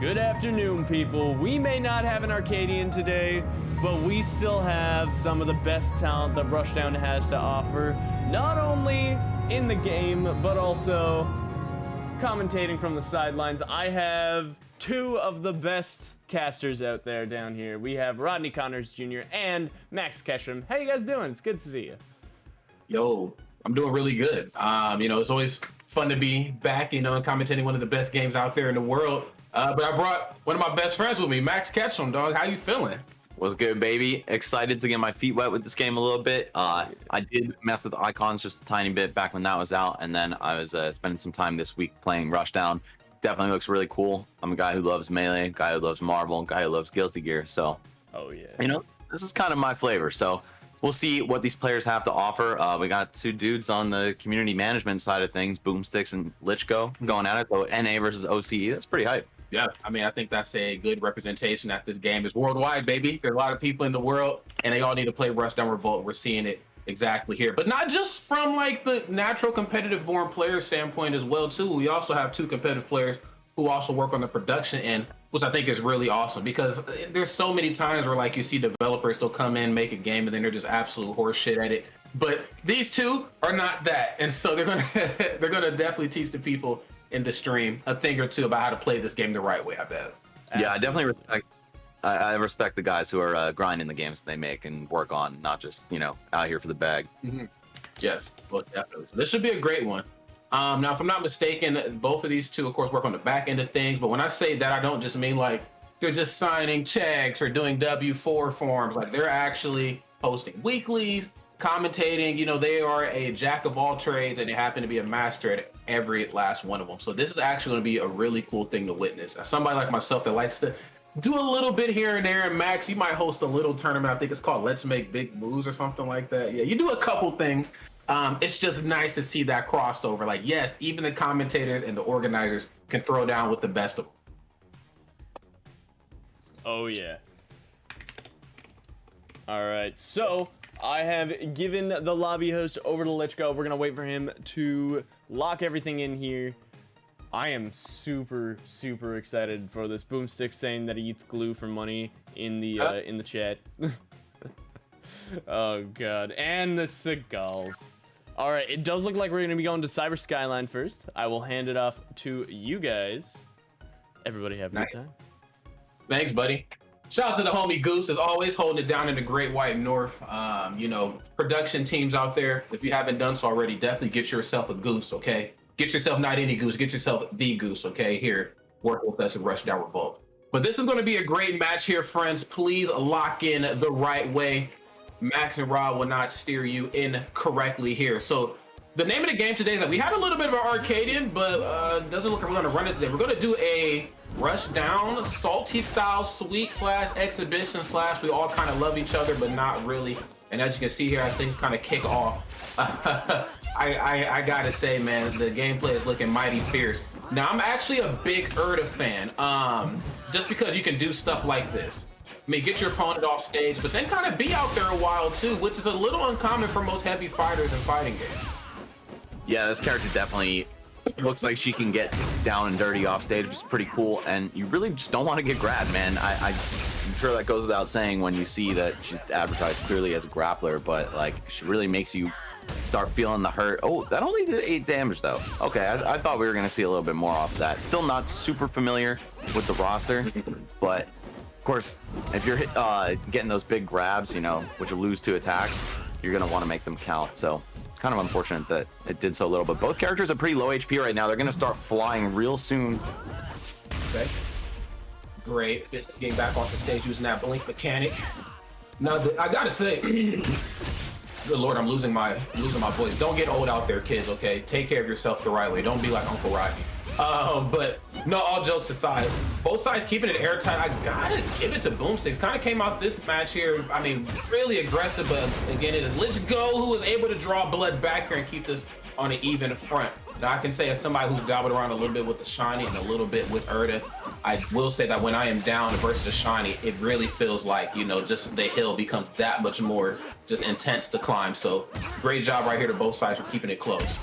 Good afternoon, people. We may not have an Arcadian today, but we still have some of the best talent that Rushdown has to offer, not only in the game, but also commentating from the sidelines. I have two of the best casters out there down here. We have Rodney Conyers Jr. and Max Ketchum. How you guys doing? It's good to see you. Yo, I'm doing really good. It's always fun to be back, and commentating one of the best games out there in the world. But I brought one of my best friends with me, Max Ketchum, dog. How you feeling? What's good, baby? Excited to get my feet wet with this game a little bit. I did mess with icons just a tiny bit back when that was out, and then I was spending some time this week playing Rushdown. Definitely looks really cool. I'm a guy who loves melee, guy who loves Marvel, guy who loves Guilty Gear. So, oh yeah, this is kind of my flavor. So we'll see what these players have to offer. We got two dudes on the community management side of things, Boomstix and Lichgo, going at it. So NA versus OCE. That's pretty hype. Yeah, I think that's a good representation that this game is worldwide, baby. There are a lot of people in the world, and they all need to play Rushdown Revolt. We're seeing it exactly here, but not just from like the natural competitive born player standpoint as well too. We also have two competitive players who also work on the production end, which I think is really awesome, because there's so many times where like you see developers still come in, make a game, and then they're just absolute horse shit at it. But these two are not that, and so they're gonna definitely teach the people in the stream a thing or two about how to play this game the right way. I bet. Yeah, I definitely respect. I respect the guys who are grinding the games that they make and work on, not just out here for the bag. Mm-hmm. Yes, well, definitely. So this should be a great one. Now, if I'm not mistaken, both of these two, of course, work on the back end of things. But when I say that, I don't just mean like they're just signing checks or doing W4 forms. Like they're actually posting weeklies, commentating. They are a jack of all trades, and they happen to be a master at every last one of them. So this is actually going to be a really cool thing to witness. As somebody like myself that likes to do a little bit here and there, and Max, you might host a little tournament. I think it's called Let's Make Big Moves or something like that. Yeah, you do a couple things. It's just nice to see that crossover. Like, yes, even the commentators and the organizers can throw down with the best of them. Oh yeah. All right, so I have given the lobby host over to Lichgo. We're gonna wait for him to lock everything in here. I am super excited for this. Boomstix saying that he eats glue for money in the chat. Oh god, and the cigars. All right, it does look like we're gonna be going to Cyber Skyline first. I will hand it off to you guys. Everybody have a good time. Thanks, buddy. Shout out to the homie Goose, as always, holding it down in the Great White North. Production teams out there, if you haven't done so already, definitely get yourself a Goose, okay? Get yourself not any Goose, get yourself the Goose, okay? Here, work with us at Rushdown Revolt. But this is going to be a great match here, friends. Please lock in the right way. Max and Rob will not steer you incorrectly here. So the name of the game today is that we had a little bit of an Arcadian, but doesn't look like we're going to run it today. We're going to do a Rushdown salty style sweet / exhibition / we all kind of love each other, but not really. And as you can see here, as things kind of kick off, I gotta say, man, the gameplay is looking mighty fierce. Now, I'm actually a big Urdah fan, just because you can do stuff like this. I mean, get your opponent off stage, but then kind of be out there a while too, which is a little uncommon for most heavy fighters in fighting games. Yeah, this character definitely looks like she can get down and dirty off stage, which is pretty cool. And you really just don't want to get grabbed, man. I'm sure that goes without saying when you see that she's advertised clearly as a grappler, but like she really makes you start feeling the hurt. Oh, that only did 8 damage though. Okay, I thought we were gonna see a little bit more off of that. Still not super familiar with the roster, but of course, if you're getting those big grabs, which will lose 2 attacks, you're gonna want to make them count. So kind of unfortunate that it did so little, but both characters are pretty low HP right now. They're gonna start flying real soon. Okay, great. It's getting back off the stage using that blink mechanic. Now, I gotta say, good lord, I'm losing my voice. Don't get old out there, kids. Okay, take care of yourself the right way. Don't be like Uncle Rodney. But no, all jokes aside, both sides keeping it airtight. I gotta give it to Boomstix. Kind of came out this match here, I mean, really aggressive, but again, it is Lichgo who was able to draw blood back here and keep this on an even front. Now, I can say as somebody who's dabbled around a little bit with the Ashani and a little bit with Urdah, I will say that when I am down versus the Ashani, it really feels like, just the hill becomes that much more just intense to climb. So great job right here to both sides for keeping it close.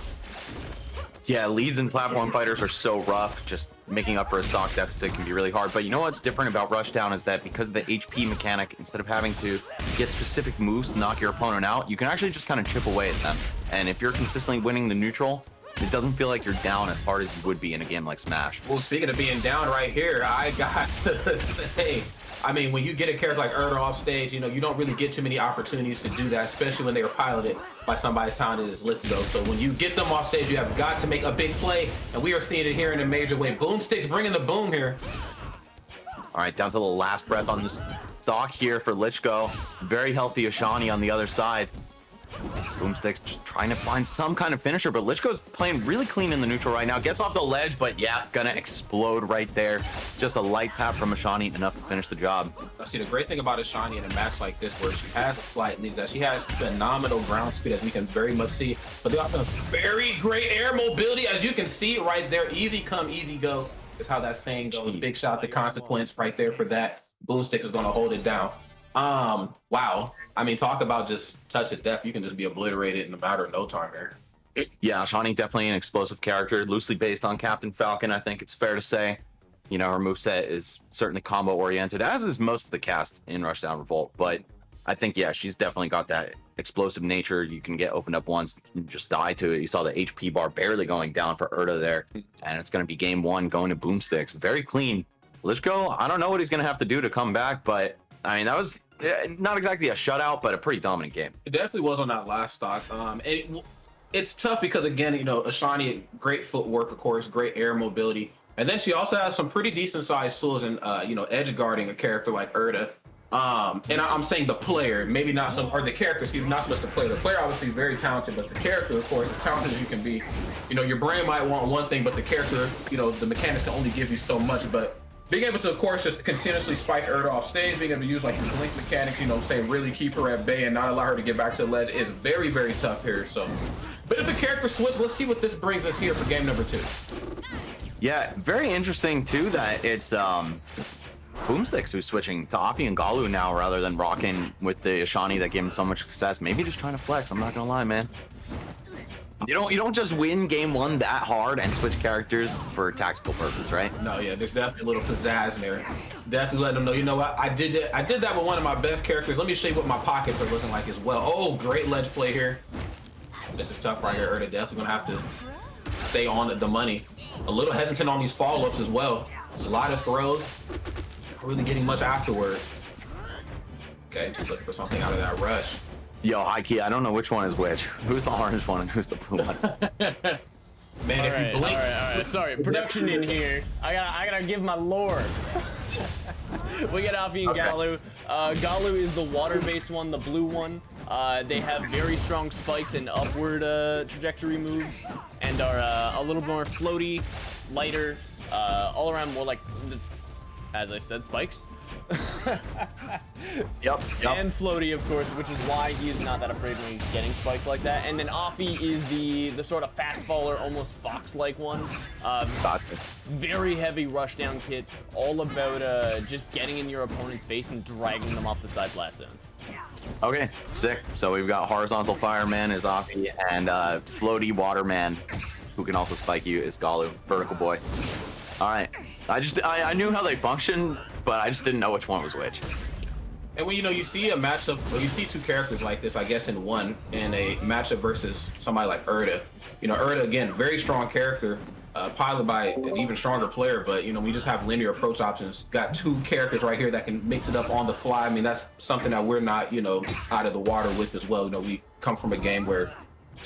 Yeah, leads in platform fighters are so rough. Just making up for a stock deficit can be really hard. But you know what's different about Rushdown is that because of the HP mechanic, instead of having to get specific moves to knock your opponent out, you can actually just kind of chip away at them. And if you're consistently winning the neutral, it doesn't feel like you're down as hard as you would be in a game like Smash. Well, speaking of being down right here, I got to say, I mean, when you get a character like Urdah off stage, you know, you don't really get too many opportunities to do that, especially when they were piloted by somebody as talented as Lichgo. So when you get them off stage, you have got to make a big play, and we are seeing it here in a major way. Boomstix bringing the boom here. All right, down to the last breath on this stock here for Lichgo. Very healthy Ashani on the other side. Boomstix just trying to find some kind of finisher, but Lichgo's playing really clean in the neutral right now. Gets off the ledge, but yeah, gonna explode right there. Just a light tap from Ashani, enough to finish the job. Now, see, the great thing about Ashani in a match like this, where she has a slight lead, is that she has phenomenal ground speed, as we can very much see, but they also have very great air mobility, as you can see right there. Easy come, easy go is how that saying goes. Big shout to Consequence right there for that. Boomstix is gonna hold it down. Wow. I mean, talk about just touch of death. You can just be obliterated in a matter of no time here. Yeah, Ashani definitely an explosive character, loosely based on Captain Falcon, I think it's fair to say. You know, her moveset is certainly combo oriented, as is most of the cast in Rushdown Revolt. But I think, yeah, she's definitely got that explosive nature. You can get opened up once and just die to it. You saw the HP bar barely going down for Urdah there. And it's going to be game one going to Boomstix. Very clean. Lichgo, I don't know what he's going to have to do to come back, but I mean, that was not exactly a shutout, but a pretty dominant game. It definitely was on that last stock. And it's tough because, again, you know, Ashani, great footwork, of course, great air mobility. And then she also has some pretty decent sized tools in, you know, edge guarding a character like Urdah. And I'm saying the player, maybe not some, or the character, excuse me, not so much the player. The player obviously is very talented, but the character, of course, as talented as you can be. You know, your brain might want one thing, but the character, you know, the mechanics can only give you so much. But being able to, of course, just continuously spike Urdah off stage, being able to use like your blink mechanics, you know, say really keep her at bay and not allow her to get back to the ledge is very, very tough here. So, but if a character switch, let's see what this brings us here for game number 2. Yeah, very interesting too that it's Boomstix who's switching to Afi and Galu now rather than rocking with the Ashani that gave him so much success. Maybe just trying to flex. I'm not gonna lie, man. You don't just win game 1 that hard and switch characters for tactical purpose, right? No, yeah, there's definitely a little pizzazz in there. Definitely letting them know, you know what, I did that with one of my best characters. Let me show you what my pockets are looking like as well. Oh, great ledge play here. This is tough right here. Urdah definitely gonna have to stay on the money. A little hesitant on these follow-ups as well. A lot of throws, not really getting much afterwards. Okay, just looking for something out of that rush. Yo, high key, I don't know which one is which. Who's the orange one and who's the blue one? Man, if you blink. All right. Sorry, production in here. I gotta give my lore. We got Afi and Galu. Galu is the water-based one, the blue one. They have very strong spikes and upward trajectory moves, and are a little more floaty, lighter, all around more like, as I said, spikes. Yep. And floaty, of course, which is why he is not that afraid when he's getting spiked like that. And then Afi is the sort of fast faller, almost fox-like one. Very heavy rushdown kit, all about just getting in your opponent's face and dragging them off the side blast zones. Okay, sick. So we've got horizontal fireman is Afi, and floaty waterman, who can also spike you, is Galu, vertical boy. All right. I knew how they function, but I just didn't know which one was which. And when you see a matchup, when you see two characters like this, I guess in one, in a matchup versus somebody like Urdah, you know, Urdah, again, very strong character, piloted by an even stronger player, but you know, we just have linear approach options. Got two characters right here that can mix it up on the fly. I mean, that's something that we're not, you know, out of the water with as well. You know, we come from a game where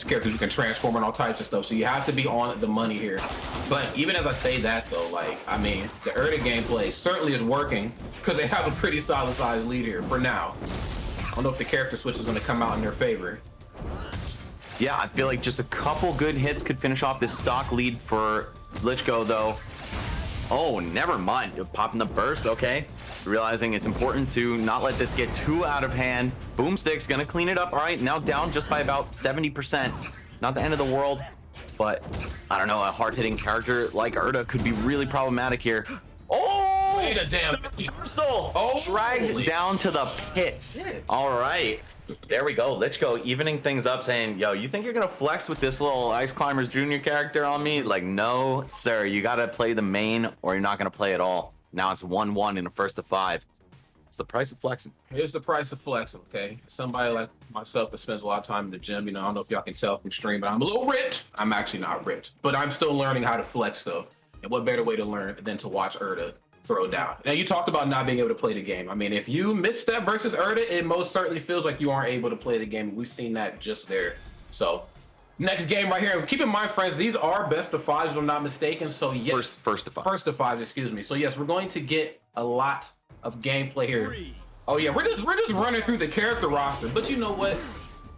characters you can transform and all types of stuff, so you have to be on the money here. But even as I say that though, like, I mean, the Urdah gameplay certainly is working because they have a pretty solid sized lead here for now. I don't know if the character switch is going to come out in their favor. Yeah, I feel like just a couple good hits could finish off this stock lead for Lichgo though. Oh, never mind. You're popping the burst, okay. Realizing it's important to not let this get too out of hand. Boomstix gonna clean it up. All right, now down just by about 70%. Not the end of the world, but I don't know, a hard-hitting character like Urdah could be really problematic here. Oh! Wait a damn reversal! Oh, dragged down to the pits. All right. There we go. Lichgo evening things up, saying, yo, you think you're going to flex with this little Ice Climbers Jr. character on me? Like, no, sir. You got to play the main or you're not going to play at all. Now it's 1-1 in a first of 5. It's the price of flexing. Here's the price of flexing, okay? Somebody like myself that spends a lot of time in the gym, you know, I don't know if y'all can tell from stream, but I'm a little ripped. I'm actually not ripped, but I'm still learning how to flex, though. And what better way to learn than to watch Urdah throw down? Now, you talked about not being able to play the game. I mean, if you misstep versus Urdah, it most certainly feels like you aren't able to play the game. We've seen that just there. So, next game right here. Keep in mind, friends, these are best of 5s, if I'm not mistaken. So, yes. First of 5. First of 5, excuse me. So, yes, we're going to get a lot of gameplay here. Oh yeah, we're just running through the character roster. But you know what?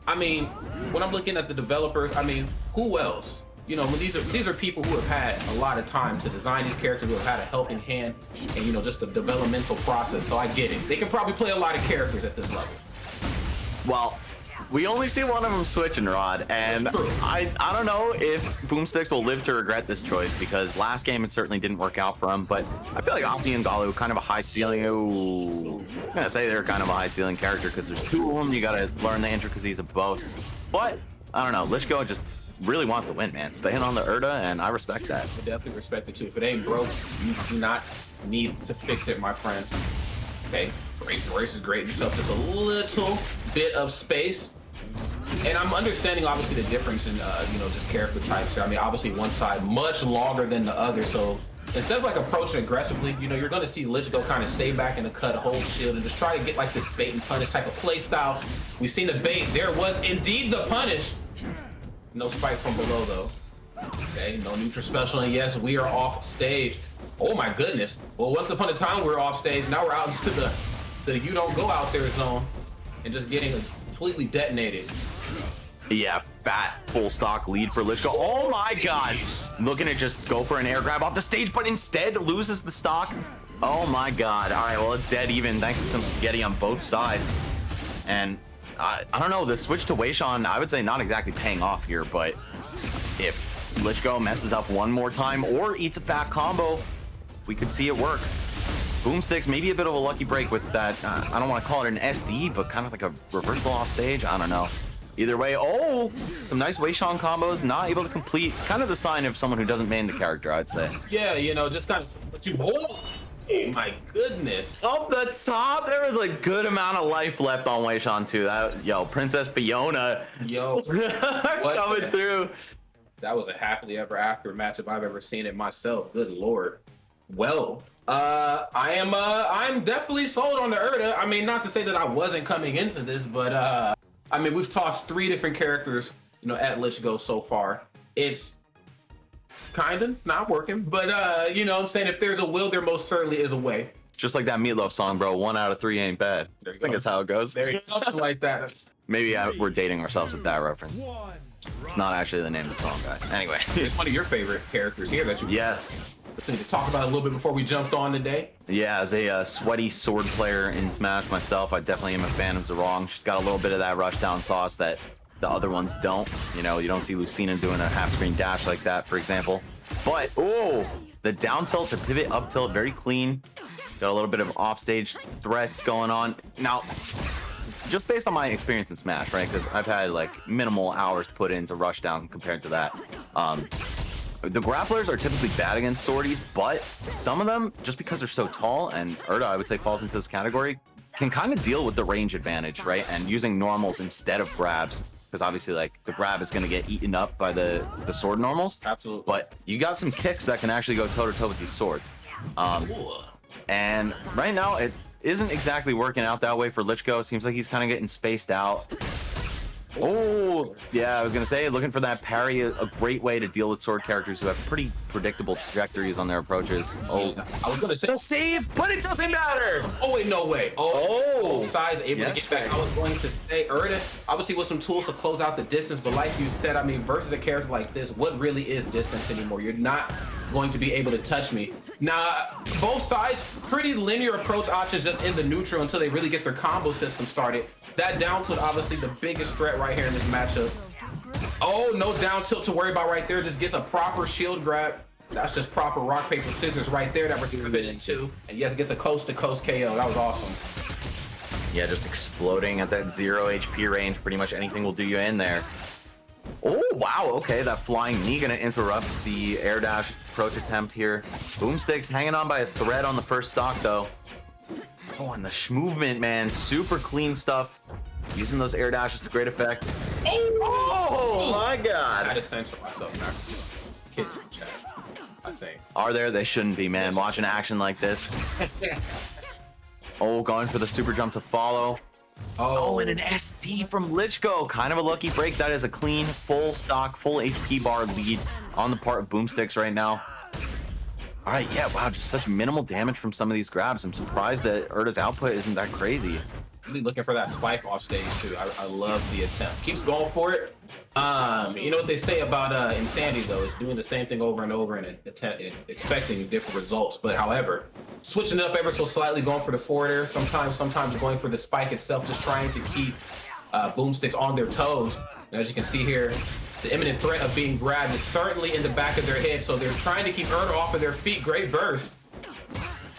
I mean, when I'm looking at the developers, I mean, who else? You know, when these are people who have had a lot of time to design these characters, who have had a helping hand, and you know, just the developmental process. So I get it. They can probably play a lot of characters at this level. Well, we only see one of them switching, Rod, and I don't know if Boomstix will live to regret this choice, because last game it certainly didn't work out for him, but I feel like Omni and Galu kind of a high ceiling. Ooh, I'm gonna say they're kind of a high ceiling character because there's 2 of them. You gotta learn the intricacies of both, but I don't know. Lichgo just really wants to win, man. Staying on the Urdah, and I respect that. I definitely respect it too. If it ain't broke, you do not need to fix it, my friend. Okay, great. Race is great himself. Just a little bit of space. And I'm understanding obviously the difference in you know, just character types. I mean, obviously one side much longer than the other, so instead of like approaching aggressively, you know, you're going to see Lichgo kind of stay back in the cut, hold shield, and just try to get like this bait and punish type of play style. We've seen the bait. There was indeed the punish. No spike from below though. Okay, no neutral special, and yes, we are off stage. Oh my goodness. Well, once upon a time we were off stage. Now we're out into the you don't go out there zone and just getting completely detonated. Yeah, fat full stock lead for Lichgo. Oh my god. Looking to just go for an air grab off the stage, but instead loses the stock. Oh my god. All right, well, it's dead even thanks to some spaghetti on both sides. And I don't know, the switch to Weishan, I would say not exactly paying off here, but if Lichgo messes up one more time or eats a fat combo, we could see it work. Boomstix, maybe a bit of a lucky break with that. I don't want to call it an SD, but kind of like a reversal off stage. I don't know. Either way, oh, some nice Weishan combos, not able to complete. Kind of the sign of someone who doesn't main the character, I'd say. Yeah, you know, just kind of, but you, oh my goodness. Up the top, there was a good amount of life left on Weishan too. That, yo, Princess Fiona. Yo, coming through. That was a happily ever after matchup I've ever seen it myself. Good Lord. Well, I'm definitely sold on the Urdah. I mean, not to say that I wasn't coming into this, but I mean, we've tossed 3 different characters, you know, at Lichgo so far. It's kind of not working, but you know what I'm saying? If there's a will, there most certainly is a way. Just like that Meatloaf song, bro. 1 out of 3 ain't bad. There you I think go. that's how it goes. There you go. Something like that. Maybe we're dating ourselves with that reference. It's not actually the name of the song, guys. Anyway. It's one of your favorite characters here that you need to talk about a little bit before we jumped on today. Yeah, as a sweaty sword player in Smash myself, I definitely am a fan of Zhurong. She's got a little bit of that rushdown sauce that the other ones don't. You know, you don't see Lucina doing a half-screen dash like that, for example. But, oh, the down tilt to pivot up tilt, very clean. Got a little bit of offstage threats going on. Now, just based on my experience in Smash, right? Because I've had like minimal hours put into Rushdown compared to that. The grapplers are typically bad against swordies, but some of them, just because they're so tall, and Urdah, I would say, falls into this category, can kind of deal with the range advantage, right? And using normals instead of grabs, because obviously, like, the grab is going to get eaten up by the sword normals. Absolutely. But you got some kicks that can actually go toe-to-toe with these swords. And right now, it isn't exactly working out that way for Lichgo. Seems like he's kind of getting spaced out. Oh, yeah, I was going to say, looking for that parry, a great way to deal with sword characters who have pretty predictable trajectories on their approaches. Oh, I was going to say, the save, but it doesn't matter. Oh, wait, no way. Oh, size able yes, to get back. I was going to say, Urdah, obviously with some tools to close out the distance, but like you said, I mean, versus a character like this, what really is distance anymore? You're not going to be able to touch me. Now, both sides, pretty linear approach options just in the neutral until they really get their combo system started. That down tilt, obviously the biggest threat right here in this matchup. Oh, no down tilt to worry about right there. Just gets a proper shield grab. That's just proper rock, paper, scissors right there that we're turning into. And yes, it gets a coast-to-coast KO. That was awesome. Yeah, just exploding at that 0 HP range. Pretty much anything will do you in there. Oh, wow. Okay, that flying knee gonna interrupt the air dash approach attempt here. Boomstix hanging on by a thread on the first stock, though. Oh, and the movement, man. Super clean stuff. Using those air dashes to great effect. Oh my God. I had to censor myself now. Kids in chat, I think. Are there? They shouldn't be, man. Watching action like this. Oh, going for the super jump to follow. Oh, and an SD from Lichgo. Kind of a lucky break. That is a clean, full stock, full HP bar lead on the part of Boomstix right now. All right, yeah, wow, just such minimal damage from some of these grabs. I'm surprised that Urdah's output isn't that crazy. Really looking for that spike off stage too. I love the attempt. Keeps going for it. You know what they say about insanity though, is doing the same thing over and over and expecting different results. But however, switching it up ever so slightly, going for the forward air, sometimes going for the spike itself, just trying to keep Boomstix on their toes. And as you can see here, the imminent threat of being grabbed is certainly in the back of their head, so they're trying to keep Urdah off of their feet. Great burst.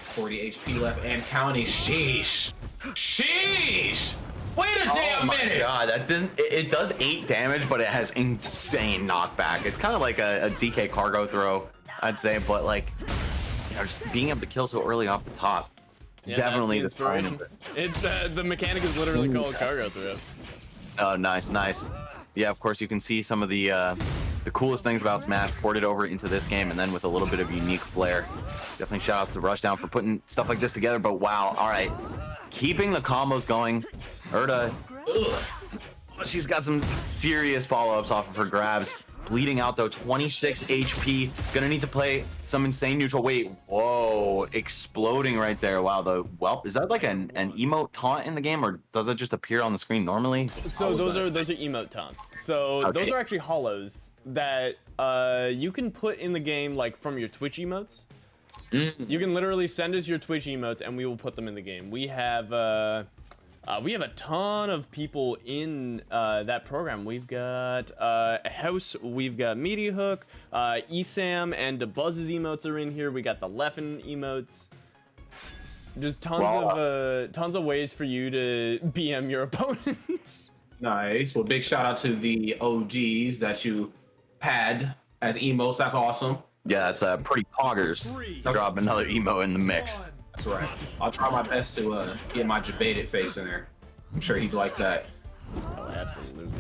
40 HP left and counting. Sheesh. Sheesh! Wait a damn minute! Oh my God, that didn't. It does 8 damage, but it has insane knockback. It's kind of like a DK cargo throw, I'd say, but like, you know, just being able to kill so early off the top. Yeah, Definitely the inspiration. It's the mechanic is literally called cargo throw. Oh, nice, nice. Yeah, of course you can see some of the coolest things about Smash ported over into this game, and then with a little bit of unique flair. Definitely shout outs to Rushdown for putting stuff like this together. But wow, all right. Keeping the combos going. Urdah, she's got some serious follow-ups off of her grabs. Bleeding out though, 26 HP. Gonna need to play some insane neutral. Wait, whoa, exploding right there. Wow, the whelp, is that like an emote taunt in the game, or does it just appear on the screen normally? So those are emote taunts. So Okay. those are actually hollows that you can put in the game like from your Twitch emotes. You can literally send us your Twitch emotes and we will put them in the game. We have a ton of people in that program. We've got House, we've got Media Hook, Esam and Buzz's emotes are in here. We got the Leffen emotes. Just tons of ways for you to BM your opponents. Nice. Well, big shout out to the OGs that you had as emotes. That's awesome. Yeah, that's pretty poggers to drop another emo in the mix. That's right. I'll try my best to get my debated face in there. I'm sure he'd like that. Oh, absolutely.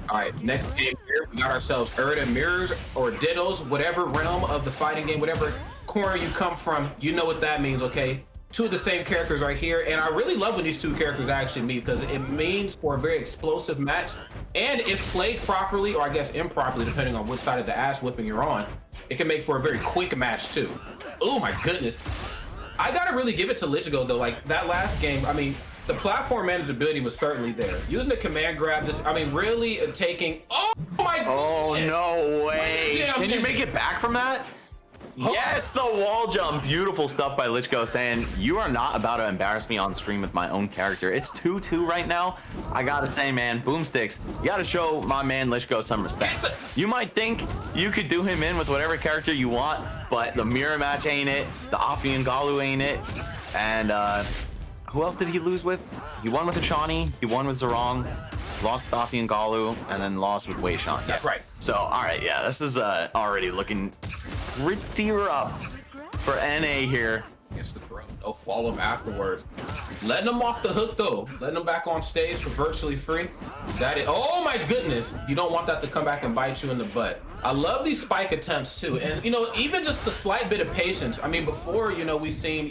All right, next game here, we got ourselves Urdah mirrors or dittos, whatever realm of the fighting game, whatever corner you come from, you know what that means, okay? Two of the same characters right here, and I really love when these two characters actually meet because it means for a very explosive match, and if played properly, or I guess improperly, depending on which side of the ass whipping you're on, it can make for a very quick match too. Oh my goodness. I gotta really give it to Lichgo though, like that last game, I mean, the platform manageability was certainly there. Using the command grab, just, I mean, really taking, oh my goodness. Oh, no way. Can you make it back from that? Yes, the wall jump. Beautiful stuff by Lichgo saying, you are not about to embarrass me on stream with my own character. It's 2-2 right now. I gotta say, man, Boomstix, you gotta show my man Lichgo some respect. You might think you could do him in with whatever character you want, but the mirror match ain't it. The Afi and Galu ain't it. And who else did he lose with? He won with Ashani, he won with Zhurong, lost with Afi and Galu, and then lost with Weishan. That's right. So, all right, yeah, this is already looking pretty rough for NA here. Gets the throw. No follow-up afterwards. Letting them off the hook though. Letting them back on stage for virtually free. That is, oh my goodness. You don't want that to come back and bite you in the butt. I love these spike attempts too. And you know, even just the slight bit of patience. I mean, before, you know, we've seen,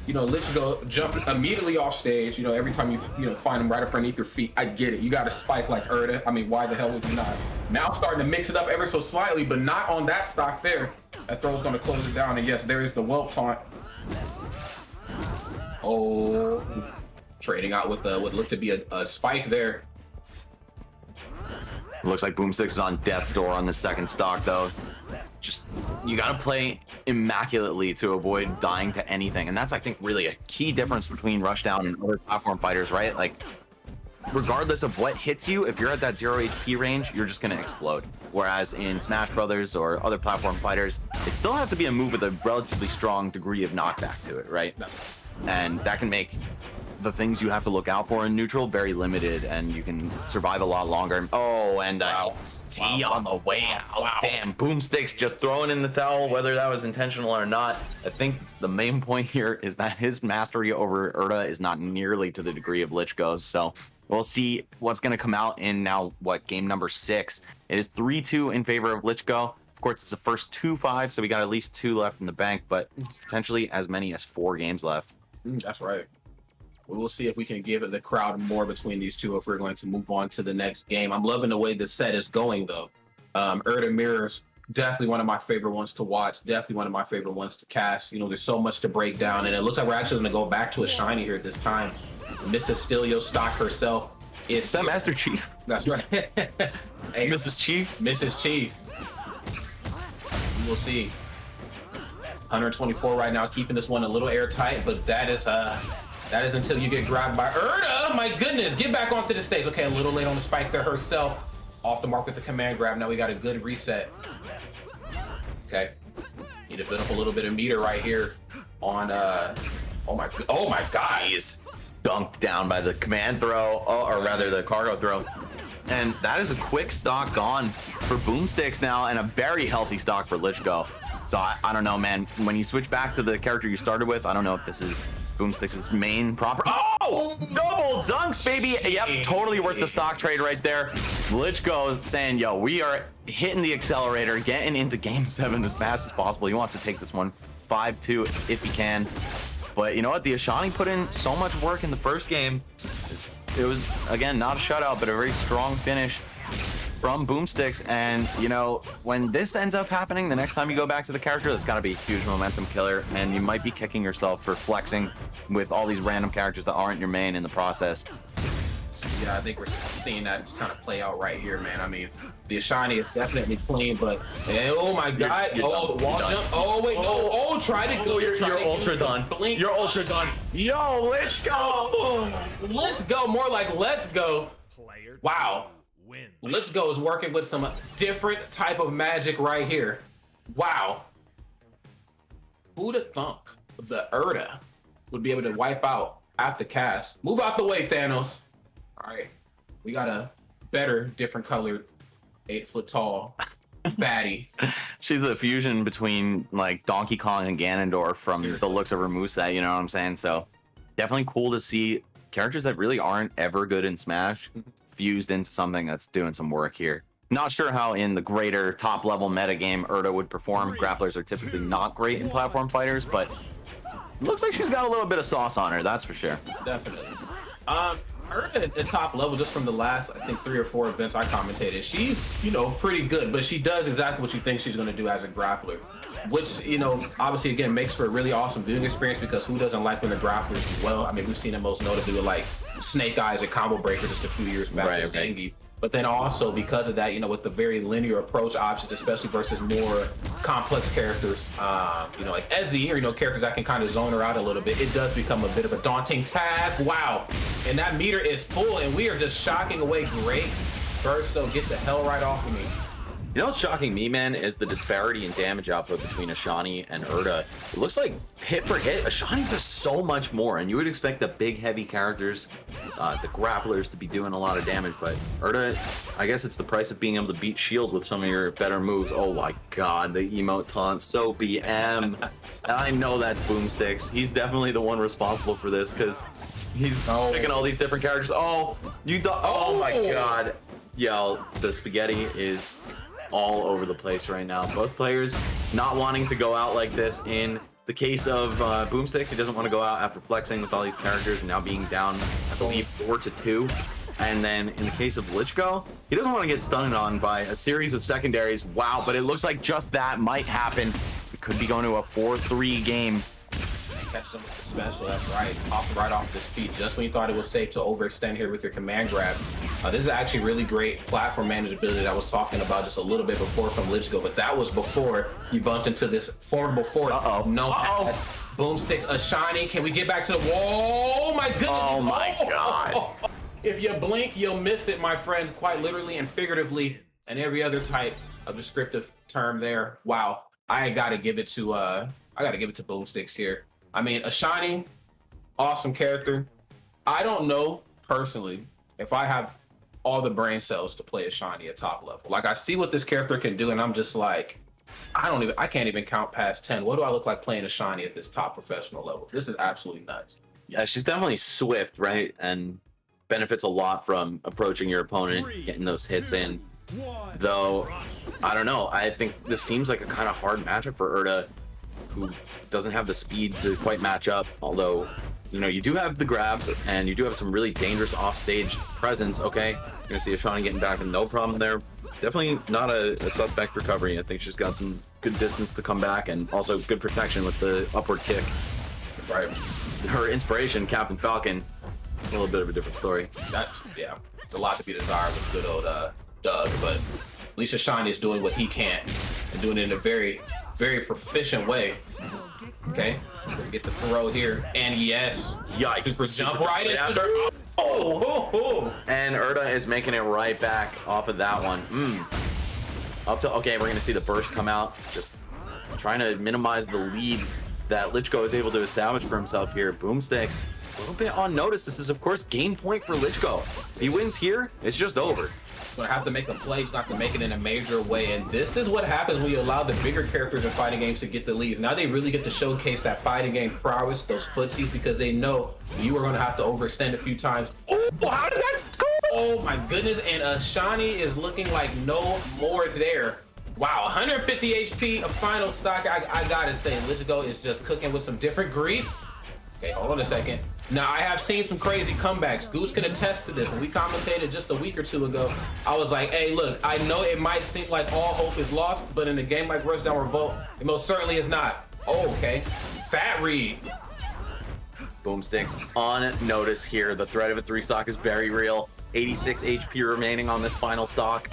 Lichgo jump immediately off stage. You know, every time you find him right up underneath your feet. I get it. You got to spike like Urdah. I mean, why the hell would you not? Now starting to mix it up ever so slightly, but not on that stock there. That throw's going to close it down. And yes, there is the whelp taunt. Oh, trading out with what looked to be a spike there. Looks like Boomstix is on death's door on the second stock though. Just, you gotta play immaculately to avoid dying to anything. And that's, I think, really a key difference between Rushdown and other platform fighters, right? Like, regardless of what hits you, if you're at that 0 HP range, you're just gonna explode. Whereas in Smash Brothers or other platform fighters, it still has to be a move with a relatively strong degree of knockback to it, right? And that can make the things you have to look out for in neutral very limited, and you can survive a lot longer. Oh, and T on the way out. Wow. Damn, Boomstix just throwing in the towel, whether that was intentional or not. I think the main point here is that his mastery over Urdah is not nearly to the degree of Lichgo's. So we'll see what's going to come out in now, game number 6. It is 3-2 in favor of Lichgo. Of course, it's the first 2-5, so we got at least 2 left in the bank, but potentially as many as 4 games left. That's right. We'll see if we can give the crowd more between these two if we're going to move on to the next game. I'm loving the way the set is going, though. Urdah Mirrors, definitely one of my favorite ones to watch. Definitely one of my favorite ones to cast. You know, there's so much to break down, and it looks like we're actually going to go back to Ashani here this time. Mrs. Stilio Stock herself is that Master Chief? That's right. Hey, Mrs. Chief? Mrs. Chief. We'll see. 124 right now, keeping this one a little airtight, but that is until you get grabbed by Urdah. My goodness, get back onto the stage. Okay, a little late on the spike there herself. Off the mark with the command grab. Now we got a good reset. Okay, need to build up a little bit of meter right here on oh my god. Jeez. Dunked down by the command throw, or rather the cargo throw. And that is a quick stock gone for Boomstix now, and a very healthy stock for Lichgo. So I don't know, man. When you switch back to the character you started with, I don't know if this is Boomstix's main proper. Oh, double dunks, baby. Yep, totally worth the stock trade right there. Lichgo saying, yo, we are hitting the accelerator, getting into game 7 as fast as possible. He wants to take this one 5-2 if he can. But you know what? The Ashani put in so much work in the first game. It was, again, not a shutout, but a very strong finish from Boomstix. And, you know, when this ends up happening, the next time you go back to the character, that's got to be a huge momentum killer. And you might be kicking yourself for flexing with all these random characters that aren't your main in the process. Yeah, I think we're seeing that just kind of play out right here, man. I mean, the Ashani is definitely clean, but oh my god, you're wall done. jump. Oh wait, no, try to go. You're ultra done. Blink. You're ultra done. Yo, let's go. Let's go. More like let's go. Wow. Let's go is working with some different type of magic right here. Wow. Who'd have thunk the Urdah would be able to wipe out after cast? Move out the way, Thanos. All right, we got a better, different colored, 8-foot tall baddie. She's the fusion between like Donkey Kong and Ganondorf from the looks of her moveset, you know what I'm saying? So definitely cool to see characters that really aren't ever good in Smash fused into something that's doing some work here. Not sure how in the greater top level meta game Urdah would perform. Grapplers are typically not great in platform fighters, but looks like she's got a little bit of sauce on her, that's for sure. Definitely. Urdah at the top level, just from the last, I think, 3 or 4 events I commentated, she's, you know, pretty good, but she does exactly what you think she's going to do as a grappler, which, you know, obviously, again, makes for a really awesome viewing experience, because who doesn't like when the grapplers do well? I mean, we've seen it most notably with, like, Snake Eyes and Combo Breaker just a few years back with Zangief. But then also, because of that, you know, with the very linear approach options, especially versus more complex characters, you know, like Ezzie, or, you know, characters that can kind of zone her out a little bit, it does become a bit of a daunting task. Wow. And that meter is full, and we are just shocking away. Great burst, though. Get the hell right off of me. You know what's shocking me, man, is the disparity in damage output between Ashani and Urdah. It looks like hit for hit, Ashani does so much more, and you would expect the big, heavy characters, the grapplers, to be doing a lot of damage, but Urdah, I guess it's the price of being able to beat shield with some of your better moves. Oh my god, the emote taunt, so BM. I know that's Boomstix. He's definitely the one responsible for this, because he's picking all these different characters. Oh, you thought, oh my god. Yo, the spaghetti is all over the place right now. Both players not wanting to go out like this. In the case of Boomstix, he doesn't want to go out after flexing with all these characters and now being down, I believe, 4-2. And then in the case of Lichgo, he doesn't want to get stunned on by a series of secondaries. Wow, but it looks like just that might happen. We could be going to a 4-3 game. Catch them with the special, that's right. Right off this feet, just when you thought it was safe to overextend here with your command grab. This is actually really great platform manageability that I was talking about just a little bit before from Lichgo, but that was before you bumped into this formidable force. Boomstix, Ashani. Can we get back to the wall? Oh my goodness. Oh my god. If you blink, you'll miss it, my friends, quite literally and figuratively, and every other type of descriptive term there. Wow. I gotta give it to Boomstix here. I mean, Ashani, awesome character. I don't know personally if I have all the brain cells to play Ashani at top level. Like, I see what this character can do, and I'm just like, I can't even count past 10. What do I look like playing Ashani at this top professional level? This is absolutely nuts. Yeah, she's definitely swift, right? And benefits a lot from approaching your opponent, getting those hits in. Though, I don't know. I think this seems like a kind of hard matchup for Urdah, who doesn't have the speed to quite match up. Although, you know, you do have the grabs, and you do have some really dangerous offstage presence. Okay, you're gonna see Ashani getting back, and no problem there. Definitely not a suspect recovery. I think she's got some good distance to come back, and also good protection with the upward kick. Right. Her inspiration, Captain Falcon, a little bit of a different story. Yeah, it's a lot to be desired with good old Doug, but at least Ashani is doing what he can and doing it in a very, very proficient way. Okay, get the throw here, and yes, Yikes! Super jump right after. And Urdah is making it right back off of that one. Up to, okay, we're gonna see the burst come out, just trying to minimize the lead that Lichgo is able to establish for himself here. Boomstix, a little bit on notice. This is, of course, game point for Lichgo. If he wins here, it's just over. Gonna have to make a play. He's not gonna make it in a major way, and this is what happens when you allow the bigger characters in fighting games to get the leads. Now they really get to showcase that fighting game prowess, those footsies, because they know you are gonna have to overextend a few times. Oh, how did that score? Oh my goodness! And Ashani is looking like no more there. Wow, 150 HP, a final stock. I gotta say, Lichgo is just cooking with some different grease. Okay, hold on a second. Now, I have seen some crazy comebacks. Goose can attest to this. When we commentated just a week or two ago, I was like, hey, look, I know it might seem like all hope is lost, but in a game like Rushdown Revolt, it most certainly is not. Oh, okay. Fat read. Boomstix on notice here. The threat of a 3 stock is very real. 86 HP remaining on this final stock.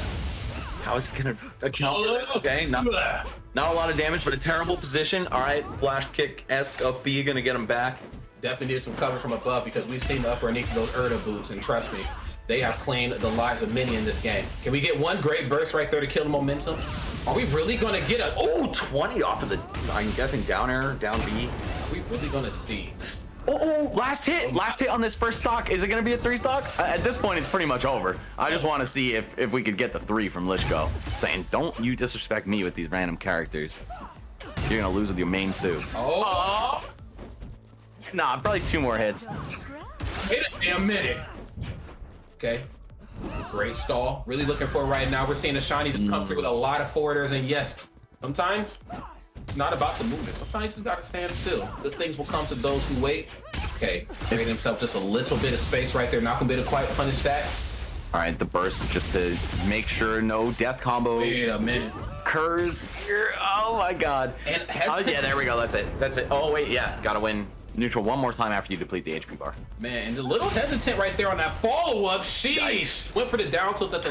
How is he gonna account for this? Okay, not a lot of damage, but a terrible position. All right, flash kick-esque up B gonna get him back. Definitely needed some cover from above because we've seen the upper and of those Urdah boots, and trust me, they have claimed the lives of many in this game. Can we get one great burst right there to kill the momentum? Are we really gonna get a 20 off of the, I'm guessing down air, down B. Are we really gonna see? Last hit on this first stock. Is it gonna be a 3 stock? At this point, it's pretty much over. I just want to see if we could get the 3 from Lichgo. Saying, don't you disrespect me with these random characters. You're gonna lose with your main 2. Nah, probably 2 more hits. Wait a damn minute. Okay. Great stall. Really looking for it right now. We're seeing Ashani just come through with a lot of forwarders, and yes, sometimes it's not about the movement. Sometimes you just gotta stand still. Good things will come to those who wait. Okay, creating himself just a little bit of space right there. Not gonna be able to quite punish that. All right, the burst just to make sure no death combo Wait a minute. occurs here. Oh my god. And yeah, there we go. That's it. Oh wait, yeah, gotta win neutral one more time after you deplete the HP bar. Man, and a little hesitant right there on that follow-up. Sheesh. Went for the down tilt that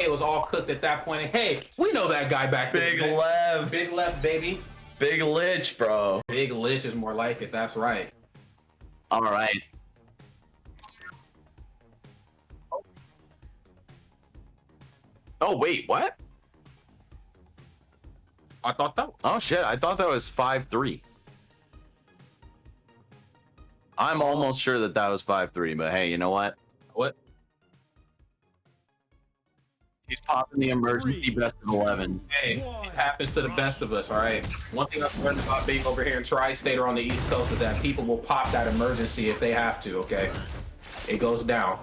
it was all cooked at that point. And hey, we know that guy back there. Big left. Big left, baby. Big Lich, bro. Big Lich is more like it. That's right. All right. Oh, wait, what? I thought that. Oh, shit. I thought that was 5-3. I'm almost sure that that was 5-3, but hey, you know what? What? He's popping the emergency best of 11. Hey, it happens to the best of us, all right? One thing I've learned about being over here in Tri-State or on the East Coast is that people will pop that emergency if they have to, okay? It goes down.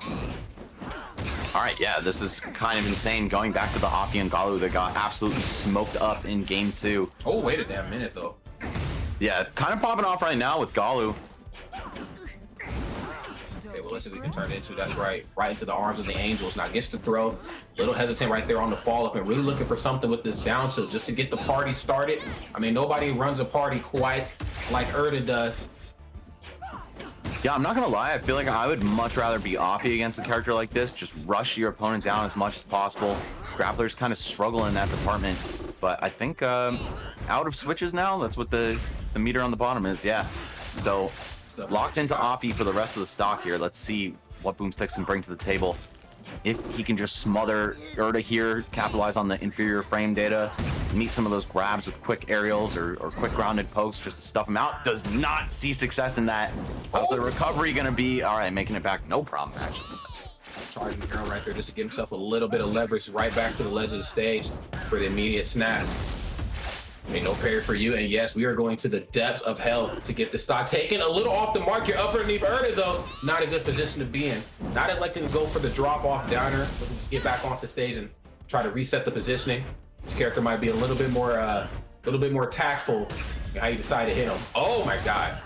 All right, yeah, this is kind of insane. Going back to the Afi and Galu that got absolutely smoked up in game 2. Oh, wait a damn minute, though. Yeah, kind of popping off right now with Galu. Okay, well, let's see if we can turn it into, that's right, right into the arms of the Angels. Now gets the throw, little hesitant right there on the fall up, and really looking for something with this down tilt just to get the party started. I mean, nobody runs a party quite like Urdah does. Yeah, I'm not gonna lie, I feel like I would much rather be Afi against a character like this. Just rush your opponent down as much as possible. Grapplers kind of struggle in that department, but I think out of switches now, that's what the meter on the bottom is, yeah. So locked into Afi for the rest of the stock here. Let's see what Boomstix can bring to the table. If he can just smother Urdah here, capitalize on the inferior frame data, meet some of those grabs with quick aerials or quick grounded pokes just to stuff him out. Does not see success in that. How's the recovery gonna be? All right, making it back, no problem actually. Charging the girl right there just to get himself a little bit of leverage right back to the ledge of the stage for the immediate snap. Ain't no parry for you, and yes, we are going to the depths of hell to get the stock taken. A little off the mark. You're up underneath Urdah, though. Not a good position to be in. Not electing to go for the drop-off downer. Looking to get back onto stage and try to reset the positioning. This character might be a little bit more tactful in how you decide to hit him. Oh my god.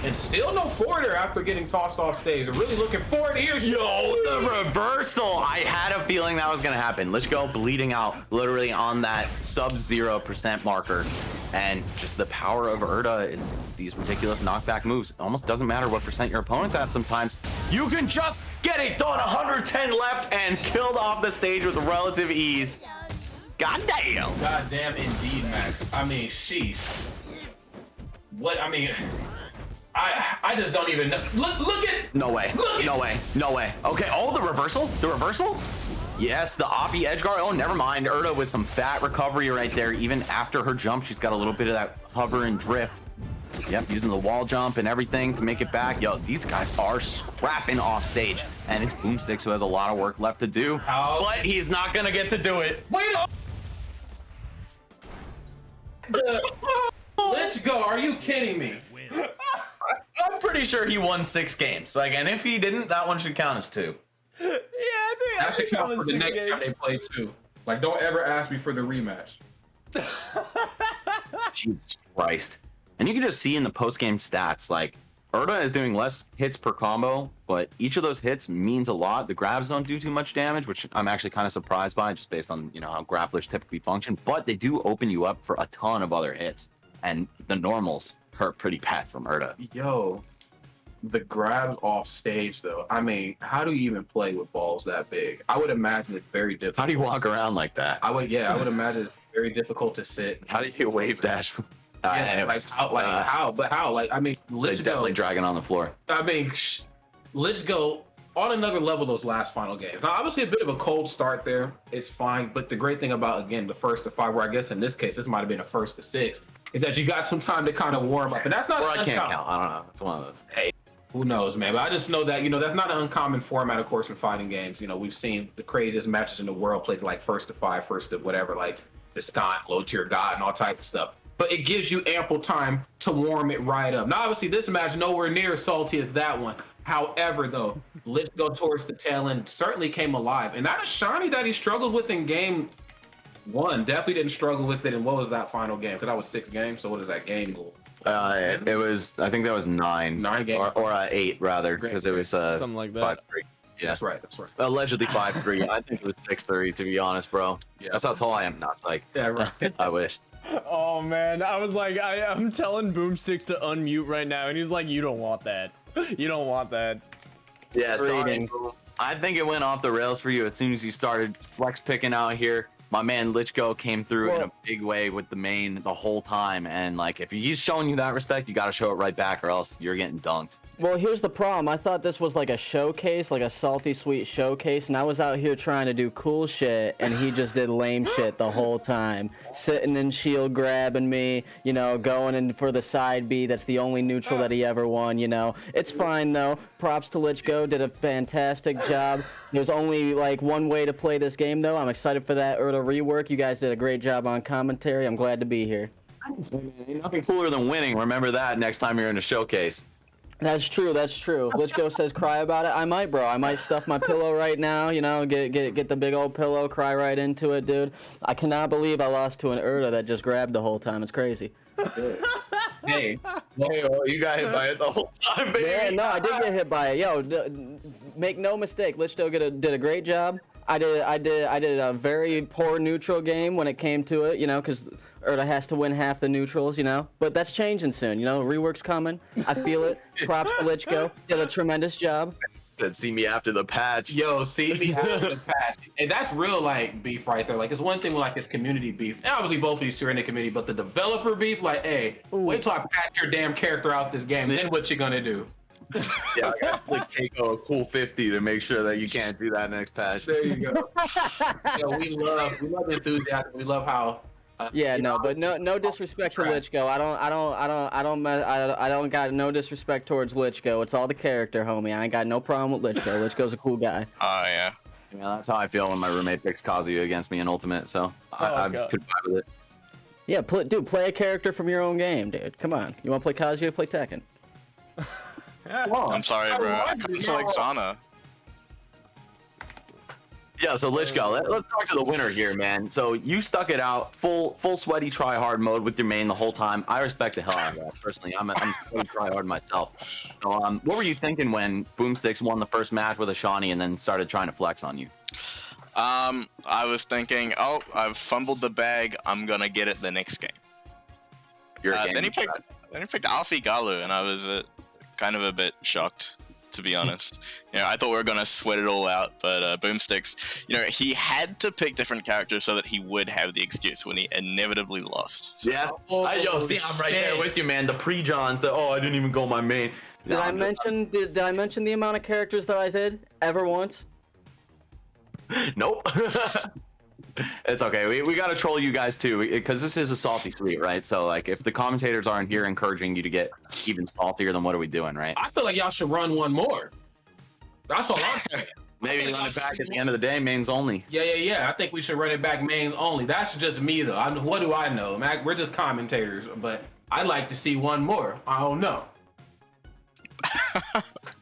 And still no forwarder after getting tossed off stage. They're really looking forward here. Yo, the reversal. I had a feeling that was going to happen. Lichgo bleeding out literally on that sub 0% marker. And just the power of Urdah is these ridiculous knockback moves. It almost doesn't matter what percent your opponent's at sometimes. You can just get it done. 110 left and killed off the stage with relative ease. God damn. God damn indeed, Max. I mean, sheesh. What, I mean... I just don't even know. Look at. No way. No way. No way. Okay. Oh, the reversal. The reversal. Yes, the Oppie edge guard. Oh, never mind. Urdah with some fat recovery right there. Even after her jump, she's got a little bit of that hover and drift. Yep, using the wall jump and everything to make it back. Yo, these guys are scrapping off stage. And it's Boomstix who has a lot of work left to do. But he's not going to get to do it. Wait up. Let's go. Are you kidding me? I'm pretty sure he won 6 games. Like, and if he didn't, that one should count as 2. Yeah, I think that should count for the next time they play 2. Like, don't ever ask me for the rematch. Jesus Christ. And you can just see in the post-game stats, like, Urdah is doing less hits per combo, but each of those hits means a lot. The grabs don't do too much damage, which I'm actually kind of surprised by, just based on, you know, how grapplers typically function. But they do open you up for a ton of other hits. And the normals hurt pretty bad from Urdah. Yo, the grabs off stage though. I mean, how do you even play with balls that big? I would imagine it's very difficult. How do you walk around like that? I would imagine it's very difficult to sit. How do you wave dash? Anyways, how? But how? Like, I mean, Lichgo definitely dragging on the floor. I mean, Lichgo on another level those last final games. Now, obviously a bit of a cold start there. It's fine, but the great thing about, again, the first to 5, where I guess in this case this might have been a first to 6, is that you got some time to kind of warm up, and that's not. Or I can't count. I don't know. It's one of those. Hey, who knows, man? But I just know that, you know, that's not an uncommon format, of course, in fighting games. You know, we've seen the craziest matches in the world played like first to 5, first to whatever, like the Scott, low tier God, and all types of stuff. But it gives you ample time to warm it right up. Now, obviously, this match nowhere near as salty as that one. However, though, Lichgo towards the tail end certainly came alive, and that Ashani that he struggled with in game 1 definitely didn't struggle with it. And what was that final game? Because that was 6 games. So what is that game goal? It was, I think that was 9. 9 games. Or 8 rather, because it was something like that. 5-3. Yeah, that's right. That's right. Allegedly 5-3. I think it was 6-3 to be honest, bro. Yeah, that's how tall I am. Not psych. Yeah, right. I wish. Oh man, I was like, I'm telling Boomstix to unmute right now, and he's like, you don't want that. You don't want that. Yeah, sorry. I think it went off the rails for you as soon as you started flex picking out here. My man Lichgo came through in a big way with the main the whole time, and like if he's showing you that respect, you got to show it right back, or else you're getting dunked. Well, here's the problem. I thought this was like a showcase, like a salty sweet showcase, and I was out here trying to do cool shit, and he just did lame shit the whole time. Sitting in shield grabbing me, you know, going in for the side B. That's the only neutral that he ever won, you know. It's fine, though. Props to Lichgo. Did a fantastic job. There's only, like, one way to play this game, though. I'm excited for that Urdah rework. You guys did a great job on commentary. I'm glad to be here. Ain't nothing cooler than winning. Remember that next time you're in a showcase. That's true. That's true. Lichgo says cry about it. I might, bro. I might stuff my pillow right now. You know, get the big old pillow, cry right into it, dude. I cannot believe I lost to an Urdah that just grabbed the whole time. It's crazy. Hey, you got hit by it the whole time, baby. Yeah, no, I did get hit by it. Yo, make no mistake, Lichgo did a great job. I did a very poor neutral game when it came to it, you know, because Urdah has to win half the neutrals, you know. But that's changing soon, you know. Rework's coming. I feel it. Props to Lichgo. Did a tremendous job. Said, see me after the patch. Yo, see me after the patch. And that's real, like, beef right there. Like, it's one thing with, like, it's community beef. And obviously, both of these two are in the community, but the developer beef, like, hey, wait till I patch your damn character out this game, then what you gonna do? Yeah, I gotta flick Keiko a cool 50 to make sure that you can't do that next patch. There you go. Yo, we love the enthusiasm. We love how Yeah, no, but no disrespect to Lichgo. I don't got no disrespect towards Lichgo. It's all the character, homie. I ain't got no problem with Lichgo. Lichgo's a cool guy. Oh yeah. Yeah, that's how I feel when my roommate picks Kazuya against me in Ultimate, so I could vibe with it. Yeah, play a character from your own game, dude. Come on. You want to play Kazuya? Play Tekken. I'm sorry, bro. I couldn't select Zana. Yeah, so Lichgo, let's talk to the winner here, man. So you stuck it out, full sweaty try hard mode with your main the whole time. I respect the hell out of that. Personally, I'm sweaty try hard myself. So, what were you thinking when Boomstix won the first match with Ashani and then started trying to flex on you? I was thinking, oh, I've fumbled the bag. I'm gonna get it the next game. Then he picked Alfie Galu, and I was kind of a bit shocked, to be honest. You know, I thought we were gonna sweat it all out, but Boomstix, you know, he had to pick different characters so that he would have the excuse when he inevitably lost. So. Yeah, see, I'm right there with you, man. The pre-Johns, I didn't even go my main. Did I mention the amount of characters that I did ever once? Nope. It's okay. We gotta troll you guys too, because this is a salty suite, right? So like, if the commentators aren't here encouraging you to get even saltier, then what are we doing, right? I feel like y'all should run one more. That's all I'm saying. Maybe run it back at the end of the day, mains only. Yeah. I think we should run it back mains only. That's just me though. What do I know, man? We're just commentators, but I'd like to see one more. I don't know.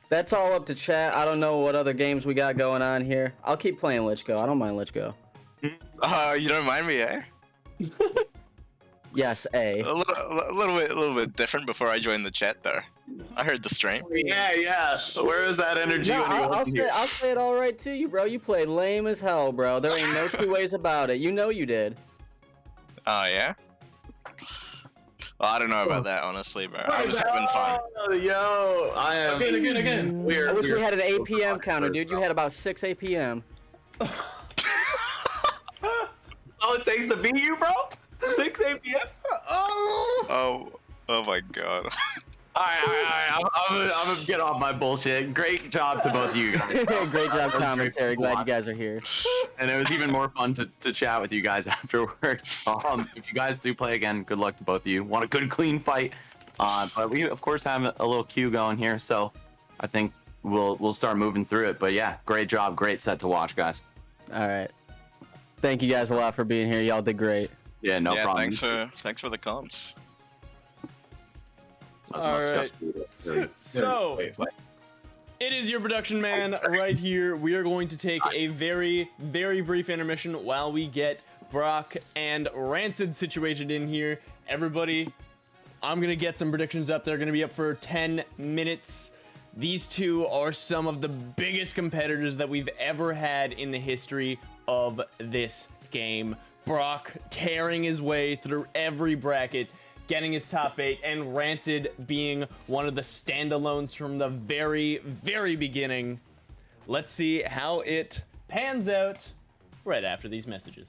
That's all up to chat. I don't know what other games we got going on here. I'll keep playing Lichgo. I don't mind Lichgo. You don't mind me, eh? Yes, A. A little bit different before I joined the chat there. I heard the stream. Yeah. Where is that energy? No, when you wasn't here? I'll say it all right to you, bro. You played lame as hell, bro. There ain't no two ways about it. You know you did. Oh yeah. Well, I don't know about that, honestly, bro. I was having fun. Yo, I am. Again. I wish we had an APM counter, dude. You had about 6 APM. All it takes to beat you, bro? 6 APM? Oh my god. Alright. I'm gonna get off my bullshit. Great job to both of you guys. Great job, commentary. Glad you guys are here. And it was even more fun to chat with you guys afterwards. If you guys do play again, good luck to both of you. Want a good, clean fight. But we, of course, have a little queue going here, so I think we'll start moving through it. But yeah, great job. Great set to watch, guys. All right. Thank you guys a lot for being here. Y'all did great. Yeah, no problem. Thanks for the comps. All right. So, it is your production man right here. We are going to take a very, very brief intermission while we get Brock and Rancid situated in here. Everybody, I'm going to get some predictions up. They're going to be up for 10 minutes. These two are some of the biggest competitors that we've ever had in the history of this game. Brock tearing his way through every bracket, getting his top 8, and Rancid being one of the standalones from the very, very beginning. Let's see how it pans out right after these messages.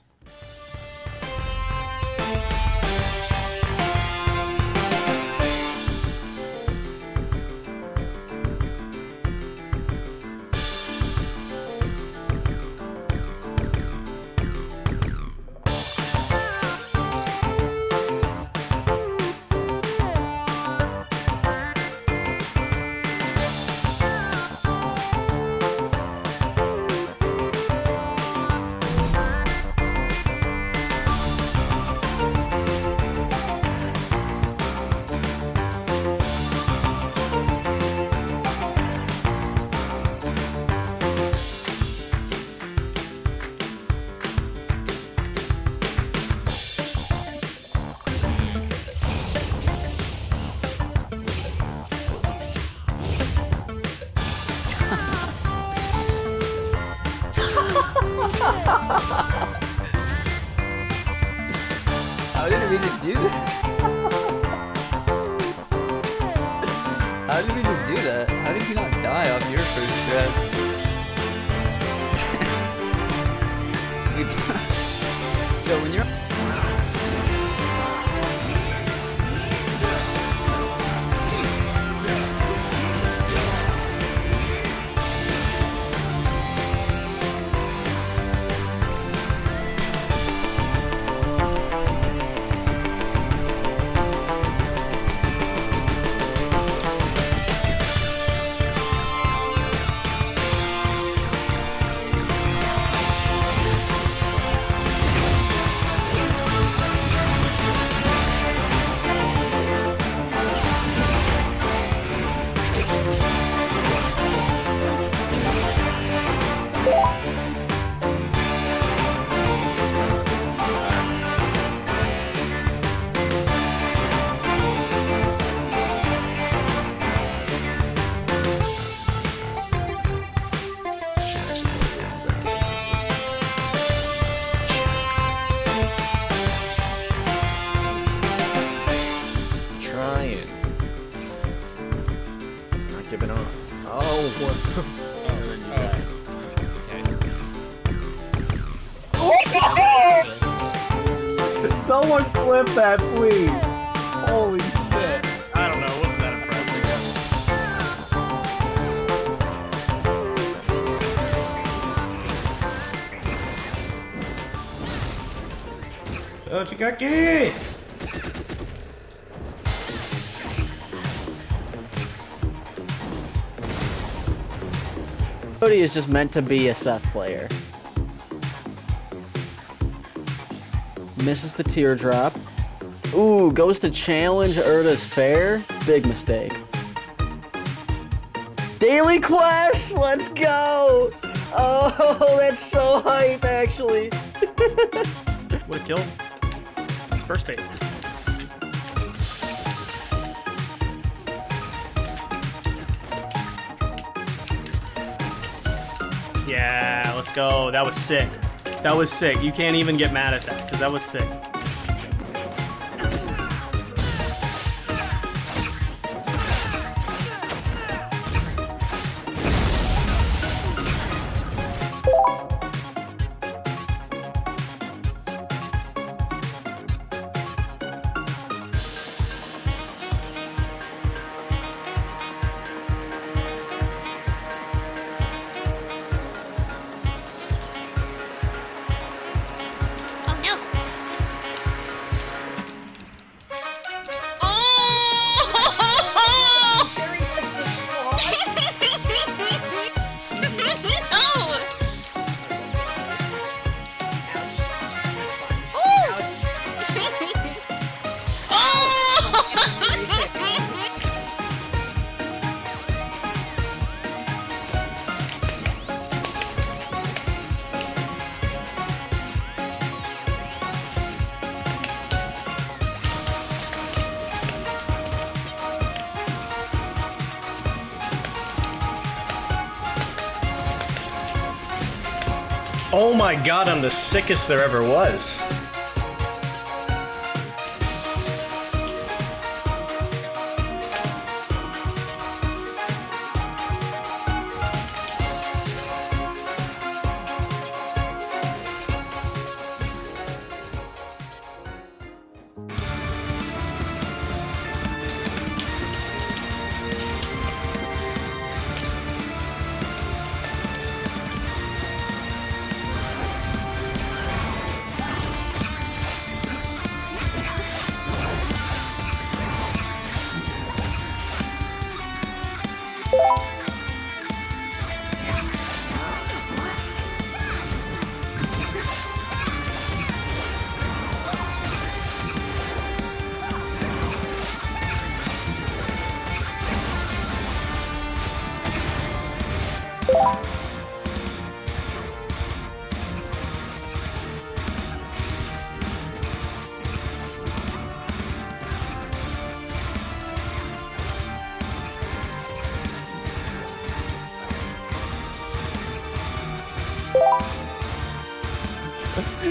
How did we just do that? How did we just do that? How did you not die off your first stretch? So when you're have been on. Oh, what? Someone clip that, please. Holy shit. I don't know. It wasn't that impressive. Oh, Chikaki! Cody is just meant to be a Seth player. Misses the teardrop. Ooh, goes to challenge Urdah's fair. Big mistake. Daily quest! Let's go! Oh, that's so hype, actually. Would have killed. First bait. Yeah, let's go. That was sick. That was sick. You can't even get mad at that, because that was sick. Oh my god, I'm the sickest there ever was.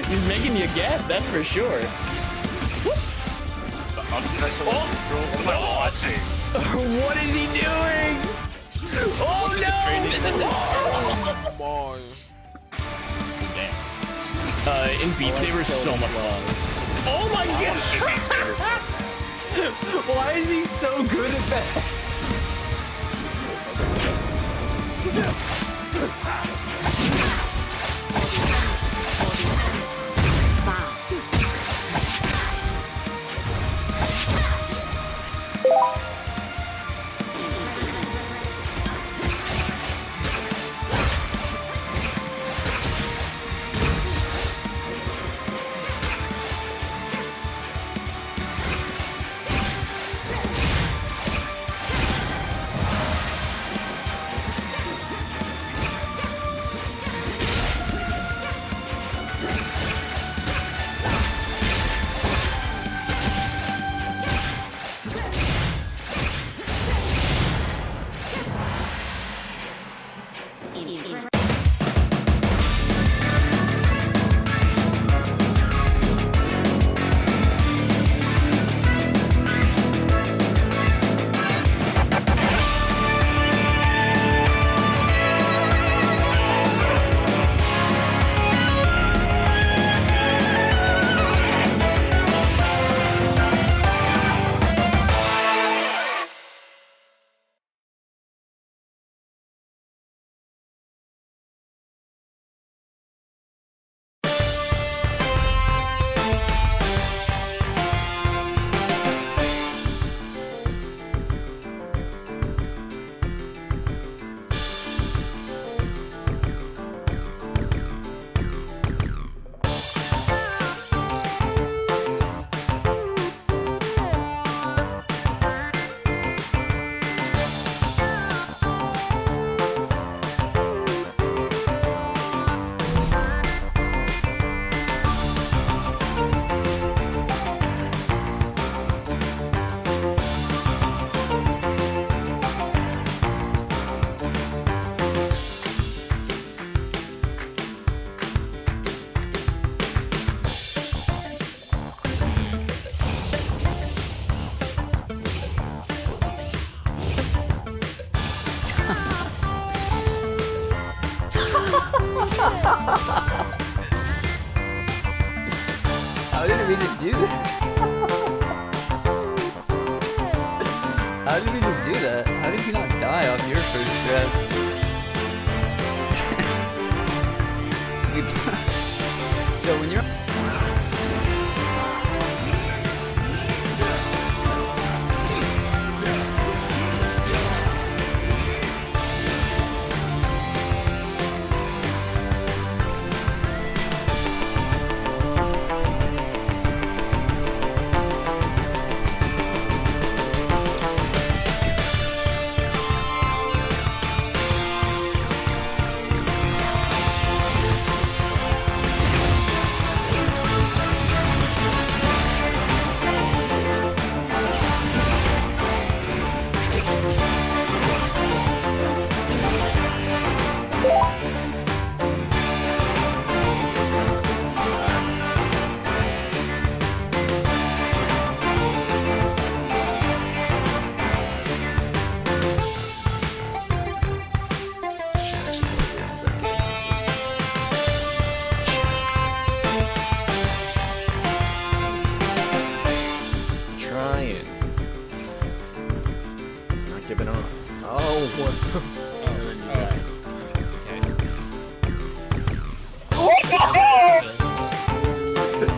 He's making you guess, that's for sure. What is he doing? Oh no! In Beat Saber is so much fun. Oh my god! Why is he so good at that? How did we just do that? How did we just do that? How did you not die off your first stretch? So when you're...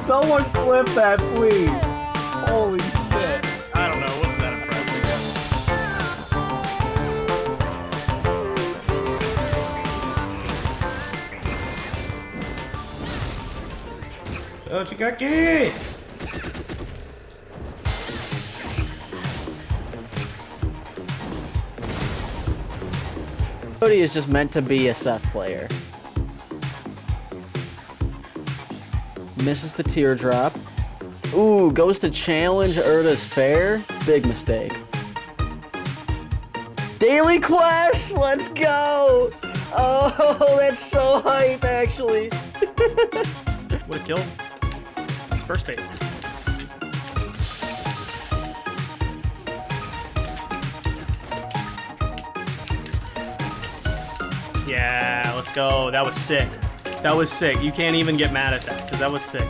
Someone flip that, please. Holy shit. I don't know. Wasn't that impressive? Oh, Chikaki! Cody is just meant to be a Seth player. Misses the teardrop. Ooh, goes to challenge Urdah's fair. Big mistake. Daily quest! Let's go! Oh, that's so hype, actually. Would have killed. First bait. Yeah, let's go. That was sick. That was sick. You can't even get mad at that, because that was sick.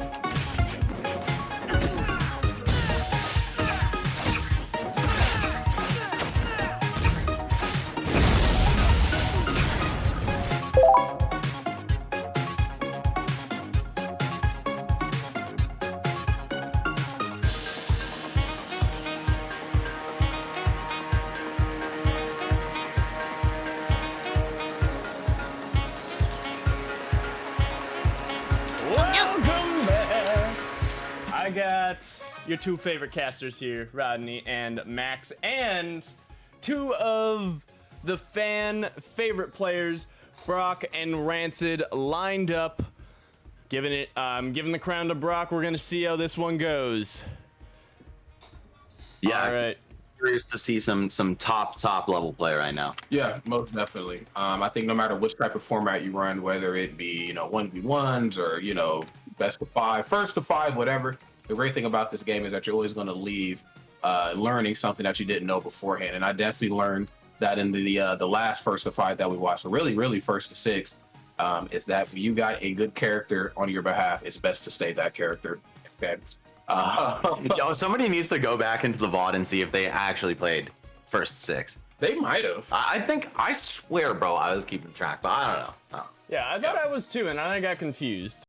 I got your two favorite casters here, Rodney and Max, and two of the fan favorite players, Brock and Rancid, lined up. Giving the crown to Brock. We're gonna see how this one goes. Yeah. All right. Curious to see some top level play right now. Yeah, most definitely. I think no matter which type of format you run, whether it be 1v1s or best of 5, first of 5, whatever. The great thing about this game is that you're always going to leave learning something that you didn't know beforehand, and I definitely learned that in the last first of 5 that we watched. So really first to 6 is that when you got a good character on your behalf, it's best to stay that character. Okay. Yo, somebody needs to go back into the VOD and see if they actually played first 6. They might have. I swear, bro, I was keeping track, but I don't know. Oh. Yeah, I thought I was too, and I got confused.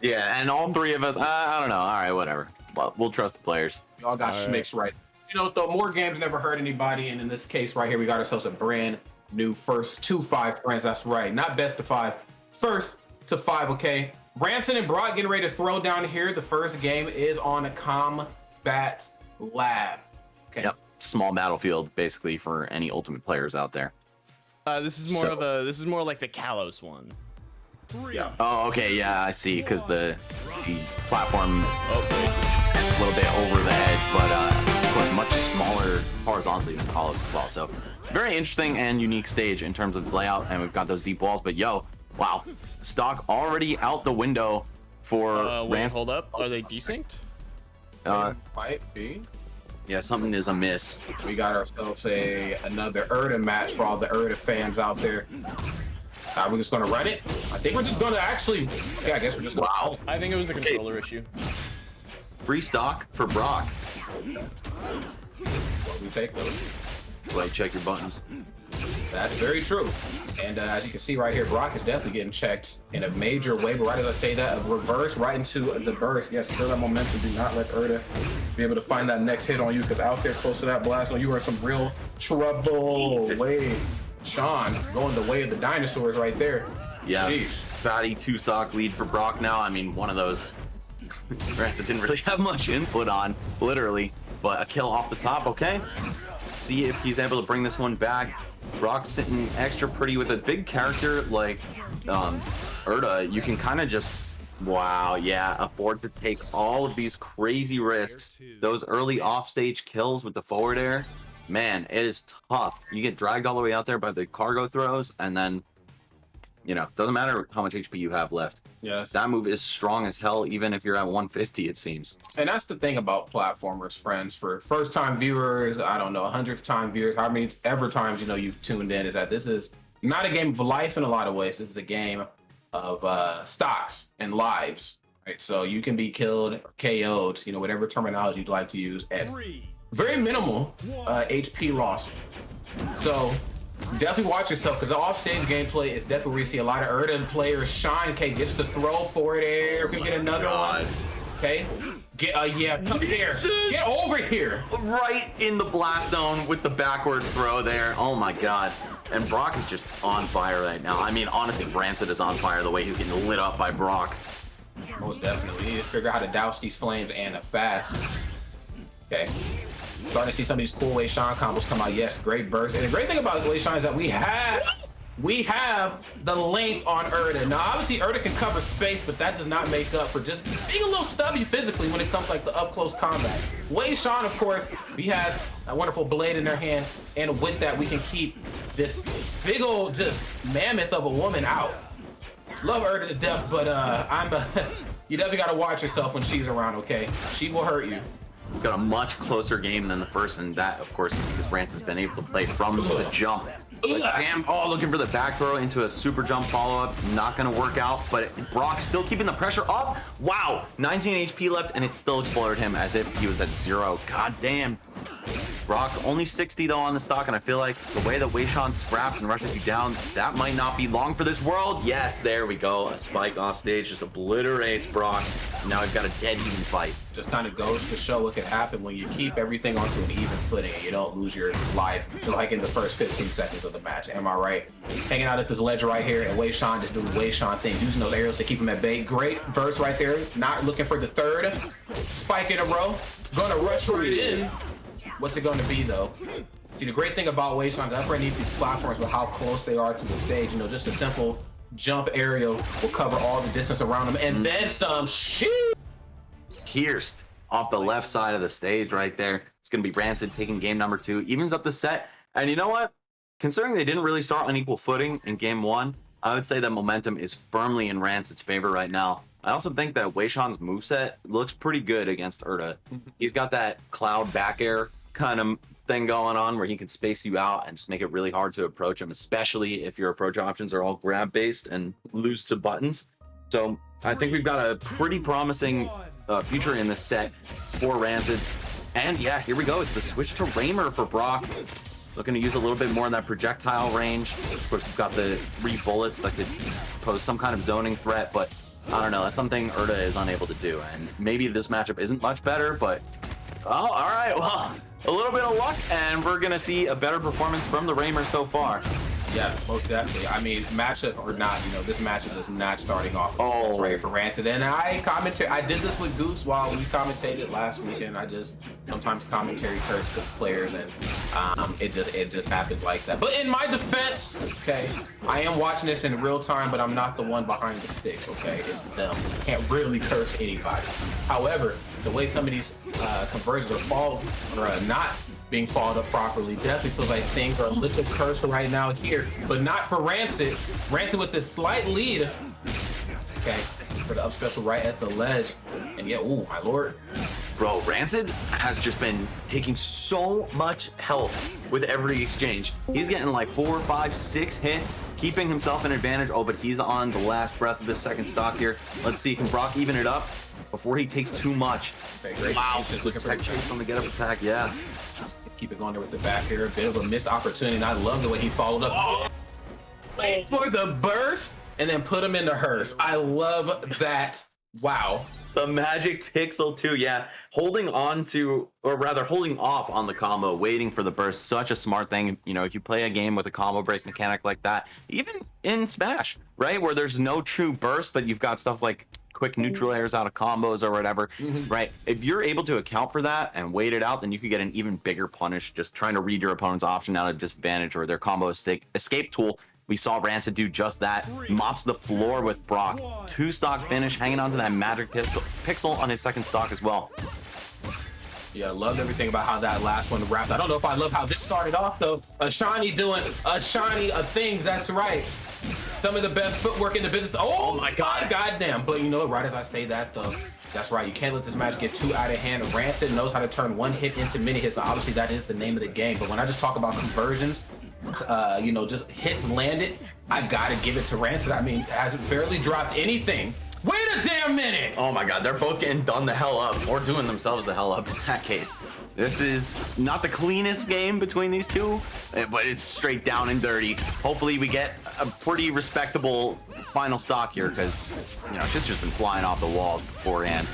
Yeah, and all three of us, I don't know. All right, whatever. Well, we'll trust the players. We all got schmicks right. Though more games never hurt anybody, and in this case right here, we got ourselves a brand new first to 5 friends. That's right, not best of 5, first to 5. Okay, Rancid and Brock getting ready to throw down here. The first game is on a combat lab. Okay. Yep, small battlefield basically for any ultimate players out there. This is more like the Kalos one. Yeah. Oh, okay, yeah, I see, because the platform Oh, wait. a little bit over the edge, but of course much smaller horizontally than Kalos as well. So very interesting and unique stage in terms of its layout, and we've got those deep walls. But yo, wow, stock already out the window for Wait, Rancid. hold up. Are they desynced? Might be. Yeah, something is amiss. We got ourselves another Urdah match for all the Urdah fans out there. We're just gonna run it. I think we're just gonna actually. Yeah, I guess we're just gonna. Wow. I think it was a controller issue. Free stock for Brock. We take those. That's why you check your buttons. That's very true. And as you can see right here, Brock is definitely getting checked in a major way. But right as I say that, a reverse right into the burst. Yes, feel that momentum. Do not let Urdah be able to find that next hit on you, because out there close to that blast on you are some real trouble. Wait, Sean going the way of the dinosaurs right there. Yeah, Jeez. fatty 2-stock lead for Brock now. I mean, one of those Rancid didn't really have much input on, literally, but a kill off the top, okay? See if he's able to bring this one back. Brock's sitting extra pretty with a big character like Urdah. You can kind of just, wow, yeah, afford to take all of these crazy risks. Those early offstage kills with the forward air, man, it is tough. You get dragged all the way out there by the cargo throws, and then, you know, doesn't matter how much HP you have left. Yes. That move is strong as hell, even if you're at 150, it seems. And that's the thing about platformers, friends. For first-time viewers, I don't know, 100th-time viewers, how many ever times, you know, you've tuned in, is that this is not a game of life in a lot of ways. This is a game of stocks and lives, right? So you can be killed or KO'd, you know, whatever terminology you'd like to use, at very minimal HP loss. So definitely watch yourself, because the offstage gameplay is definitely where you see a lot of Urdah players shine. Okay, gets the throw forward air. We get another one. Okay, get yeah, come here. Get over here. Right in the blast zone with the backward throw there. Oh my god. And Brock is just on fire right now. I mean, honestly, Rancid is on fire the way he's getting lit up by Brock. Most definitely. You need to figure out how to douse these flames and fast. Okay. Starting to see some of these cool Weishan combos come out. Yes, great burst. And the great thing about Weishan is that we have the length on Urdah. Now, obviously, Urdah can cover space, but that does not make up for just being a little stubby physically when it comes like the up-close combat. Weishan, of course, he has a wonderful blade in their hand, and with that, we can keep this big old just mammoth of a woman out. Love Urdah to death, but you definitely got to watch yourself when she's around, okay? She will hurt you. He's got a much closer game than the first, and that, of course, because Rancid has been able to play from the jump. But damn, oh, looking for the back throw into a super jump follow-up. Not going to work out, but Brock still keeping the pressure up. Wow, 19 HP left, and it still exploded him as if he was at 0. God damn. Brock only 60 though on the stock, and I feel like the way that Weishan scraps and rushes you down, that might not be long for this world. Yes, there we go. A spike off stage just obliterates Brock. Now we've got a dead even fight. Just kind of goes to show what can happen when you keep everything onto an even footing and you don't lose your life like in the first 15 seconds of the match. Am I right? Hanging out at this ledge right here, and Weishan just doing Weishan things, using those arrows to keep him at bay. Great burst right there. Not looking for the third spike in a row. Gonna rush right in. What's it going to be though? See, the great thing about Weishan is that's where I need these platforms with how close they are to the stage. You know, just a simple jump aerial will cover all the distance around them, and then some. Shit. Pierced off the left side of the stage right there. It's going to be Rancid taking game number 2. Evens up the set. And you know what? Considering they didn't really start on equal footing in game 1, I would say that momentum is firmly in Rancid's favor right now. I also think that Weishan's moveset looks pretty good against Urdah. He's got that cloud back air kind of thing going on where he can space you out and just make it really hard to approach him, especially if your approach options are all grab based and lose to buttons. So I think we've got a pretty promising future in this set for Rancid. And yeah, here we go. It's the switch to Raymer for Brock. Looking to use a little bit more in that projectile range. Of course, we've got the 3 bullets that could pose some kind of zoning threat, but I don't know. That's something Urdah is unable to do. And maybe this matchup isn't much better, but oh, all right. Well, a little bit of luck, and we're going to see a better performance from the Raymer so far. Yeah, most definitely. I mean, matchup or not, you know, this matchup is not starting off right for Rancid. And I did this with Goose while we commentated last weekend. I just sometimes commentary curse the players, and it just happens like that. But in my defense, okay, I am watching this in real time, but I'm not the one behind the sticks, okay? It's them. Can't really curse anybody. However, the way some of these conversions are not being followed up properly definitely feels like things are a little cursed right now here, but not for Rancid. Rancid with this slight lead. Okay, for the up special right at the ledge. And yeah, ooh, my lord. Bro, Rancid has just been taking so much health with every exchange. He's getting like 4, 5, 6 hits keeping himself an advantage. Oh, but he's on the last breath of this second stock here. Let's see, can Brock even it up before he takes too much? Wow, good tech chase on the get up attack, yeah. Keep it going there with the back here. A bit of a missed opportunity, and I love the way he followed up. Wait for the burst, and then put him into hers. I love that. Wow. The magic pixel too, yeah. Holding on to, or rather holding off on the combo, waiting for the burst, such a smart thing. You know, if you play a game with a combo break mechanic like that, even in Smash, right, where there's no true burst, but you've got stuff like quick neutral airs out of combos or whatever, right? If you're able to account for that and wait it out, then you could get an even bigger punish just trying to read your opponent's option out of disadvantage or their combo escape tool. We saw Rancid do just that. Mops the floor with Brock. 2-stock finish, hanging on to that magic pixel on his second stock as well. Yeah, loved everything about how that last one wrapped. I don't know if I love how this started off though. Ashani doing Ashani of things, that's right. Some of the best footwork in the business. Oh my God, goddamn. But you know, right as I say that though, that's right. You can't let this match get too out of hand. Rancid knows how to turn one hit into many hits. So obviously that is the name of the game. But when I just talk about conversions, you know, just hits landed, I gotta give it to Rancid. I mean, hasn't barely dropped anything. Wait a damn minute! Oh my God, they're both getting done the hell up, or doing themselves the hell up in that case. This is not the cleanest game between these two, but it's straight down and dirty. Hopefully we get a pretty respectable final stock here, because, you know, shit's just been flying off the walls beforehand.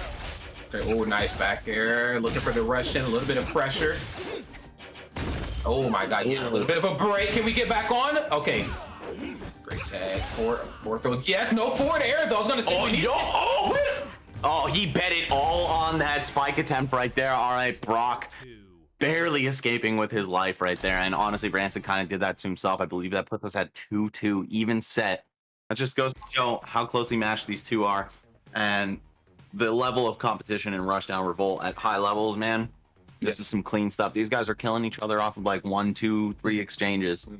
Okay, oh, nice back air. Looking for the rush in, a little bit of pressure. Oh my God, yeah, a little bit of a break. Can we get back on? Okay. Great tag. Forward throw. Yes, no forward air though. I was gonna say. Oh, he bet it all on that spike attempt right there. All right, Brock barely escaping with his life right there. And honestly, Rancid kind of did that to himself. I believe that puts us at 2-2, even set. That just goes to show how closely matched these two are. And the level of competition in Rushdown Revolt at high levels, man. This is some clean stuff. These guys are killing each other off of like 1, 2, 3 exchanges.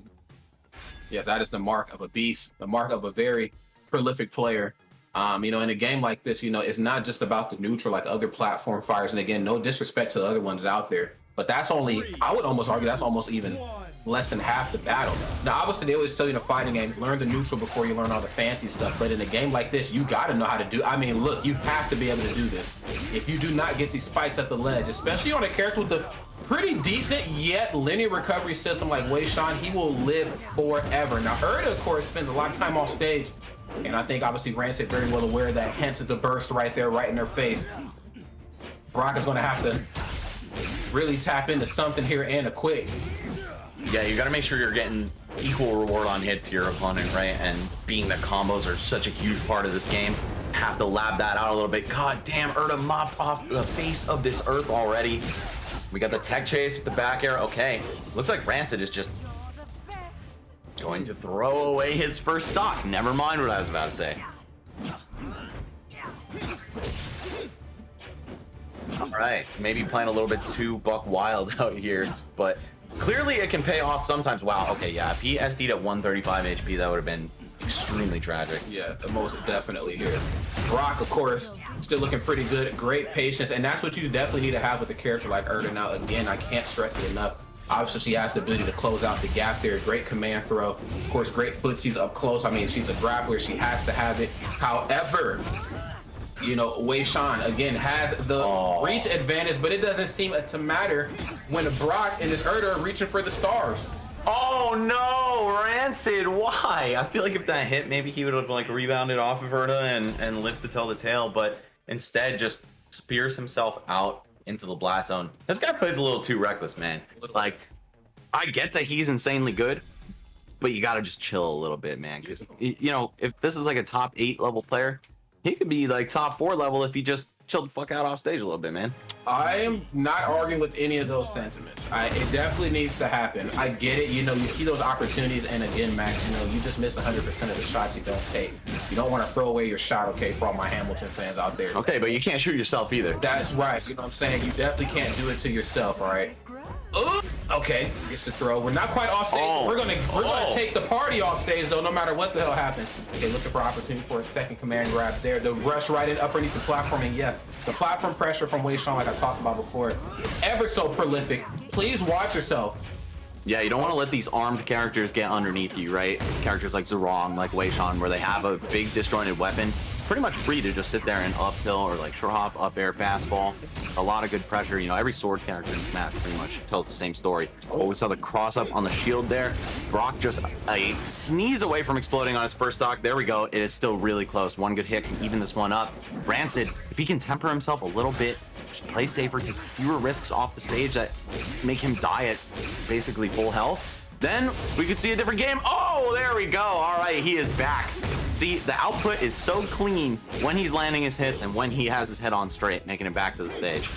Yeah, that is the mark of a beast, the mark of a very prolific player. You know, in a game like this, you know, it's not just about the neutral like other platform fires. And again, no disrespect to the other ones out there, but that's only, I would almost argue that's almost even less than half the battle. Now, obviously, they always tell you in a fighting game, learn the neutral before you learn all the fancy stuff. But in a game like this, you got to know how to do. I mean, look, you have to be able to do this. If you do not get these spikes at the ledge, especially on a character with a pretty decent yet linear recovery system like Weishan, he will live forever. Now, Urdah, of course, spends a lot of time off stage. And I think, obviously, Rancid very well aware of that, hence of the burst right there, right in their face. Brock is going to have to really tap into something here and a quick. Yeah, you got to make sure you're getting equal reward on hit to your opponent, right? And being that combos are such a huge part of this game, have to lab that out a little bit. God damn, Urdah mopped off the face of this earth already. We got the tech chase with the back air. Okay, looks like Rancid is just going to throw away his first stock. Never mind what I was about to say. All right, maybe playing a little bit too buck wild out here, but clearly it can pay off sometimes. Wow, okay, yeah, if he SD'd at 135 HP, that would have been extremely tragic. Yeah, the most definitely here. Brock, of course, still looking pretty good. Great patience, and that's what you definitely need to have with a character like Urdah. Now, again, I can't stress it enough. Obviously, she has the ability to close out the gap there. Great command throw. Of course, great footsies up close. I mean, she's a grappler. She has to have it. However, you know, Weishan, again, has the reach advantage, but it doesn't seem to matter when Brock and his Urdah are reaching for the stars. Oh no, Rancid, why? I feel like if that hit, maybe he would have like rebounded off of Urdah and lived to tell the tale, but instead just spears himself out into the blast zone. This guy plays a little too reckless, man. Like, I get that he's insanely good, but you gotta just chill a little bit, man. Because, you know, if this is like a top 8 level player, he could be like top 4 level if he just chilled the fuck out off stage a little bit, man. I am not arguing with any of those sentiments. It definitely needs to happen. I get it. You know, you see those opportunities, and again, Max, you know, you just miss 100% of the shots you don't take. You don't want to throw away your shot, okay, for all my Hamilton fans out there. Okay, but you can't shoot yourself either. That's right. You know what I'm saying? You definitely can't do it to yourself, all right? Okay, gets to throw. We're not quite off stage. We're gonna take the party off stage though, no matter what the hell happens. Okay, looking for opportunity for a second command grab there. The rush right in underneath the platform, and yes, the platform pressure from Weishan, like I talked about before, ever so prolific. Please watch yourself. Yeah, you don't want to let these armed characters get underneath you, right? Characters like Zhurong, like Weishan, where they have a big disjointed weapon. It's pretty much free to just sit there and uphill or like short hop, up air, fastball. A lot of good pressure. You know, every sword character in Smash pretty much tells the same story. Oh, we saw the cross up on the shield there. Brock just a sneeze away from exploding on his first stock. There we go. It is still really close. One good hit can even this one up. Rancid, if he can temper himself a little bit, just play safer, take fewer risks off the stage that make him die at basically full health, then we could see a different game. Oh, there we go. All right, he is back. See, the output is so clean when he's landing his hits and when he has his head on straight, making it back to the stage.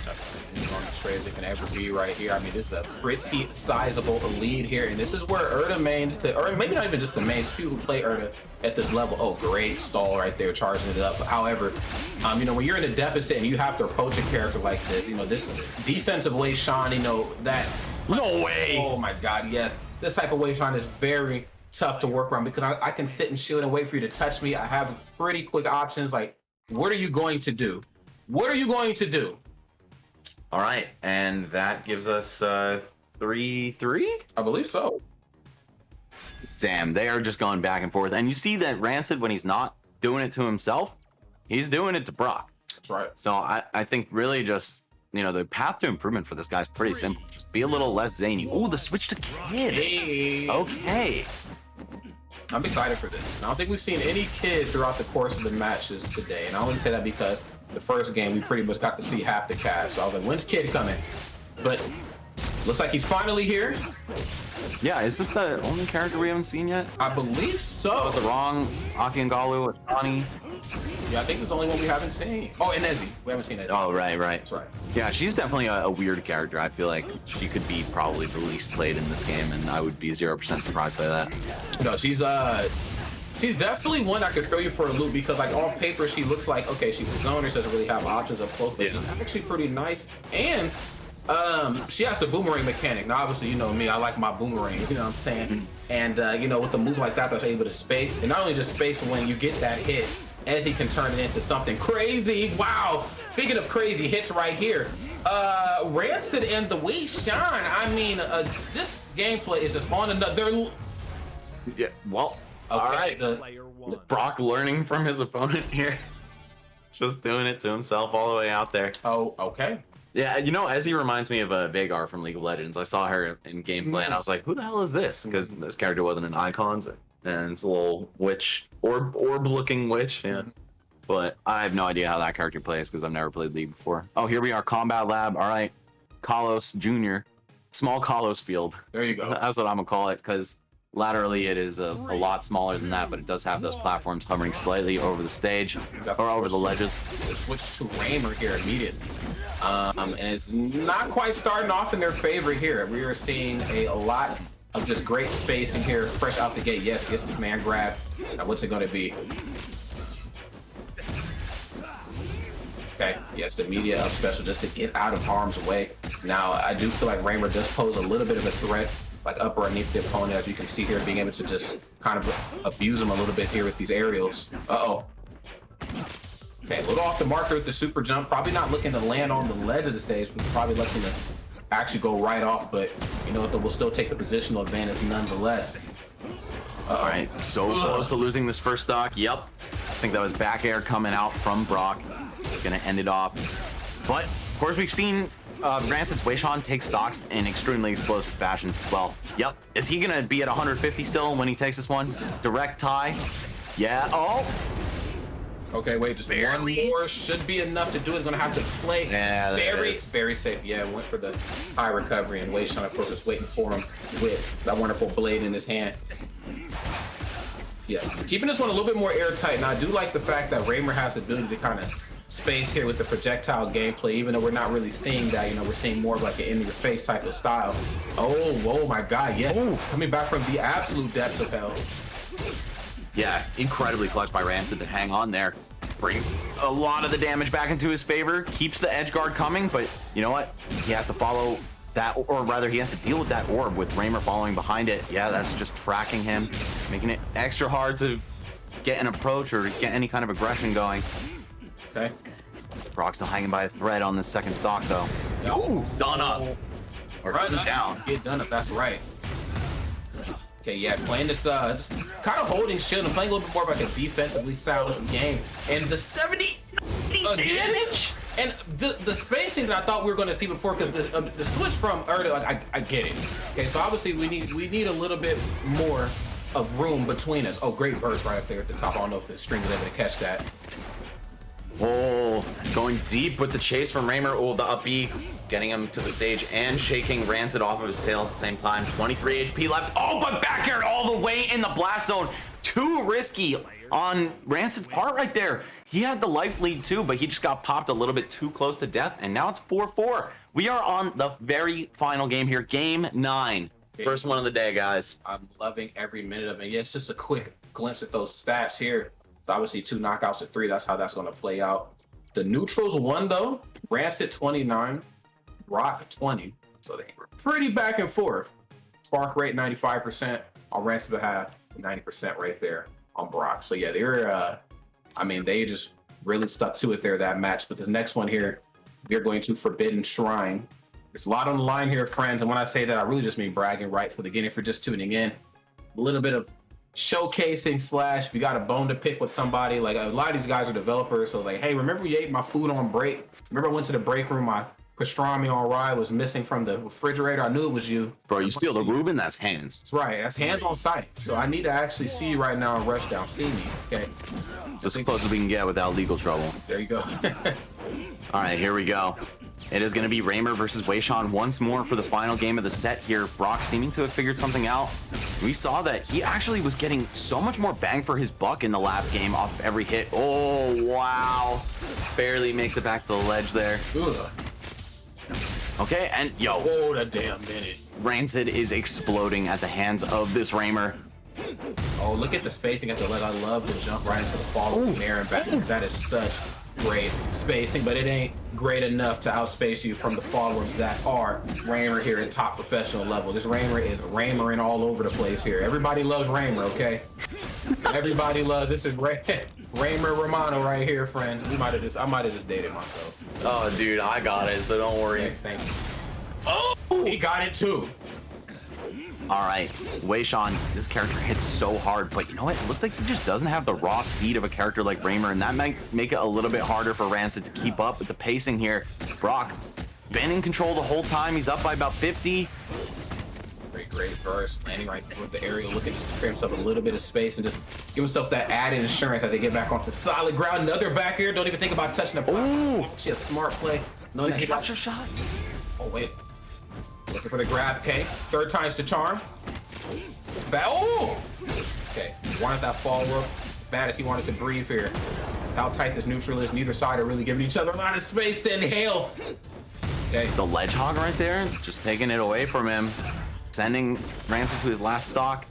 On as straight as it can ever be right here. I mean, this is a pretty sizable lead here, and this is where Urdah mains, or maybe not even just the mains, people who play Urdah at this level. Oh, great stall right there, charging it up. However, you know, when you're in a deficit and you have to approach a character like this, you know, this defensive Weishan, you know, that. No way. Oh my God, yes. This type of Weishan is very tough to work around because I can sit and shield and wait for you to touch me. I have pretty quick options. Like, what are you going to do? What are you going to do? All right, and that gives us 3-3? I believe so. Damn, they are just going back and forth. And you see that Rancid, when he's not doing it to himself, he's doing it to Brock. That's right. So I think really just, you know, the path to improvement for this guy is pretty simple. Just be a little less zany. Ooh, the switch to Kid. Hey. Okay. I'm excited for this. I don't think we've seen any Kid throughout the course of the matches today. And I only say that because the first game we pretty much got to see half the cast. So I was like, when's Kid coming? But looks like he's finally here. Yeah, is this the only character we haven't seen yet? I believe so. Was it wrong? Aki and Galu, Ashani? Yeah, I think it's the only one we haven't seen. Oh, and Ezzie. We haven't seen it. Oh, right. That's right. Yeah, she's definitely a weird character. I feel like she could be probably the least played in this game, and I would be 0% surprised by that. No, she's definitely one I could throw you for a loop because, like, on paper she looks like, okay, she's a zoner, she doesn't really have options up close, but she's actually pretty nice. And she has the boomerang mechanic. Now, obviously, you know me, I like my boomerangs, you know what I'm saying? And you know, with the move like that, that's able to space, and not only just space, but when you get that hit, Ezzie can turn it into something crazy. Wow. Speaking of crazy hits right here, Rancid and the Weishan. I mean, this gameplay is just on another. Yeah. Well. Okay, all right. Brock learning from his opponent here, just doing it to himself all the way out there. Oh, okay. Yeah, you know, Ezzie reminds me of Veigar from League of Legends. I saw her in gameplay, and I was like, "Who the hell is this?" Because this character wasn't in icons, and it's a little witch, orb-looking witch. Yeah, but I have no idea how that character plays because I've never played League before. Oh, here we are, Combat Lab. All right, Kalos Jr., small Kalos field. There you go. That's what I'm gonna call it because laterally it is a lot smaller than that, but it does have those platforms hovering slightly over the stage or over the ledges. Switch to Raymer here immediately. And it's not quite starting off in their favor here. We are seeing a lot of just great spacing here, fresh out the gate. Yes, gets the command grab. Now, what's it going to be? Okay, yes, the media up special just to get out of harm's way. Now, I do feel like Raymer does pose a little bit of a threat, like up or underneath the opponent, as you can see here, being able to just kind of abuse him a little bit here with these aerials. Uh-oh. Okay, a little off the marker with the super jump. Probably not looking to land on the ledge of the stage, but probably looking to actually go right off. But you know what? We'll still take the positional advantage nonetheless. All right, so close to losing this first stock. Yep, I think that was back air coming out from Brock. Gonna end it off. But of course, we've seen Rancid's Weishan take stocks in extremely explosive fashions as well. Yep, is he gonna be at 150 still when he takes this one? Direct tie. Yeah. Oh. Okay, wait, just barely. One more should be enough to do it. It's gonna have to play very safe. Yeah, went for the high recovery, and Weishan, of course, was waiting for him with that wonderful blade in his hand. Yeah, keeping this one a little bit more airtight. Now, I do like the fact that Raymer has the ability to kind of space here with the projectile gameplay, even though we're not really seeing that. You know, we're seeing more of like an in-your-face type of style. Oh my God, yes. Ooh. Coming back from the absolute depths of hell. Yeah, incredibly clutch by Rancid to hang on there. Brings a lot of the damage back into his favor, keeps the edge guard coming, but you know what? He has to follow that, or rather he has to deal with that orb with Raymer following behind it. Yeah, that's just tracking him, making it extra hard to get an approach or get any kind of aggression going. Okay. Brock's still hanging by a thread on this second stock though. Ooh, done up. Or right down. Get done up, that's right. Okay, yeah, playing this, just kind of holding shield and playing a little bit more of like a defensively sound game. And the 70 damage? And the spacing that I thought we were going to see before, because the switch from Urdah, like, I get it. Okay, so obviously we need a little bit more of room between us. Oh, great burst right up there at the top. I don't know if the string was able to catch that. Oh, going deep with the chase from Raymer. Oh, the up B, getting him to the stage and shaking Rancid off of his tail at the same time. 23 HP left. Oh, but back air all the way in the blast zone. Too risky on Rancid's part right there. He had the life lead too, but he just got popped a little bit too close to death, and now it's 4-4. We are on the very final game here, game 9. First one of the day, guys. I'm loving every minute of it. Yeah, it's just a quick glimpse at those stats here. So obviously 2 knockouts to 3. That's how that's going to play out. The neutrals won though. Rancid 29, Rock 20. So they were pretty back and forth. Spark rate 95% on Rancid's behalf, 90% right there on Brock. So yeah, they're I mean, they just really stuck to it there that match. But this next one here, we're going to Forbidden Shrine. There's a lot on the line here, friends. And when I say that, I really just mean bragging rights. But again, if you're just tuning in, a little bit of showcasing / if you got a bone to pick with somebody, like a lot of these guys are developers, so it's like, hey, remember you ate my food on break? Remember I went to the break room, my pastrami on rye was missing from the refrigerator? I knew it was you. Bro, you steal the Reuben? That's hands. That's right, that's hands on sight. So I need to actually see you right now in Rushdown. See me, okay? It's as close as we can get without legal trouble. There you go. All right, here we go. It is going to be Raymer versus Weishan once more for the final game of the set here. Brock seeming to have figured something out. We saw that he actually was getting so much more bang for his buck in the last game off of every hit. Oh, wow. Barely makes it back to the ledge there. Ugh. Okay, and yo. Hold a damn minute. Rancid is exploding at the hands of this Raymer. Oh, look at the spacing at the ledge. I love the jump right into the fall of the air and back. That is such great spacing, but it ain't great enough to outspace you from the followers that are Raymer here at top professional level. This Raymer is Raymering all over the place here. Everybody loves Raymer, okay? Everybody loves, this is Raymer Romano right here, friends. I might have just dated myself. Oh, dude, I got it, so don't worry. Okay, thank you. Oh, he got it too. All right, Weishan, this character hits so hard, but you know what? It looks like he just doesn't have the raw speed of a character like Raymer, and that might make it a little bit harder for Rancid to keep up with the pacing here. Brock, been in control the whole time. He's up by about 50. Great burst, landing right with the aerial, looking to clear himself a little bit of space and just give himself that added insurance as they get back onto solid ground. Another back air, don't even think about touching the Ooh. Actually a smart play. No, The capture shot. Oh, wait. Looking for the grab, okay. Third time's the charm. Oh! Okay, wanted that fall rope. Bad as he wanted to breathe here. That's how tight this neutral is. Neither side are really giving each other a lot of space to inhale. Okay. The ledge hog right there, just taking it away from him. Sending Rancid to his last stock.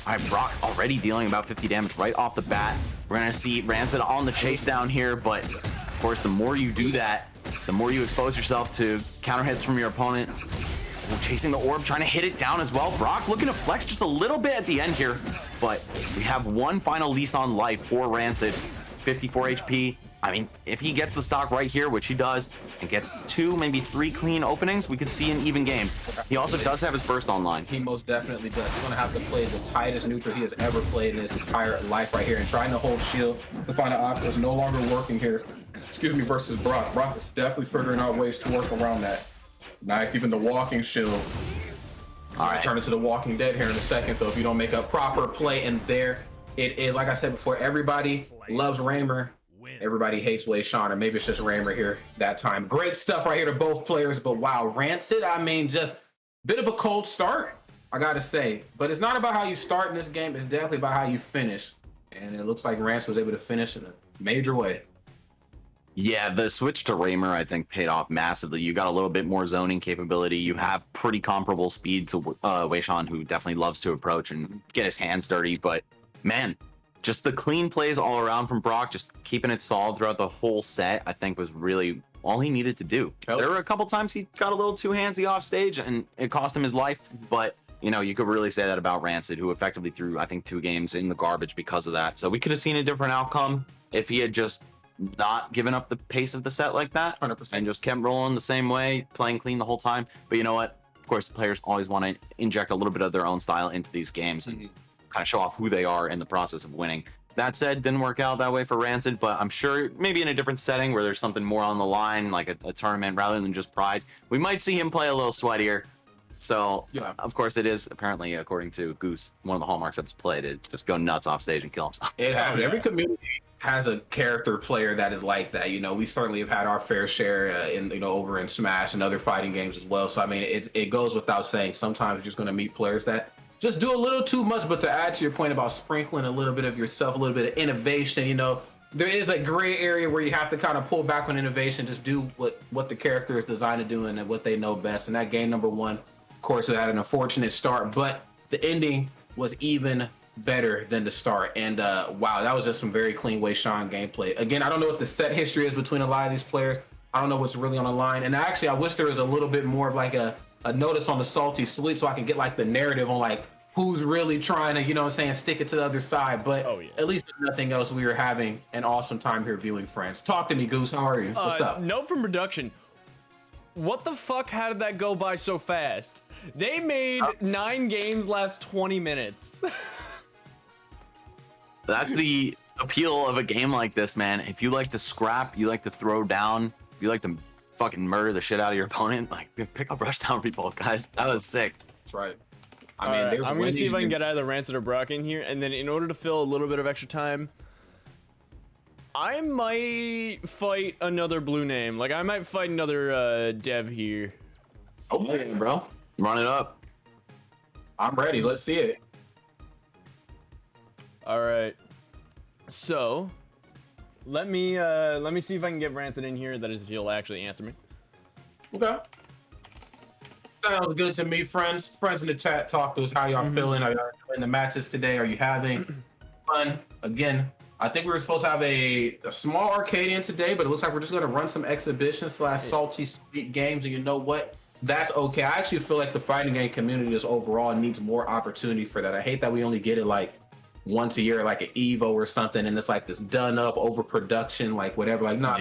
All right, Brock already dealing about 50 damage right off the bat. We're gonna see Rancid on the chase down here, but of course, the more you do that, the more you expose yourself to counter hits from your opponent. We're chasing the orb, trying to hit it down as well. Brock looking to flex just a little bit at the end here, but we have one final lease on life for Rancid. 54 HP. I mean, if he gets the stock right here, which he does, and gets 2, maybe 3 clean openings, we could see an even game. He also does have his burst online. He most definitely does. He's going to have to play the tightest neutral he has ever played in his entire life right here, and trying to hold shield to find an option is no longer working here. Excuse me, versus Brock. Brock is definitely figuring out ways to work around that. Nice, even the walking shield. All right, turn into the Walking Dead here in a second, though, if you don't make a proper play. And there it is. Like I said before, everybody loves Raymer. Everybody hates Weishan, or maybe it's just Raymer here that time. Great stuff right here to both players, but wow, Rancid, I mean, just a bit of a cold start, I gotta say. But it's not about how you start in this game, it's definitely about how you finish. And it looks like Rancid was able to finish in a major way. Yeah, the switch to Raymer, I think, paid off massively. You got a little bit more zoning capability. You have pretty comparable speed to Weishan, who definitely loves to approach and get his hands dirty. But, man, just the clean plays all around from Brock, just keeping it solid throughout the whole set, I think was really all he needed to do. There were a couple times he got a little too handsy off stage, and it cost him his life. But, you know, you could really say that about Rancid, who effectively threw, I think, 2 games in the garbage because of that. So we could have seen a different outcome if he had just not given up the pace of the set like that 100%. and just kept rolling the same way, playing clean the whole time. But you know what? course, players always want to inject a little bit of their own style into these games and kind of show off who they are in the process of winning. That said, didn't work out that way for Rancid, but I'm sure maybe in a different setting where there's something more on the line, like a tournament rather than just Pride, we might see him play a little sweatier. So, of course, it is apparently, according to Goose, one of the hallmarks of his play to just go nuts off stage and kill himself. It happens. Every community has a character player that is like that. You know, we certainly have had our fair share over in Smash and other fighting games as well. So I mean, it goes without saying. Sometimes you're just going to meet players that just do a little too much. But to add to your point about sprinkling a little bit of yourself, a little bit of innovation, you know, there is a gray area where you have to kind of pull back on innovation. Just do what the character is designed to do and what they know best. And that game number one, of course, it had an unfortunate start, but the ending was even better than the start. And wow, that was just some very clean Weishan gameplay. Again, I don't know what the set history is between a lot of these players. I don't know what's really on the line. And actually, I wish there was a little bit more of like a notice on the salty sweet so I can get like the narrative on like who's really trying to, you know what I'm saying, stick it to the other side. But at least if nothing else, we were having an awesome time here viewing friends. Talk to me, Goose. How are you? What's up? Note from production. What the fuck? How did that go by so fast? They made 9 games last 20 minutes. That's the appeal of a game like this, man. If you like to scrap, you like to throw down, if you like to fucking murder the shit out of your opponent, like pick up Rushdown Revolt, guys. That was sick. That's right. I mean, I'm gonna see if I can get either Rancid or Brock in here, and then in order to fill a little bit of extra time, I might fight another blue name. Like I might fight another dev here. Okay, bro. Run it up. I'm ready. Let's see it. All right. So, let me see if I can get Rancid in here. That is, if he'll actually answer me. Okay. Sounds good to me, friends. Friends in the chat, talk to us. How y'all feeling? Are y'all enjoying the matches today? Are you having fun? Again, I think we were supposed to have a small Arcadian today, but it looks like we're just going to run some exhibition / salty sweet games. And you know what? That's okay. I actually feel like the fighting game community just overall needs more opportunity for that. I hate that we only get it like once a year, like an Evo or something, and it's like this done up overproduction, like whatever. Like, nah,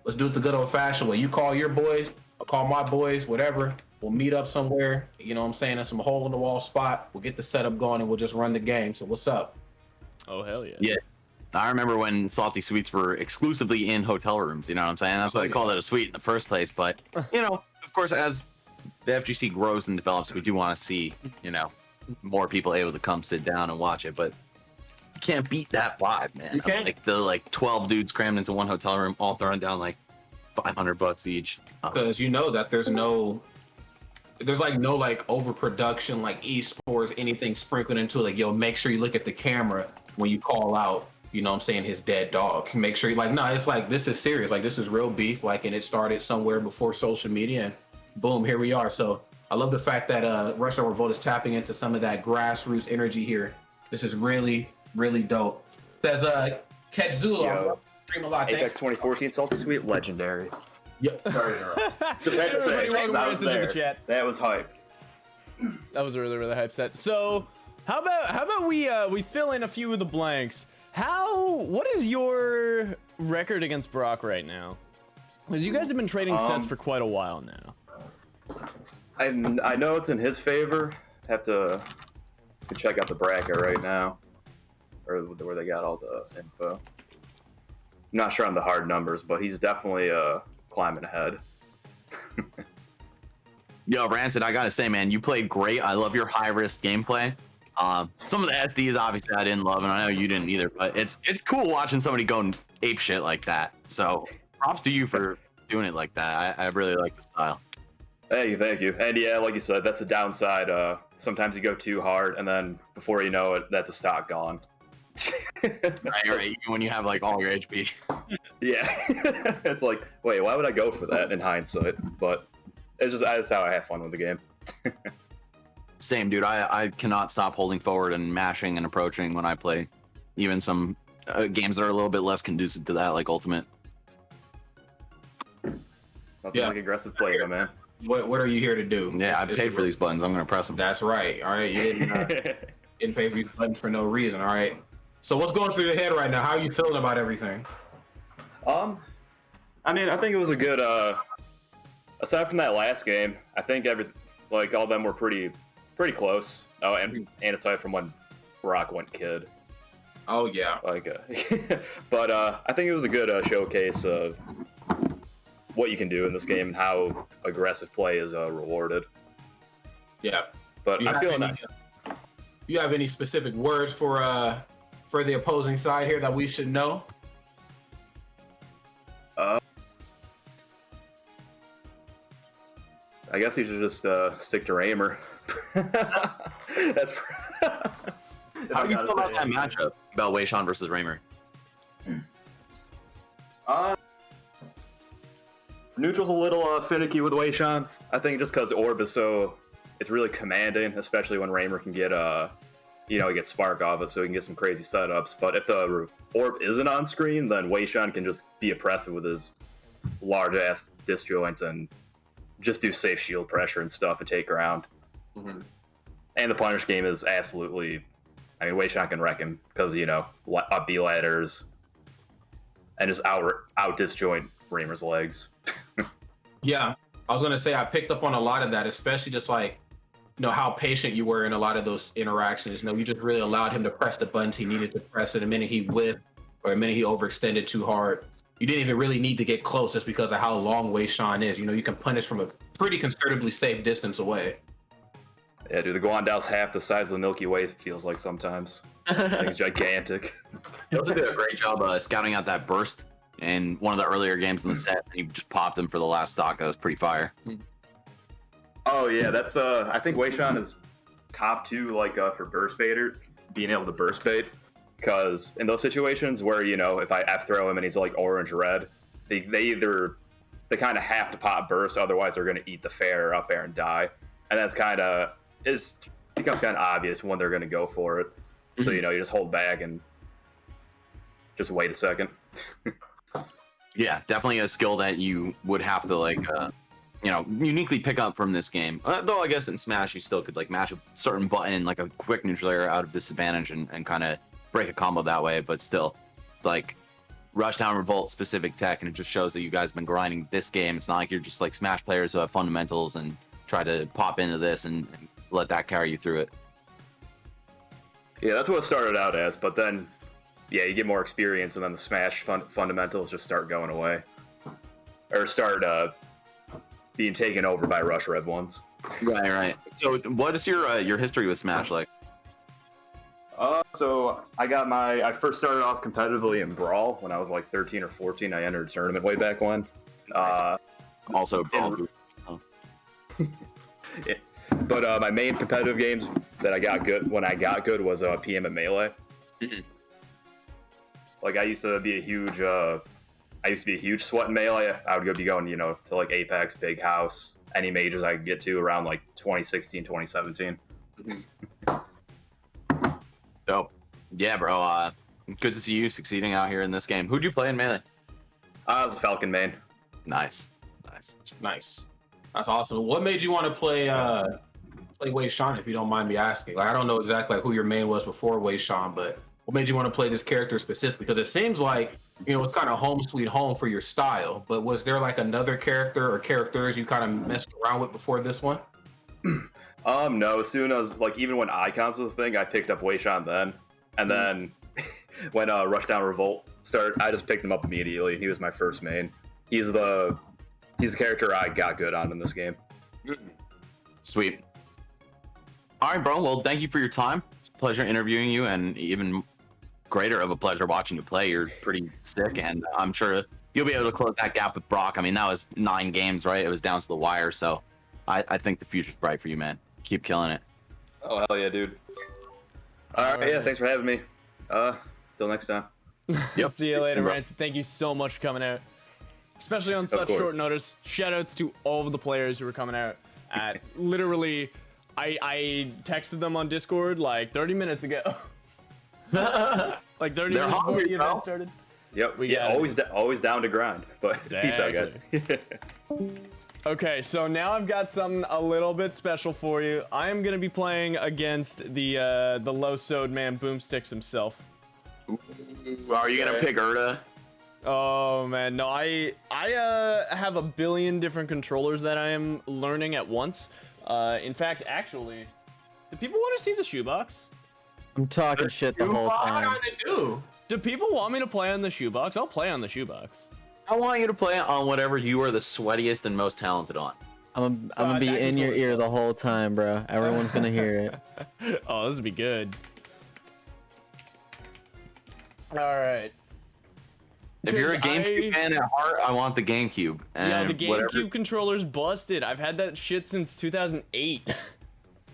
let's do it the good old fashioned way. You call your boys, I'll call my boys, whatever. We'll meet up somewhere, you know what I'm saying, in some hole in the wall spot. We'll get the setup going and we'll just run the game. So what's up? Oh, hell yeah. Yeah. I remember when salty sweets were exclusively in hotel rooms, you know what I'm saying? That's why they called it a suite in the first place. But, you know, of course, as the FGC grows and develops, we do want to see, you know, more people able to come sit down and watch it. But you can't beat that vibe, man. You can't. Like the 12 dudes crammed into one hotel room, all throwing down like $500 each. Because you know that there's like no like overproduction, like esports, anything sprinkled into it. Like, yo, make sure you look at the camera when you call out, you know what I'm saying, his dead dog. Make sure you like, no, it's like, this is serious. Like, this is real beef. Like, and it started somewhere before social media and boom, here we are. So I love the fact that Rushdown Revolt is tapping into some of that grassroots energy here. This is really, really dope. Says Ketchum, stream a lot. Apex 2014 Salty Sweet, legendary. Yep. Just had to say, I was there. The chat. That was hype. That was a really, really hype set. So, how about we fill in a few of the blanks? What is your record against Brock right now? Because you guys have been trading sets for quite a while now. I know it's in his favor. Have to check out the bracket right now, or where they got all the info. I'm not sure on the hard numbers, but he's definitely climbing ahead. Yo, Rancid, I gotta say, man, you played great. I love your high risk gameplay. Some of the SDs obviously I didn't love, and I know you didn't either. But it's cool watching somebody go ape shit like that. So props to you for doing it like that. I really like the style. Thank you. And yeah, like you said, that's the downside. Sometimes you go too hard, and then before you know it, that's a stock gone. right. Even when you have like all your HP. Yeah, it's like, wait, why would I go for that in hindsight? But that's how I have fun with the game. Same, dude. I cannot stop holding forward and mashing and approaching when I play. Even some games that are a little bit less conducive to that, like Ultimate. Nothing like aggressive play, though, man. What are you here to do? Yeah, I paid for these buttons. I'm gonna press them. That's right. All right, you didn't pay for these buttons for no reason. All right. So what's going through your head right now? How are you feeling about everything? I mean, I think it was a good. Aside from that last game, I think Like all of them were pretty close. Oh, and aside from when Brock went kid. Oh yeah. Like, but I think it was a good showcase of what you can do in this game and how aggressive play is rewarded. Yeah. But I'm feeling nice. You have any specific words for the opposing side here that we should know? I guess you should just stick to Raymer. That's. How do you feel about that matchup? About Weishan versus Raymer? Neutral's a little finicky with Weishan. I think just because Orb is it's really commanding, especially when Raymer can get he gets Spark off it, so he can get some crazy setups. But if the Orb isn't on screen, then Weishan can just be oppressive with his large ass disjoints and just do safe shield pressure and stuff and take ground. Mm-hmm. And the punish game is absolutely. I mean, Weishan can wreck him because up B ladders and just out disjoint Raymer's legs. Yeah, I was gonna say I picked up on a lot of that, especially just like how patient you were in a lot of those interactions. You just really allowed him to press the buttons he needed to press. And the minute he whiffed or the minute he overextended too hard, you didn't even really need to get close just because of how long Weishan is. You can punish from a pretty conservatively safe distance away. Yeah, dude, the Guandal's half the size of the Milky Way, it feels like sometimes. Thing's gigantic. He also did a great job scouting out that burst in one of the earlier games in the set, and he just popped him for the last stock. That was pretty fire. Oh yeah, that's I think Weishan is top 2 for burst baiter, being able to burst bait. Because in those situations where, if I F throw him and he's like orange red, they kind of have to pop burst, otherwise they're going to eat the fair up air and die. And that's it becomes kind of obvious when they're going to go for it. So, you just hold back and just wait a second. Yeah, definitely a skill that you would have to uniquely pick up from this game. Though I guess in Smash you still could match a certain button, like a quick neutral air out of disadvantage and kind of break a combo that way. But still, it's Rushdown Revolt specific tech, and it just shows that you guys have been grinding this game. It's not like you're just Smash players who have fundamentals and try to pop into this and let that carry you through it. Yeah, that's what it started out as, but then you get more experience, and then the Smash fundamentals just start going away, or start being taken over by Rush Rev ones. Right. So, what is your history with Smash like? So I first started off competitively in Brawl when I was 13 or 14. I entered a tournament way back when. Also Brawl. Yeah. But my main competitive games that I got good was PM and Melee. Mm-hmm. I used to be a huge sweat in Melee. I would be going, to Apex, Big House, any majors I could get to around 2016, 2017. Dope. Yeah, bro. Good to see you succeeding out here in this game. Who'd you play in Melee? I was a Falcon main. Nice. That's awesome. What made you want to play Weishan, if you don't mind me asking? I don't know exactly who your main was before Weishan, but what made you want to play this character specifically? Because it seems like it's kind of home sweet home for your style. But was there another character or characters you kind of messed around with before this one? No. As soon as even when Icons was a thing, I picked up Weishan then, and then when Rushdown Revolt started, I just picked him up immediately. He was my first main. He's the character I got good on in this game. Sweet. All right, bro. Well, thank you for your time. It's a pleasure interviewing you, and even greater of a pleasure watching you play. You're pretty sick, and I'm sure you'll be able to close that gap with Brock. I mean, that was 9 games, right? It was down to the wire, so I think the future's bright for you, man. Keep killing it. Oh, hell yeah, dude. All right, yeah, thanks for having me. Till next time. Yep. See you later, Rancid. Thank you so much for coming out. Especially on such short notice. Shoutouts to all of the players who were coming out at literally, I texted them on Discord 30 minutes ago. 30 minutes before the event started. Yep, always down to grind. But peace out, guys. Okay, so now I've got something a little bit special for you. I am gonna be playing against the low-sode man Boomstix himself. Ooh, are you gonna pick Urdah? Oh man, no, I have a billion different controllers that I am learning at once. In fact, actually, do people want to see the shoebox? I'm talking shit the whole time. What they do? Do people want me to play on the shoebox? I'll play on the shoebox. I want you to play on whatever you are the sweatiest and most talented on. I'm gonna be in your ear the whole time, bro. Everyone's gonna hear it. Oh, this would be good. All right. If you're a GameCube fan at heart, I want the GameCube. And Yeah, the GameCube whatever... controller's busted. I've had that shit since 2008.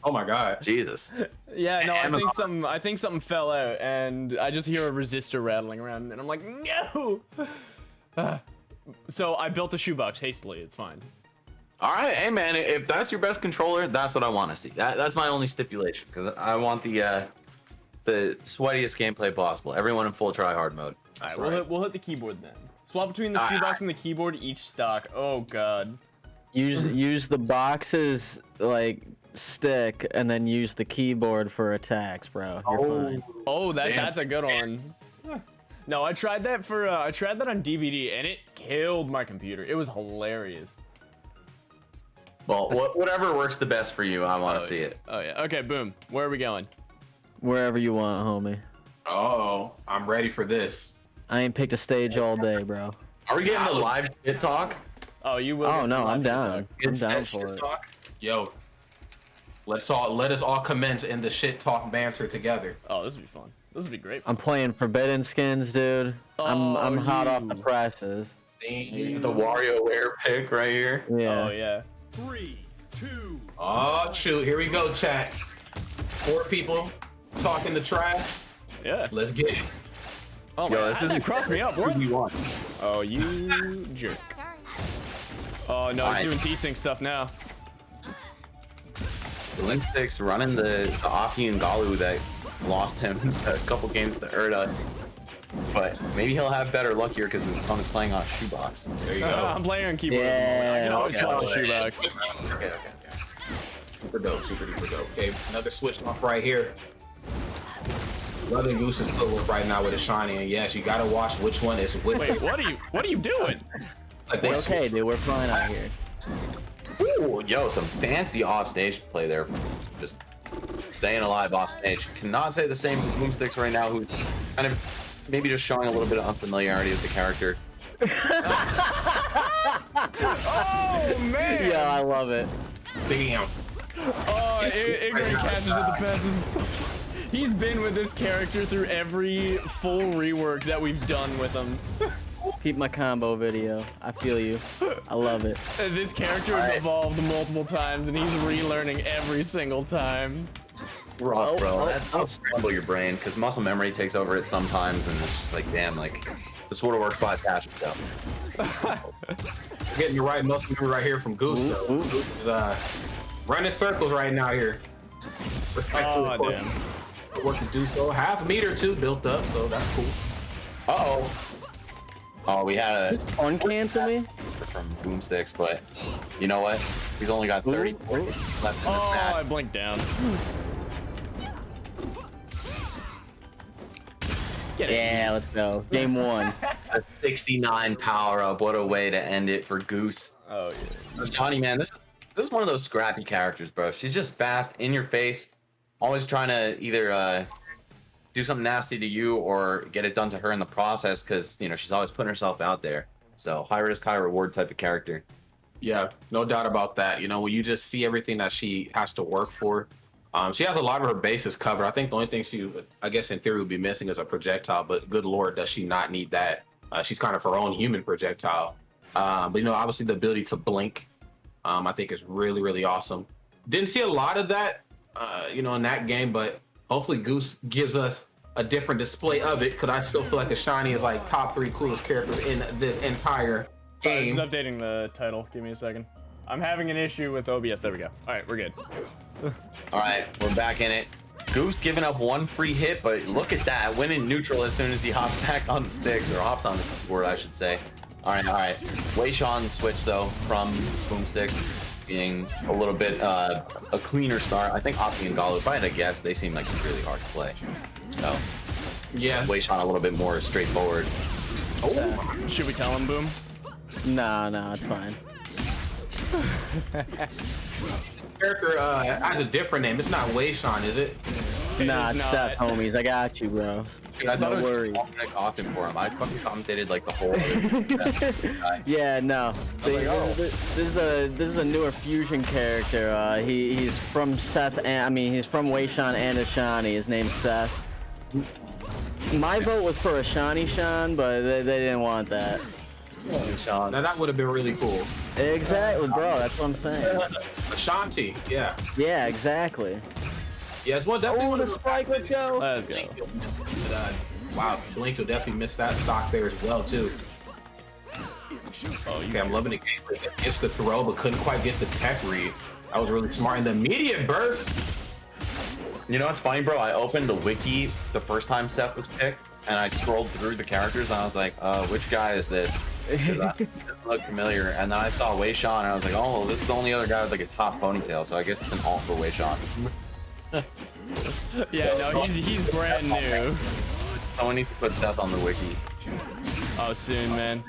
Oh my god. Jesus. Yeah, no, I think something fell out, and I just hear a resistor rattling around, and I'm like, no. So I built a shoebox hastily. It's fine. All right, hey man, if that's your best controller, that's what I want to see. That's my only stipulation, because I want the sweatiest gameplay possible. Everyone in full try hard mode. All right, we'll hit the keyboard then. Swap between the shoebox and the keyboard each stock. Oh god. Use the box's like stick and then use the keyboard for attacks, bro. You're fine. Oh, that's a good one. No, I tried that on DVD and it killed my computer. It was hilarious. Well, whatever works the best for you, I want to see it. Oh yeah. Okay, boom. Where are we going? Wherever you want, homie. Oh, I'm ready for this. I ain't picked a stage all day, bro. Are we getting the live shit talk? Oh, you will. Oh no, I'm down. I'm down shit for it. talk? Yo, let us all commence in the shit talk banter together. Oh, this would be fun. This would be great. I'm playing Forbidden Skins, dude. I'm hot off the presses. The WarioWare pick right here. Yeah. Oh yeah. 3, 2. Oh shoot, here we go, chat. 4 people talking the trash. Yeah. Let's get it. Oh my God, that crossed me up. What? Who do you want? Oh, you jerk. Oh no, he's doing desync stuff now. Boomstix running the Afi and Galu that lost him a couple games to Urdah. But maybe he'll have better luck here because his opponent's playing on a shoebox. There you go. I'm playing on keyboard. Yeah, I can always swap the okay. shoebox. Okay. Super dope, super duper dope. Okay, another switch off right here. Brother Goose is still right now with Ashani, and yes, you gotta watch which one is which. Wait, what are you doing? Like they Okay, dude, we're flying out here. Ooh, yo, some fancy offstage play there. Just staying alive offstage. Cannot say the same for Boomstix right now, who kind of maybe just showing a little bit of unfamiliarity with the character. Oh man! Yeah, I love it. Damn. Oh, ignorant casters at the best. This is so fun. He's been with this character through every full rework that we've done with him. Peep my combo video. I feel you. I love it. This character has evolved multiple times, and he's relearning every single time. Rough, bro. That'll scramble your brain because muscle memory takes over it sometimes, and it's just like, damn, like this would have worked 5 patches ago. Getting the right muscle memory right here from Goose. Goose is running circles right now here. Respectfully, Oh damn. what to do so. Half a meter or 2 built up, so that's cool. Uh-oh. Oh, we had a Uncancel me? from Boomstix, but you know what? He's only got 30 left in this Oh, I match. blinked down. Get it. Yeah, let's go. Game 1. A 69 power up. What a way to end it for Goose. Oh yeah. Johnny, man, this is one of those scrappy characters, bro. She's just fast, in your face, always trying to either do something nasty to you or get it done to her in the process because, you know, she's always putting herself out there. So high risk, high reward type of character. Yeah, no doubt about that. You know, when you just see everything that she has to work for, she has a lot of her bases covered. I think the only thing she, I guess in theory, would be missing is a projectile, but good lord, does she not need that? She's kind of her own human projectile. But, you know, obviously the ability to blink, I think is really, really awesome. Didn't see a lot of that, you know, in that game, but hopefully Goose gives us a different display of it, because I still feel like Ashani is like top 3 coolest characters in this entire Sorry, game. just updating the title. Give me a second. I'm having an issue with OBS. There we go. All right, we're good. All right, we're back in it. Goose giving up 1 free hit, but look at that, winning neutral as soon as he hops back on the sticks, or hops on the board, I should say. All right. Weishan switch though from Boomstix, being a little bit a cleaner start. I think Afi and Galu, if I had to guess, they seem like really hard to play. So Yeah. Weishan a little bit more straightforward. Oh, should we tell him, Boom? Nah, it's fine. character has a different name. It's not Weishan, is it? Nah, it's not. Seth, homies. I got you, bro. Dude, I thought No it was worries. Dominic Austin for him. I fucking commentated like the whole. Yeah, no. This is a newer fusion character. He's from Seth, and I mean he's from Weishan and Ashani. His name's Seth. My vote was for Ashani Shan, but they didn't want that. Sean. Now that would have been really cool. Exactly, bro. That's what I'm saying. Ashanti, yeah. Yeah, exactly. Yes, well, definitely. Oh, one the of spike. Let's go. Let's go. But, wow, Blink will definitely miss that stock there as well too. Oh, okay, I'm loving the gameplay. It's the throw, but couldn't quite get the tech read. That was really smart. And the immediate burst. You know what's funny, bro? I opened the wiki the first time Seth was picked, and I scrolled through the characters, and I was like, which guy is this? 'Cause that doesn't look familiar. And then I saw Weishan, and I was like, oh, this is the only other guy with like a top ponytail, so I guess it's an alt for Weishan. Yeah, no, he's brand new. Someone needs to put Seth on the wiki. Oh, soon, man.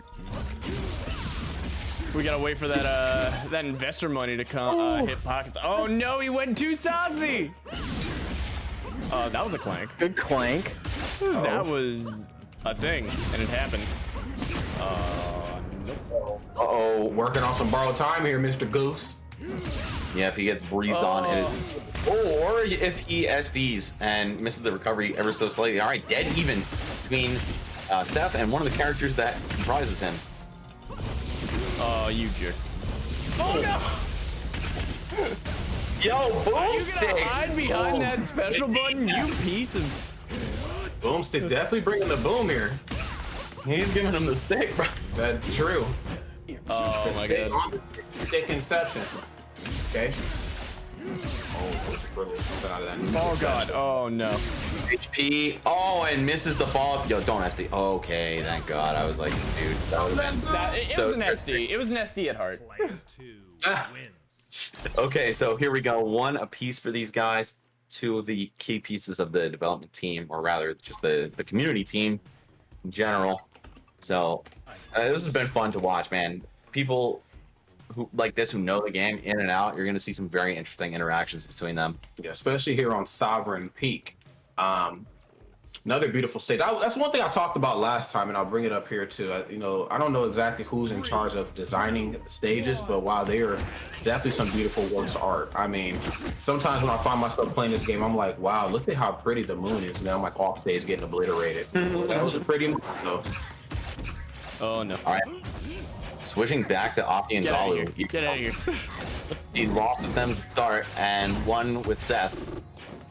We gotta wait for that investor money to come hit pockets. Oh no, he went too saucy. Oh, that was a clank. Good clank. That was a thing, and it happened. Nope. Uh-oh. Working on some borrowed time here, Mr. Goose. Yeah, if he gets breathed on, it is... or if he SDs and misses the recovery ever so slightly. All right, dead even between Seth and one of the characters that comprises him. Oh, you jerk. Oh no! Yo, Are you gonna Boomstix! hide behind that special button, you piece of... Boomstix definitely bringing the boom here. He's giving him the stick, bro. That's true. Oh my Stick god. on the stick inception. Okay. Oh, further something out of that. Oh god, oh no. HP. Oh, and misses the fall. Yo, don't SD. Okay, thank God. I was like, dude, that would have been. It So- was an SD. It was an SD at heart. Player 2 wins. Okay, so here we go. One apiece for these guys. Two of the key pieces of the development team, or rather, just the community team in general. So this has been fun to watch, man. People who like this, who know the game in and out, you're going to see some very interesting interactions between them. Yeah, especially here on Sovereign Peak. Another beautiful stage. That's one thing I talked about last time, and I'll bring it up here too. I don't know exactly who's in charge of designing the stages, but while they are definitely some beautiful works of art. I mean, sometimes when I find myself playing this game, I'm like, wow, look at how pretty the moon is. And then I'm like, off stage getting obliterated. That was a pretty moon, though. Oh no. All right. Switching back to Offie and Get out of Galu. here. Get out of here. He lost with them to start and won with Seth.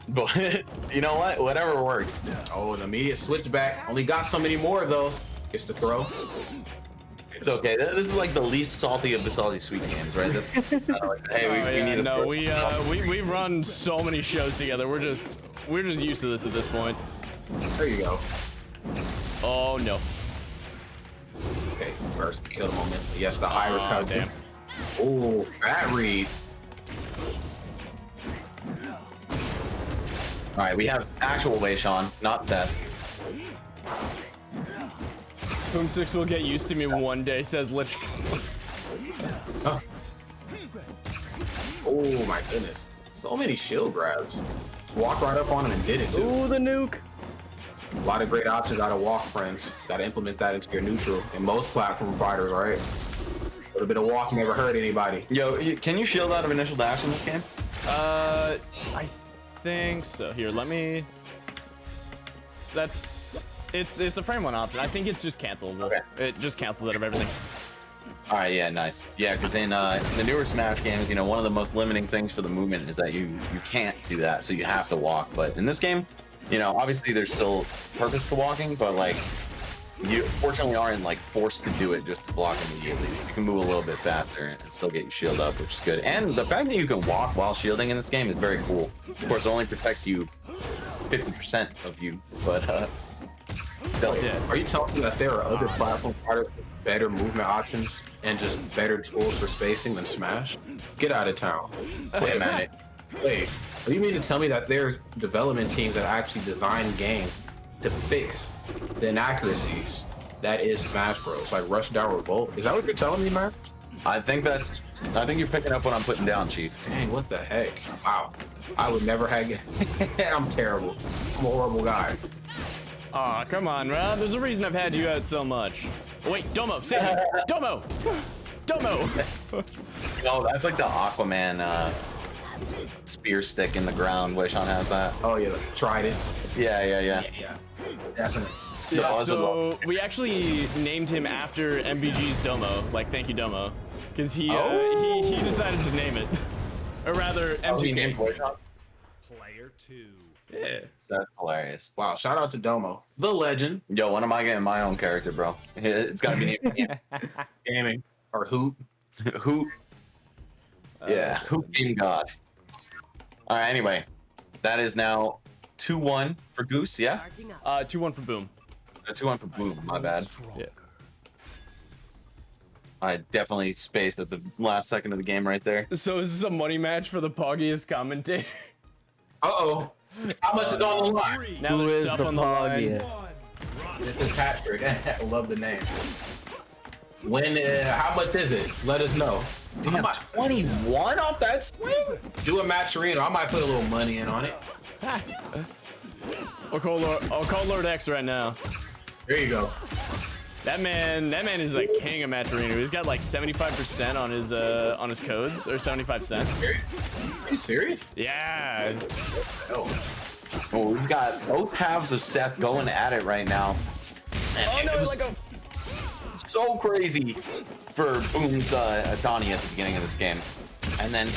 But you know what? Whatever works. Oh, an immediate switchback. Only got so many more of those. Gets to throw. It's okay. This is like the least salty of the salty sweet games, right? This, like, hey, we need to. no, we run so many shows together. We're just used to this at this point. There you go. Oh no. Okay, first kill the momentum. Yes, the high recovery. Damn. Oh, that read. All right, we have actual Weishan, not Death. Boomstix will get used to me one day, says Lichgo. Oh my goodness. So many shield grabs. Just walked right up on him and did it too. Ooh, the nuke. A lot of great options out of walk, friends. Gotta implement that into your neutral. In most platform fighters, right? A little bit of walk never hurt anybody. Yo, can you shield out of initial dash in this game? I think so. Here, let me. It's a frame one option. I think it's just cancelable. Okay. It just cancels out of everything. All right, yeah, nice. Yeah, because in the newer Smash games, you know, one of the most limiting things for the movement is that you can't do that, so you have to walk. But in this game, you know, obviously there's still purpose to walking, but like you fortunately aren't like forced to do it just to block immediately. So you can move a little bit faster and still get your shield up, which is good. And the fact that you can walk while shielding in this game is very cool. Of course, it only protects you 50% of you, but still. Yeah. Are you telling me that there are other platform fighters with better movement options and just better tools for spacing than Smash? Get out of town. Wait a minute. Wait. Do you mean to tell me that there's development teams that actually design games to fix the inaccuracies that is Smash Bros, like Rushdown, Revolt? Is that what you're telling me, man? I think you're picking up what I'm putting down, Chief. Dang, what the heck? Wow. I would never have. I'm terrible. I'm a horrible guy. Aw, come on, Rob. There's a reason I've had you out so much. Oh, wait, Domo, say it. Domo! Domo! Oh, that's like the Aquaman spear stick in the ground. Weishan has that. Oh, yeah. Tried it. Yeah. Definitely. Yeah, so we actually named him after MVG's Domo. Like, thank you, Domo. Because he decided to name it. Or rather, MGK. He named Weishan? Player 2. Yeah. That's hilarious. Wow, shout out to Domo, the legend. Yo, when am I getting my own character, bro? It's gotta be named Gaming. Or Hoot. Hoot. Yeah, Hoot Game God. All right, anyway, that is now 2-1 for Goose, yeah? 2-1 for Boom. 2-1 for Boom, my bad. Yeah. I definitely spaced at the last second of the game right there. So is this a money match for the poggiest commentator? Uh-oh. How much is on the line? Now Who there's is stuff the on the line. poggiest? This is Patrick. I love the name. When? How much is it? Let us know. Damn, 21 off that swing? Do a matcherino. I might put a little money in on it. I'll call Lord X right now. There you go. That man is like king of Matcherino. He's got like 75% on his codes, or 75 cents. Are you serious? Yeah. Well, we've got both halves of Seth going at it right now. Oh no, like a So crazy for Boom's Donnie at the beginning of this game. And then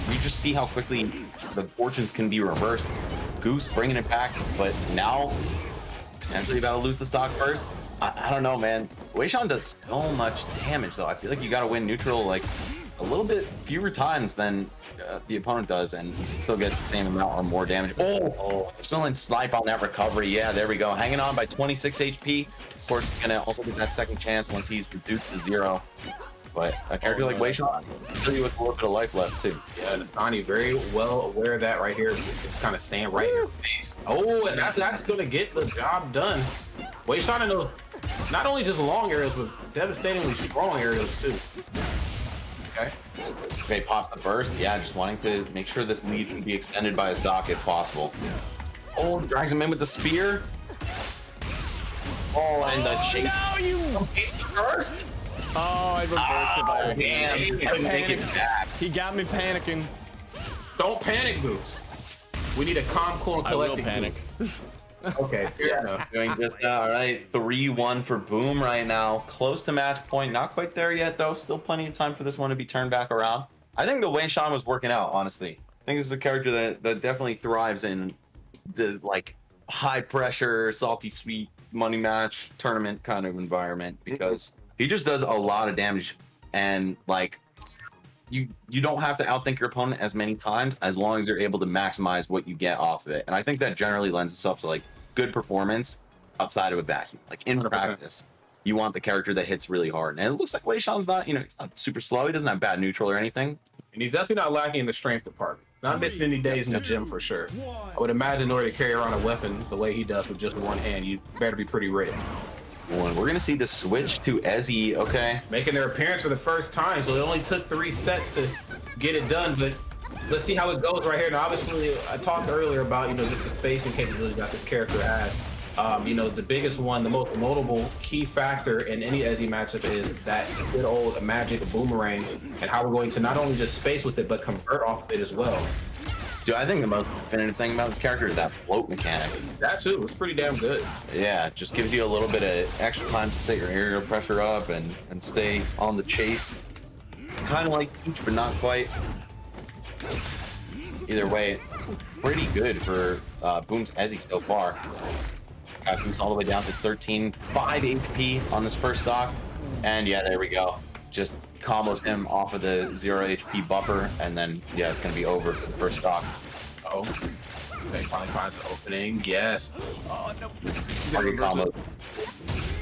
we just see how quickly the fortunes can be reversed. Goose bringing it back, but now potentially about to lose the stock first. I don't know, man. Weishan does so much damage, though. I feel like you got to win neutral like a little bit fewer times than the opponent does, and you can still get the same amount or more damage. Oh, excellent snipe on that recovery. Yeah, there we go. Hanging on by 26 HP. Of course, gonna also get that second chance once he's reduced to 0. But a character like Weishan, really with a little bit of life left too. Yeah, Donnie very well aware of that right here. Just kind of stand right in your face. Oh, and that's gonna get the job done. Weishan knows not only just long areas, but devastatingly strong areas too. Okay, pops the burst. Yeah, just wanting to make sure this lead can be extended by his dock if possible. Oh, drags him in with the spear. Oh, and the chase. No, you Chase the burst. Oh, I reversed it by accident. Damn, he couldn't make it back. He got me panicking. Don't panic, Goose. We need a calm, cool, and I will collected panic. Goose. Okay, fair enough. Doing just that. All right, 3-1 for Boom right now. Close to match point. Not quite there yet, though. Still plenty of time for this one to be turned back around. I think the way Sean was working out, honestly. I think this is a character that definitely thrives in the like high pressure, salty sweet money match tournament kind of environment because he just does a lot of damage, and like you don't have to outthink your opponent as many times as long as you're able to maximize what you get off of it. And I think that generally lends itself to like good performance outside of a vacuum. Like in practice, you want the character that hits really hard. And it looks like Weishan's not, he's not super slow. He doesn't have bad neutral or anything. And he's definitely not lacking in the strength department. Not missing any days in the gym for sure. I would imagine in order to carry around a weapon the way he does with just one hand, you better be pretty ripped. Well, and we're gonna see the switch to Ezzie, okay? Making their appearance for the first time, so it only took 3 sets to get it done, but let's see how it goes right here. Now, obviously, I talked earlier about, just the facing capability that this character has. The biggest one, the most notable key factor in any Ezzie matchup is that good old magic boomerang and how we're going to not only just space with it, but convert off of it as well. Dude, I think the most definitive thing about this character is that float mechanic. That too, it's pretty damn good. Yeah, it just gives you a little bit of extra time to set your aerial pressure up and stay on the chase. Kind of like Peach, but not quite. Either way, pretty good for Boom's Ezzie so far. Got Goose all the way down to 13, 5 HP on this first stock. And yeah, there we go. Just combos him off of the 0 HP buffer, and then yeah, it's gonna be over for the first stock. Oh, okay, finally finds the opening. Yes. Oh no. Target combo.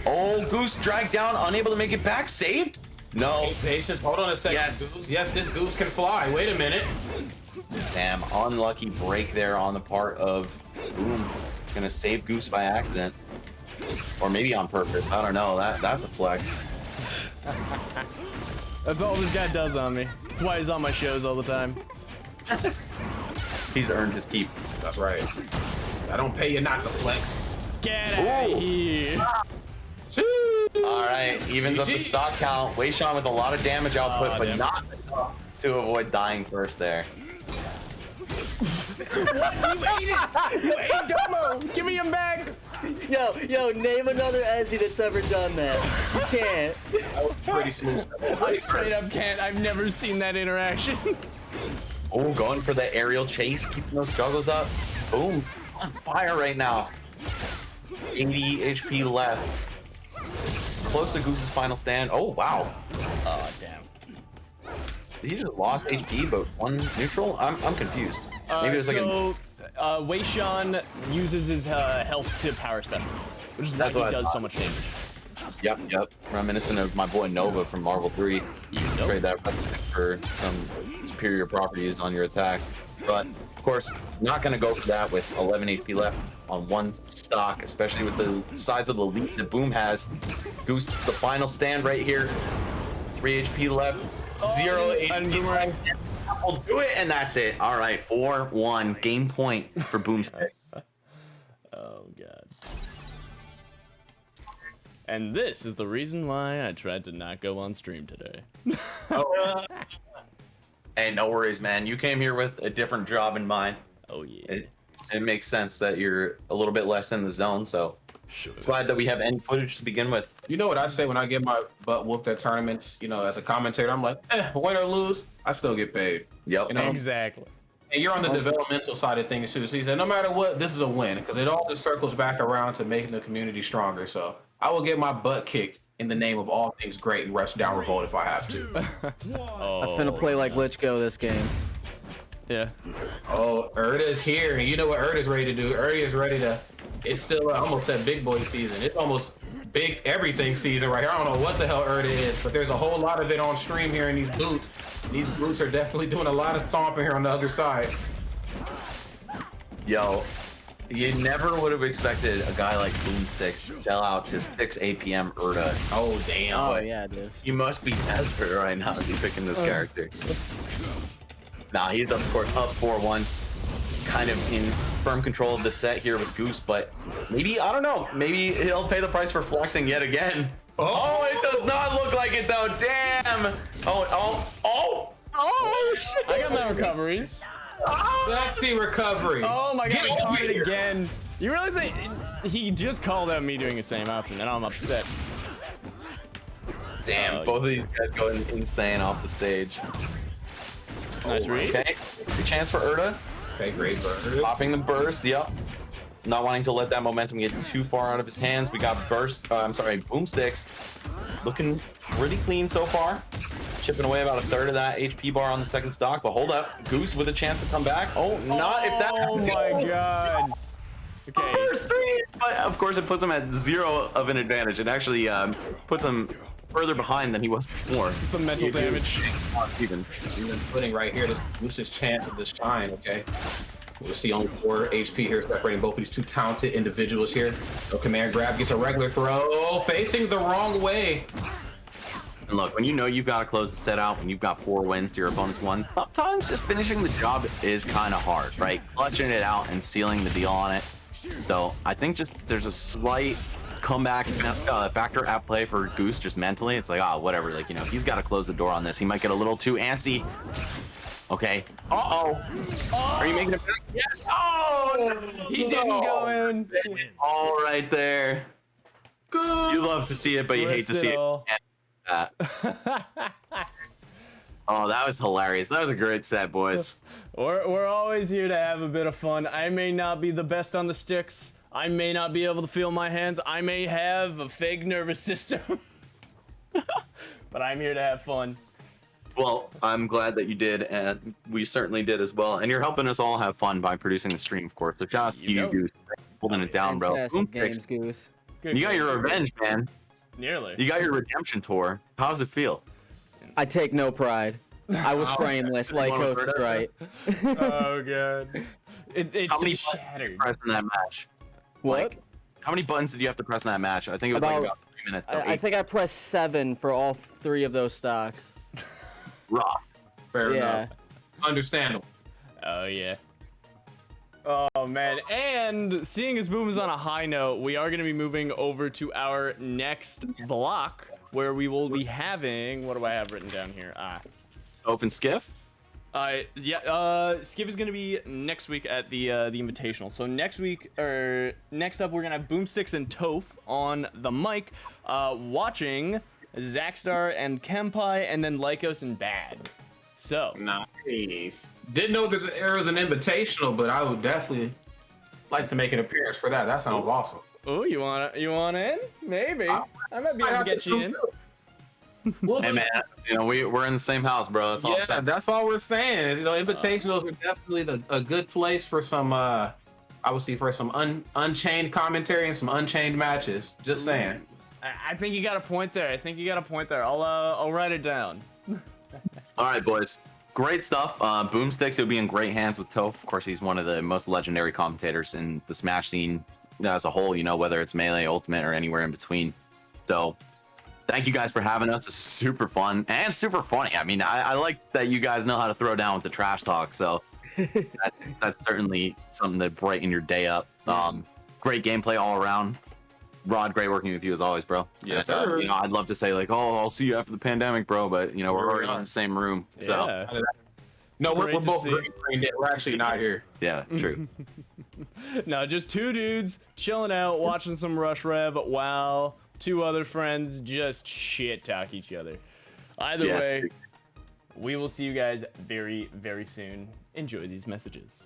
Oh, Goose dragged down, unable to make it back. Saved? No. Patience. Hold on a second. Yes. Goose. Yes, this Goose can fly. Wait a minute. Damn, unlucky break there on the part of Boom. Gonna save Goose by accident, or maybe on purpose. I don't know. That's a flex. That's all this guy does on me. That's why he's on my shows all the time. He's earned his keep. That's right. I don't pay you not to flex. Get out of here. All right, evens up the stock count. Weishan with a lot of damage output, but damn. not enough to avoid dying first there. You ate it! You ate Domo! Give me him back! Yo, name another Ezzie that's ever done that. You can't. Pretty smooth. I straight up can't. I've never seen that interaction. Oh, going for the aerial chase, keeping those juggles up. Boom, on fire right now. 80 HP left. Close to Goose's final stand. Oh, wow. Oh, damn. He just lost HP, but one neutral? I'm confused. Maybe it's like Weishan uses his health to power special, which is why That's he what I does thought. so much damage. Yep. Reminiscent of my boy Nova from Marvel 3. You can trade that for some superior properties on your attacks. But, of course, not going to go for that with 11 HP left on one stock, especially with the size of the lead that Boom has. Goose, the final stand right here. 3 HP left. 0 HP left. We'll do it, and that's it. All right, 4-1. Game point for Boomstix. Oh, God. And this is the reason why I tried to not go on stream today. Hey, no worries, man. You came here with a different job in mind. Oh, yeah. It makes sense that you're a little bit less in the zone, so it's glad that we have any footage to begin with. You know what I say when I get my butt whooped at tournaments, as a commentator, I'm like, win or lose, I still get paid. Yep. Exactly. And you're on the developmental side of things too. So he said, no matter what, this is a win because it all just circles back around to making the community stronger. So I will get my butt kicked in the name of all things great and Rushdown Revolt if I have to. I'm finna play like Lichgo this game. Yeah. Oh, Urdah is here, and you know what Urdah is ready to do. Urdah is ready to. It's still almost at big boy season. It's almost big everything season right here. I don't know what the hell Urdah is, but there's a whole lot of it on stream here in these boots. These boots are definitely doing a lot of stomping here on the other side. Yo, you never would have expected a guy like Boomstix to sell out to 6 APM Urdah. Oh, damn. Oh, yeah, dude. You must be desperate right now to be picking this character. Nah, he's of course up 4-1. Kind of in firm control of the set here with Goose, but maybe, I don't know, maybe he'll pay the price for flexing yet again. Oh, it does not look like it though, damn! Oh, shit! I got my recoveries. Let's see recovery. Oh my God, Get I caught over it here. again. You really think he just called out me doing the same option, and I'm upset. Damn, both of these guys going insane off the stage. Nice read. Okay, good chance for Urdah. Okay, great burst. Popping the burst, yep. Not wanting to let that momentum get too far out of his hands. We got Boomstix. Looking pretty clean so far. Chipping away about a third of that HP bar on the second stock, but hold up. Goose with a chance to come back. Oh, not if that. Oh my God. Okay. Burst read, but of course it puts him at 0 of an advantage. It actually puts him further behind than he was before. The mental damage. Even. Putting right here, this Goose's chance of this shine, okay? We'll see only 4 HP here separating both of these two talented individuals here. No command grab, gets a regular throw, facing the wrong way. And look, when you know you've got to close the set out, when you've got 4 wins to your opponent's 1, sometimes just finishing the job is kind of hard, right? Clutching it out and sealing the deal on it. So I think just there's a slight comeback factor at play for Goose just mentally. It's like, whatever, like, he's got to close the door on this. He might get a little too antsy. Okay. Are you making it back? Yes. Oh, He didn't go in. All right there. Good. You love to see it, but you hate to see it. Oh, that was hilarious. That was a great set, boys. We're always here to have a bit of fun. I may not be the best on the sticks. I may not be able to feel my hands. I may have a fake nervous system. But I'm here to have fun. Well, I'm glad that you did, and we certainly did as well. And you're helping us all have fun by producing the stream, of course. So shout out to you, Goose, holding it down, bro. Fantastic games, Goose. Good You got your game. revenge, man. Nearly. You got your redemption tour. How does it feel? I take no pride. I was frameless, Lykos is right. Oh God. It's How many just shattered. press in that match? What? Like, how many buttons did you have to press in that match? I think it was like About- about 3 minutes. I think I pressed 7 for all 3 of those stocks. rough. Fair Yeah. enough. Understandable. Oh yeah. Oh man, and seeing as Boom is on a high note, we are going to be moving over to our next block where we will be having, what do I have written down here? Toph and Skiff. Skiff is going to be next week at the Invitational. So next week, or next up, we're going to have Boomstix and Toph on the mic, watching ZachStar and Kenpai, and then Lykos and Bad. So Nice. Didn't know there was an invitational, but I would definitely like to make an appearance for that. That sounds awesome. oh, you want in? Maybe. I might be able to get you in. Hey man, we're in the same house, bro. That's all. Yeah, that's all we're saying. Is, invitationals are definitely a good place for some. I would say for some unchained commentary and some unchained matches. Just saying. I think you got a point there. I'll write it down. All right, boys. Great stuff. Boomstix, he'll be in great hands with Toph. Of course, he's one of the most legendary commentators in the Smash scene as a whole, whether it's Melee, Ultimate, or anywhere in between. So, thank you guys for having us. This is super fun and super funny. I mean, I like that you guys know how to throw down with the trash talk. So, that's certainly something to brighten your day up. Great gameplay all around. Rod, great working with you as always, bro. Yes, sir. I'd love to say like, oh, I'll see you after the pandemic, bro, but we're already in the same room. So Yeah. No, we're Great to both see. green. We're actually not here. yeah, true. No, just two dudes chilling out, watching some Rush Rev while two other friends just shit talk each other. Either Yeah, it's way, pretty- we will see you guys very, very soon. Enjoy these messages.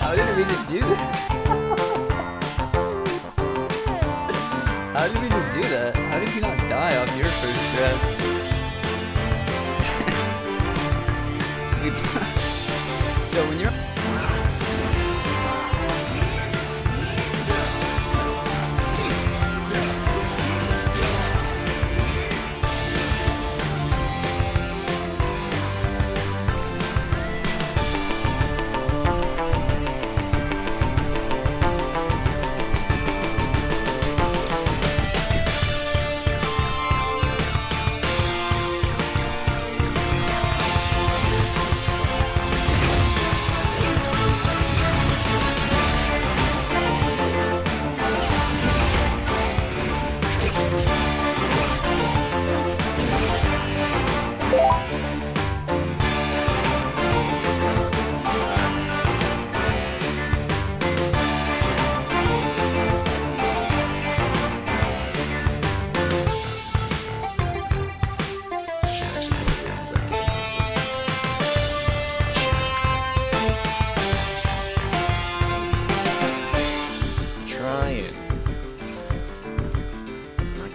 How did we just do that? How did we just do that? How did you not die off your first grab? So when you're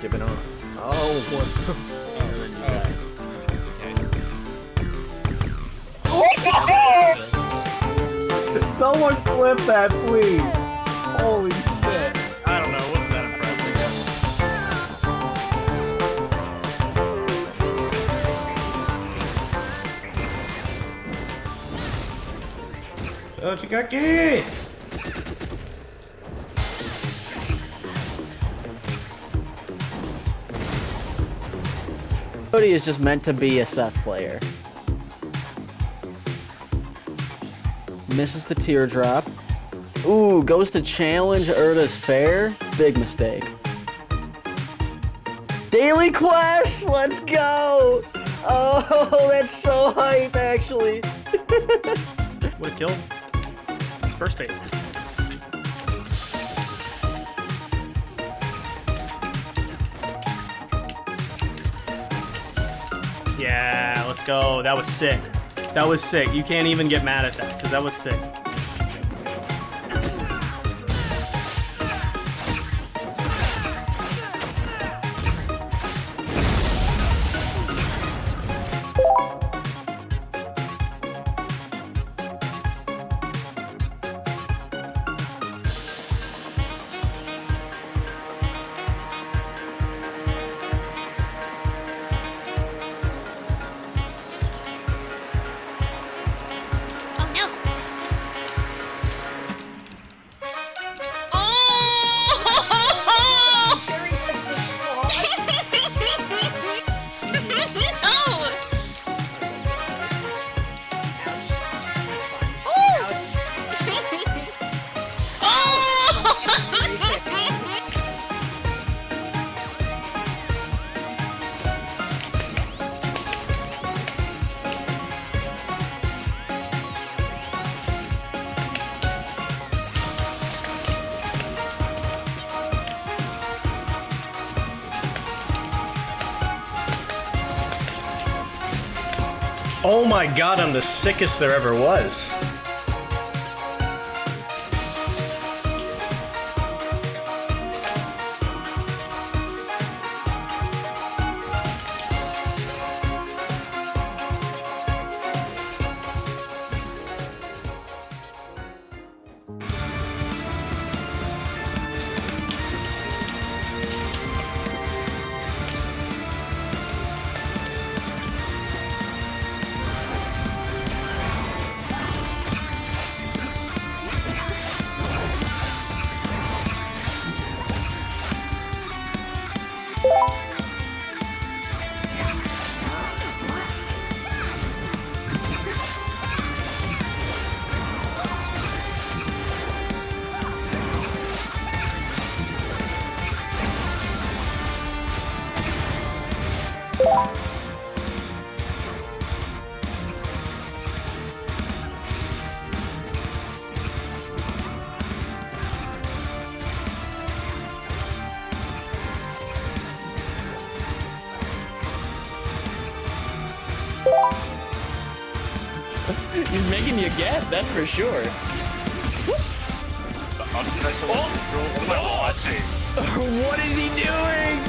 giving up. Oh, what? Someone flip that, please. Holy shit. I don't know, it wasn't that impressive. Oh, Chikaki! Cody is just meant to be a Seth player. Misses the teardrop. Ooh, goes to challenge Urdah's fair. Big mistake. Daily quest! Let's go! Oh, that's so hype, actually. Would've killed. First bait. Yeah, let's go. That was sick. That was sick. You can't even get mad at that, because that was sick. Oh my god, I'm the sickest there ever was. He's making you guess, that's for sure. What am I watching? What is he doing?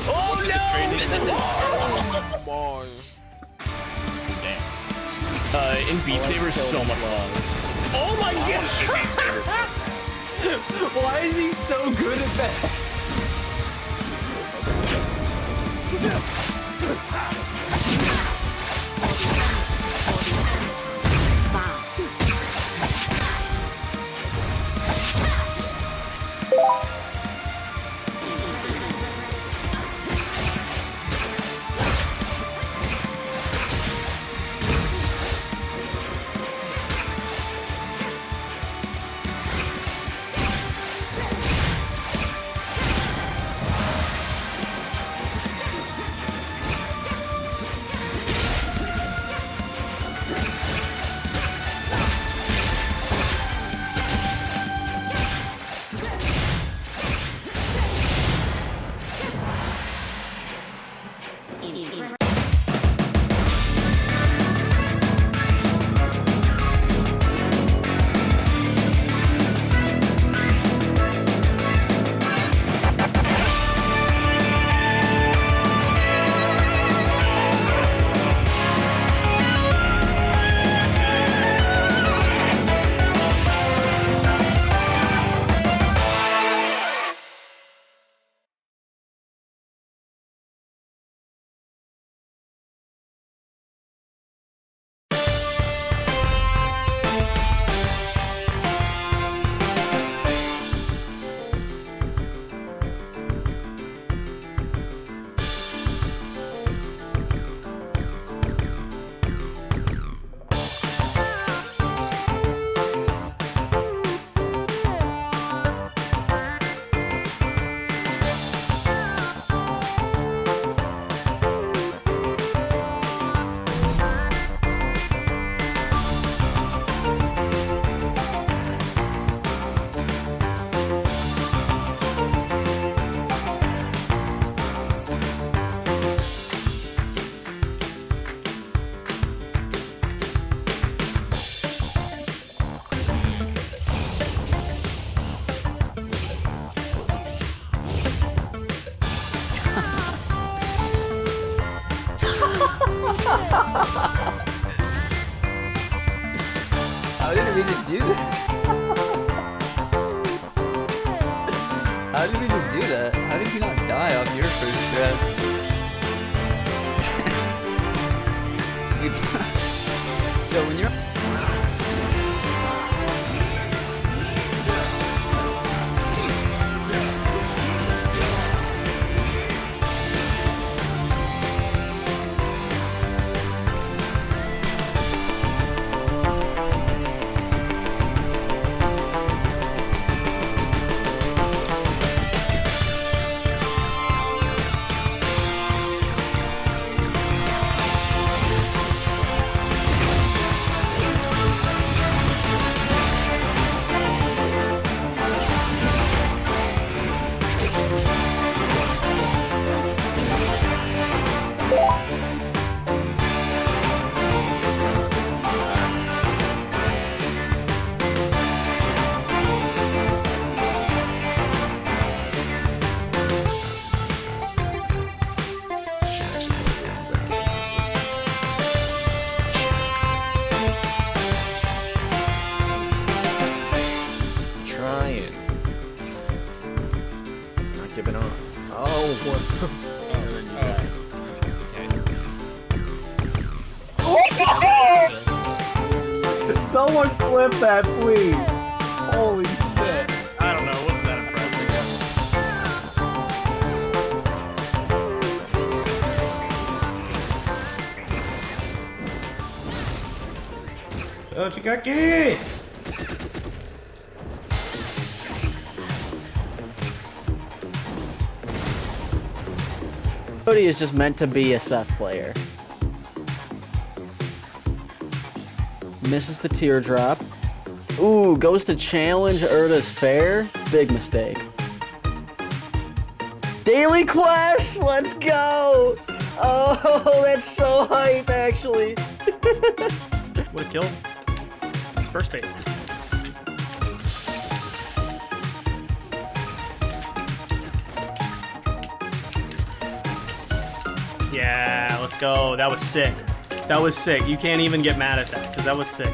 Oh no! In Beat Saber, so much love. Oh my god! Why is he so good at that? just do that? How did he just do that? How did you not die off your first grab? So when you're... Someone flip that, please. Holy shit. I don't know. It wasn't that impressive. Oh, Chikaki! Cody is just meant to be a Seth player. Misses the teardrop. Ooh, goes to challenge Urdah's fair. Big mistake. Daily quest! Let's go! Oh, that's so hype, actually. Would've killed. First bait. Yeah, let's go. That was sick. That was sick. You can't even get mad at that, because that was sick.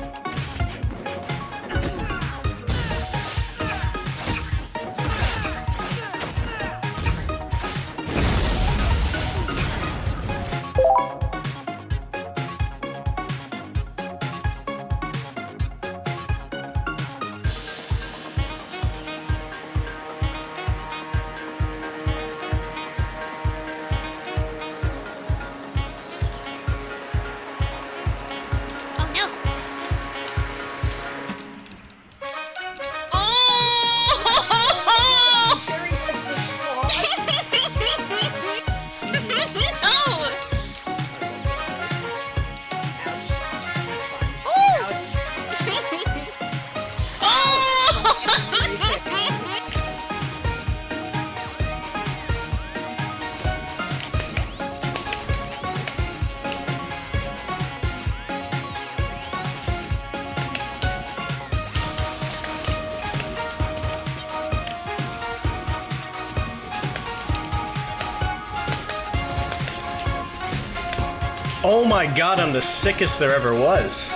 Oh my god, I'm the sickest there ever was.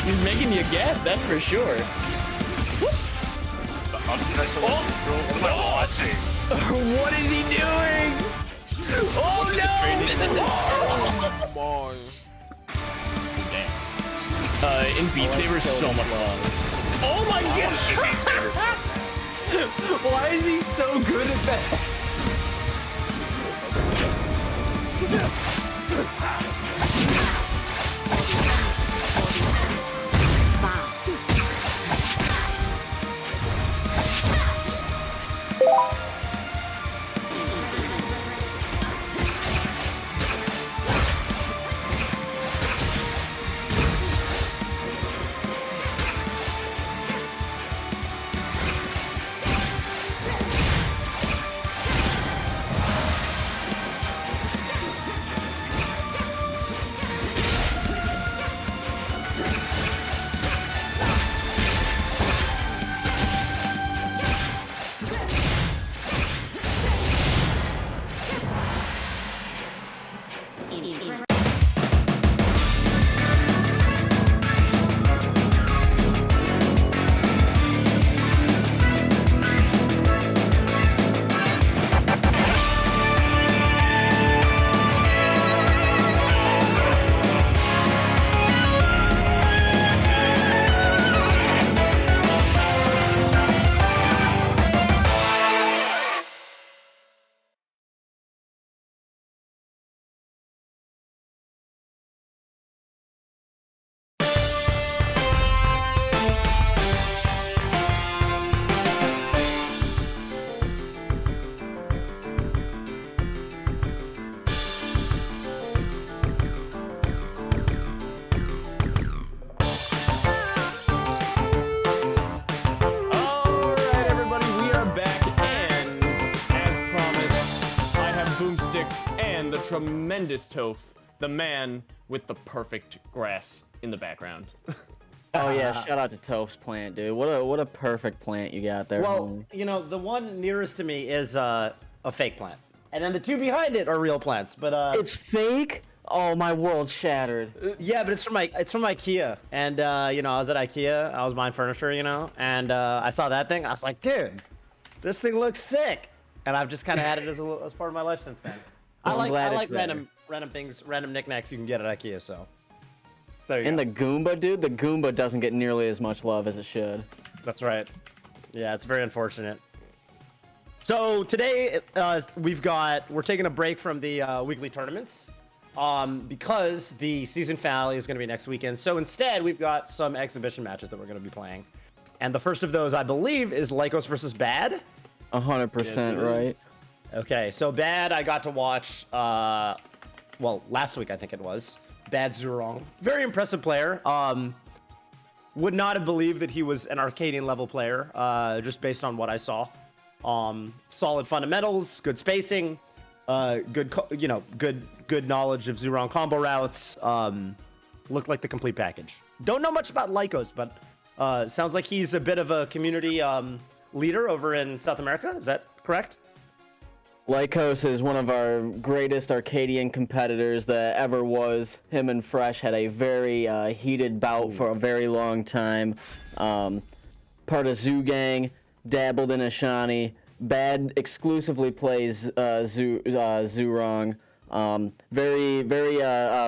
He's making you guess, that's for sure. What am I watching? What is he doing? Oh no! In Beat Saber, so much fun. Oh my god! Why is he so good at that? And the tremendous Toph, the man with the perfect grass in the background. Oh yeah, shout out to Toph's plant, dude. What a perfect plant you got there. Well, homie. you know, the one nearest to me is a fake plant, and then the two behind it are real plants. But it's fake. Oh, my world shattered. Yeah, but it's from IKEA, and you know, I was at IKEA, I was buying furniture, you know, and I saw that thing. I was like, dude, this thing looks sick, and I've just kind of had it as part of my life since then. Well, I like random things, random knickknacks you can get at IKEA. So there you go. The Goomba, dude, the Goomba doesn't get nearly as much love as it should. That's right. Yeah, it's very unfortunate. So today we're taking a break from the weekly tournaments because the season finale is going to be next weekend. So instead, we've got some exhibition matches that we're going to be playing. And the first of those, I believe, is Lykos versus Bad. 100% right. Okay, so Bad, I got to watch, well, last week I think it was. Bad Zhurong. Very impressive player. Would not have believed that he was an Arcadian level player, just based on what I saw. Solid fundamentals, good spacing, good knowledge of Zhurong combo routes. Looked like the complete package. Don't know much about Lykos, but sounds like he's a bit of a community leader over in South America. Is that correct? Lykos is one of our greatest Arcadian competitors that ever was. Him and Fresh had a very heated bout for a very long time. Part of Zoo Gang, dabbled in Ashani. Bad exclusively plays Zhurong. Very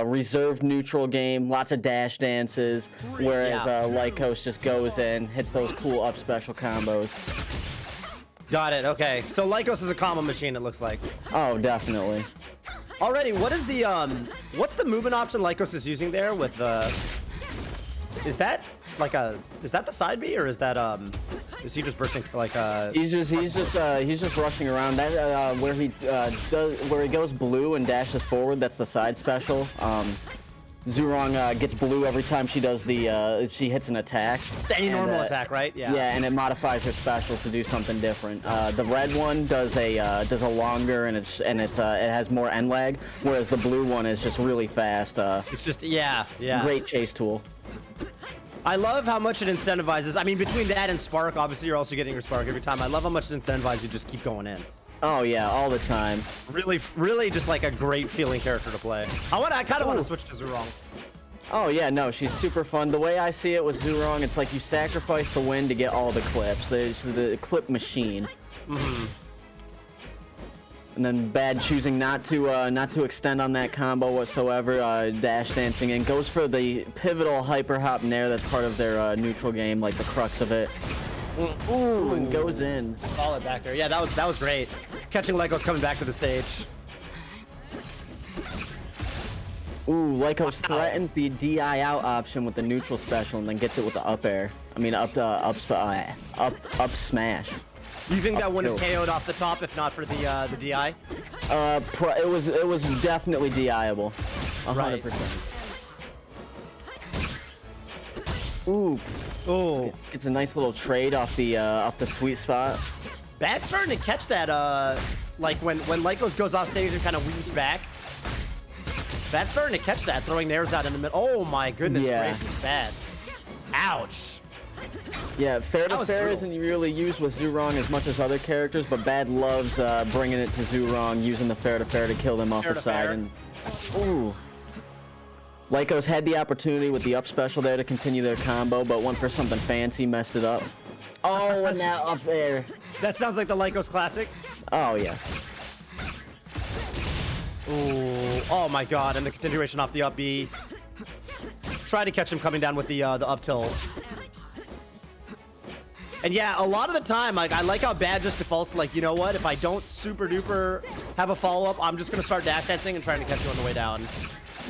reserved neutral game, lots of dash dances, whereas Lykos just goes in, hits those cool up special combos. Got it. Okay. So Lykos is a combo machine, it looks like. Oh, definitely. Alrighty, what is the what's the movement option Lykos is using there with is that the side B, or is that is he just bursting like he's just rushing around. That where he goes blue and dashes forward, that's the side special. Zhurong gets blue every time she does she hits an attack. Any normal attack, right? Yeah. Yeah, and it modifies her specials to do something different. The red one does a longer and it has more end lag, whereas the blue one is just really fast. It's just yeah. Great chase tool. I love how much it incentivizes. I mean, between that and Spark, obviously you're also getting your Spark every time. I love how much it incentivizes you just keep going in. Oh yeah, all the time. Really just like a great feeling character to play. I kind of want to switch to Zhurong. Oh yeah, no, she's super fun. The way I see it with Zhurong, it's like you sacrifice the win to get all the clips. There's the clip machine. And then Bad choosing not to extend on that combo whatsoever, dash dancing in, goes for the pivotal hyper hop nair that's part of their neutral game, like the crux of it. Ooh, and goes in. Solid back there. Yeah, that was great. Catching Lykos coming back to the stage. Ooh, Lykos threatened the DI out option with the neutral special and then gets it with the up air. I mean, up smash. You think that wouldn't have KO'd off the top if not for the DI? It was definitely DI-able. 100%. Ooh. Ooh. It's a nice little trade off the sweet spot. Bad's starting to catch that, like when Lykos goes off stage and kind of weaves back. Bad's starting to catch that, throwing nairs out in the middle. Oh my goodness gracious, Bad. Ouch. Yeah, fair to fair isn't really used with Zhurong as much as other characters, but Bad loves bringing it to Zhurong, using the fair to fair to kill them off the side. And ooh. Lykos had the opportunity with the up special there to continue their combo, but went for something fancy, messed it up. Oh, and now up there. That sounds like the Lykos classic. Oh, yeah. Ooh, oh my god, and the continuation off the up B. Try to catch him coming down with the up tilt. And yeah, a lot of the time, like, I like how Bad just defaults to, like, you know what, if I don't super duper have a follow-up, I'm just gonna start dash dancing and trying to catch you on the way down.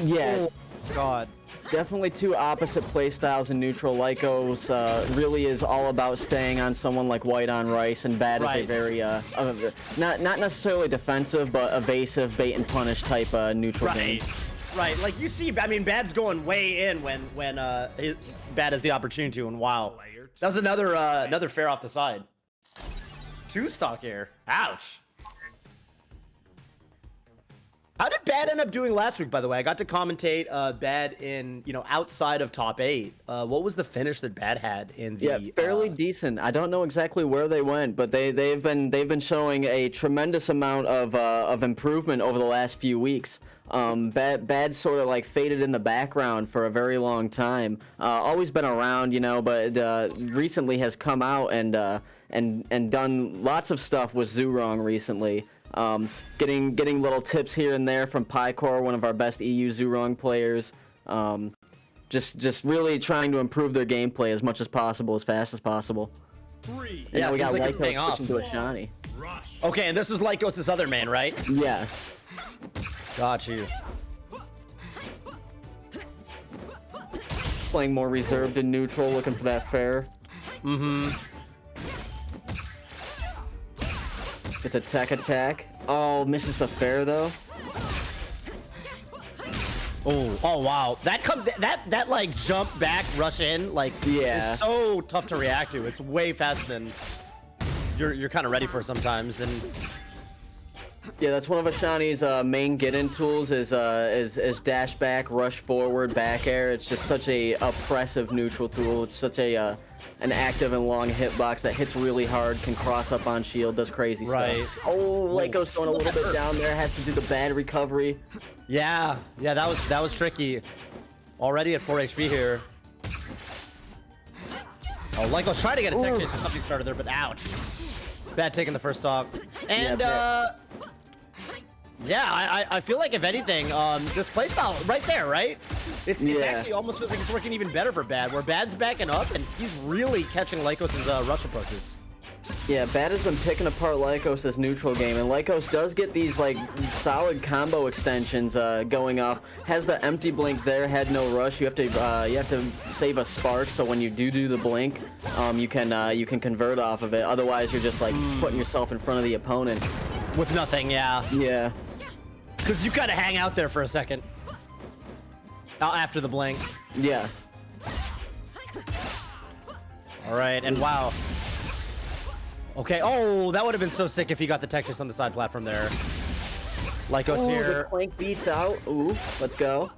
Yeah. Oh, god. Definitely two opposite playstyles in neutral. Lykos really is all about staying on someone like White on Rice, and Bad is a very not necessarily defensive, but evasive bait and punish type neutral game. Right, like you see, I mean, Bad's going way in when Bad has the opportunity to, and wow, that was another fair off the side. 2 stock air. Ouch. How did Bad end up doing last week, by the way? I got to commentate Bad in, outside of top 8. What was the finish that Bad had in the... Yeah, fairly decent. I don't know exactly where they went, but they've been showing a tremendous amount of improvement over the last few weeks. Bad sort of like faded in the background for a very long time. Always been around, but recently has come out and done lots of stuff with Zhurong recently. Getting little tips here and there from Pycore, one of our best EU Zhurong players. Just really trying to improve their gameplay as much as possible, as fast as possible. And yeah, we got like Lykos switching to Ashani. Okay, and this was Lykos' other main, right? Yes. Got you. Playing more reserved and neutral, looking for that fair. It's a tech attack. Oh, misses the fair though. Oh wow. That like jump back, rush in, like is so tough to react to. It's way faster than you're kind of ready for sometimes. And yeah, that's one of Ashani's main get-in tools is dash back, rush forward, back air. It's just such a oppressive neutral tool. It's such an active and long hitbox that hits really hard, can cross up on shield, does crazy stuff. Oh, Lykos going a little bit down there, has to do the bad recovery. Yeah, that was tricky. Already at 4 HP here. Oh, Lykos trying to get a tech chase or something started there, but ouch. Bad taking the first stock. And I feel like if anything, this playstyle right there, right? It's actually almost feels like it's working even better for Bad, where Bad's backing up and he's really catching Lykos' rush approaches. Yeah, Bad has been picking apart Lykos' neutral game, and Lykos does get these like solid combo extensions going off. Has the empty blink there, had no rush. You have to save a spark, so when you do the blink, you can convert off of it. Otherwise, you're just like putting yourself in front of the opponent with nothing. Yeah. Because you gotta hang out there for a second. After the blink. Yes. All right, and wow. Okay, oh, that would have been so sick if he got the tech chase on the side platform there. Lykos here. The plank beats out. Ooh, let's go.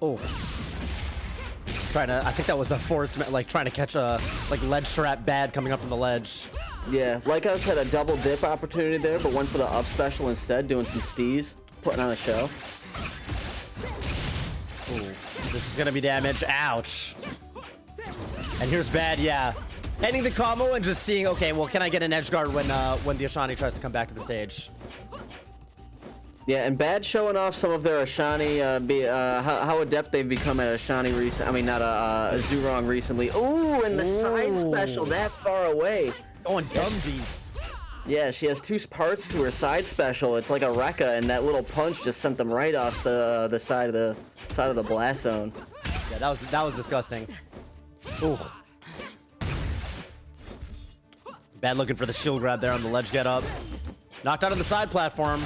Oh. I think that was a forward, like trying to catch a ledge trap Bad coming up from the ledge. Yeah, Lykos had a double dip opportunity there, but went for the up special instead, doing some stees, putting on a show. Ooh. This is gonna be damage. Ouch. And here's Bad, yeah. Ending the combo and just seeing, okay, well, can I get an edge guard when the Ashani tries to come back to the stage? Yeah, and Bad showing off some of their Ashani, how adept they've become at Ashani recently. I mean, not Zhurong recently. Ooh, and the side special that far away. Going dumb deep. Yeah, she has 2 parts to her side special. It's like a Rekka, and that little punch just sent them right off the side of the blast zone. Yeah, that was disgusting. Ooh. Bad looking for the shield grab there on the ledge get up. Knocked out on the side platform.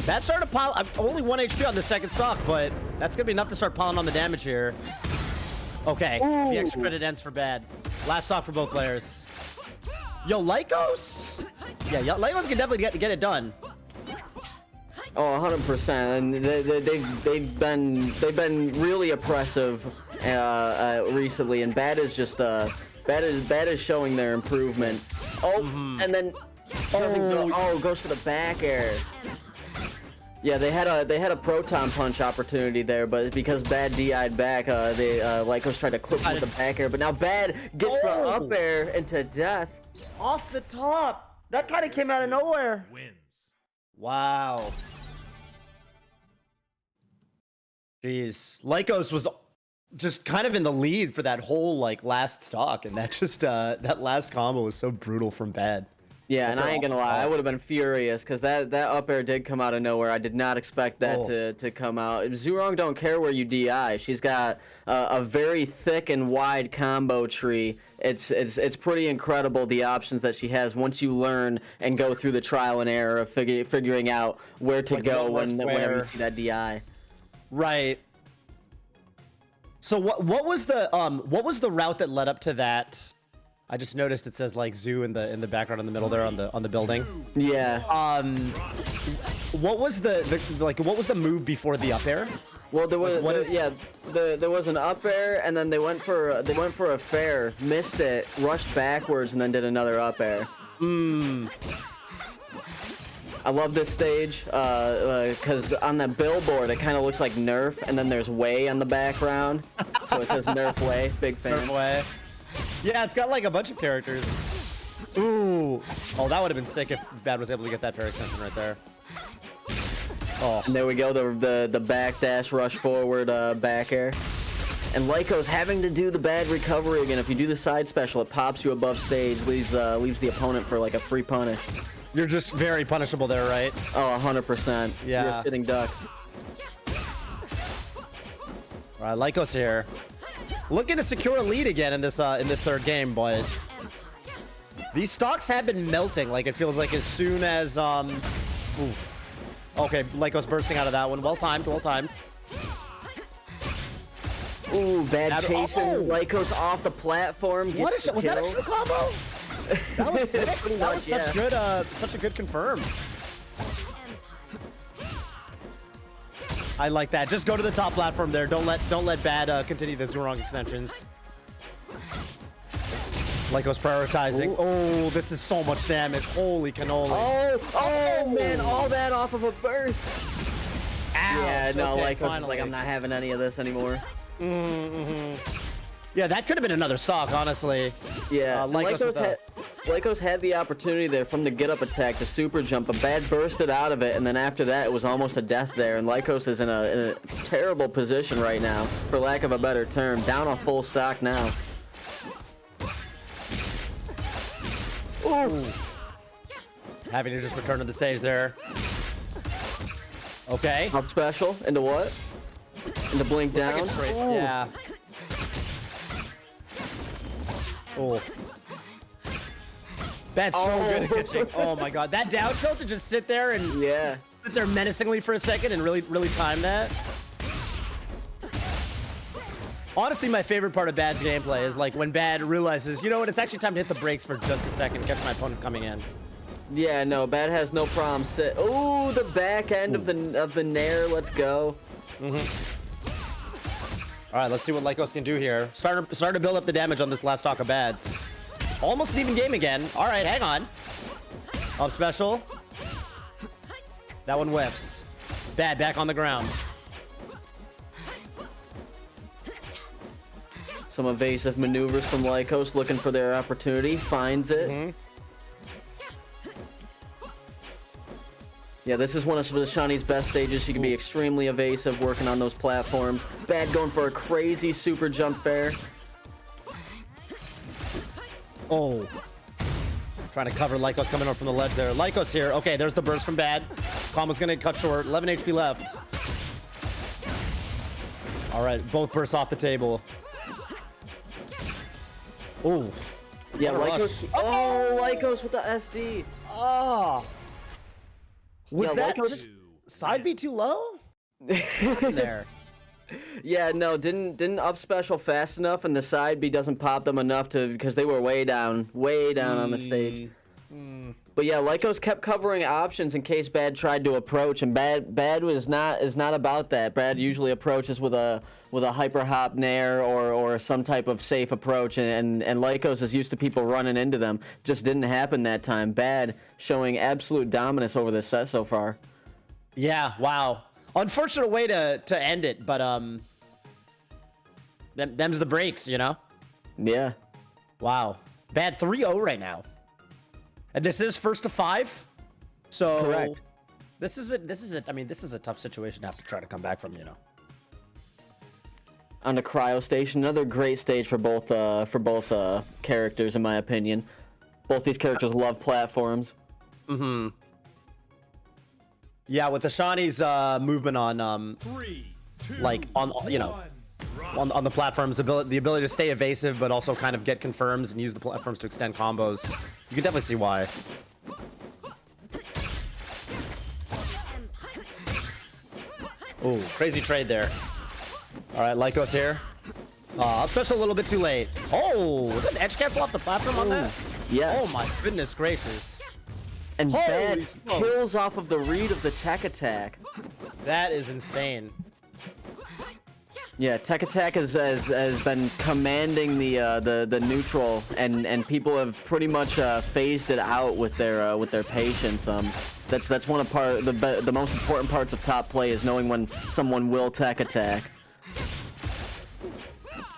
Bad started to pile. I'm only 1 HP on the second stock, but that's gonna be enough to start piling on the damage here. Okay, the extra credit ends for Bad. Last stock for both players. Yo, Lykos? Yeah, Lykos can definitely get it done. Oh, 100%. And they've been really oppressive recently, and Bad is just Bad is showing their improvement. Oh, and then goes for the back air. Yeah, they had a proton punch opportunity there, but because Bad DI'd back, Lykos tried to clip with the back air, but now Bad gets the up air into death. Off the top. That kind of came out of nowhere. Wins. Wow. Jeez. Lykos was just kind of in the lead for that whole like last stock, and that just that last combo was so brutal from Bad. Yeah, and I ain't gonna lie, I would have been furious because that up air did come out of nowhere. I did not expect that to come out. Zhurong don't care where you DI. She's got a very thick and wide combo tree. It's pretty incredible the options that she has once you learn and go through the trial and error of figuring out where to go whenever you see that DI. Right. So what was the route that led up to that? I just noticed it says like zoo in the background in the middle there on the building. Yeah. What was the move before the up air? Well, there was there was an up air, and then they went for a fair, missed it, rushed backwards, and then did another up air. I love this stage because on that billboard it kind of looks like Nerf, and then there's Way on the background, so it says Nerf Way. Big fan. Nerf Way. Yeah, it's got like a bunch of characters. Ooh. Oh, that would have been sick if Bad was able to get that fair extension right there. Oh. And there we go, the back dash rush forward back air. And Lykos having to do the Bad recovery again. If you do the side special, it pops you above stage, leaves the opponent for like a free punish. You're just very punishable there, right? Oh, 100%. Yeah. You're a sitting duck. All right, Lykos here. Looking to secure a lead again in this third game, but these stocks have been melting. Like it feels like as soon as oof. Okay, Lykos bursting out of that one. Well timed, well timed. Ooh, Bad chasing Lykos off the platform. Was that a true combo? That was sick. That was such a good confirm. I like that. Just go to the top platform there. Don't let Bad continue the Zhurong extensions. Lykos prioritizing. Ooh. Oh, this is so much damage. Holy cannoli. Oh man, all that off of a burst. Ouch. Yeah, no, okay, Lykos is like, I'm not having any of this anymore. Yeah, that could have been another stock, honestly. Yeah, Lykos had the opportunity there from the get-up attack to super jump, but Bad bursted out of it, and then after that, it was almost a death there, and Lykos is in a terrible position right now, for lack of a better term. Down a full stock now. Ooh. Having to just return to the stage there. Okay. Up special. Into what? Into blink down. Like yeah. Oh. That's so good at catching. Oh my god. That down tilt to just sit there and sit there menacingly for a second and really time that. Honestly, my favorite part of Bad's gameplay is like when Bad realizes, you know what, it's actually time to hit the brakes for just a second, catch my opponent coming in. Yeah, no, Bad has no problem sit. Oh, the back end of the nair. Let's go. All right, let's see what Lykos can do here. Start to build up the damage on this last stock of Bads. Almost an even game again. All right, hang on. Up special. That one whiffs. Bad back on the ground. Some evasive maneuvers from Lykos, looking for their opportunity. Finds it. Yeah, this is one of Ashani's best stages. She can be extremely evasive, working on those platforms. Bad going for a crazy super jump fair. Oh. Trying to cover Lykos coming up from the ledge there. Lykos here. Okay, there's the burst from Bad. Combo's gonna cut short. 11 HP left. All right, both bursts off the table. Oh. Yeah, Lykos. Oh, Lykos with the SD. Ah. Was that Lykos... just side B too low? There. Yeah, no, didn't up special fast enough, and the side B doesn't pop them enough to because they were way down on the stage. But yeah, Lykos kept covering options in case Bad tried to approach, and Bad is not about that. Bad usually approaches with a hyper hop nair or some type of safe approach, and Lykos is used to people running into them. Just didn't happen that time. Bad showing absolute dominance over this set so far. Yeah, wow. Unfortunate way to end it, but them's the breaks, you know? Yeah. Wow. Bad 3-0 right now. And this is first to 5. So correct. This is it. I mean, this is a tough situation to have to try to come back from, you know. On the cryo station, another great stage for both characters, in my opinion. Both these characters love platforms. Yeah, with Ashani's movement on like on you know on the platforms, the ability to stay evasive but also kind of get confirms and use the platforms to extend combos. You can definitely see why. Oh, crazy trade there. All right, Lykos here. Up special a little bit too late. Oh, was that an edge cancel off the platform on that? Yes. Oh my goodness gracious. And Holy Bad smokes. kills off of the read of the tech attack. That is insane. Yeah, tech attack has been commanding the neutral, and people have pretty much phased it out with their patience. That's one of the most important parts of top play is knowing when someone will tech attack.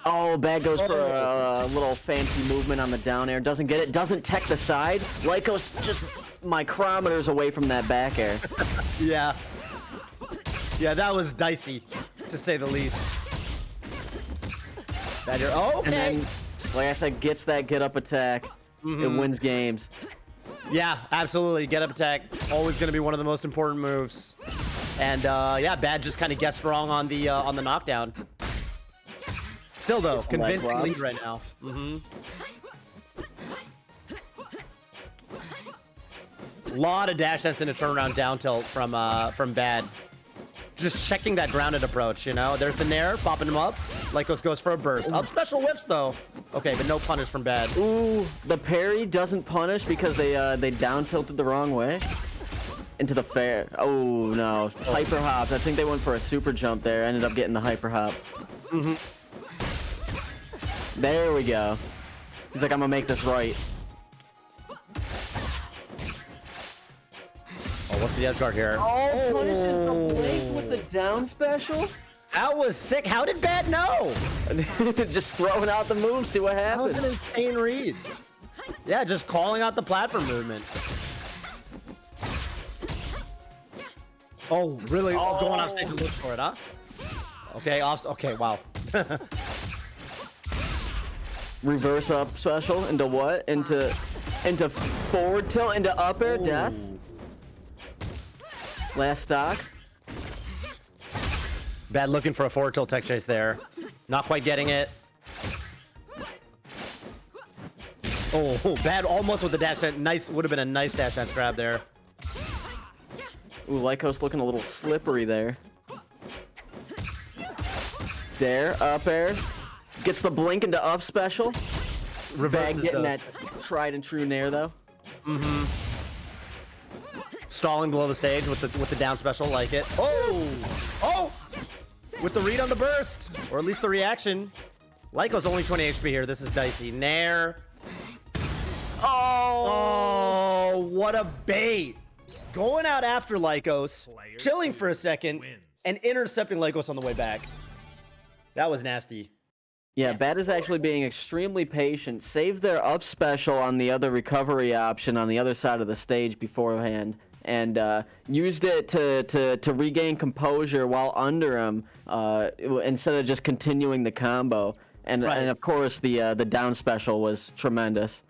Oh, Bad goes for a little fancy movement on the down air. Doesn't get it. Doesn't tech the side. Lykos just micrometers away from that back air. Yeah. Yeah, that was dicey, to say the least. Bad here. Oh, okay. And then, like I said, gets that get up attack. It wins games. Yeah, absolutely. Get up attack. Always going to be one of the most important moves. And yeah, Bad just kind of guessed wrong on the knockdown. Still though, convincing lead right now. Lot of dash sense into turnaround down tilt from Bad. Just checking that grounded approach, you know. There's the nair, popping him up. Lykos goes for a burst. Up special whiffs though. Okay, but no punish from Bad. Ooh, the parry doesn't punish because they down tilted the wrong way into the fair. Oh no, hyper hop. I think they went for a super jump there. Ended up getting the hyper hop. There we go. He's like, I'm gonna make this right. Oh, what's the edge guard here? Oh, punishes the blink with the down special? That was sick. How did Bad know? Just throwing out the moves, see what happens. That was an insane read. Yeah, just calling out the platform movement. Oh, really? Oh, going off stage to look for it, huh? Okay, okay, wow. Reverse up special into what? Into forward tilt, into up air death. Last stock. Bad looking for a forward tilt tech chase there. Not quite getting it. Oh, Bad almost with the dash dance. Nice, would have been a nice dash dance grab there. Ooh, Lykos looking a little slippery there. Dare, up air. Gets the blink into up special. Reverses Bad getting that tried and true nair though. Stalling below the stage with the down special, like it. Oh! With the read on the burst, or at least the reaction. Lykos only 20 HP here. This is dicey. Nair. Oh, what a bait. Going out after Lykos, chilling for a second, and intercepting Lykos on the way back. That was nasty. Yeah, Bad is actually being extremely patient. Saved their up special on the other recovery option on the other side of the stage beforehand, and used it to regain composure while under him instead of just continuing the combo. And of course the down special was tremendous.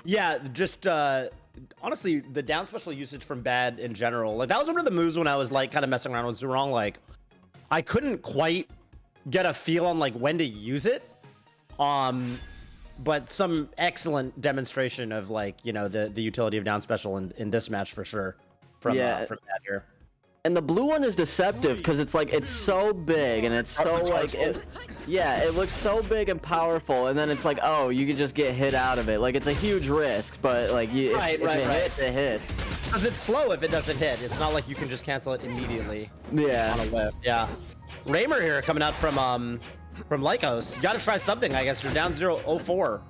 Yeah, just honestly, the down special usage from Bad in general, like that was one of the moves when I was like kind of messing around with Zhurong. Like I couldn't quite get a feel on like when to use it, but some excellent demonstration of like, you know, the utility of down special in this match for sure from Bad here. And the blue one is deceptive because it's like it's so big and it's so like it looks so big and powerful, and then it's like, oh, you could just get hit out of it. Like it's a huge risk, but like if it hits. Because it's slow if it doesn't hit. It's not like you can just cancel it immediately. Yeah. On a whiff. Yeah. Raymer here coming out from Lykos. You gotta try something, I guess. You're down 0-0-4.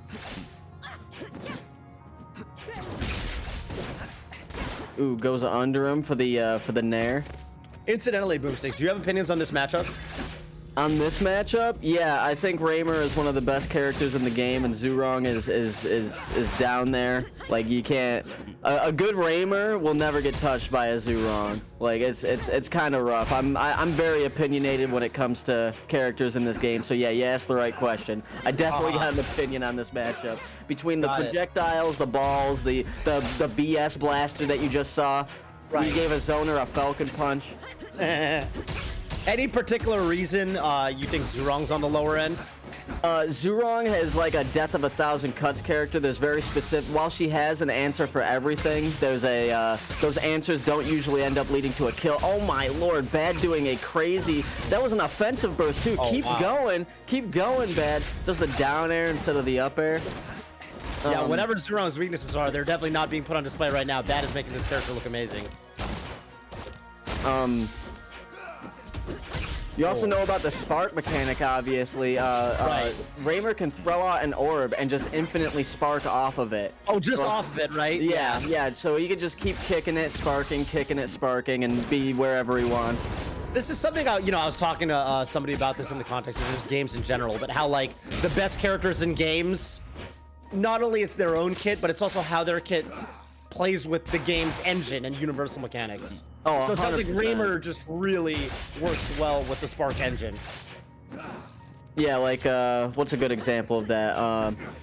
Ooh, goes under him for the nair. Incidentally, Boomstix, do you have opinions on this matchup? On this matchup, yeah, I think Raymer is one of the best characters in the game, and Zhurong is down there. Like you can't, a good Raymer will never get touched by a Zhurong. Like it's kind of rough. I'm very opinionated when it comes to characters in this game. So yeah, you asked the right question. I definitely got an opinion on this matchup. Between the projectiles, the balls, the BS blaster that you just saw, we gave a zoner a falcon punch. Any particular reason you think Zhurong's on the lower end? Zhurong has like a Death of a Thousand Cuts character. There's very specific. While she has an answer for everything, there's a those answers don't usually end up leading to a kill. Oh my lord, Bad doing a crazy. That was an offensive burst too. Keep going, Bad. Does the down air instead of the up air. Yeah, whatever Zhurong's weaknesses are, they're definitely not being put on display right now. Bad is making this character look amazing. You also know about the spark mechanic, obviously. Raymer can throw out an orb and just infinitely spark off of it. Oh, just off of it, right? Yeah. So he can just keep kicking it, sparking, and be wherever he wants. This is something I was talking to somebody about this in the context of just games in general, but how like the best characters in games, not only it's their own kit, but it's also how their kit plays with the game's engine and universal mechanics. Oh, so it sounds like 100%. Raymer just really works well with the Spark engine. Yeah, like what's a good example of that?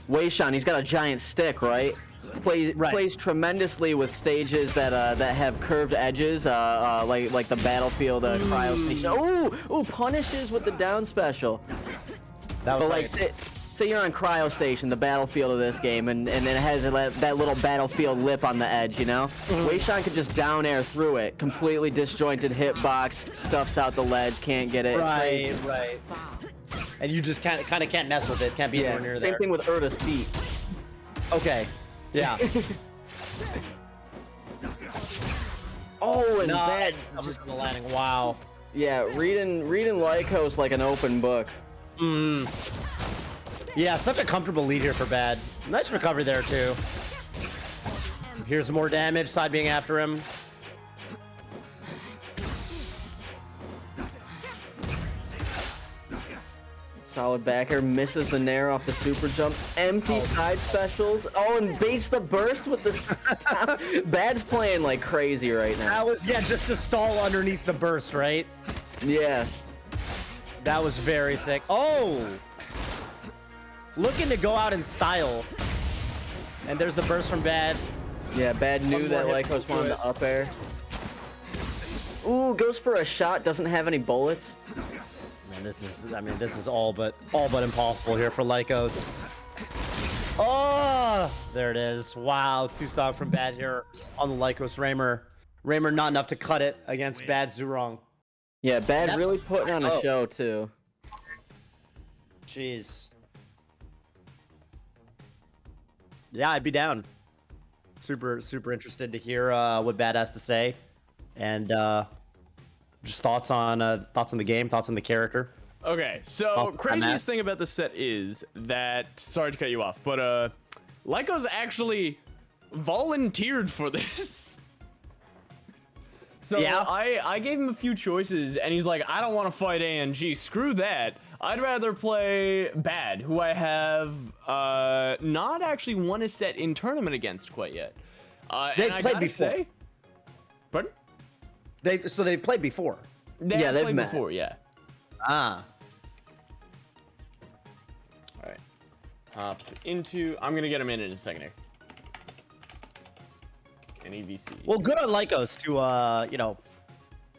Weishan, he's got a giant stick, right? Plays tremendously with stages that have curved edges, like the battlefield cryo station. Ooh, punishes with the down special. That was like say you're on cryo station, the battlefield of this game, and it has that little battlefield lip on the edge, you know? Weishan could just down air through it, completely disjointed hitbox, stuffs out the ledge, can't get it. Right. And you just kind of can't mess with it, can't be anywhere near there. Same thing with Urdah's feet. Okay. Yeah. Oh, and Bad just the landing. Wow. Yeah, reading Lykos like an open book. Yeah, such a comfortable lead here for Bad. Nice recovery there too. Here's more damage. Side being after him. Solid backer, misses the nair off the super jump. Empty side specials. Oh, and baits the burst with the... Bad's playing like crazy right now. That was, just the stall underneath the burst, right? Yeah. That was very sick. Oh! Looking to go out in style. And there's the burst from Bad. Yeah, Bad knew that Lykos wanted the up air. Ooh, goes for a shot, doesn't have any bullets. Man, this is all but impossible here for Lykos. Oh, there it is. Wow, 2-stock from Bad here on the Lykos Raymer. Raymer not enough to cut it against Bad Zhurong. Yeah, Bad really putting on a show too. Jeez. Yeah, I'd be down. Super interested to hear what Bad has to say, and just thoughts on the game, thoughts on the character. Okay, so craziest thing about this set is that, sorry to cut you off, but Lykos actually volunteered for this. So yeah. I gave him a few choices, and he's like, I don't want to fight ANG. Screw that. I'd rather play Bad, who I have not actually won a set in tournament against quite yet. They've played before. Pardon? They've played before. They've played before, yeah. Ah. All right. I'm gonna get him in a second here. An EVC. Well, good on Lykos to you know,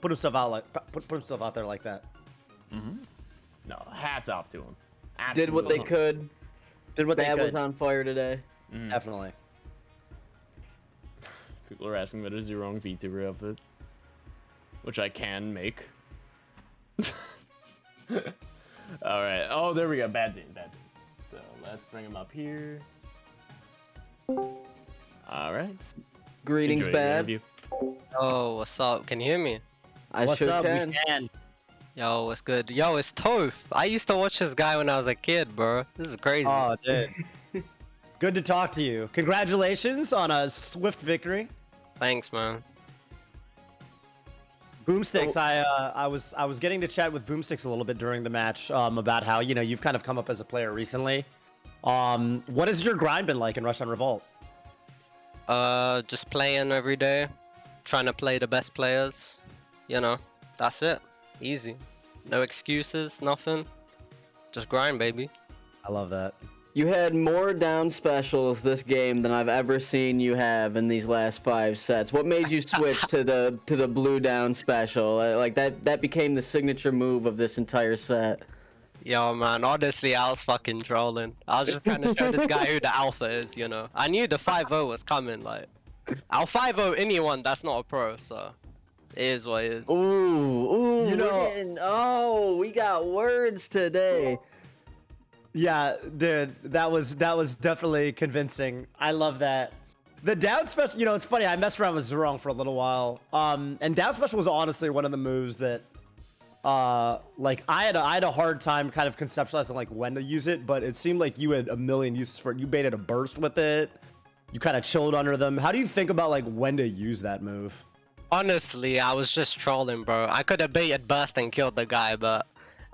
put himself out there like that. No, hats off to him. Did what they could. Did what Bad they could. was on fire today. Definitely. People are asking about a Zhurong VTuber outfit, which I can make. All right. Oh, there we go. Bad's in. So let's bring him up here. All right. Greetings, Enjoy the Bad. interview. Oh, what's up? Can you hear me? What's sure up? can. We can. Yo, what's good? Yo, it's Toph. I used to watch this guy when I was a kid, bro. This is crazy. Oh, dude. Good to talk to you. Congratulations on a swift victory. Thanks, man. Boomstix, I was getting to chat with Boomstix a little bit during the match about how, you know, you've kind of come up as a player recently. What has your grind been like in Rushdown Revolt? Just playing every day, trying to play the best players. You know, that's it. Easy. No excuses, nothing. Just grind, baby. I love that. You had more down specials this game than I've ever seen you have in these last 5 sets. What made you switch to the blue down special? Like that became the signature move of this entire set. Yo, man, honestly, I was fucking trolling. I was just trying to show this guy who the alpha is, you know. I knew the 5-0 was coming, like. I'll 5-0 anyone that's not a pro, so. It is what it is. Ooh, You know- we got words today. Yeah, dude, that was definitely convincing. I love that. The down special, you know, it's funny. I messed around with Zhurong for a little while, and down special was honestly one of the moves that, like I had a hard time kind of conceptualizing like when to use it, but it seemed like you had a million uses for it. You baited a burst with it. You kind of chilled under them. How do you think about like when to use that move? Honestly, I was just trolling, bro. I could have baited burst and killed the guy, but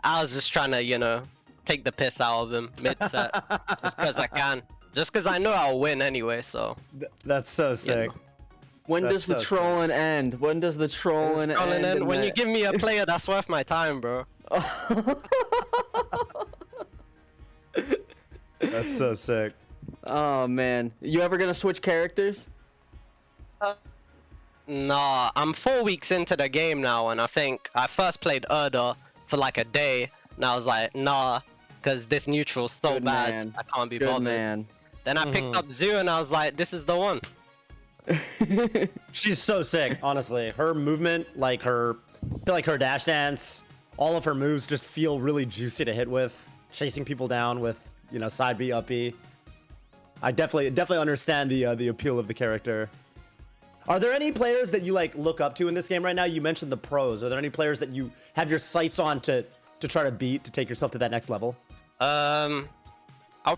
I was just trying to, you know, take the piss out of him mid-set. Just because I can. Just because I know I'll win anyway, so. That's so sick. know. When does the trolling end? When does the trolling end? When you give me a player that's worth my time, bro. That's so sick. Oh man, you ever gonna switch characters? Nah, I'm 4 weeks into the game now, and I think I first played Urdah for like a day, and I was like, nah, because this neutral's so Good bad, man. I can't be Good bothered. man. Then I picked up Zoo, and I was like, this is the one. She's so sick, honestly. Her movement, like her dash dance, all of her moves just feel really juicy to hit with. Chasing people down with, you know, side B, up B. I definitely understand the appeal of the character. Are there any players that you like look up to in this game right now? You mentioned the pros. Are there any players that you have your sights on to try to beat, to take yourself to that next level? I'll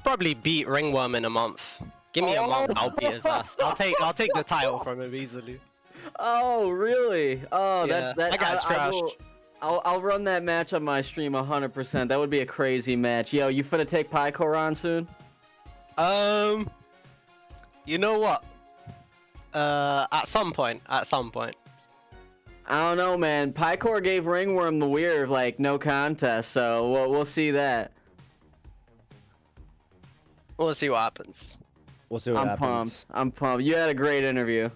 probably beat Ringworm in a month. Give me a month, I'll beat his ass. I'll take the title from him easily. Oh really? Oh, Yeah, that's I got trashed. I'll run that match on my stream 100%. That would be a crazy match. Yo, you finna take Pycor on soon? You know what? At some point. I don't know, man. Pycor gave Ringworm the weird, like, no contest, so we'll see that. We'll see what happens. We'll see what happens. I'm pumped. You had a great interview.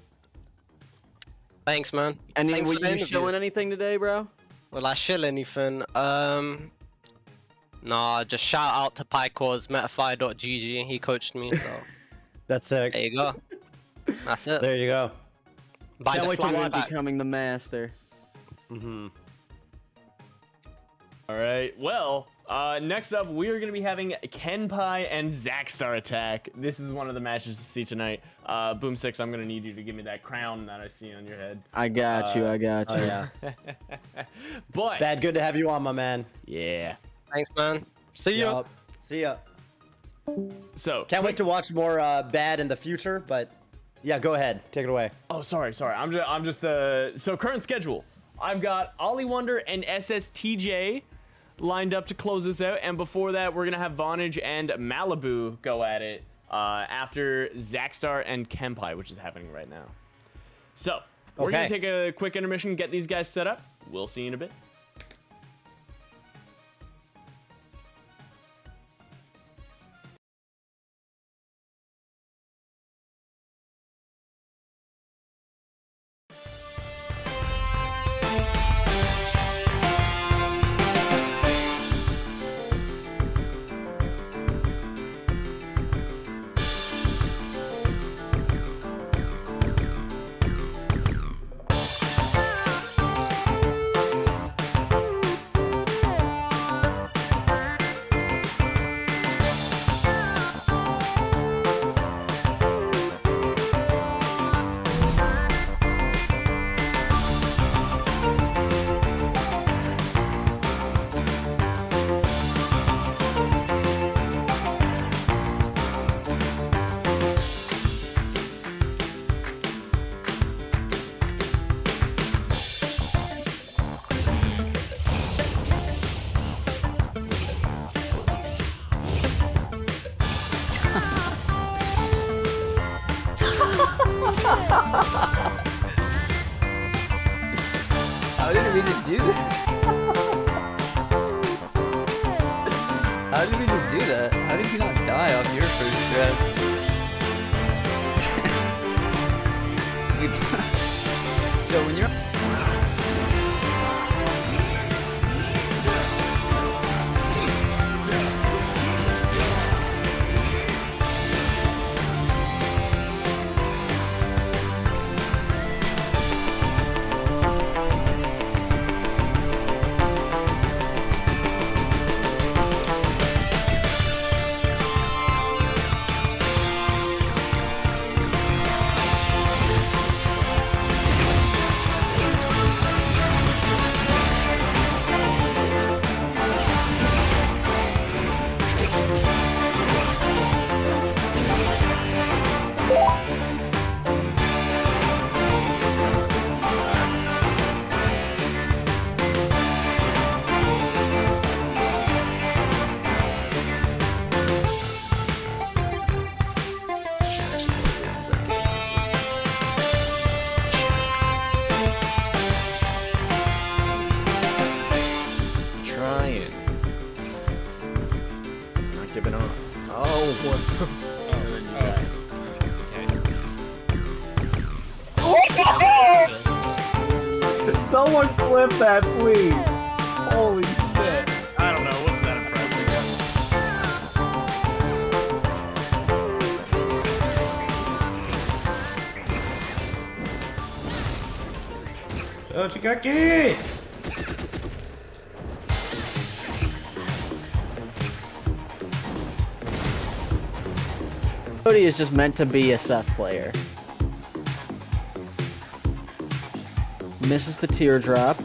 Thanks, man. And Thanks were for the you interview. shilling anything today, bro? Will I shill anything? Nah, just shout out to Pycor's metafy.gg. He coached me, so. That's sick. There you go. That's it. There you go. Bye. Can't wait to watch. Becoming the master. Mm-hmm. All right. Well, next up, we are going to be having Kenpai and ZachStarAttack. This is one of the matches to see tonight. Boomstix, I'm going to need you to give me that crown that I see on your head. I got you. Oh yeah. But Bad, good to have you on, my man. yeah. Thanks, man. See ya. Yup. See ya. So Can't wait to watch more Bad in the future, but yeah, go ahead. Take it away. Oh, sorry. I'm just so current schedule. I've got Ollie Wonder and SSTJ lined up to close this out. And before that, we're going to have Vawnage and Mvlibuu go at it after ZachStar and Kenpai, which is happening right now. So we're going to take a quick intermission, get these guys set up. We'll see you in a bit. How did we just do that? How did we just do that? How did you not die off your first grab? So when you're... Someone flip that, please. Holy shit. I don't know, wasn't that impressive? Oh, Chigaki! Cody is just meant to be a Seth player. Misses the teardrop.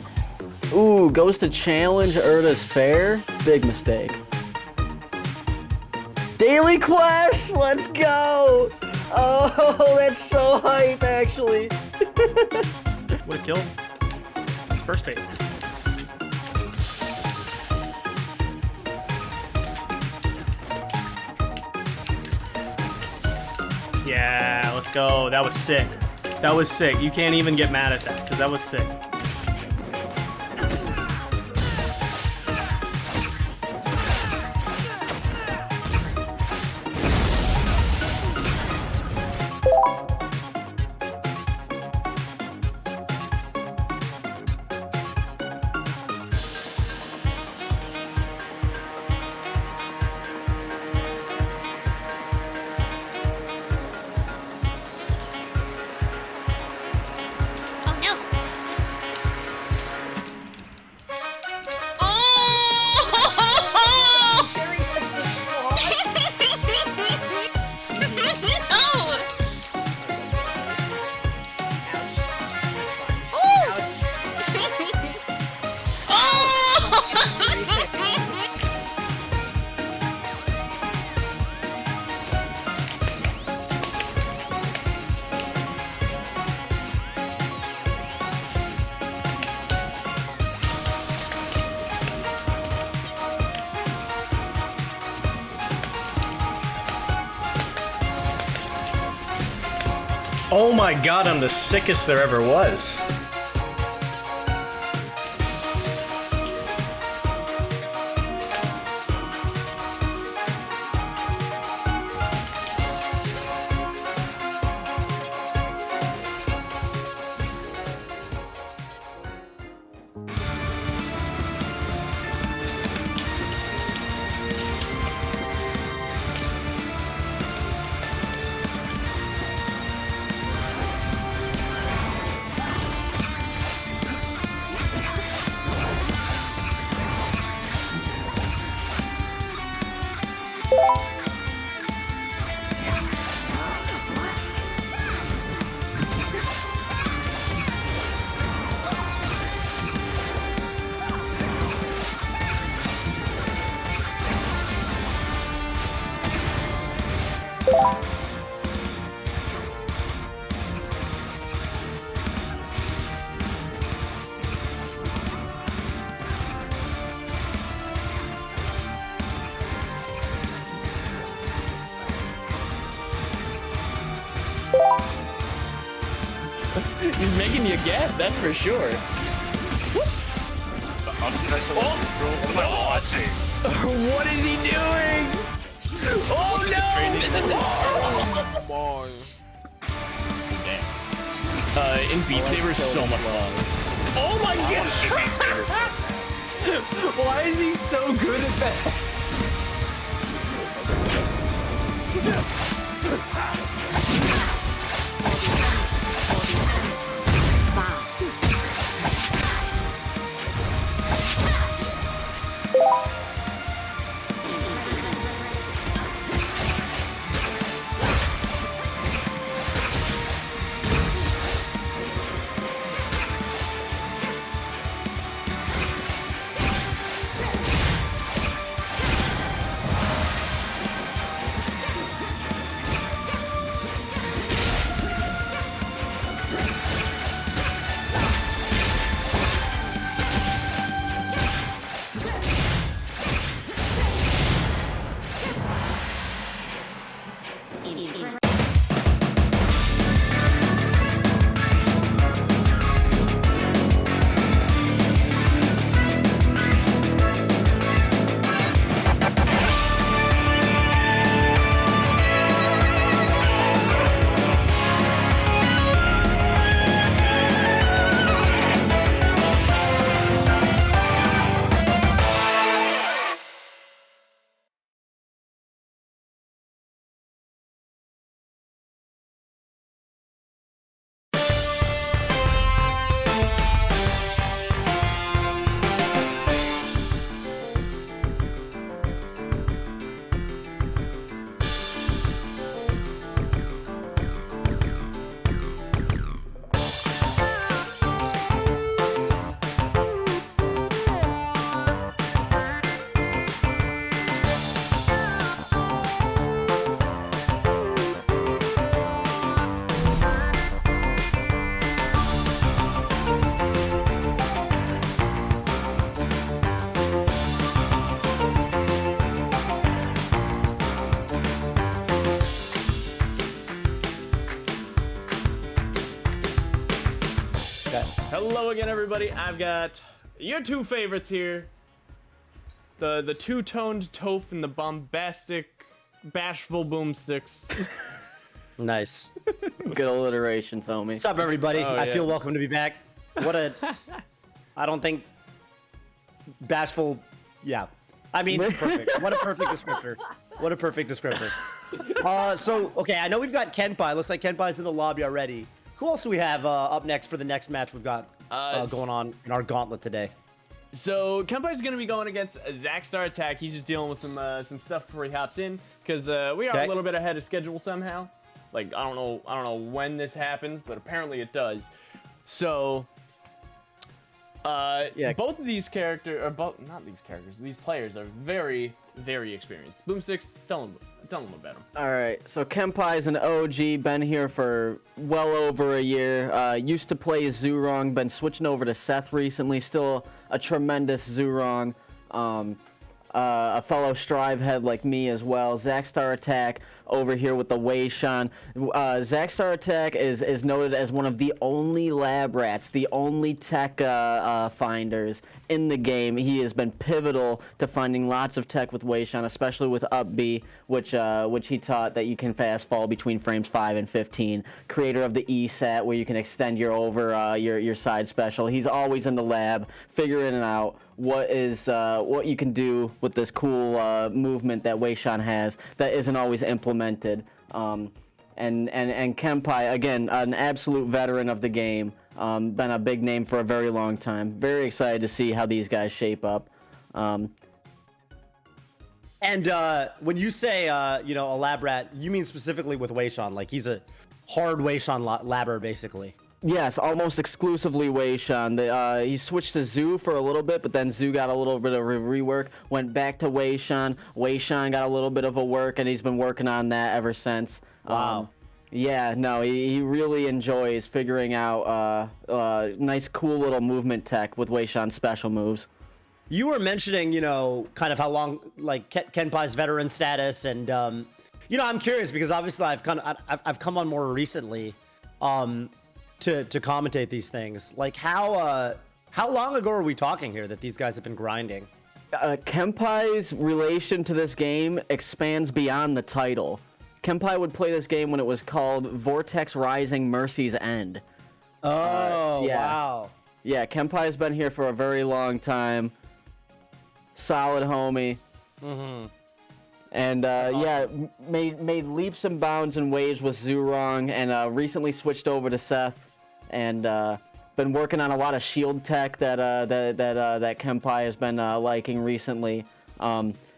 Ooh, goes to challenge Urdah's fair. Big mistake. Daily quest! Let's go! Oh, that's so hype, actually. Would've killed. First fate. Yeah, let's go. That was sick. That was sick. You can't even get mad at that, because that was sick. Oh my god, I'm the sickest there ever was. He's making you guess, that's for sure. What am I watching? What is he doing? Oh no! In Beat Saber is so much fun. Oh my god! Why is he so good at that? Hello again, everybody. I've got your two favorites here. The two-toned Toph and the bombastic, bashful Boomstix. Nice. Good alliteration, homie. What's up, everybody? Oh, I yeah. feel welcome to be back. What a... I don't think... Bashful... Yeah. I mean, perfect. What a perfect descriptor. What a perfect descriptor. So, okay, I know we've got Kenpai. Looks like Kenpai's in the lobby already. Who else do we have up next for the next match we've got going on in our gauntlet today? So Kenpai's gonna be going against ZachStarAttack. He's just dealing with some stuff before he hops in, because we are a little bit ahead of schedule somehow. Like I don't know when this happens, but apparently it does. So yeah, both of these characters, or both not these characters, these players are very, very experienced. Boomstix, tell them about him. All right, so Kenpai's an OG, been here for well over a year. Used to play Zhurong, been switching over to Seth recently. Still a tremendous Zhurong. a fellow Strive head like me as well. ZachStarAttack over here with the Weishan. ZachStarAttack is noted as one of the only lab rats, the only tech finders in the game. He has been pivotal to finding lots of tech with Weishan, especially with up B, which he taught that you can fast fall between frames 5 and 15. Creator of the ESAT, where you can extend your your side special. He's always in the lab figuring it out. What you can do with this cool movement that Weishan has that isn't always implemented. And Kenpai, again, an absolute veteran of the game, been a big name for a very long time. Very excited to see how these guys shape up. And when you say a lab rat, you mean specifically with Weishan, like he's a hard Weishan labber, basically. Yes, almost exclusively Weishan. He switched to Zoo for a little bit, but then Zoo got a little bit of a rework, went back to Weishan. Weishan got a little bit of a work, and he's been working on that ever since. Wow. Yeah, no, he really enjoys figuring out nice, cool little movement tech with Weishan's special moves. You were mentioning, kind of how long, like Kenpai's veteran status, and I'm curious because obviously I've come on more recently, to commentate these things. Like how long ago are we talking here that these guys have been grinding? Kenpai's relation to this game expands beyond the title. Kenpai would play this game when it was called Vortex Rising Mercy's End. Oh, yeah. Wow. Yeah, Kenpai's been here for a very long time. Solid homie. Mm-hmm. And awesome. Made leaps and bounds and waves with Zhurong, and recently switched over to Seth, and been working on a lot of shield tech that Kenpai has been liking recently.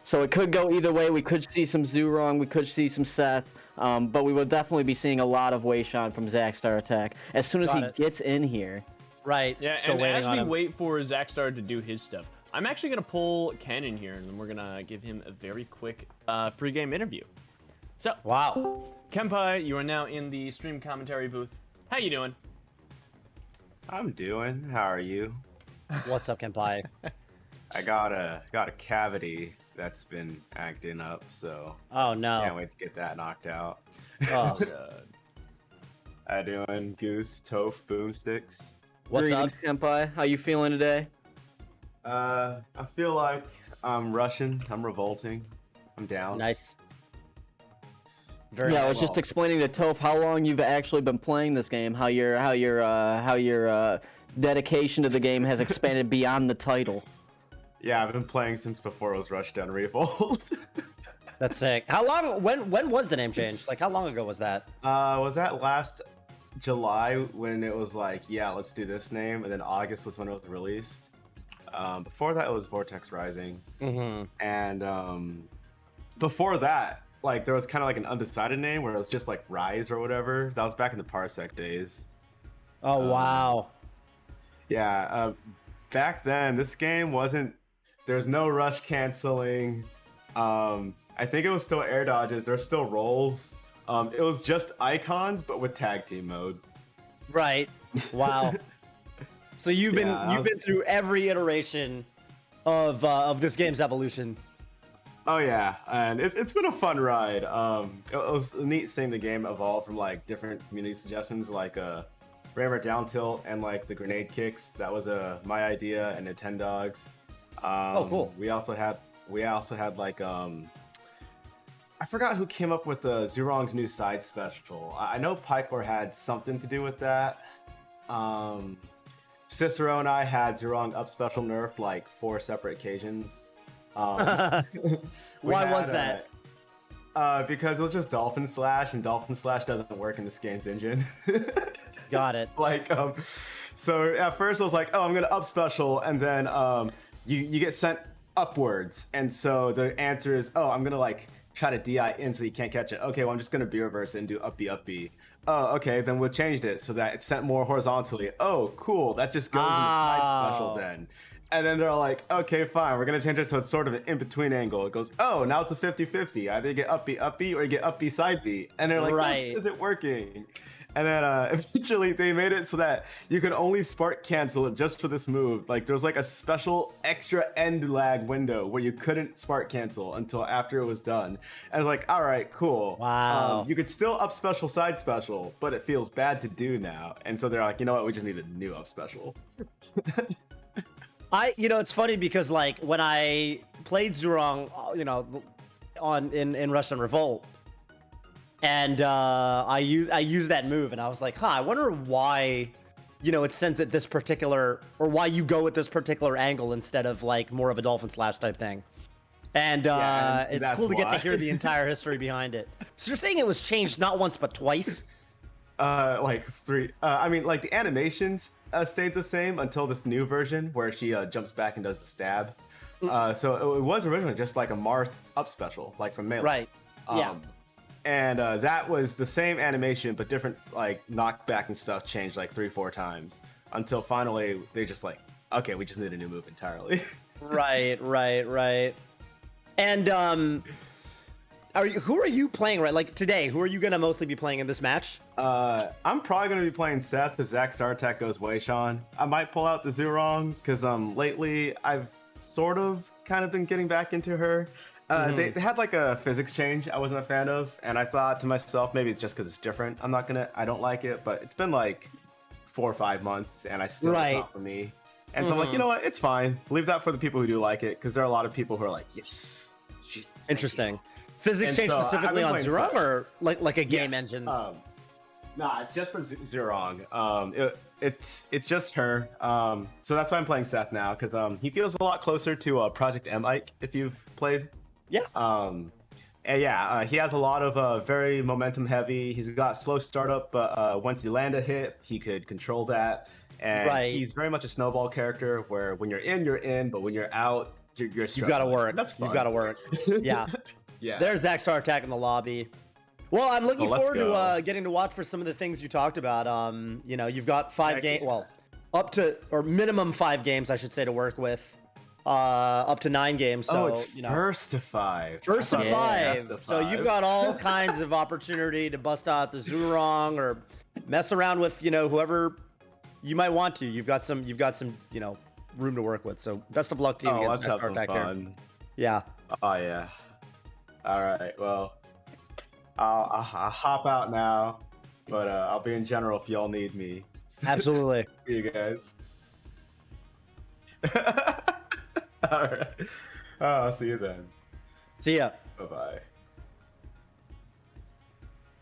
So it could go either way. We could see some Zhurong, we could see some Seth, but we will definitely be seeing a lot of Weishan from ZachStarAttack as soon as he gets in here. Right. Yeah, Still and waiting as on we him. wait for ZachStar to do his stuff, I'm actually gonna pull Ken in here, and then we're gonna give him a very quick pre-game interview. So, wow, Kenpai, you are now in the stream commentary booth. How you doing? I'm doing. How are you? What's up, Kenpai? I got a cavity that's been acting up, so oh no, can't wait to get that knocked out. Oh god. How doing, Goose, Toph, Boomstix? What's up, Kenpai? How you feeling today? I feel like I'm rushing. I'm revolting. I'm down. Nice. I was just explaining to Toph how long you've actually been playing this game, how your dedication to the game has expanded beyond the title. Yeah, I've been playing since before it was Rushdown Revolt. That's sick. How long? When was the name change? Like, how long ago was that? Was that last July when it was like, yeah, let's do this name, and then August was when it was released. Before that, it was Vortex Rising, and before that, like there was kind of like an undecided name where it was just like Rise or whatever. That was back in the Parsec days. Oh wow. Yeah, back then this game wasn't. There's no rush canceling. I think it was still air dodges. There's still rolls. It was just icons, but with tag team mode. Right. Wow. So you've been through every iteration of this game's evolution. Oh yeah, and it's been a fun ride. It was neat seeing the game evolve from like different community suggestions, like Raymer down tilt and like the grenade kicks. That was my idea and Nintendogs. Oh cool. We also had like I forgot who came up with the Zhurong's new side special. I know Pykor had something to do with that. Cicero and I had Zhurong up special nerfed like 4 separate occasions. Why was that? Because it was just Dolphin Slash, and Dolphin Slash doesn't work in this game's engine. Got it. Like, so at first I was like, oh, I'm gonna up special, and then you get sent upwards, and so the answer is, oh, I'm gonna like try to DI in so you can't catch it. Okay, well I'm just gonna B reverse it and do up B up B. Oh, okay, then we'll change it so that it's sent more horizontally. Oh, cool, that just goes in the side special then. And then they're like, okay, fine, we're gonna change it so it's sort of an in-between angle. It goes, oh, now it's a 50-50. Either you get up B or you get up B side B. And they're like, right. This isn't working. And then eventually they made it so that you could only spark cancel it just for this move. Like there was like a special extra end lag window where you couldn't spark cancel until after it was done. And I was like, all right, cool. Wow. You could still up special side special, but it feels bad to do now. And so they're like, you know what? We just need a new up special. It's funny because like when I played Zhurong, in Rushdown Revolt, and I used that move, and I was like, I wonder why, it sends it this particular, or why you go with this particular angle instead of like more of a dolphin slash type thing. And it's cool to get to hear the entire history behind it. So you're saying it was changed not once but twice? Like 3. I mean, like the animations stayed the same until this new version where she jumps back and does the stab. So it was originally just like a Marth up special, like from Melee. Right. Yeah. And that was the same animation, but different like knockback and stuff changed like 3-4 times until finally they just like, okay, we just need a new move entirely. Right. And who are you playing right? Like today, who are you gonna mostly be playing in this match? I'm probably gonna be playing Seth if ZachStarAttack goes Weishan. I might pull out the Zhurong because lately I've sort of kind of been getting back into her. They had like a physics change I wasn't a fan of, and I thought to myself, maybe it's just because it's different. I don't like it, but it's been like 4 or 5 months, and it's not for me. And so I'm like, you know what? It's fine. Leave that for the people who do like it, because there are a lot of people who are like, yes. Interesting. Physics change specifically on Zhurong, or like a game engine? Nah, it's just for Zhurong. It's just her. So that's why I'm playing Seth now, because he feels a lot closer to Project M Ike, if you've played. Yeah. He has a lot of very momentum heavy. He's got slow startup, but once you land a hit, he could control that. And he's very much a snowball character, where when you're in, but when you're out, you're You've got to work. That's fun. You've got to work. Yeah. Yeah. There's ZachStarAttack in the lobby. Well, I'm looking forward to getting to watch for some of the things you talked about. You've got 5 games, up to, or minimum 5 games, I should say, to work with. Up to 9 games. So, it's first to 5. First to 5. So you've got all kinds of opportunity to bust out the Zhurong or mess around with, whoever you might want to. You've got some, room to work with. So best of luck to you against ZachStarAttack here. Yeah. Oh yeah. All right. Well, I'll hop out now, but I'll be in general if y'all need me. Absolutely. See you guys. All right. I'll see you then. See ya. Bye-bye.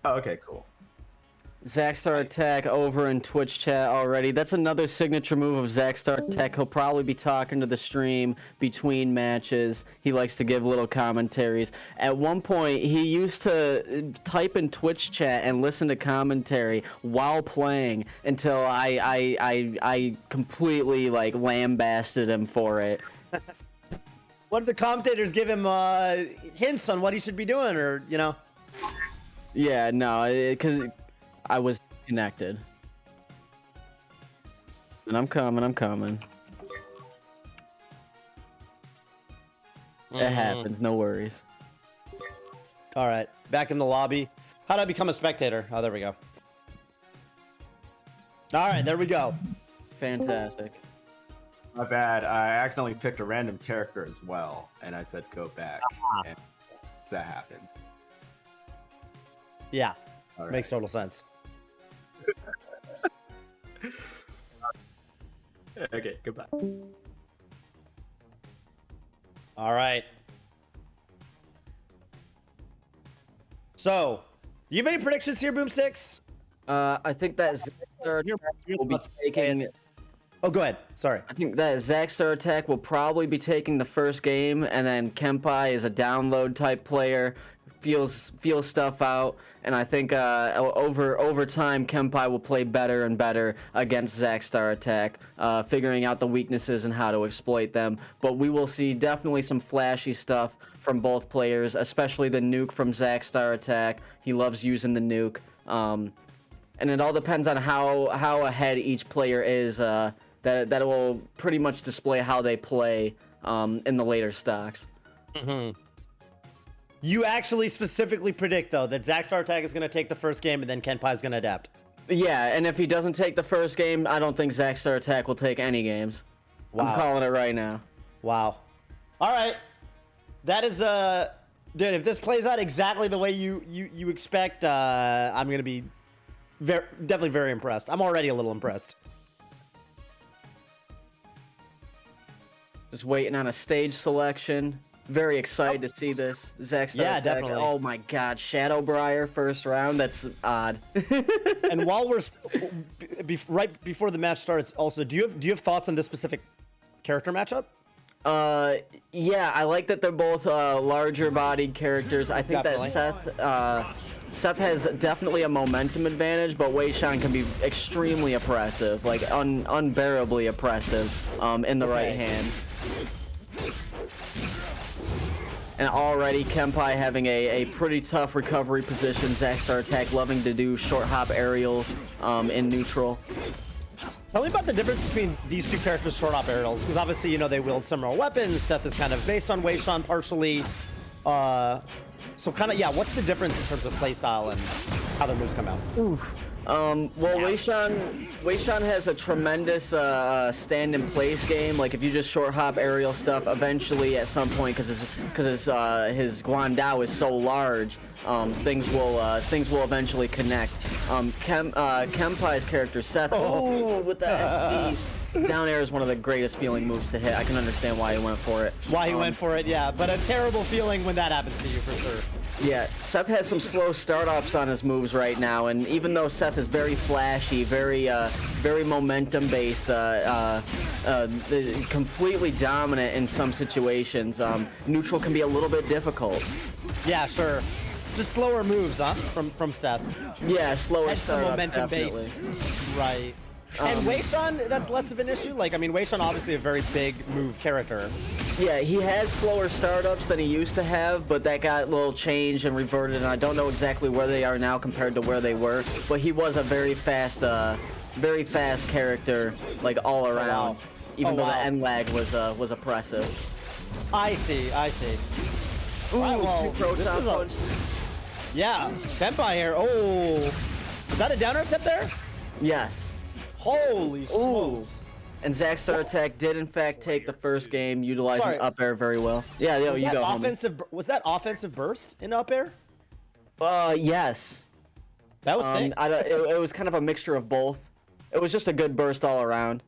Oh, okay, cool. ZachStarAttack over in Twitch chat already. That's another signature move of ZachStarAttack. He'll probably be talking to the stream between matches. He likes to give little commentaries. At one point, he used to type in Twitch chat and listen to commentary while playing until I completely like lambasted him for it. What if the commentators give him hints on what he should be doing, or Yeah, no, because I was connected. And I'm coming. It happens, no worries. All right, back in the lobby. How do I become a spectator? Oh, there we go. All right, there we go. Fantastic. My bad. I accidentally picked a random character as well, and I said go back, and that happened. Yeah, makes total sense. Okay, goodbye. All right. So, you have any predictions here, Boomstix? I think that ZachStarAttack will be taking. Oh, go ahead. Sorry. I think that ZachStarAttack will probably be taking the first game, and then Kenpai is a download type player, feels stuff out, and I think over time Kenpai will play better and better against ZachStarAttack, figuring out the weaknesses and how to exploit them. But we will see definitely some flashy stuff from both players, especially the nuke from ZachStarAttack. He loves using the nuke, and it all depends on how ahead each player is. That will pretty much display how they play in the later stocks. Mm-hmm. You actually specifically predict, though, that ZachStarAttack is going to take the first game and then Kenpai is going to adapt. Yeah, and if he doesn't take the first game, I don't think ZachStarAttack will take any games. Wow. I'm calling it right now. Wow. All right. That is dude, if this plays out exactly the way you expect, I'm going to be definitely very impressed. I'm already a little impressed. Just waiting on a stage selection. Very excited to see this. ZachStarAttack. Yeah, definitely. Oh my God, Shadowbriar first round. That's odd. And while we're right before the match starts, also, do you have thoughts on this specific character matchup? Yeah, I like that they're both larger bodied characters. I think Definitely. that Seth has definitely a momentum advantage, but Weishan can be extremely oppressive, like unbearably oppressive in the right hand. And already Kenpai having a pretty tough recovery position. ZachStarAttack loving to do short hop aerials in neutral. Tell me about the difference between these two characters' short hop aerials, because obviously, you know, they wield similar weapons. Seth is kind of based on Weishan partially. So kind of, yeah, what's the difference in terms of playstyle and how their moves come out? Well, Weishan has a tremendous stand and place game. Like if you just short hop aerial stuff, eventually at some point, because his Guandao is so large, things will eventually connect. Kenpai's character Seth, with the SD. Down air is one of the greatest feeling moves to hit. I can understand why he went for it. Why he went for it, yeah. But a terrible feeling when that happens to you, for sure. Yeah, Seth has some slow start-offs on his moves right now, and even though Seth is very flashy, very momentum-based, completely dominant in some situations, neutral can be a little bit difficult. Yeah, sure. Just slower moves, huh? From Seth. Yeah, slower start-offs, momentum-based. Right. And Weishan, that's less of an issue? Like, I mean, Weishan obviously a very big move character. Yeah, he has slower startups than he used to have, but that got a little changed and reverted, and I don't know exactly where they are now compared to where they were, but he was a very fast character, like, all around, even though the end lag was oppressive. I see. Ooh, right, well, two proton punch. Yeah, Kenpai here. Oh, is that a downer attempt there? Yes. Holy smokes. And ZachStarAttack did in fact take the first game, utilizing up air very well. Yeah, you go. Was that offensive burst in up air? Yes. That was sick. It was kind of a mixture of both. It was just a good burst all around.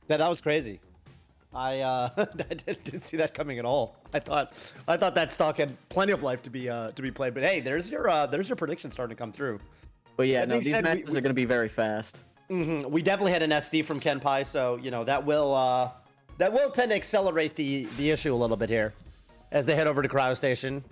That was crazy. I didn't see that coming at all. I thought that stock had plenty of life to be played. But hey, there's your prediction starting to come through. But yeah, no, these matches are going to be very fast. We definitely had an SD from Kenpai, so you know that will tend to accelerate the issue a little bit here as they head over to Cryo Station.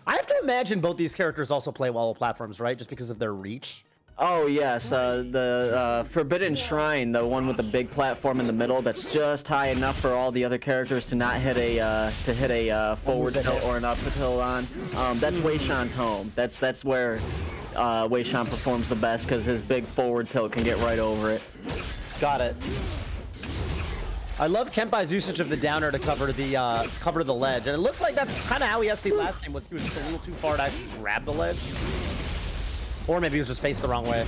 I have to imagine both these characters also play well on platforms, right? Just because of their reach. Oh yes, the Forbidden Shrine, the one with the big platform in the middle, that's just high enough for all the other characters to not hit a forward tilt or an up tilt on. That's Weishan's home. That's where Weishan performs the best because his big forward tilt can get right over it. Got it. I love Kenpai's usage of the downer to cover the ledge, and it looks like that's kind of how he SD'd last game. He was just a little too far to actually grab the ledge, or maybe he was just faced the wrong way.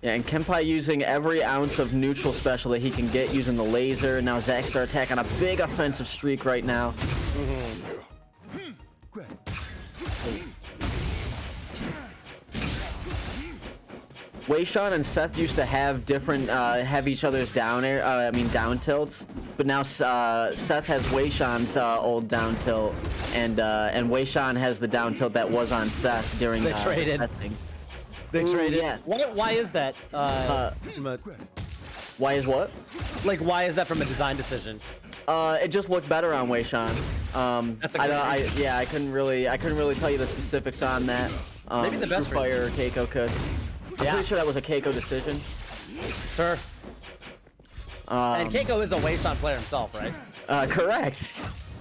Yeah, and Kenpai using every ounce of neutral special that he can get using the laser. Now ZachStarAttack on a big offensive streak right now. Weishan and Seth used to have different, have each other's down tilts, but now Seth has Weishan's old down tilt, and Weishan has the down tilt that was on Seth during testing. They traded. Yeah. Why is that? Why is what? Like, why is that from a design decision? It just looked better on Weishan. That's a I couldn't really tell you the specifics on that. Maybe the best Fire or Keiko could. I'm pretty sure that was a Keiko decision. Sure. And Keiko is a Weishan player himself, right? Correct.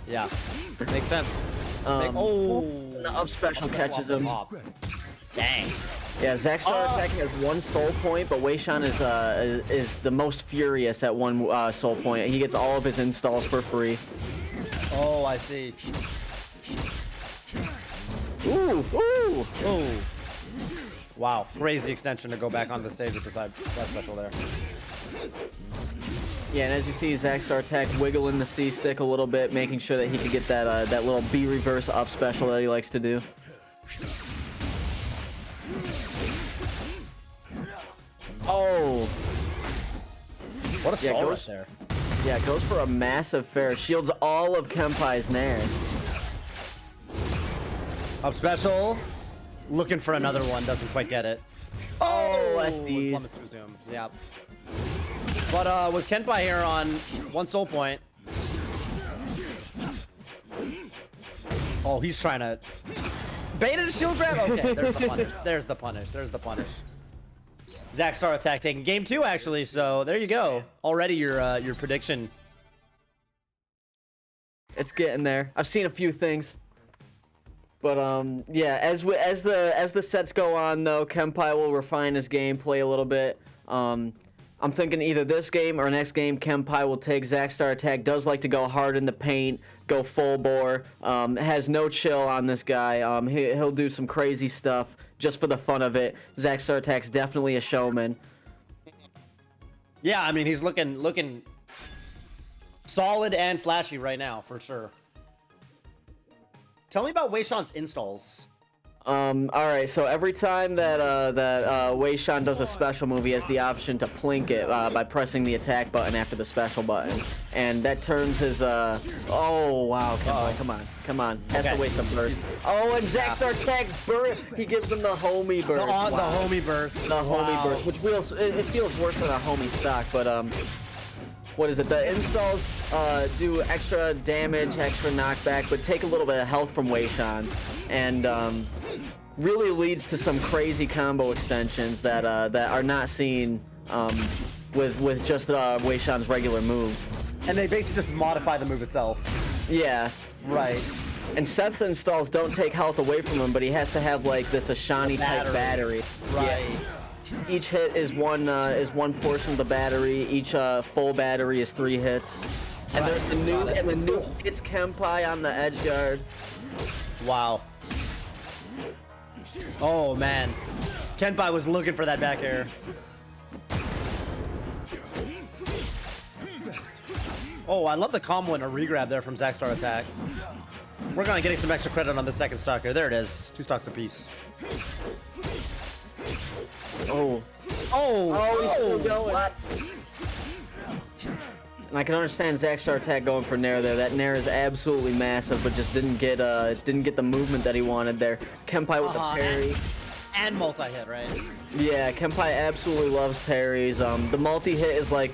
Yeah. Makes sense. The up special catches him. Dang. Yeah, ZachStarAttack has one soul point, but Weishan is the most furious at one soul point. He gets all of his installs for free. Oh, I see. Ooh. Wow, crazy extension to go back on the stage with the side special there. Yeah, and as you see, ZachStarAttack wiggling the C stick a little bit, making sure that he could get that that little B reverse up special that he likes to do. Oh! What a stall goes there. Yeah, goes for a massive fair. Shields all of Kenpai's nair. Up special. Looking for another one, doesn't quite get it. Oh, SDs. Yeah. But with Kenpai here on 1 soul point. Oh, he's trying to baited a shield grab. Okay, there's the punish. There's the punish. There's the punish. ZachStarAttack taking game 2 actually. So there you go. Already your prediction. It's getting there. I've seen a few things. But yeah, as the sets go on though, Kenpai will refine his gameplay a little bit. I'm thinking either this game or next game, Kenpai will take ZachStarAttack. Does like to go hard in the paint, go full bore. Has no chill on this guy. He'll do some crazy stuff just for the fun of it. ZachStarAttack's definitely a showman. Yeah, I mean he's looking solid and flashy right now for sure. Tell me about Weishan's installs. All right, so every time that Weishan does a special move, he has the option to plink it by pressing the attack button after the special button, and that turns his oh wow, come on, has to waste a burst. Oh, and ZachStarAttack burst. He gives him the homie burst. The homie burst. The homie burst, which it feels worse than a homie stock, but what is it? The installs do extra damage, extra knockback, but take a little bit of health from Weishan, and really leads to some crazy combo extensions that are not seen with just Weishan's regular moves. And they basically just modify the move itself. Yeah. Right. And Seth's installs don't take health away from him, but he has to have like this Ashani type battery. Right. Yeah. Each hit is one portion of the battery. Each full battery is 3 hits. And there's the new hits Kenpai on the edge guard. Wow. Oh man, Kenpai was looking for that back air. Oh, I love the combo and a regrab there from ZachStarAttack. We're gonna getting some extra credit on the second stock here. There it is, 2 stocks apiece. Oh, he's still going. What? And I can understand ZachStarAttack going for Nair there. That Nair is absolutely massive, but just didn't get the movement that he wanted there. Kenpai with the parry. And multi-hit, right? Yeah, Kenpai absolutely loves parries. The multi-hit is like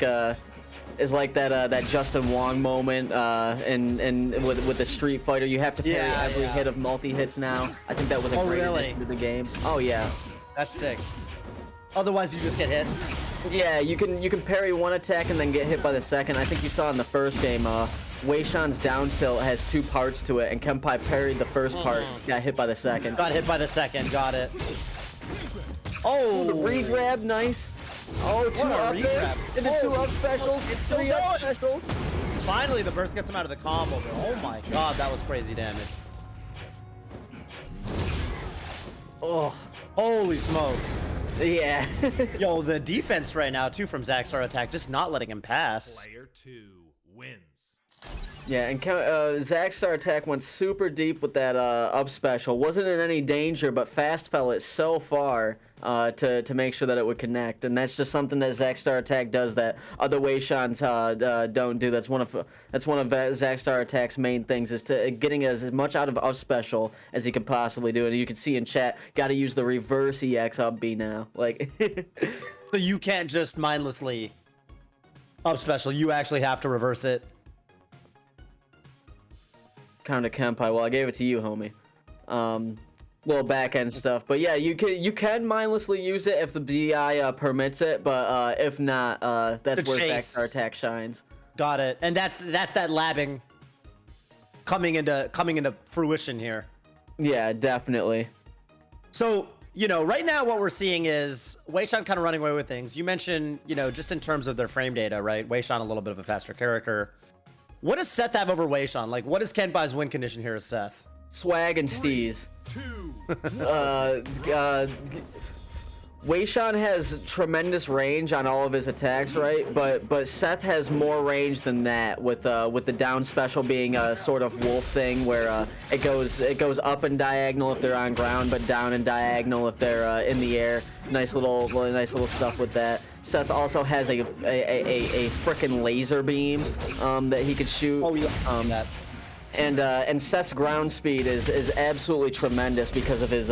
that Justin Wong moment with the Street Fighter. You have to parry every hit of multi-hits now. I think that was a great addition to the game. Oh yeah. That's sick. Otherwise you just get hit. Yeah, you can parry one attack and then get hit by the second. I think you saw in the first game, Weishan's down tilt has 2 parts to it, and Kenpai parried the first part, got hit by the second. Got hit by the second, got it. Oh, the re-grab, nice. Oh, 2 up there, into 2 up specials, 3 up specials. Finally, the burst gets him out of the combo, bro. Oh my god, that was crazy damage. Oh, holy smokes. Yeah. Yo, the defense right now, too, from ZachStarAttack, just not letting him pass. Player 2 wins. Yeah, and ZachStarAttack went super deep with that up special. Wasn't in any danger, but fast fell it so far to make sure that it would connect. And that's just something that ZachStarAttack does that other Weishans don't do. That's one of ZachStarAttack's main things, is to getting as much out of up special as he can possibly do. And you can see in chat, got to use the reverse EX up B now. Like, so you can't just mindlessly up special. You actually have to reverse it. Counter Kenpai. Well, I gave it to you, homie. Little back end stuff, but yeah, you can mindlessly use it if the BI permits it, but if not, that's where ZachStarAttack shines. Got it, and that's that labbing coming into fruition here. Yeah, definitely. So right now what we're seeing is Weishan kind of running away with things. You mentioned just in terms of their frame data, right? Weishan a little bit of a faster character. What does Seth have over Weishan? Like, what is Kenpai's win condition here as Seth? Swag and steez. Weishan has tremendous range on all of his attacks, right? But Seth has more range than that with the down special being a sort of wolf thing where it goes up and diagonal if they're on ground, but down and diagonal if they're in the air. Nice little stuff with that. Seth also has a frickin' laser beam that he could shoot. Oh yeah. That. And Seth's ground speed is absolutely tremendous because of his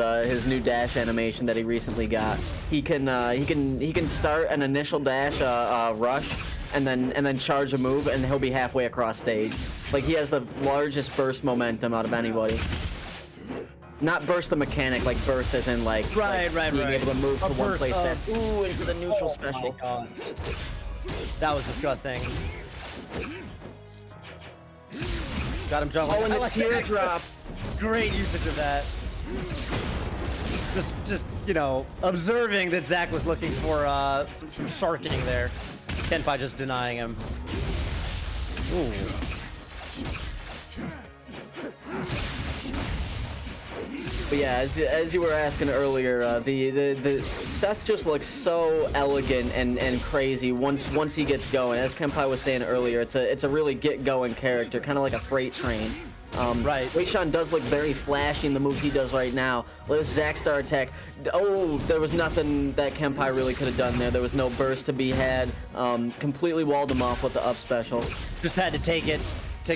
new dash animation that he recently got. He can start an initial dash rush and then charge a move and he'll be halfway across stage. Like he has the largest burst momentum out of anybody. Not burst the mechanic, like burst as in like being able to move to one place fast. Ooh, into the neutral special. That was disgusting. Got him juggling. Oh, and the teardrop. Great usage of that. Just you know, observing that Zach was looking for some sharkening there. Kenpai just denying him. Ooh. But yeah, as you were asking earlier, the Seth just looks so elegant and crazy once he gets going. As Kenpai was saying earlier, it's a really get going character, kind of like a freight train. Right. Weishan does look very flashy in the moves he does right now. Let's ZachStarAttack. Oh, there was nothing that Kenpai really could have done there. There was no burst to be had. Completely walled him off with the up special. Just had to take it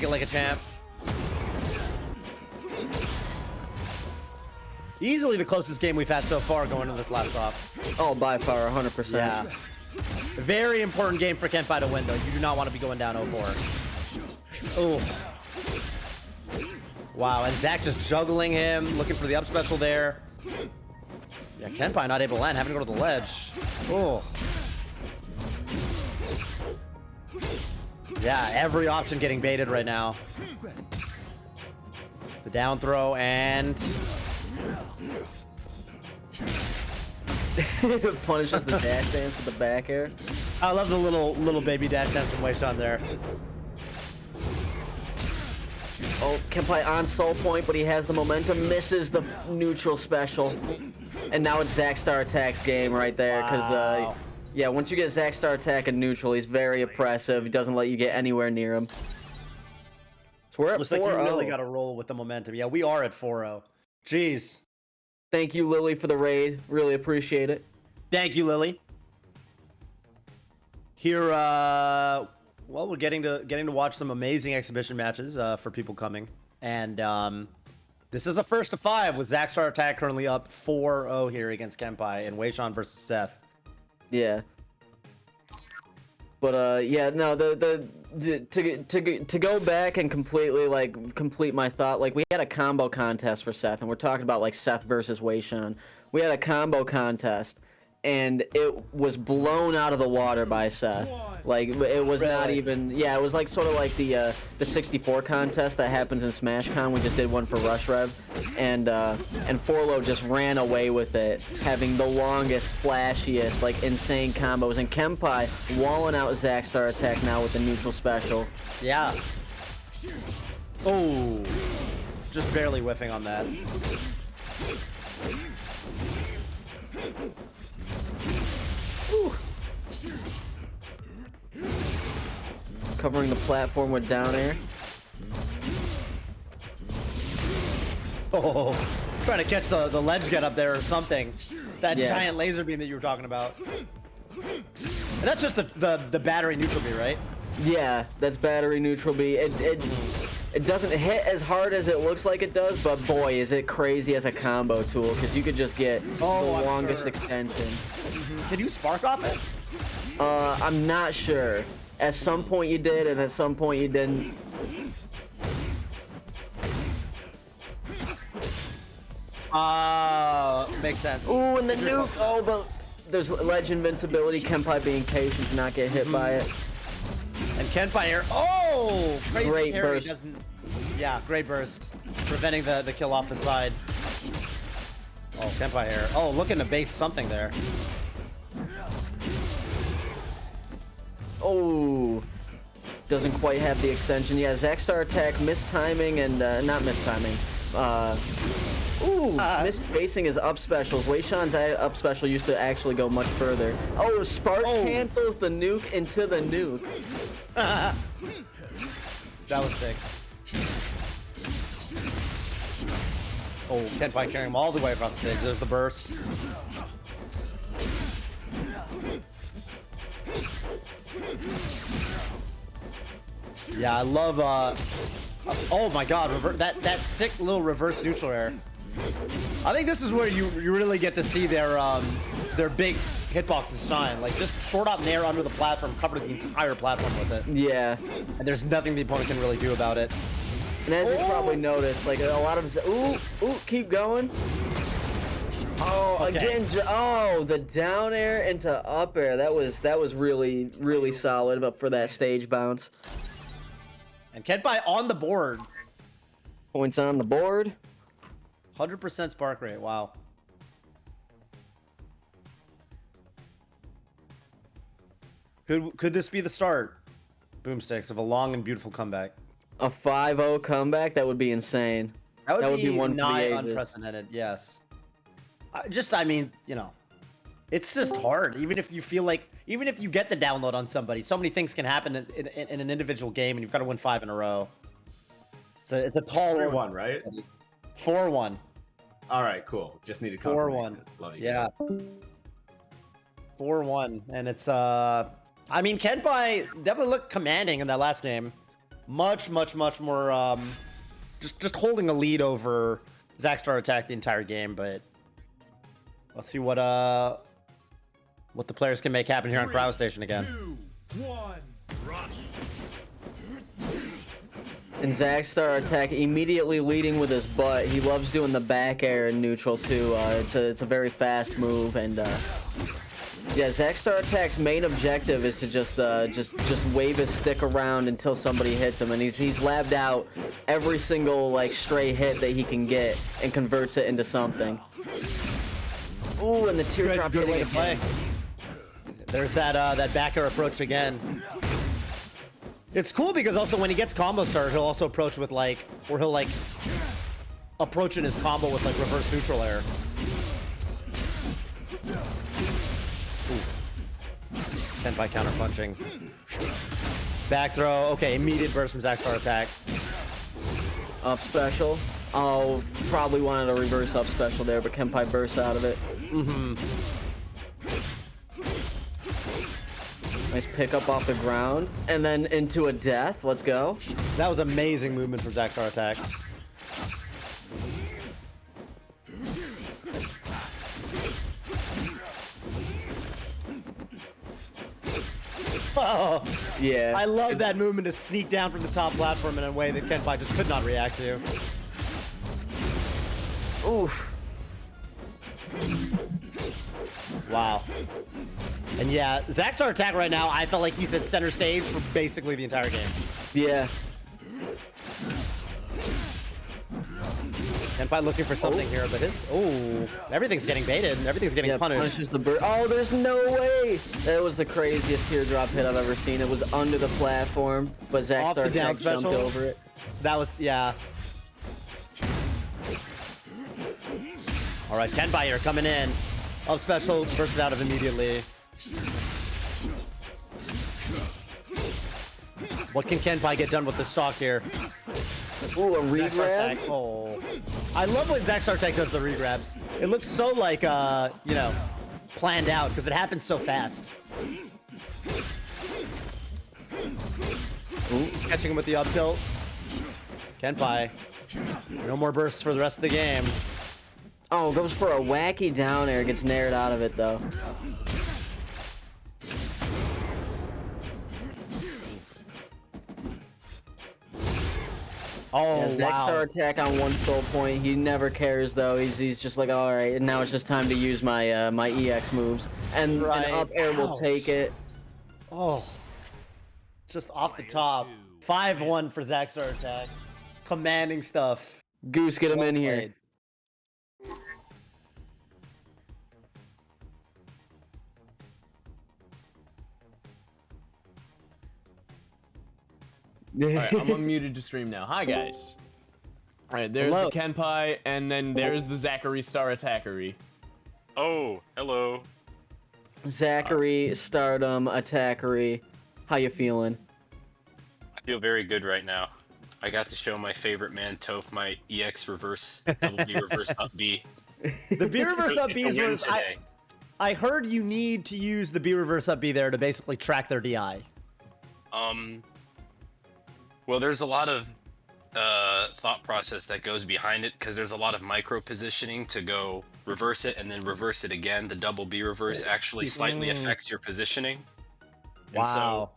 like a champ. Easily the closest game we've had so far going into this last off. Oh, by far, 100%. Yeah. Very important game for Kenpai to win, though. You do not want to be going down 0-4. Oh. Wow, and Zach just juggling him, looking for the up special there. Yeah, Kenpai not able to land, having to go to the ledge. Oh. Yeah, every option getting baited right now. The down throw and... Punishes the dash dance with the back air. I love the little baby dash dance from Weishan there. Oh, Kenpai on soul point, but he has the momentum, misses the neutral special. And now it's ZachStarAttack's game right there, because, yeah, once you get ZachStarAttack in neutral, he's very oppressive. He doesn't let you get anywhere near him. So we're at 4-0. Looks like you really got to roll with the momentum. Yeah, we are at 4-0. Jeez. Thank you, Lily, for the raid. Really appreciate it. Thank you, Lily. Here, well, we're getting to watch some amazing exhibition matches for people coming, and this is a first to 5 with ZachStarAttack currently up 4-0 here against Kenpai and Weishan versus Seth. Yeah. But yeah, no, to go back and completely complete my thought, like we had a combo contest for Seth, and we're talking about like Seth versus Weishan. We had a combo contest, and it was blown out of the water by Seth. Like it was not even. Yeah, it was like sort of like the 64 contest that happens in SmashCon. We just did one for Rush Rev, and Forlo just ran away with it, having the longest, flashiest, like insane combos. And Kenpai walling out ZachStarAttack now with the neutral special. Yeah. Oh, just barely whiffing on that. Whew. Covering the platform with down air. Oh, trying to catch the ledge get up there or something. That giant laser beam that you were talking about. And that's just the battery neutral B, right? Yeah, that's battery neutral B. It doesn't hit as hard as it looks like it does, but boy, is it crazy as a combo tool, because you could just get the longest extension. Can you spark off it? I'm not sure. At some point you did, and at some point you didn't. Makes sense. Ooh, and the nuke! Oh, but there's ledge invincibility. Kenpai being patient to not get hit by it. And Kenpai here. Oh! Crazy great carry burst. Doesn't... Yeah, great burst. Preventing the kill off the side. Oh, Kenpai here. Oh, looking to bait something there. Oh, doesn't quite have the extension. Yeah, ZachStarAttack mistiming and not mistiming. Ooh, Ooh, misspacing his up specials. Weishan's up special used to actually go much further. Oh, Spark cancels the nuke into the nuke. That was sick. Oh, Kenpai carrying him all the way across the stage. There's the burst. Yeah, I love, oh my god, that sick little reverse neutral air. I think this is where you really get to see their big hitboxes shine. Like, just short out nair under the platform, cover the entire platform with it. Yeah. And there's nothing the opponent can really do about it. And as you probably noticed, like, a lot of... Ooh, keep going. Oh, Okay. again, oh, the down air into up air. That was really, really solid, but for that stage bounce. And Kenpai on the board. Points on the board. 100% spark rate, wow. Could this be the start, Boomstix, of a long and beautiful comeback? A 5-0 comeback? That would be insane. That would be one for the nigh ages. unprecedented, yes. I mean, you know, it's just hard. Even if you feel like, even if you get the download on somebody, so many things can happen in an individual game, and you've got to win 5 in a row. It's a tall 3-1, right? 4-1. All right, cool. Just needed 4-1. Love you. Yeah. 4-1, and it's I mean, Kenpai definitely looked commanding in that last game. Much more just holding a lead over ZachStarAttack the entire game, but let's see what the players can make happen here on Crowd Station again. 2, 1, rush. And ZachStarAttack immediately leading with his butt. He loves doing the back air in neutral too. It's a very fast move, and yeah, ZachStarAttack's main objective is to just wave his stick around until somebody hits him, and he's labbed out every single like stray hit that he can get and converts it into something. Ooh, and the teardrop Good way hitting to play. There's that back air approach again. It's cool because also when he gets combo started, he'll also approach with like, or he'll like approach in his combo with like reverse neutral air. Kenpai counter punching. Back throw. Okay, immediate burst from ZachStarAttack. Up special. Oh, probably wanted a reverse up special there, but Kenpai bursts out of it. Nice pickup off the ground, and then into a death. Let's go. That was amazing movement from ZachStarAttack. Oh, yeah. I love that movement to sneak down from the top platform in a way that Kenpai just could not react to. Oof. Wow. And yeah, ZachStarAttack right now, I felt like he's at center stage for basically the entire game. Yeah. Kenpai looking for something here, but everything's getting baited. Everything's getting punished. Punishes the bird. Oh, there's no way. That was the craziest teardrop hit I've ever seen. It was under the platform, but ZachStarAttack jumped over it. That was, yeah. All right, Kenpai here coming in. Up special, bursted out of immediately. What can Kenpai get done with the stock here? Ooh, a regrab? Oh. I love when ZachStarAttack does the regrabs. It looks so like, you know, planned out because it happens so fast. Ooh, catching him with the up tilt. Kenpai. No more bursts for the rest of the game. Oh, goes for a wacky down air, gets nared out of it though. Oh, yeah, wow. ZachStarAttack on one soul point. He never cares though. He's just like, all right, now it's just time to use my my EX moves, and an up air will take it. Oh, just off the top. 5-1 for ZachStarAttack. Commanding stuff. Goose, get him in here. Alright, I'm unmuted to stream now. Hi, guys. All right, there's the Kenpai, and then there's the ZachStarAttack. Oh, hello. Zachary, Stardom, Attackery. How you feeling? I feel very good right now. I got to show my favorite man, Toph, my EX reverse, double B reverse up B. The B reverse up B is where I heard you need to use the B reverse up B there to basically track their DI. Well, there's a lot of thought process that goes behind it because there's a lot of micro positioning to go reverse it and then reverse it again. The double B reverse actually slightly affects your positioning. And so,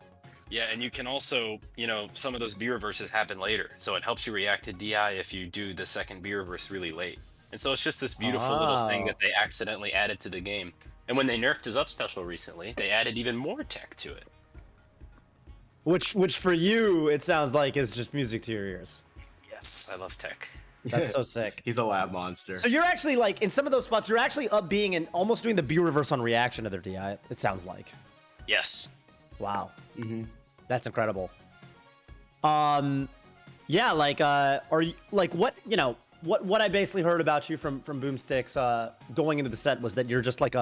yeah, and you can also, you know, some of those B reverses happen later, so it helps you react to DI if you do the second B reverse really late. And so it's just this beautiful little thing that they accidentally added to the game. And when they nerfed his up special recently, they added even more tech to it. Which for you, it sounds like is just music to your ears. Yes, I love tech. That's so sick. He's a lab monster. So you're actually like in some of those spots, you're actually up being and almost doing the B reverse on reaction to their DI. It sounds like. Yes. Wow. That's incredible. Yeah, like are you like what you know what I basically heard about you from Boomstix going into the set was that you're just like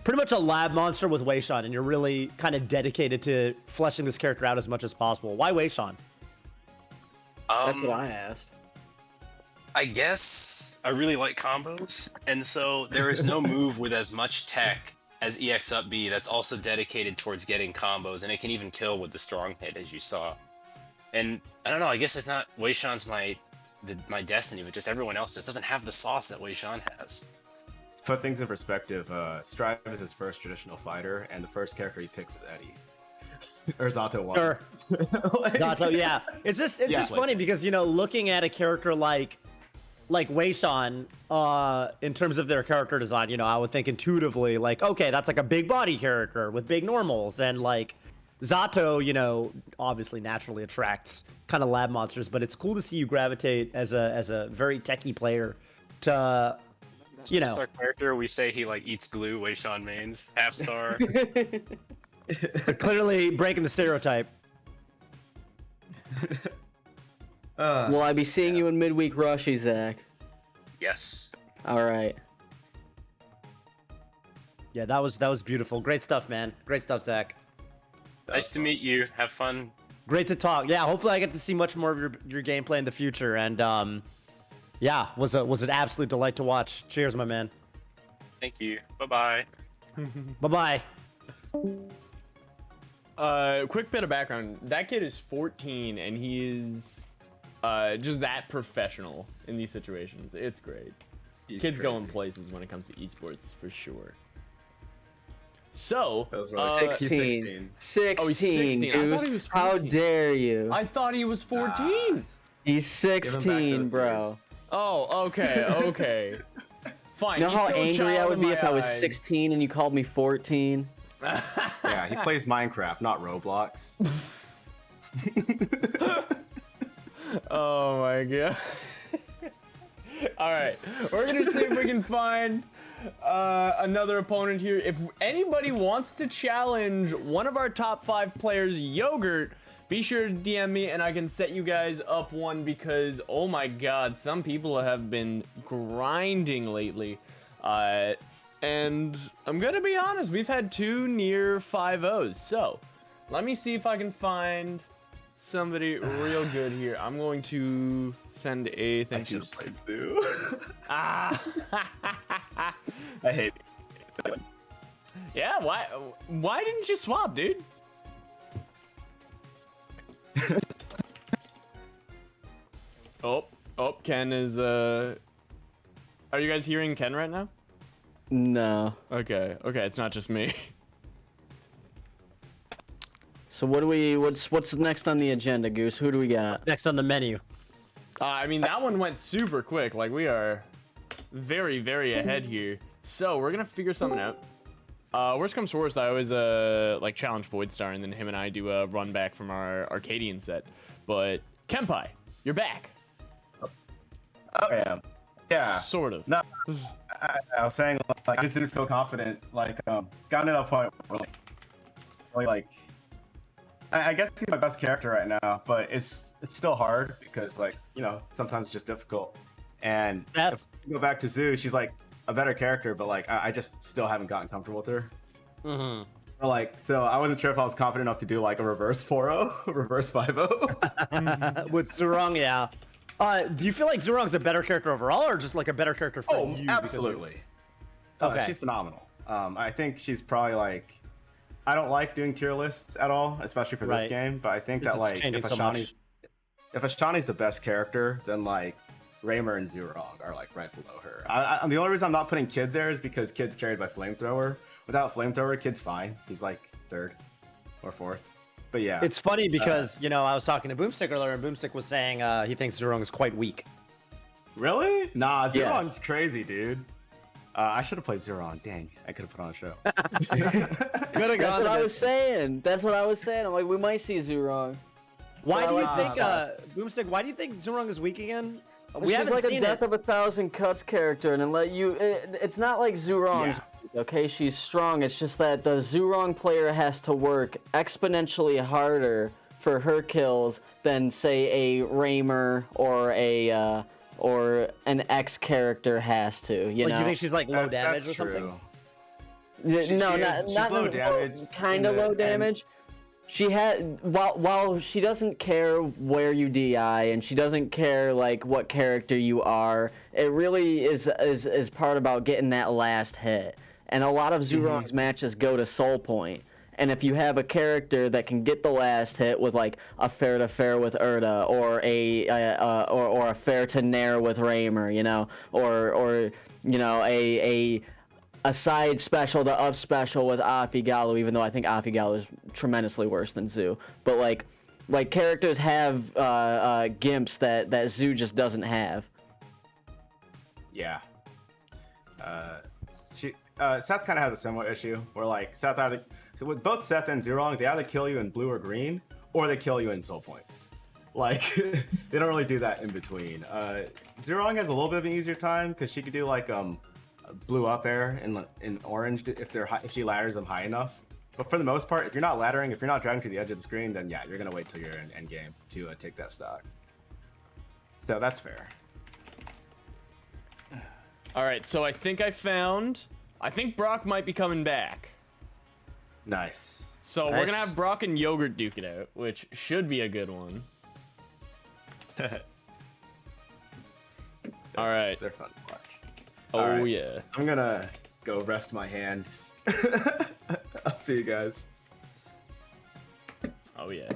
pretty much a lab monster with Weishan, and you're really kind of dedicated to fleshing this character out as much as possible. Why Weishan? That's what I asked. I guess I really like combos, and so there is no move with as much tech as EX up B that's also dedicated towards getting combos, and it can even kill with the strong hit, as you saw. And I don't know, I guess it's not Weishan's my destiny, but just everyone else just doesn't have the sauce that Weishan has. Put things in perspective, Strive is his first traditional fighter, and the first character he picks is Eddie. Or Zato 1. Sure. Zato, yeah. It's just funny because, you know, looking at a character like Weishan, in terms of their character design, you know, I would think intuitively, like, okay, that's like a big body character with big normals, and like Zato, you know, obviously naturally attracts kind of lab monsters, but it's cool to see you gravitate as a very techie player to, you know, our character, we say he like eats glue, Weishan mains, half star. Clearly breaking the stereotype. Will I be seeing you in midweek rushy, Zach? Yes. All right. Yeah, that was beautiful. Great stuff, man. Great stuff, Zach. Nice to meet you. Have fun. Great to talk. Yeah, hopefully I get to see much more of your gameplay in the future. And yeah, was an absolute delight to watch. Cheers, my man. Thank you. Bye-bye. Bye-bye. Quick bit of background. That kid is 14, and he is just that professional in these situations. It's great. Kid's crazy. going places when it comes to esports, for sure. So, 16. 16. Oh, he's 16. I thought he was 14. How dare you? I thought he was 14. He's 16, bro. Oh, okay. Fine. You know he's how still a angry child I would in be my if I was eyes. 16 and you called me 14? Yeah, he plays Minecraft, not Roblox. Oh my god. Alright, we're gonna see if we can find another opponent here. If anybody wants to challenge one of our top 5 players, Yogurrt, be sure to DM me and I can set you guys up one, because oh my god, some people have been grinding lately. And I'm gonna be honest, we've had 2 near 5-0s. So let me see if I can find somebody real good here. I'm going to send a thank you. I hate it. Yeah, why didn't you swap, dude? Oh, Ken is are you guys hearing Ken right now? No. Okay, it's not just me. So what's next on the agenda, Goose? Who do we got? What's next on the menu? I mean, that one went super quick. Like, we are very, very ahead here. So, we're gonna figure something out. Worst comes to worst, I always, like, challenge Voidstar, and then him and I do a run back from our Arcadian set. But, Kenpai, you're back. Oh, yeah. Sort of. No, I was saying, like, I just didn't feel confident. Like, it's gotten to a point where, like, I guess he's my best character right now, but it's still hard because like sometimes it's just difficult. And if you go back to Zoo, she's like a better character, but like I just still haven't gotten comfortable with her. Like, so I wasn't sure if I was confident enough to do like a reverse 4-0, reverse 5-0 with Zhurong. Yeah. Do you feel like Zhurong's a better character overall, or just like a better character for you? Absolutely. Okay. She's phenomenal. I think she's probably like, I don't like doing tier lists at all, especially for this game. But I think that like if Ashani's the best character, then like Raymer and Zhurong are like right below her. The only reason I'm not putting Kid there is because Kid's carried by Flamethrower. Without Flamethrower, Kid's fine. He's like 3rd or 4th. But yeah, it's funny because I was talking to Boomstix earlier, and Boomstix was saying he thinks Zhurong is quite weak. Really? Nah, Zhurong's crazy, dude. I should have played Zhurong. Dang, I could have put on a show. That's what I was saying. I'm like, we might see Zhurong. Why do you think, Boomstick? Why do you think Zhurong is weak again? She's like a Death of a Thousand Cuts character, and it's not like Zhurong's. Okay, she's strong. It's just that the Zhurong player has to work exponentially harder for her kills than say a Raymer or an X character has to. You know? You think she's like low damage or something? Not low damage. Kind of low damage. She had while she doesn't care where you DI and she doesn't care like what character you are. It really is part about getting that last hit. And a lot of Zhurong's matches go to soul point. And if you have a character that can get the last hit with like a fair to fair with Urdah or a fair to nair with Raymer, or a side special to up special with Galu, even though I think Galu is tremendously worse than Zoo. But like characters have gimps that Zoo just doesn't have. Yeah. Seth kind of has a similar issue where like Seth with both Seth and Zhurong, they either kill you in blue or green, or they kill you in soul points. Like they don't really do that in between. Zhurong has a little bit of an easier time because she could do like blue up air in orange if she ladders them high enough. But for the most part, if you're not laddering, if you're not driving to the edge of the screen, then yeah, you're gonna wait till you're in end game to take that stock. So that's fair. All right, so I think Brock might be coming back. Nice. So we're gonna have Brock and Yogurrt duke it out, which should be a good one. All right. They're fun to watch. Oh yeah. I'm gonna go rest my hands. I'll see you guys. Oh yeah.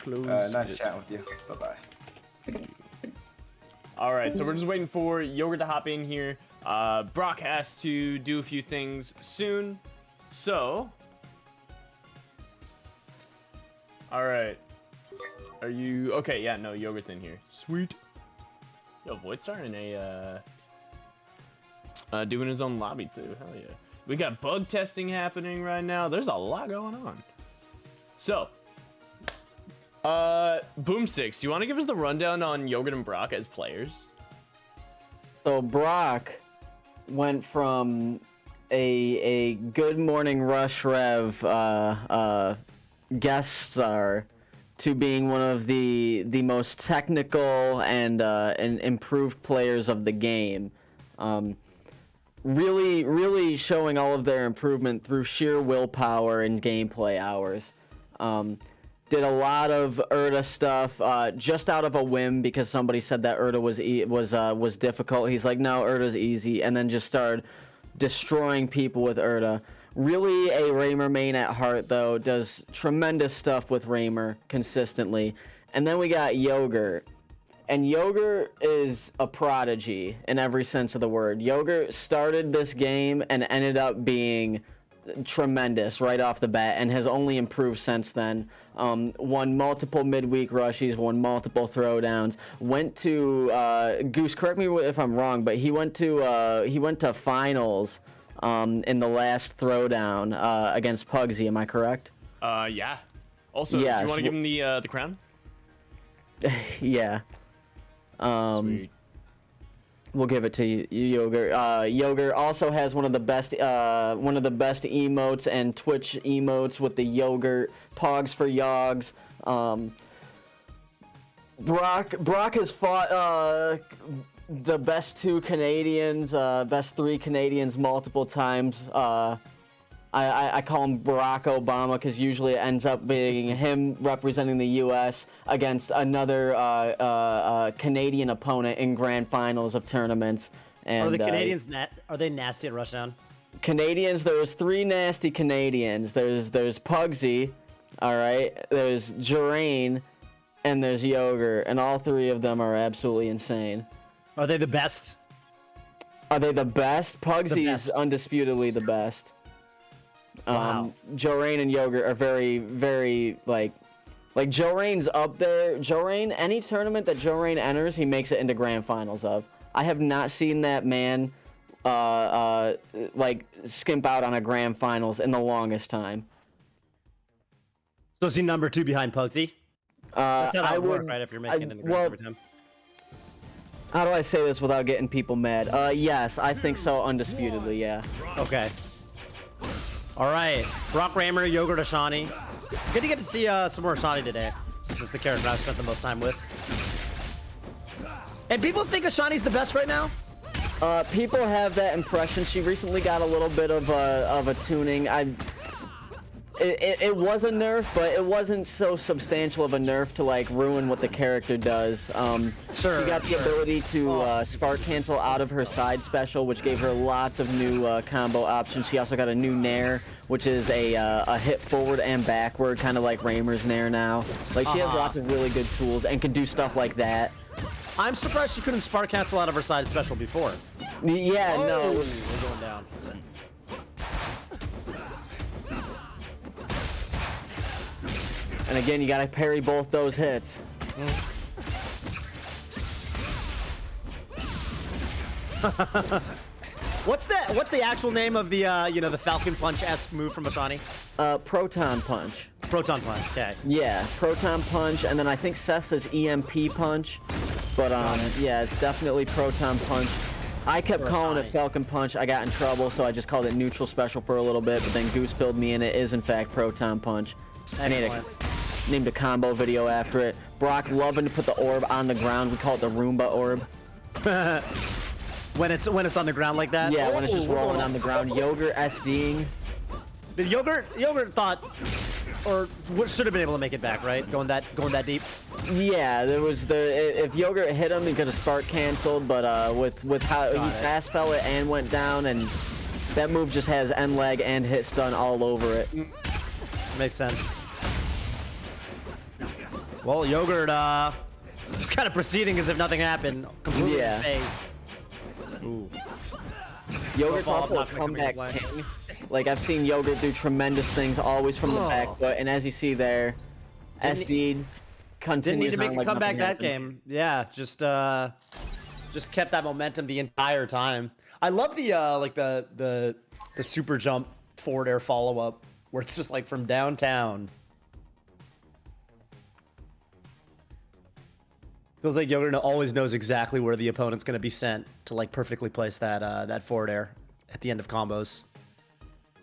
Nice chatting with you. Bye-bye. All right, so we're just waiting for Yogurrt to hop in here. Brock has to do a few things soon, so. All right. Are you okay? Yeah, no, Yogurt's in here. Sweet. Yo, Void's starting doing his own lobby too. Hell yeah. We got bug testing happening right now. There's a lot going on. So, Boomstix, you want to give us the rundown on Yogurrt and Brock as players? So Brock went from a Good Morning Rush Rev guest star to being one of the most technical and improved players of the game. Really showing all of their improvement through sheer willpower and gameplay hours. Did a lot of Urdah stuff just out of a whim because somebody said that Urdah was difficult. He's like, no, Urdah's easy, and then just started destroying people with Urdah. Really a Raymer main at heart though, does tremendous stuff with Raymer consistently. And then we got Yogurrt. And Yogurrt is a prodigy in every sense of the word. Yogurrt started this game and ended up being tremendous right off the bat and has only improved since then. Won multiple midweek rushes, won multiple throwdowns, went to Goose, correct me if I'm wrong, but he went to finals in the last throwdown against Pugsy, am I correct? Yeah. Also, yes. Do you want to give him the crown? Yeah. Sweet. We'll give it to you, Yogurrt. Yogurrt also has one of the best emotes and Twitch emotes with the Yogurrt Pogs for Yogs. Brock has fought the best 2 Canadians, best 3 Canadians multiple times. I call him Barack Obama because usually it ends up being him representing the U.S. against another Canadian opponent in grand finals of tournaments. And, are the Canadians are they nasty at Rushdown? Canadians, there's 3 nasty Canadians. There's Pugsy, all right. There's Zhurong, and there's Yogurrt, and all 3 of them are absolutely insane. Are they the best? Are they the best? Pugsy is undisputedly the best. Wow. Zhurong and Yogurrt are very, very like Zhurong's up there. Zhurong, any tournament that Zhurong enters, he makes it into grand finals of. I have not seen that man like skimp out on a grand finals in the longest time. So is he number 2 behind Pugsy? That's how that would work, right? If you're making it in the grand every time. How do I say this without getting people mad? Yes, I think so, undisputedly, yeah. Okay. All right, Brock, Raymer, Yogurrt, Ashani. Good to get to see some more Ashani today, since it's the character I've spent the most time with. And people think Ashani's the best right now? People have that impression. She recently got a little bit of a tuning. It was a nerf, but it wasn't so substantial of a nerf to like ruin what the character does. She got the ability to spark cancel out of her side special, which gave her lots of new combo options. She also got a new nair, which is a hit forward and backward, kind of like Raymer's nair now. Like she has lots of really good tools and can do stuff like that. I'm surprised she couldn't spark cancel out of her side special before. Yeah, no. We're going down. And again, you gotta parry both those hits. What's the actual name of the the Falcon Punch-esque move from Ashani? Proton Punch. Proton Punch, okay. Yeah, Proton Punch, and then I think Seth says EMP Punch. But yeah, it's definitely Proton Punch. I kept calling it Falcon Punch. I got in trouble, so I just called it Neutral Special for a little bit, but then Goose filled me in. It is in fact Proton Punch. Named a combo video after it. Brock loving to put the orb on the ground. We call it the Roomba orb. when it's on the ground like that? Yeah, when it's just rolling on the ground. Yogurrt SDing. The Yogurrt thought, or should have been able to make it back, right? Going that deep. Yeah, there was if Yogurrt hit him, he could have spark canceled, but with how he fast fell it and went down, and that move just has end leg and hit stun all over it. Makes sense. Well, Yogurrt just kind of proceeding as if nothing happened. Completely in phase. Ooh. Yogurt's also a comeback king. Like, I've seen Yogurrt do tremendous things always from the back foot, and as you see there, SD continues. Didn't need to make on, a like, comeback that nothing. game. Yeah, just kept that momentum the entire time. I love the the super jump forward air follow up where it's just like from downtown. Feels like Yogurrt always knows exactly where the opponent's going to be sent to like perfectly place that forward air at the end of combos.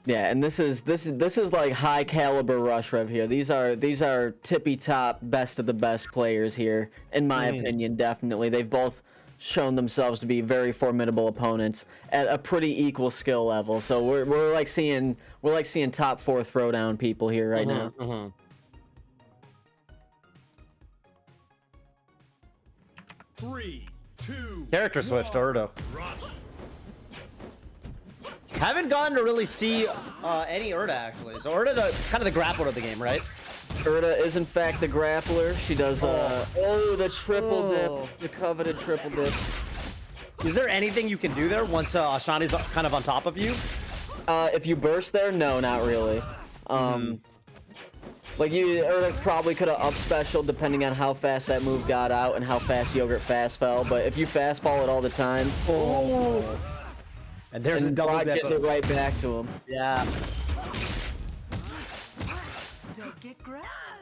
Yeah, and this is like high caliber Rush Rev here. These are tippy top best of the best players here, in my opinion. Definitely, they've both shown themselves to be very formidable opponents at a pretty equal skill level. So we're like seeing top 4 throwdown people here right now. 3, 2. Character switch to Urdah. Haven't gotten to really see any Urdah actually. So Urdah, kind of the grappler of the game, right? Urdah is in fact the grappler. She does the triple dip, the coveted triple dip. Is there anything you can do there once Ashani's kind of on top of you? If you burst there, no, not really. Like Urdah probably could have up special depending on how fast that move got out and how fast Yogurrt fast fell. But if you fast fall it all the time, and there's a double Brock dip. Gets it right back to him. Yeah.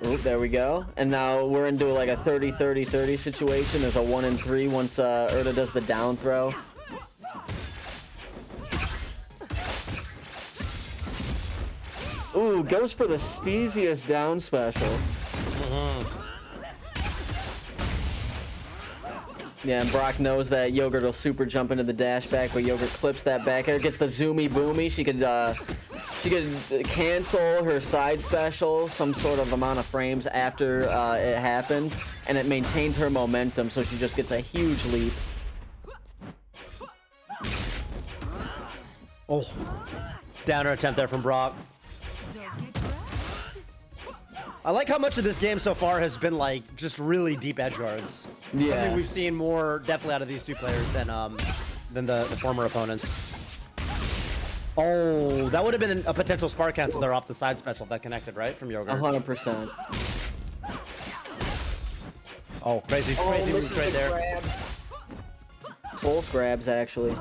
Oop, there we go. And now we're into like a 30-30-30 situation. There's a 1 in 3 once Urdah does the down throw. Ooh, goes for the steeziest down special. Yeah, and Brock knows that Yogurrt will super jump into the dash back, but Yogurrt clips that back air, gets the zoomy boomy. She could cancel her side special some sort of amount of frames after it happens, and it maintains her momentum, so she just gets a huge leap. Oh, downer attempt there from Brock. I like how much of this game so far has been like just really deep edge guards. Yeah. Something we've seen more definitely out of these two players than the former opponents. Oh, that would have been a potential spark cancel there off the side special if that connected, right? From Yogurrt. 100%. Oh, crazy move right there. Grab. Both grabs, actually.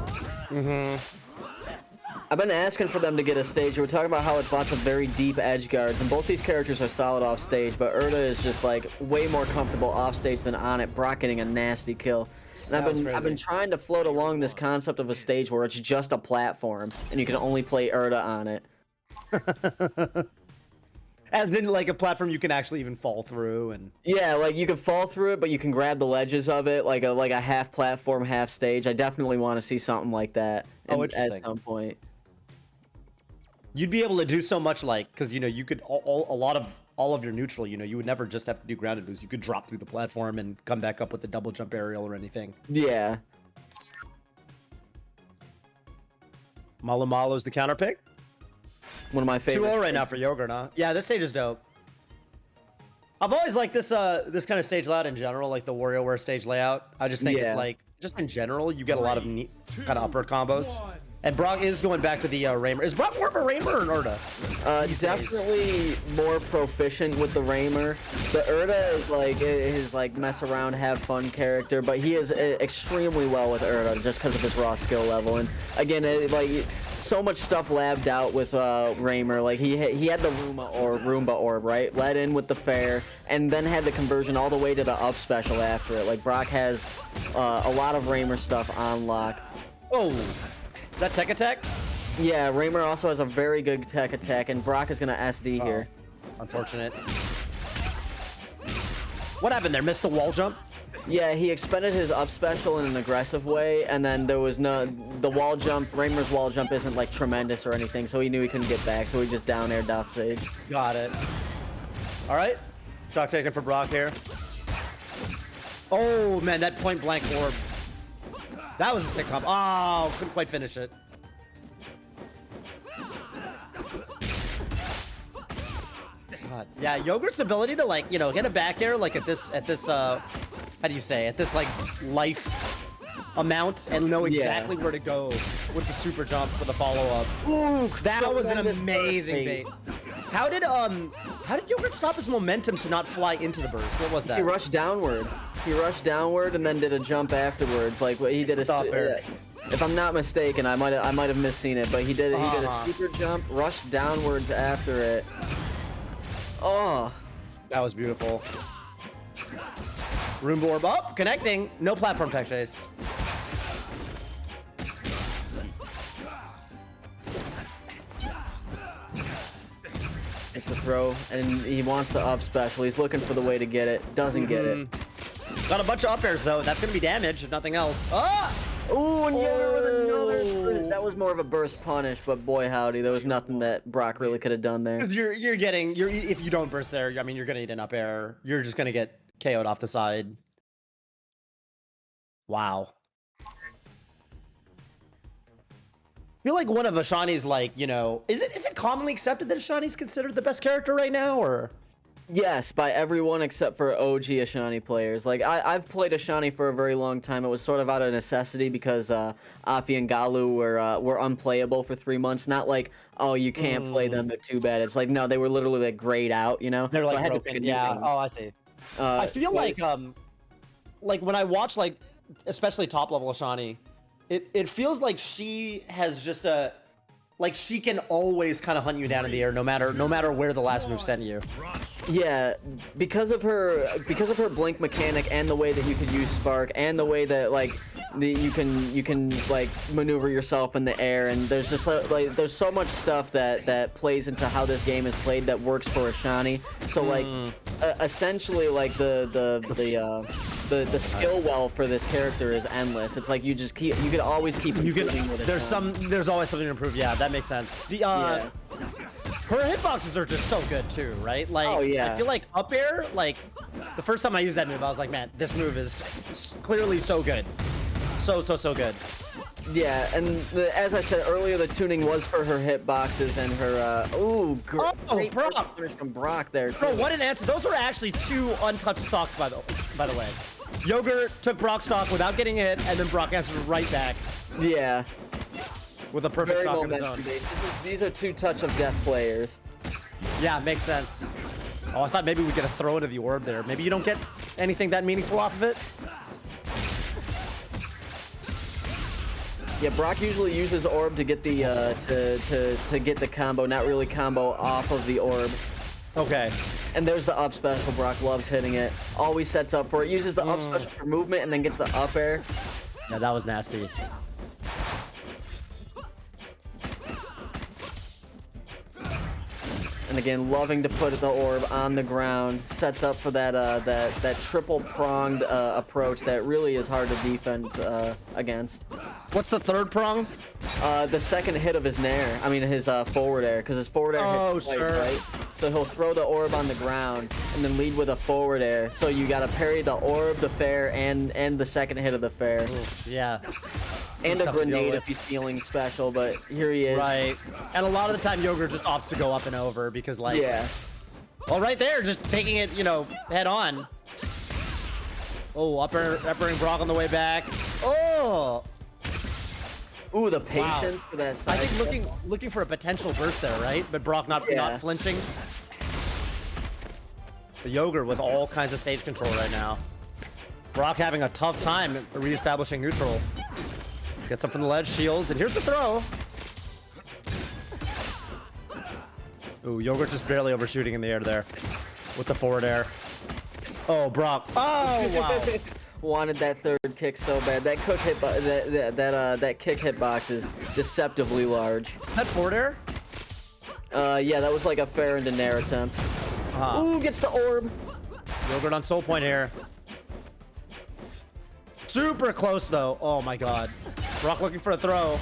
I've been asking for them to get a stage. We're talking about how it's lots of very deep edge guards, and both these characters are solid off stage, but Urdah is just like way more comfortable off stage than on it. Brock getting a nasty kill. And I've been trying to float along this concept of a stage where it's just a platform, and you can only play Urdah on it. And then like a platform you can actually even fall through, and yeah, like you can fall through it, but you can grab the ledges of it, like a half platform, half stage. I definitely want to see something like that at some point. You'd be able to do so much, like, because, you know, you could, all of your neutral, you know, you would never just have to do grounded boost. You could drop through the platform and come back up with the double jump aerial or anything. Yeah. Malo's the counter pick. One of my favorites. 2-0 right now for Yogurrt, huh? Yeah, this stage is dope. I've always liked this this kind of stage layout in general, like the WarioWare stage layout. I just think it's like, just in general, you get a lot of neat kind of upper combos. And Brock is going back to the Raymer. Is Brock more of a Raymer or an Urdah? Definitely more proficient with the Raymer. The Urdah is like his like mess around, have fun character, but he is extremely well with Urdah just because of his raw skill level. And again, like so much stuff labbed out with Raymer. Like he had the Roomba orb, right? Led in with the fair, and then had the conversion all the way to the up special after it. Like Brock has a lot of Raymer stuff on lock. Oh. Is that tech attack? Yeah, Raymer also has a very good tech attack, and Brock is going to SD here. Unfortunate. What happened there? Missed the wall jump? Yeah, he expended his up special in an aggressive way, and then there was the wall jump, Raymer's wall jump isn't like tremendous or anything, so he knew he couldn't get back, so he just down aired off stage. Got it. All right. Stock taken for Brock here. Oh, man, that point blank orb. That was a sick combo. Oh, couldn't quite finish it. God. Yeah, Yogurt's ability to like, you know, hit a back air like at this how do you say, at this like life amount and know exactly where to go with the super jump for the follow-up. Ooh, that was an amazing bait. How did Yogurrt stop his momentum to not fly into the burst? What was that? He rushed downward. He rushed downward and then did a jump afterwards. Like he did a if I'm not mistaken, I might have misseen it, but he did a super jump, rushed downwards after it. Oh, that was beautiful. Roomba orb up, connecting. No platform tech chase. It's a throw, and he wants the up special. He's looking for the way to get it. Doesn't get it. Got a bunch of up airs though. That's gonna be damage if nothing else. Ah! Ooh, and another. That was more of a burst punish, but boy howdy, there was nothing that Brock really could have done there. Because if you don't burst there, I mean, you're gonna need an up air. You're just gonna get KO'd off the side. Wow. I feel like one of Ashani's, like, you know, is it commonly accepted that Ashani's considered the best character right now, or? Yes, by everyone except for OG Ashani players. Like, I've played Ashani for a very long time. It was sort of out of necessity because Afi and Galu were unplayable for 3 months. Not like, oh, you can't play them, they're too bad. It's like, no, they were literally like grayed out, you know? They're like I had broken. to pick a new Yeah. game. Oh, I see. I feel like when I watch, like, especially top level Ashani, it feels like she has just like she can always kind of hunt you down in the air, no matter where the last move sent you. Yeah, because of her blink mechanic and the way that you could use spark and the way that like you can like maneuver yourself in the air, and there's just like there's so much stuff that plays into how this game is played that works for Ashani. So like essentially like the skill well for this character is endless. It's like you could always keep improving with it. There's always something to improve. Yeah, that makes sense. Her hitboxes are just so good too, right? Like, oh, yeah. I feel like up air, like the first time I used that move, I was like, man, this move is clearly so good. So good. Yeah, and as I said earlier, the tuning was for her hitboxes and her, great Brock from Brock there. Bro, what an answer. Those were actually 2 untouched stocks, by the way. Yogurrt took Brock's stock without getting hit, and then Brock answered right back. Yeah. With a perfect Very stock of his own. These are 2 touch of death players. Yeah, makes sense. Oh, I thought maybe we get a throw into the orb there. Maybe you don't get anything that meaningful off of it? Yeah, Brock usually uses orb to get the to get the combo, not really combo off of the orb. Okay. And there's the up special. Brock loves hitting it. Always sets up for it. Uses the up special for movement and then gets the up air. Yeah, that was nasty. And again, loving to put the orb on the ground, sets up for that that triple pronged approach that really is hard to defend against. What's the third prong? The second hit of his nair. I mean his forward air, because his forward air hits twice, right? So he'll throw the orb on the ground and then lead with a forward air. So you gotta parry the orb, the fair, and the second hit of the fair. Yeah. And a grenade if he's feeling special, but here he is. Right. And a lot of the time Yogurtt just opts to go up and over because like... Yeah. Well, right there, just taking it, you know, head on. Oh, uppering Brock on the way back. Oh! Ooh, the patience for that side. I think looking for a potential burst there, right? But Brock not flinching. The Yogurtt with all kinds of stage control right now. Brock having a tough time reestablishing neutral. Gets up from the ledge, shields, and here's the throw. Ooh, Yogurtt just barely overshooting in the air there with the forward air. Oh, Brock. Oh, wow. Wanted that third kick so bad. That kick hitbox is deceptively large. That forward air? Yeah, that was like a fair into nair attempt. Ooh, gets the orb. Yogurtt on soul point here. Super close though. Oh my god. Brock looking for a throw.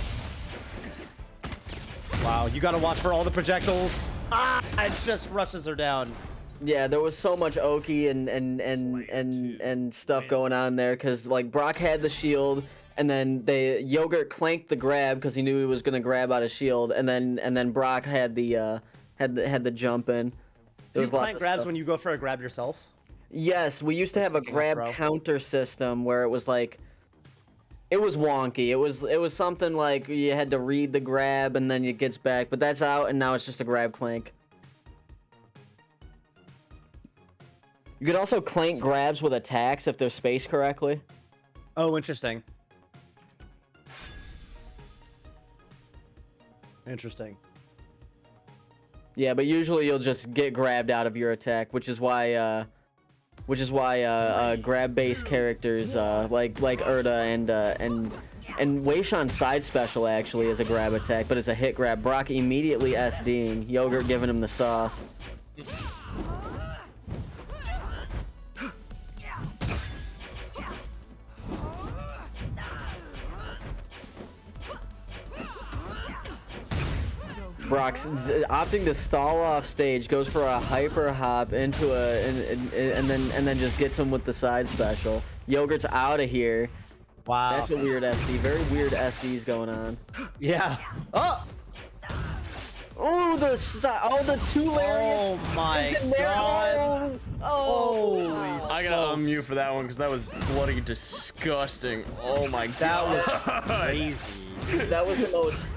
Wow, you gotta watch for all the projectiles. It just rushes her down. Yeah, there was so much Oki and stuff going on there because like Brock had the shield and then Yogurtt clanked the grab because he knew he was gonna grab out of shield, and then Brock had the jump in. There was clank grabs when you go for a grab yourself? Yes, we used to have a grab counter system where it was like, it was wonky. It was something like you had to read the grab and then it gets back, but that's out and now it's just a grab clank. You could also clank grabs with attacks if they're spaced correctly. Oh, interesting. Interesting. Yeah, but usually you'll just get grabbed out of your attack, which is why grab-based characters like Urdah and Weishan's side special actually is a grab attack, but it's a hit grab. Brock immediately SDing, Yogurtt giving him the sauce. Brock's opting to stall off stage, goes for a hyper hop into and then just gets him with the side special. Yogurt's out of here. Wow. That's a weird SD. Very weird SDs going on. Yeah. Oh. Oh, the two lariats. Oh my god. Oh. I gotta unmute for that one because that was bloody disgusting. Oh my god. That was crazy. That was the most.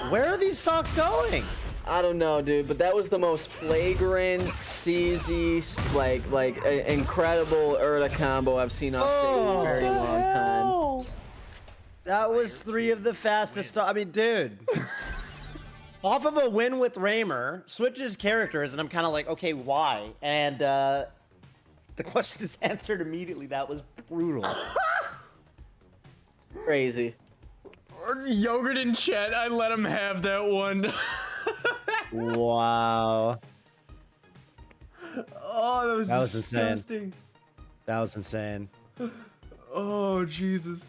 Where are these stocks going? I don't know, dude, but that was the most flagrant, steezy, like incredible Urdah combo I've seen on stage in a very long time. That was 3 of the fastest. I mean, dude. Off of a win with Raymer, switches characters, and I'm kind of like, okay, why? And the question is answered immediately. That was brutal. Crazy. Yogurt in chat, I let him have that one. Wow. Oh, that was insane. disgusting. That was insane. Oh, Jesus.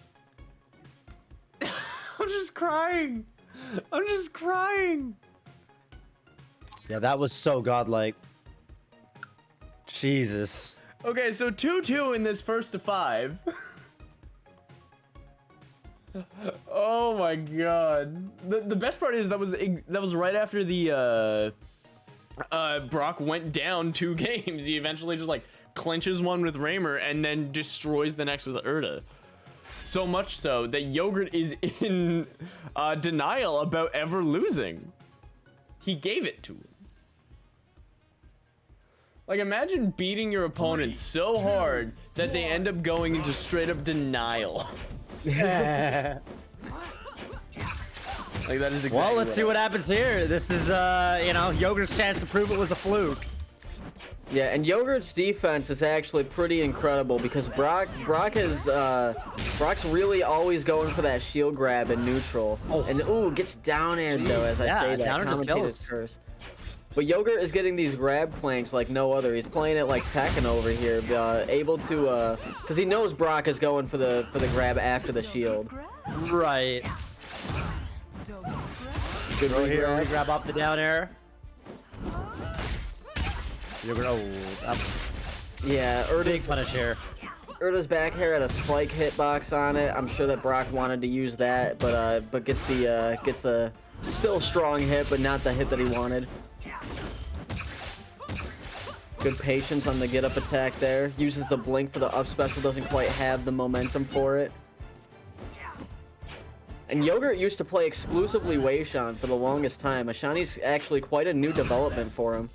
I'm just crying. I'm just crying. Yeah, that was so godlike. Jesus. Okay, so 2-2 in this first to 5. Oh my god. The best part is that was right after the Brock went down 2 games. He eventually just like clinches one with Raymer and then destroys the next with Urdah. So much so that Yogurt is in denial about ever losing. He gave it to him. Like, imagine beating your opponent so hard that they end up going into straight up denial. Yeah. Like, that is exactly. Well, let's see what happens here. This is, you know, Yogurt's chance to prove it was a fluke. Yeah, and Yogurt's defense is actually pretty incredible because Brock's really always going for that shield grab in neutral. Oh. And ooh, gets down aired though as I say that. Down Commentators curse. But Yogurt is getting these grab planks like no other. He's playing it like Tekken over here, able to because he knows Brock is going for the grab after the shield. Right. Good here, grab up the down air. Yeah, big punish here. Urdah's back here had a spike hitbox on it. I'm sure that Brock wanted to use that, but gets the still strong hit, but not the hit that he wanted. Good patience on the get up attack there. Uses the blink for the up special, doesn't quite have the momentum for it. And Yogurt used to play exclusively Weishan for the longest time. Ashani's actually quite a new development for him.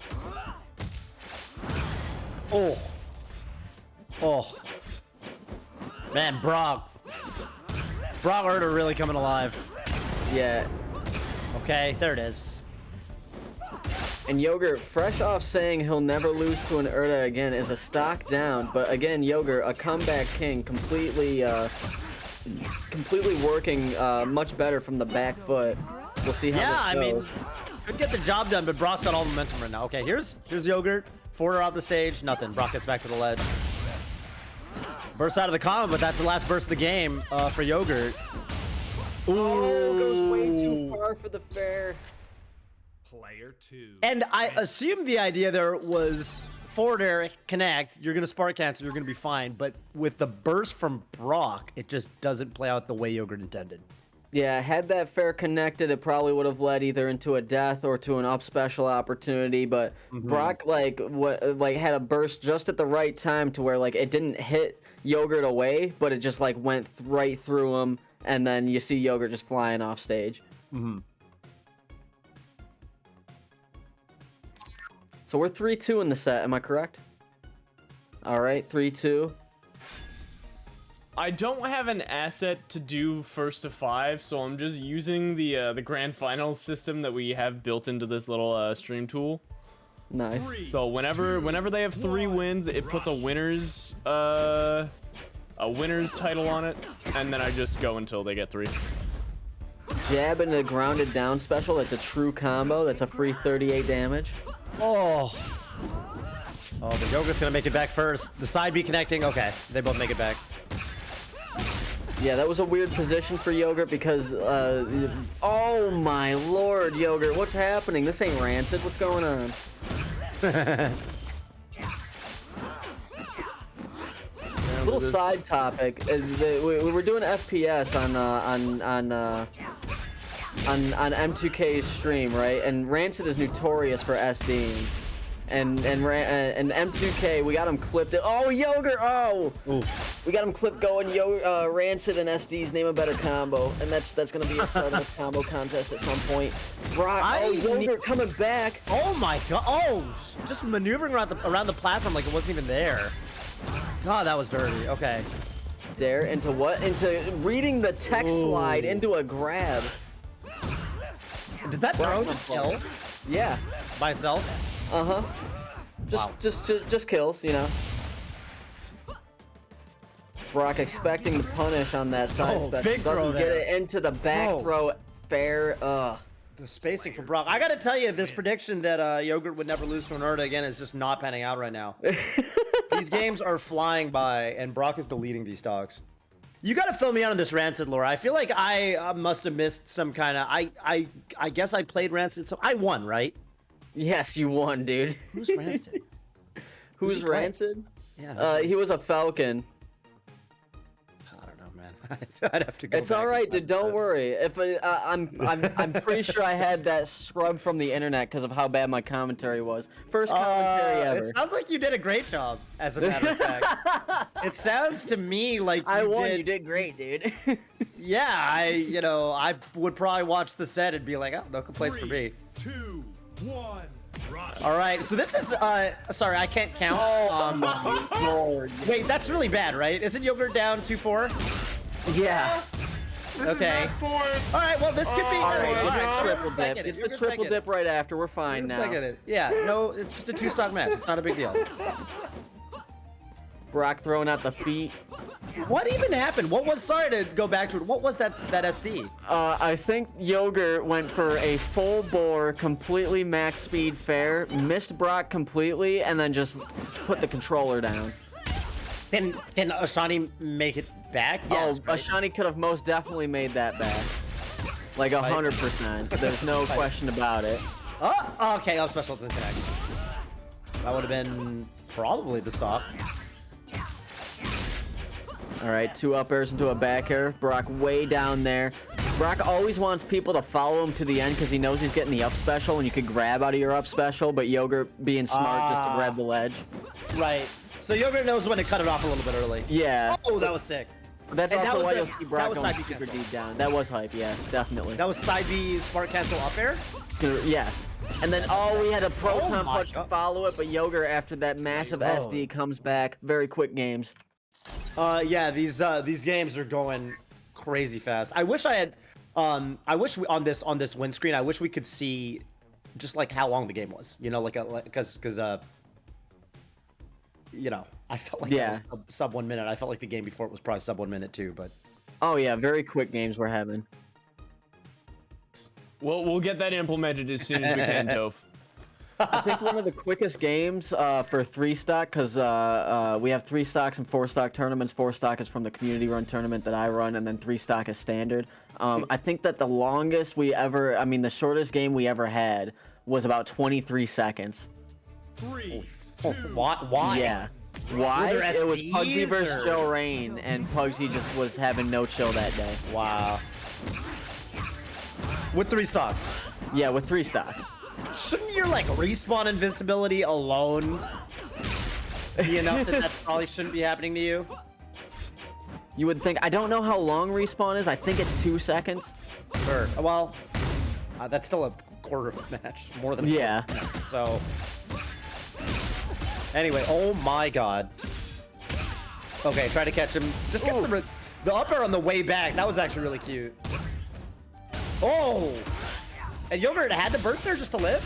Oh. Oh. Man, Brock Urdah really coming alive. Yeah. Okay, there it is. And Yogurt, fresh off saying he'll never lose to an Urdah again, is a stock down. But again, Yogurt, a comeback king, completely working much better from the back foot. We'll see how this goes. I mean, could get the job done, but Brock's got all the momentum right now. Okay, here's Yogurt. Forward off the stage, nothing. Brock gets back to the ledge. Burst out of the combo, but that's the last burst of the game for Yogurt. Ooh. Oh, goes way too far for the fair. Player 2. And I assume the idea there was forward air, connect, you're going to spark cancel, you're going to be fine. But with the burst from Brock, it just doesn't play out the way Yogurt intended. Yeah, had that fair connected, it probably would have led either into a death or to an up special opportunity. But Brock had a burst just at the right time to where like it didn't hit Yogurt away, but it just like went right through him, and then you see Yogurt just flying off stage. So we're 3-2 in the set, am I correct? All right, 3-2. I don't have an asset to do first to 5, so I'm just using the grand finals system that we have built into this little stream tool. Nice. So whenever they have 3 wins, it puts a winner's title on it, and then I just go until they get 3. Jab and a grounded down special. That's a true combo. That's a free 38 damage. Oh, the Yogurt's gonna make it back first. The side B connecting. Okay, they both make it back. Yeah, that was a weird position for Yogurt because, oh my lord, Yogurt, what's happening? This ain't Rancid. What's going on? Little side topic. We were doing FPS on M2K's stream, right? And Rancid is notorious for SDing. And M2K, we got him clipped. Oh, Yogurt! Oh, we got him clipped going. Rancid and SD's name a better combo, and that's gonna be a start of a combo contest at some point. Brock, Yogurt coming back. Oh my god! Oh, just maneuvering around the platform like it wasn't even there. God, that was dirty. Okay. There into what? Into reading the text slide into a grab. Did that throw just kill? Yeah. By itself? Uh-huh. Just kills, you know. Brock expecting the punish on that side special. Big throw Doesn't there. get it into the back throw. Fair. The spacing for Brock. I gotta tell you, this prediction that Yogurrt would never lose to an Urdah again is just not panning out right now. These games are flying by, and Brock is deleting these dogs. You gotta fill me out on this Rancid lore. I feel like I must have missed some kind of. I guess I played Rancid, so I won, right? Yes, you won, dude. Who's Rancid? Who's Rancid? Yeah. He was a Falcon. I'd have to go. It's all right, dude. Don't worry. If I'm pretty sure I had that scrubbed from the internet because of how bad my commentary was. First commentary ever. It sounds like you did a great job, as a matter of fact. It sounds to me like I won. You did great, dude. Yeah, I would probably watch the set and be like, oh, no complaints for me. 2, 1. All right, so this is sorry, I can't count. Wait, that's really bad, right? Isn't Yogurrt down 2-4? Yeah. Okay. All right. Well, this could be. All right, it's the triple dip. It's the triple dip right after. We're fine now. Yeah. No, it's just a 2-stock match. It's not a big deal. Brock throwing out the feet. What even happened? What was? Sorry to go back to it. What was that SD? I think Yogurrt went for a full bore, completely max speed fair, missed Brock completely, and then just put the controller down. Can Ashani make it back? Yes, right? Ashani could have most definitely made that back. Like 100%. There's no question about it. Oh, okay. Up special doesn't connect. That would have been probably the stop. All right, 2 up airs into a back air. Brock way down there. Brock always wants people to follow him to the end because he knows he's getting the up special and you could grab out of your up special, but Yogurrt being smart just to grab the ledge. Right. So Yogurrt knows when to cut it off a little bit early. Yeah. Oh, that was sick. That's And also that was why the- you'll see that Brock was going side B super cancel. deep down. That was hype, yeah, definitely. That was side B smart cancel up air? Yes. And then, we had a proton my punch to God. follow it, but Yogurrt, after that massive SD, comes back. Very quick games. Yeah, these games are going crazy fast. I wish I had, I wish we, on this win screen, I wish we could see just like how long the game was. You know, because you know, I felt like that was sub 1 minute. I felt like the game before it was probably sub 1 minute too, but. Oh yeah, very quick games we're having. Well, we'll get that implemented as soon as we can, Toph. I think one of the quickest games for 3-stock, because we have 3-stocks and 4-stock tournaments. 4-stock is from the community run tournament that I run, and then 3-stock is standard. I think that the longest the shortest game we ever had was about 23 seconds. 3, Why? Yeah. Why? Were there It was SDs Pugsy versus or- Joe Rain, and Pugsy just was having no chill that day. Wow. With 3 stocks. Yeah, with 3 stocks. Shouldn't your like respawn invincibility alone be enough that probably shouldn't be happening to you? You would think. I don't know how long respawn is. I think it's 2 seconds. Sure. Well, that's still a quarter of a match, more than a Yeah. quarter of a match, so. Anyway, oh my god. Okay, try to catch him. Just get the up air on the way back. That was actually really cute. Oh! And Yogurrt had the burst there just to live?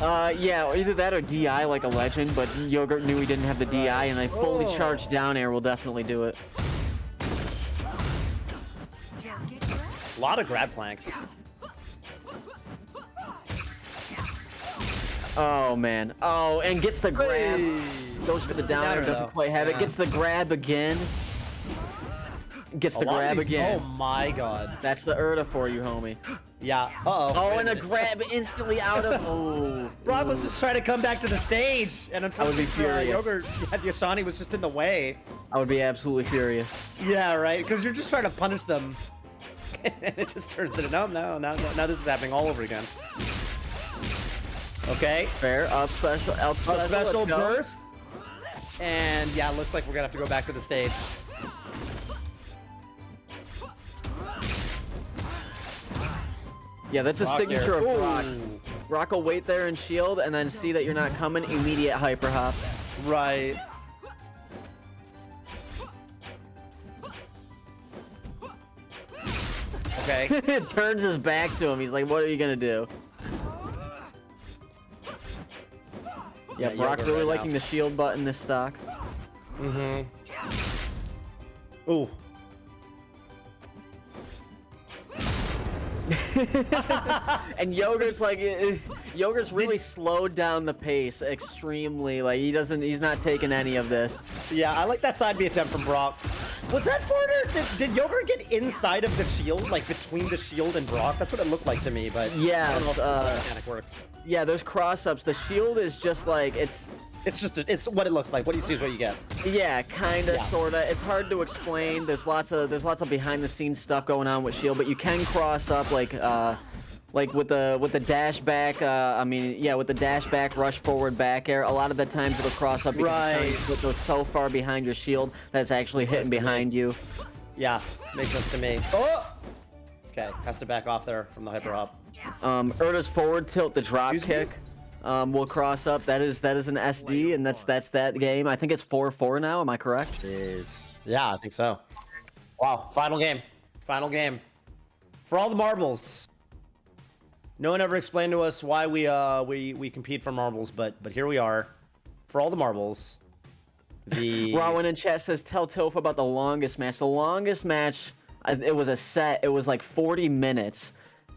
Yeah, either that or DI like a legend, but Yogurrt knew he didn't have the DI, and a fully charged down air will definitely do it. A lot of grab planks. Oh, man. Oh, and gets the grab. Goes for the down air, doesn't quite have it. Gets the grab again. Gets the grab again. Oh my god. That's the Urdah for you, homie. Yeah. Uh-oh. Oh, and a grab instantly out of... Oh. Brock was just trying to come back to the stage, and unfortunately, Yogurrt, the Ashani was just in the way. I would be absolutely furious. Yeah, right? Because you're just trying to punish them. And it just turns into, no, this is happening all over again. Okay. Fair. Up special. Up special burst. And yeah, it looks like we're going to have to go back to the stage. Yeah, that's a Brock signature here. of Brock. Brock will wait there and shield, and then see that you're not coming, immediate hyper hop. Right. Okay. Turns his back to him. He's like, what are you gonna do? Yeah, Brock really liking the shield button this stock. Mm-hmm. Ooh. And Yogurt's like, Yogurt's really slowed down the pace extremely. Like he's not taking any of this. Yeah, I like that side B attempt from Brock. Was that forwarder? Did Yogurt get inside of the shield, like between the shield and Brock? That's what it looked like to me, but yes, I don't know if the mechanic works. Yeah, those cross-ups. The shield is just like it's it's what it looks like. What you see is what you get. Yeah, kinda, sorta. It's hard to explain. There's lots of behind-the-scenes stuff going on with shield, but you can cross up like with the dash back. With the dash back, rush forward, back air. A lot of the times it'll cross up because it goes so far behind your shield that it's actually hitting behind you. Yeah, makes sense to me. Oh! Okay, has to back off there from the hyper hop. Urdah's forward tilt, the drop kick. Will cross up. That is an SD, and that's that game. I think it's 4-4 now. Am I correct? Yeah, I think so. Wow, final game. Final game. For all the marbles. No one ever explained to us why we compete for marbles, but here we are. For all the marbles. Rowan in chat says, tell Toph about the longest match. The longest match, it was a set. It was like 40 minutes.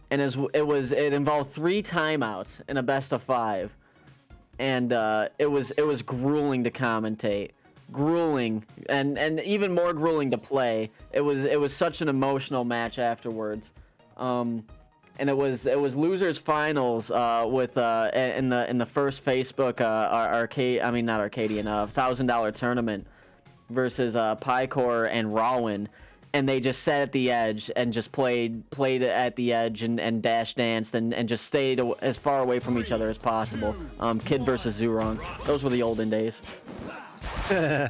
And it involved 3 timeouts in a best of 5, and it was grueling to commentate, grueling, and even more grueling to play. It was such an emotional match afterwards, and it was losers finals with in the first Facebook $1,000 tournament versus Pycore and Rowan. And they just sat at the edge and just played at the edge and dash danced and just stayed as far away from each other as possible. Kid versus Zhurong. Those were the olden days. How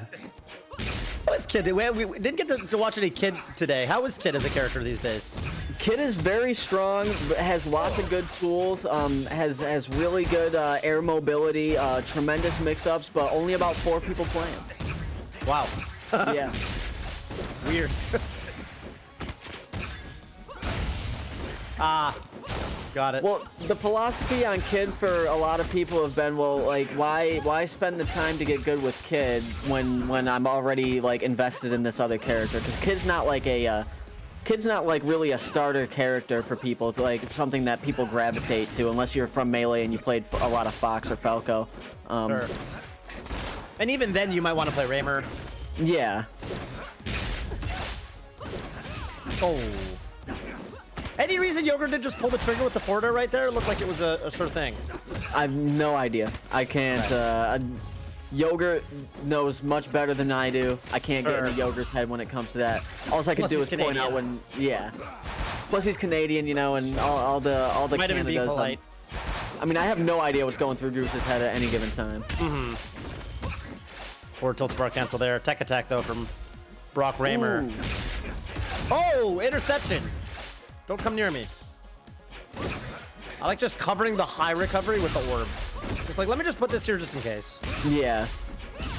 is Kid? We didn't get to watch any Kid today. How is Kid as a character these days? Kid is very strong, has lots of good tools, has really good air mobility, tremendous mix-ups, but only about 4 people playing. Wow. Yeah. Weird. Got it. Well, the philosophy on Kid for a lot of people have been, well, like, why spend the time to get good with Kid when I'm already like invested in this other character? Because Kid's not like really a starter character for people. It's something that people gravitate to, unless you're from Melee and you played a lot of Fox or Falco. Sure. And even then, you might want to play Raymer. Yeah. Oh. Any reason Yogurrt didn't just pull the trigger with the forwarder right there? It looked like it was a sure thing. I have no idea. I can't. Yogurrt knows much better than I do. I can't get into Yogurt's head when it comes to that. All I can do is point out when, yeah. Plus he's Canadian, you know, and all the Might have been being polite. I mean, I have no idea what's going through Goose's head at any given time. Mm-hmm. Forward tilt bar cancel there. Tech attack though from Brock Raymer. Ooh. Oh, interception. Don't come near me. I like just covering the high recovery with the orb. Just like, let me just put this here just in case. Yeah.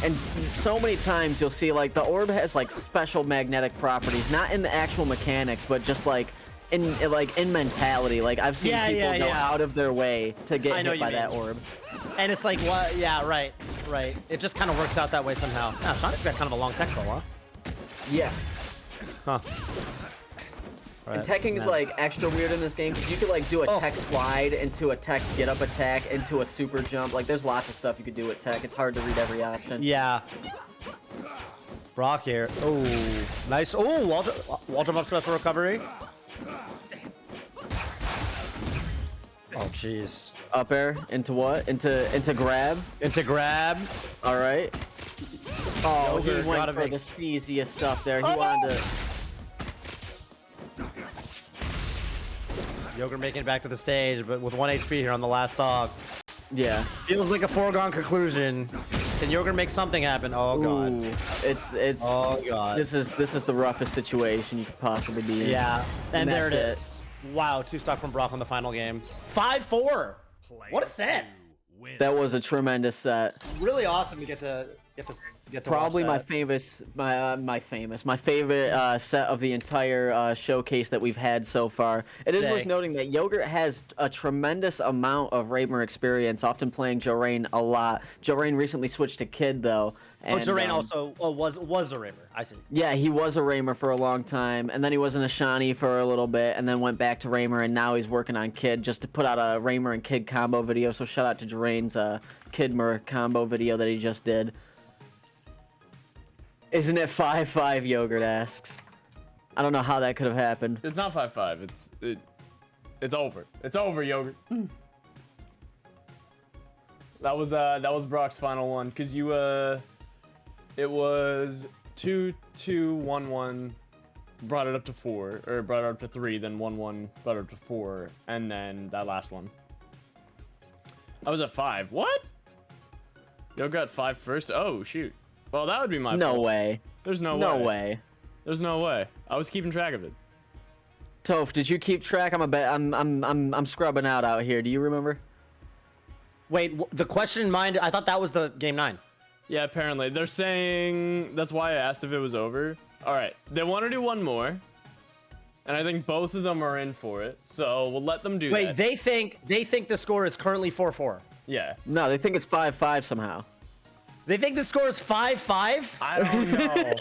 And so many times you'll see like the orb has like special magnetic properties, not in the actual mechanics, but just like in mentality. Like I've seen people go out of their way to get hit by that orb. And it's like, what? Yeah, right. It just kind of works out that way somehow. Ah, Ashani's got kind of a long tech though, huh? Yeah. Huh. And teching is like extra weird in this game because you could like do a tech slide into a tech get up attack into a super jump. Like there's lots of stuff you could do with tech. It's hard to read every option. Yeah. Brock here. Oh, nice. Oh, wall jump up special recovery. Oh, jeez. Up air into what? Into grab. Into grab. All right. Oh, he went for the sneeziest stuff there. He wanted to. Yogurtt making it back to the stage, but with 1 HP here on the last dog. Yeah. Feels like a foregone conclusion. Can Yogurtt make something happen? Oh god. Ooh, it's. Oh god. This is the roughest situation you could possibly be in. Yeah. And there it is. Wow, 2 stock from Brock on the final game. 5-4. What a set. That was a tremendous set. Really awesome to get to Get to Probably watch that. my favorite set of the entire showcase that we've had so far. It is worth noting that Yogurrt has a tremendous amount of Raymer experience, often playing Zhurong a lot. Zhurong recently switched to Kid though. And, Zhurong also was a Raymer. I see. Yeah, he was a Raymer for a long time, and then he was an Ashani for a little bit, and then went back to Raymer, and now he's working on Kid just to put out a Raymer and Kid combo video. So shout out to Zhurong's Kidmer combo video that he just did. Isn't it 5-5? Yogurrt asks. I don't know how that could have happened. It's not 5-5. It's over. It's over, Yogurrt. That was Brock's final one, cause you it was 2-2-1-1, brought it up to 4, or brought it up to 3, then 1-1, brought it up to 4, and then that last one. I was at 5. What? Yogurtt got 5 first. Oh shoot. Well, that would be my fault. No way. There's no way. No way. There's no way. I was keeping track of it. Toph, did you keep track? I'm scrubbing out here. Do you remember? Wait, the question in mind, I thought that was the game 9. Yeah, apparently. They're saying, that's why I asked if it was over. All right, they want to do one more. And I think both of them are in for it. So we'll let them do that. Wait, they think the score is currently 4-4. Yeah. No, they think it's 5-5 somehow. They think the score is 5-5? I don't know.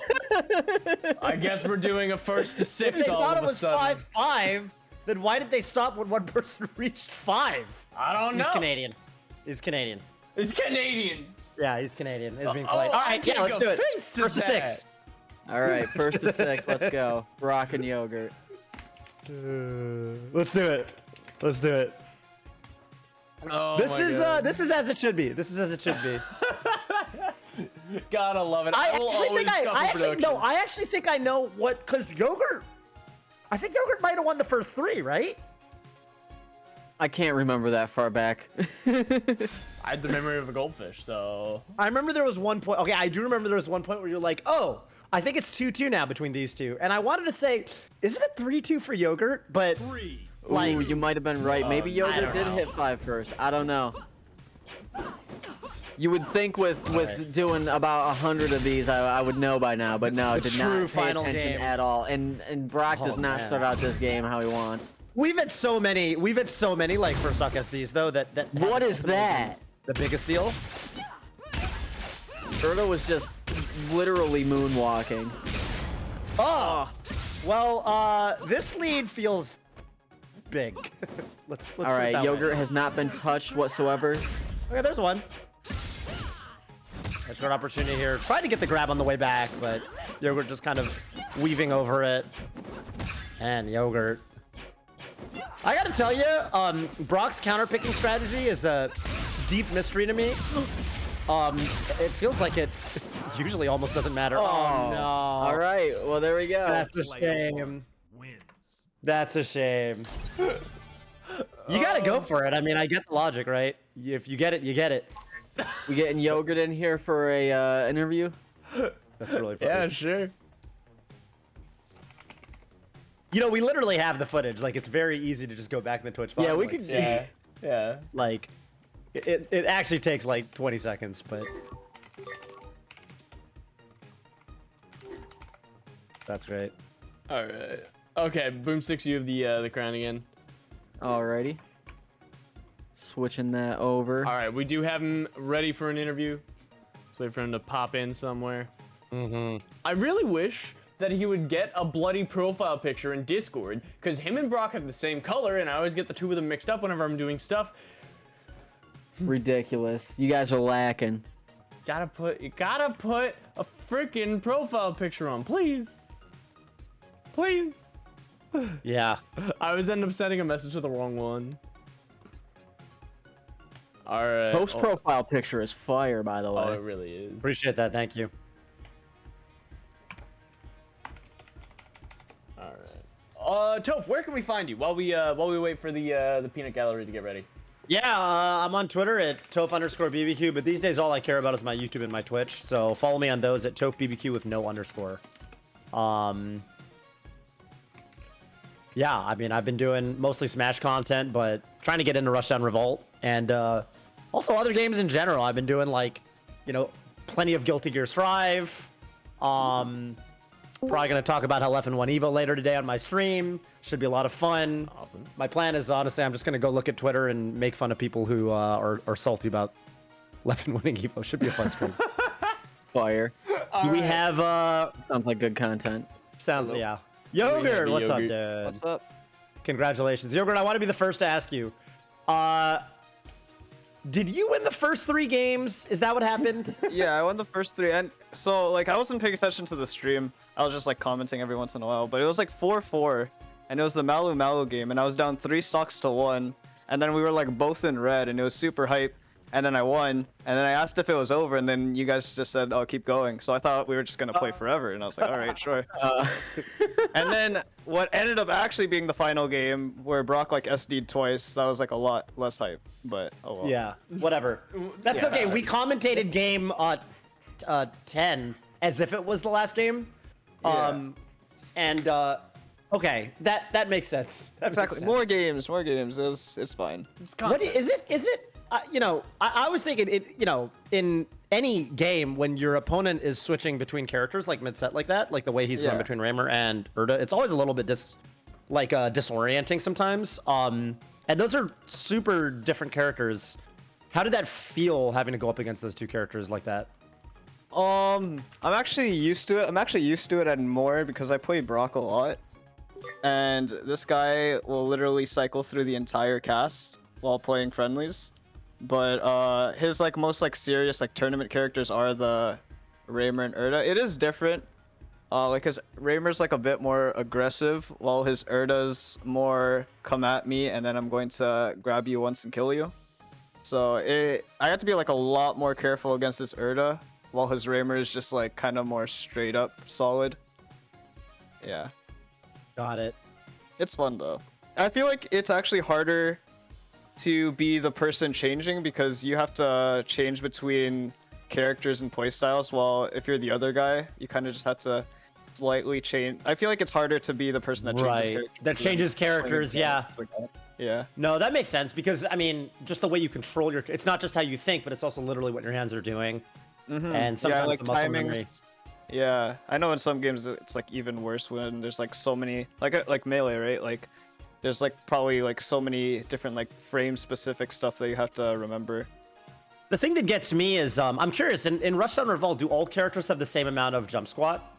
I guess we're doing a 1st to 6 If they all thought of it a was sudden. 5-5, then why did they stop when one person reached 5? I don't know. He's Canadian. He's Canadian. He's Canadian. Yeah, he's Canadian. It's being played. Oh, all right, yeah, let's do it. First to 6. All right, 1st to 6. Let's go. Brock and Yogurrt. Let's do it. Let's do it. Oh this my is God. This is as it should be. This is as it should be. Gotta love it. I actually think I know what, because Yogurrt. I think Yogurrt might have won the first 3, right? I can't remember that far back. I had the memory of a goldfish, so. I remember there was one point. Okay, I do remember there was one point where you're like, oh, I think it's 2-2 now between these two. And I wanted to say, isn't it 3-2 for Yogurrt? But like, ooh, you might have been right. Maybe Yogurrt did hit 5 first. I don't know. You would think with doing about 100 of these, I would know by now, but no, did not pay attention at all. And Brock does not start out this game how he wants. We've had so many like first stock SDs though that what is that? The biggest deal? Urdah was just literally moonwalking. Oh, well, this lead feels big. let's all right, Yogurrt has not been touched whatsoever. Okay, there's one. A short opportunity here. Tried to get the grab on the way back, but Yogurrt just kind of weaving over it. And Yogurrt. I gotta tell you, Brock's counter-picking strategy is a deep mystery to me. It feels like it usually almost doesn't matter. Oh no. All right, well there we go. That's a shame. That's a shame. You gotta go for it. I mean, I get the logic, right? If you get it, you get it. We getting Yogurrt in here for a interview? That's really funny. Yeah, sure. You know, we literally have the footage. Like, it's very easy to just go back in the Twitch file. Yeah, we like, could. see. Yeah. Like, it actually takes like 20 seconds, but that's great. All right. Okay, Boomstix, you have the crown again. Alrighty. Switching that over. All right, we do have him ready for an interview. Let's wait for him to pop in somewhere. I really wish that he would get a bloody profile picture in Discord, because him and Brock have the same color, and I always get the two of them mixed up whenever I'm doing stuff. Ridiculous. You guys are lacking. You gotta put a freaking profile picture on, please. Please. Yeah. I always end up sending a message to the wrong one. All right. Toph's profile picture is fire, by the way. Oh, it really is. Appreciate that. Thank you. All right. Toph, where can we find you while we wait for the peanut gallery to get ready? Yeah, I'm on Twitter at Toph_BBQ, but these days all I care about is my YouTube and my Twitch. So follow me on those at TophBBQ with no underscore. Yeah, I mean, I've been doing mostly Smash content, but trying to get into Rushdown Revolt and also other games in general. I've been doing like, you know, plenty of Guilty Gear Strive. Probably gonna talk about how F1 Evo later today on my stream. Should be a lot of fun. Awesome. My plan is honestly, I'm just gonna go look at Twitter and make fun of people who are salty about F1 winning Evo. Should be a fun stream. Fire. Do we have Sounds like good content. Sounds yeah. Yogurrt, what's up, dude? What's up? Congratulations, Yogurrt. I want to be the first to ask you. Did you win the first 3 games? Is that what happened? Yeah, I won the first 3, and so like I wasn't paying attention to the stream. I was just like commenting every once in a while, but it was like 4-4, and it was the Mvlibuu game, and I was down 3 stocks to 1, and then we were like both in red, and it was super hype. And then I won, and then I asked if it was over, and then you guys just said, "Oh, keep going." So I thought we were just gonna play forever, and I was like, "All right, sure." And then what ended up actually being the final game, where Brock like SD'd twice, that was like a lot less hype. But oh well. Yeah, whatever. That's okay. We commentated game 10 as if it was the last game. Okay, that makes sense. That Exactly. makes sense. More games. It's fine. What is it? Is it? I was thinking it. In any game when your opponent is switching between characters like mid-set like that, like the way he's going between Raymer and Urdah, it's always a little bit disorienting sometimes. And those are super different characters. How did that feel having to go up against those 2 characters like that? I'm actually used to it. I'm actually used to it and more because I play Brock a lot. And this guy will literally cycle through the entire cast while playing friendlies. But his like most like serious like tournament characters are the Raymer and Urdah. It is different. Like his Raymer's like a bit more aggressive, while his Urdah's more come at me and then I'm going to grab you once and kill you. So I have to be like a lot more careful against this Urdah, while his Raymer is just like kind of more straight up solid. Yeah. Got it. It's fun though. I feel like it's actually harder to be the person changing because you have to change between characters and playstyles, while if you're the other guy, you kind of just have to slightly change. I feel like it's harder to be the person that changes characters. That changes characters, yeah. Yeah. No, that makes sense because I mean, just the way you control it's not just how you think, but it's also literally what your hands are doing. And sometimes like the muscle memory. Yeah, I know in some games it's like even worse when there's like so many like Melee, right? Like there's like probably like so many different like frame specific stuff that you have to remember. The thing that gets me is I'm curious, in Rushdown Revolt, do all characters have the same amount of jump squat?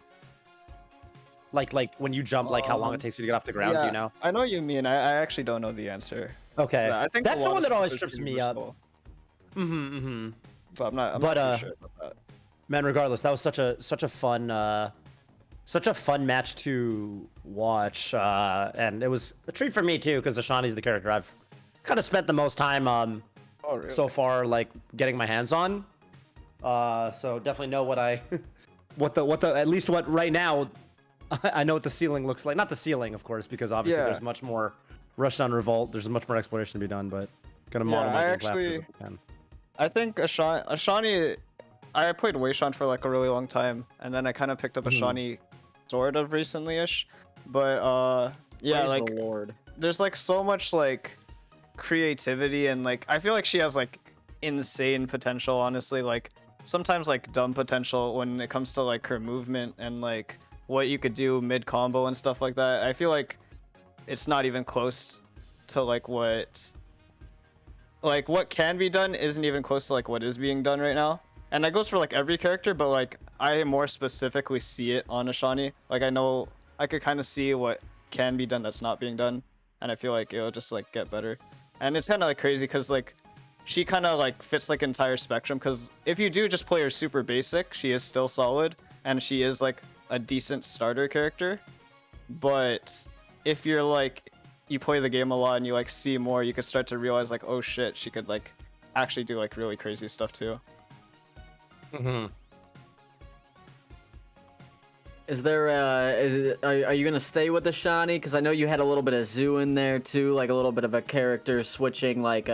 Like when you jump, like how long it takes you to get off the ground, yeah, do you know? I know what you mean. I actually don't know the answer. Okay. I think that's the one that always trips me up. But I'm not too sure about that. Man, regardless, that was such a fun match to watch, and it was a treat for me too, because Ashani's the character I've kind of spent the most time so far, like getting my hands on. So definitely know what at least what right now I know what the ceiling looks like. Not the ceiling, of course, because obviously there's much more Rushdown Revolt. There's much more exploration to be done, but gonna model my game as we can. I think Ashani. I played Weishan for like a really long time, and then I kind of picked up Ashani sort of recently-ish. But yeah, Praise like the Lord. There's like so much like creativity, and like I feel like she has like insane potential, honestly. Like sometimes like dumb potential when it comes to like her movement and like what you could do mid combo and stuff like that. I feel like it's not even close to like what can be done isn't even close to like what is being done right now. And that goes for like every character, but like I more specifically see it on Ashani. Like I know I could kind of see what can be done that's not being done, and I feel like it'll just like get better. And it's kind of like crazy because like she kind of like fits like entire spectrum, because if you do just play her super basic, she is still solid and she is like a decent starter character. But if you're like you play the game a lot and you like see more, you could start to realize like, oh shit, she could like actually do like really crazy stuff too. Is there are you gonna stay with Ashani? Because I know you had a little bit of Zoo in there too, like a little bit of a character switching like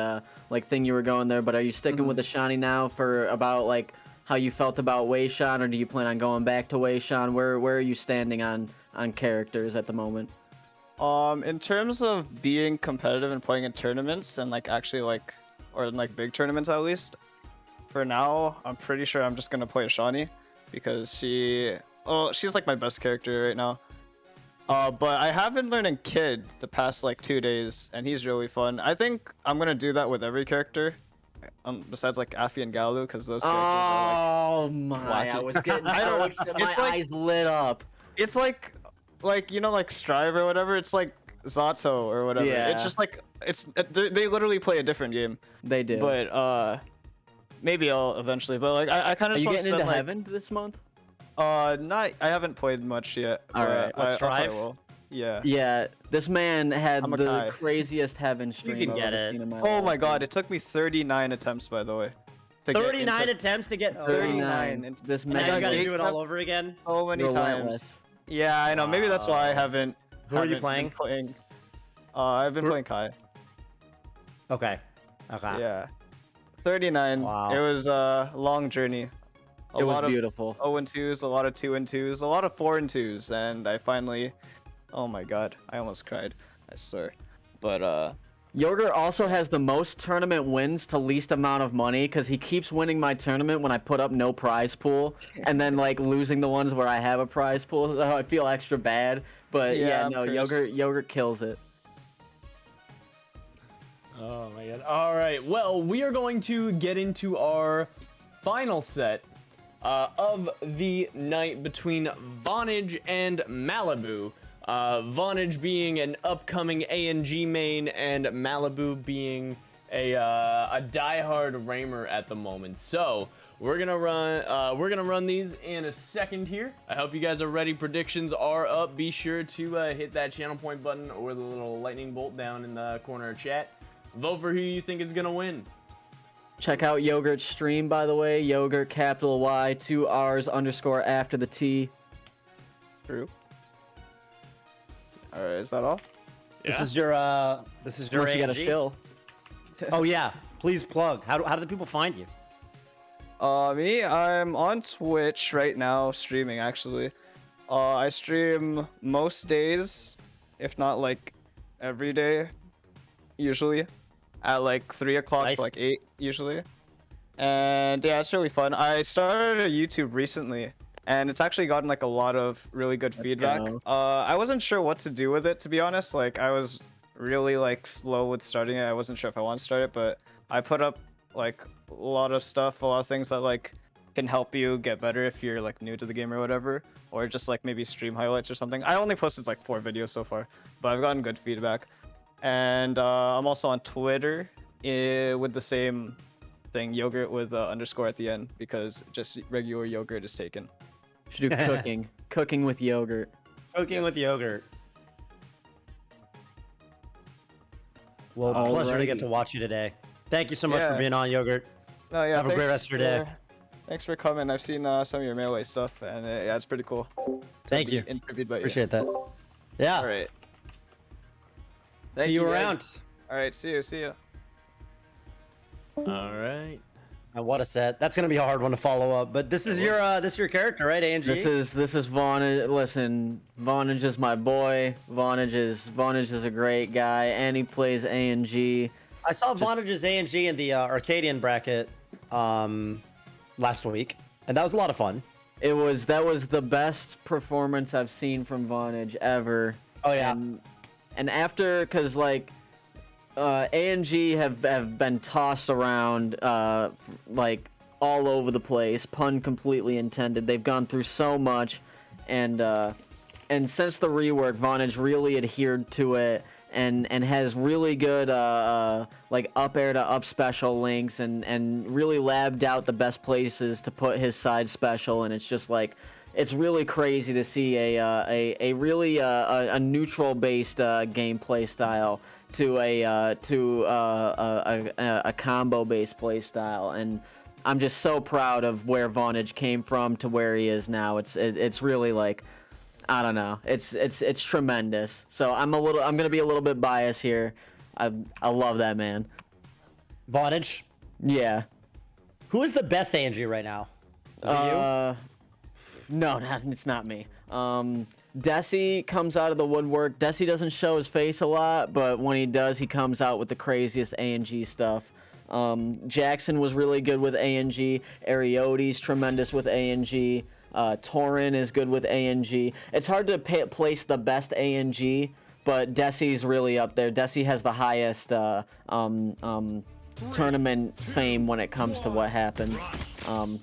thing you were going there. But are you sticking with Ashani now for about like how you felt about Weishan, or do you plan on going back to Weishan? Where are you standing on characters at the moment? In terms of being competitive and playing in tournaments and like actually like, or in like big tournaments at least, for now, I'm pretty sure I'm just gonna play Ashani because she's like my best character right now. But I have been learning Kid the past like 2 days, and he's really fun. I think I'm gonna do that with every character, besides like Afi and Galu, because those characters are like. Oh my! wacky. I was getting so excited. My eyes lit up. It's like you know, like Strive or whatever. It's like Zato or whatever. Yeah. It's just like they literally play a different game. They do. But maybe I'll eventually. But like I kind of. Are you just getting into like, Heaven this month? Not. I haven't played much yet. All right. I probably will. Yeah. Yeah. This man had I'm a the guy. craziest Heaven stream can I've get ever it. seen in my Oh life. my God! It took me 39 attempts, by the way. to get 39 into- attempts to get 39. And This now man you gotta is- do it all over again. So many times. Yeah, I know. Maybe that's why I haven't. Who are you haven't playing? been playing? I've been playing Kai. Okay. Okay. Yeah. 39. Wow. It was a long journey. A It was lot beautiful. of 0 and 2s, a lot of 2 and 2s, a lot of 4 and 2s, and I finally. Oh my God! I almost cried. I swear. But Yogurrt also has the most tournament wins to least amount of money because he keeps winning my tournament when I put up no prize pool, and then like losing the ones where I have a prize pool. So I feel extra bad. But yeah, I'm no, cursed. Yogurrt kills it. Oh my God. All right. Well, we are going to get into our final set of the night between Vawnage and Mvlibuu. Vawnage being an upcoming ANG main, and Mvlibuu being a diehard Raymer at the moment. So we're gonna run these in a second here. I hope you guys are ready. Predictions are up. Be sure to hit that channel point button or the little lightning bolt down in the corner of chat. Vote for who you think is gonna win. Check out Yogurt's stream, by the way. Yogurt, capital Y, 2 R's _ after the T. True. All right, is that all? This is your Unless you got a ANG? shill. Oh yeah, please plug. How do the people find you? Me, I'm on Twitch right now streaming actually. I stream most days, if not like every day, usually, at like 3 o'clock Nice. to like 8 usually. And yeah, it's really fun. I started a YouTube recently, and it's actually gotten like a lot of really good feedback. go. I wasn't sure what to do with it, to be honest. Like I was really like slow with starting it. I wasn't sure if I want to start it, but I put up like a lot of stuff, a lot of things that like can help you get better if you're like new to the game or whatever, or just like maybe stream highlights or something. I only posted like 4 videos so far, but I've gotten good feedback. And I'm also on Twitter with the same thing, Yogurt with _ at the end, because just regular Yogurt is taken. Should do cooking. Cooking with Yogurt. Cooking with Yogurt. Well, pleasure to get to watch you today. Thank you so much for Yeah. being on, Yogurt. No, yeah, Have a great thanks rest of your day. Thanks for coming. I've seen some of your Melee stuff, and yeah, it's pretty cool. to Thank be you. Interviewed by Appreciate that. Yeah. All right. See Thank you guys. around. All right, see you. See you. All right. And what a set. That's gonna be a hard one to follow up. But this is your character, right, ANG? This is Vawnage. Listen, Vawnage is my boy. Vawnage is a great guy, and he plays ANG. I saw Vawnage's ANG in the Arcadian bracket last week, and that was a lot of fun. That was the best performance I've seen from Vawnage ever. Oh yeah. And after, cause like, ANG have been tossed around like all over the place, pun completely intended. They've gone through so much, and since the rework, Vawnage really adhered to it and has really good like up air to up special links and really labbed out the best places to put his side special, and it's just like, it's really crazy to see a really a neutral based gameplay style to a combo based play style, and I'm just so proud of where Vawnage came from to where he is now. It's really like, I don't know, it's tremendous. So I'm gonna be a little bit biased here. I love that man. Vawnage. Yeah. Who is the best ANG right now? Is it you? No, it's not me. Desi comes out of the woodwork. Desi doesn't show his face a lot, but when he does, he comes out with the craziest ANG stuff. Jackson was really good with ANG. Ariote's tremendous with ANG. Torin is good with ANG. It's hard to place the best ANG, but Desi's really up there. Desi has the highest tournament fame when it comes to what happens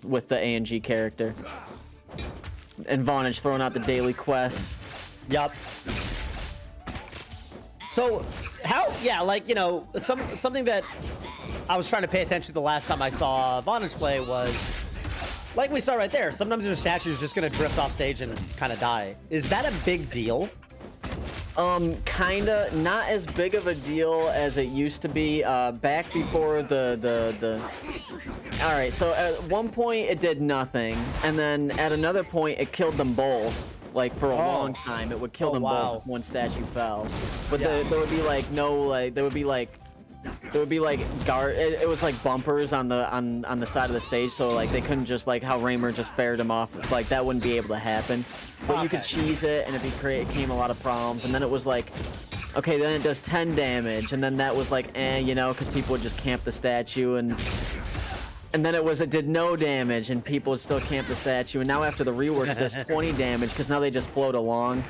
with the ANG character. And Vawnage throwing out the daily quests. Yup. So, like, you know, something that I was trying to pay attention to the last time I saw Vawnage play was, like we saw right there, sometimes your statue's just gonna drift off stage and kind of die. Is that a big deal? Kinda. Not as big of a deal as it used to be. Back before the. All right. So at one point it did nothing, and then at another point it killed them both. Like for a long time, it would kill them both if one statue fell. But there would be like there would be like guard. It was like bumpers on the side of the stage, so like they couldn't just like how Raymer just fared him off. Like that wouldn't be able to happen. But you could cheese it, and it came a lot of problems. And then it was like, okay, then it does 10 damage, and then that was like, you know, because people would just camp the statue, and then it did no damage, and people would still camp the statue. And now after the rework, it does 20 damage because now they just float along,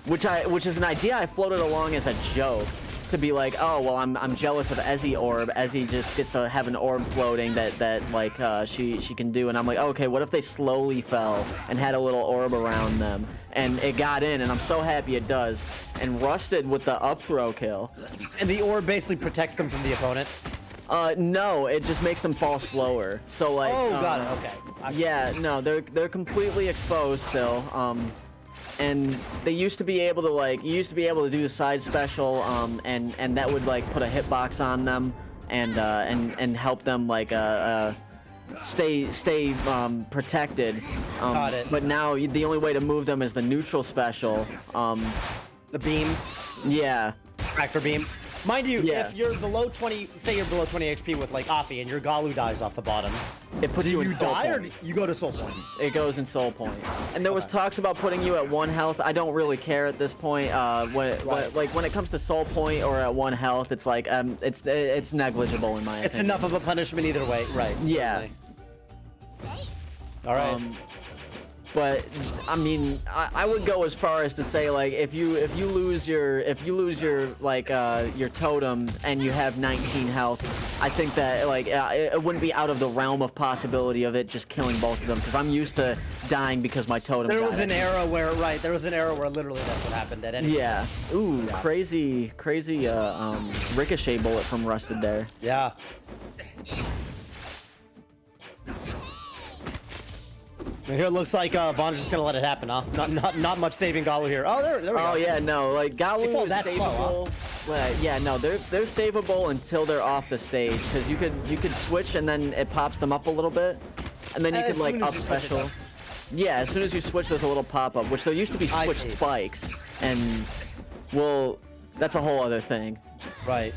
which is an idea I floated along as a joke. To be like, oh well, I'm jealous of Ezzie orb. Ezzie just gets to have an orb floating that like she can do, and I'm like, oh, okay, what if they slowly fell and had a little orb around them, and it got in, and I'm so happy it does, and rusted with the up throw kill. And the orb basically protects them from the opponent. No, it just makes them fall slower. So like, oh, got it. Okay. Yeah, no, they're completely exposed still. And they used to be able to do the side special, and that would like put a hitbox on them, and help them like stay protected. Got it. But now the only way to move them is the neutral special. The beam. Yeah. Tractor beam. Mind you, if you're below 20, say you're below 20 HP with like Afi and your Galu dies off the bottom, it puts you in soul point. Or you go to soul point? It goes in soul point. And there was talks about putting you at 1 health. I don't really care at this point. When it comes to soul point or at 1 health, it's like it's negligible in my opinion. It's enough of a punishment either way, right? Yeah. Certainly. All right. But I mean, I would go as far as to say like if you lose your like your totem and you have 19 health, I think that like it wouldn't be out of the realm of possibility of it just killing both of them, because I'm used to dying because my totem. There was an era where literally that's what happened at any. Yeah. Ooh, yeah. Crazy ricochet bullet from Rusted there. Yeah. And here it looks like Vawnage is just gonna let it happen, huh? Not much saving Galu here. Oh, there we go. Oh yeah, no, like Galu is savable. Slow, huh? Yeah, no, they're savable until they're off the stage, because you could switch and then it pops them up a little bit, and then you could like up special. Yeah, as soon as you switch, there's a little pop up, which there used to be switch spikes, and well, that's a whole other thing. Right.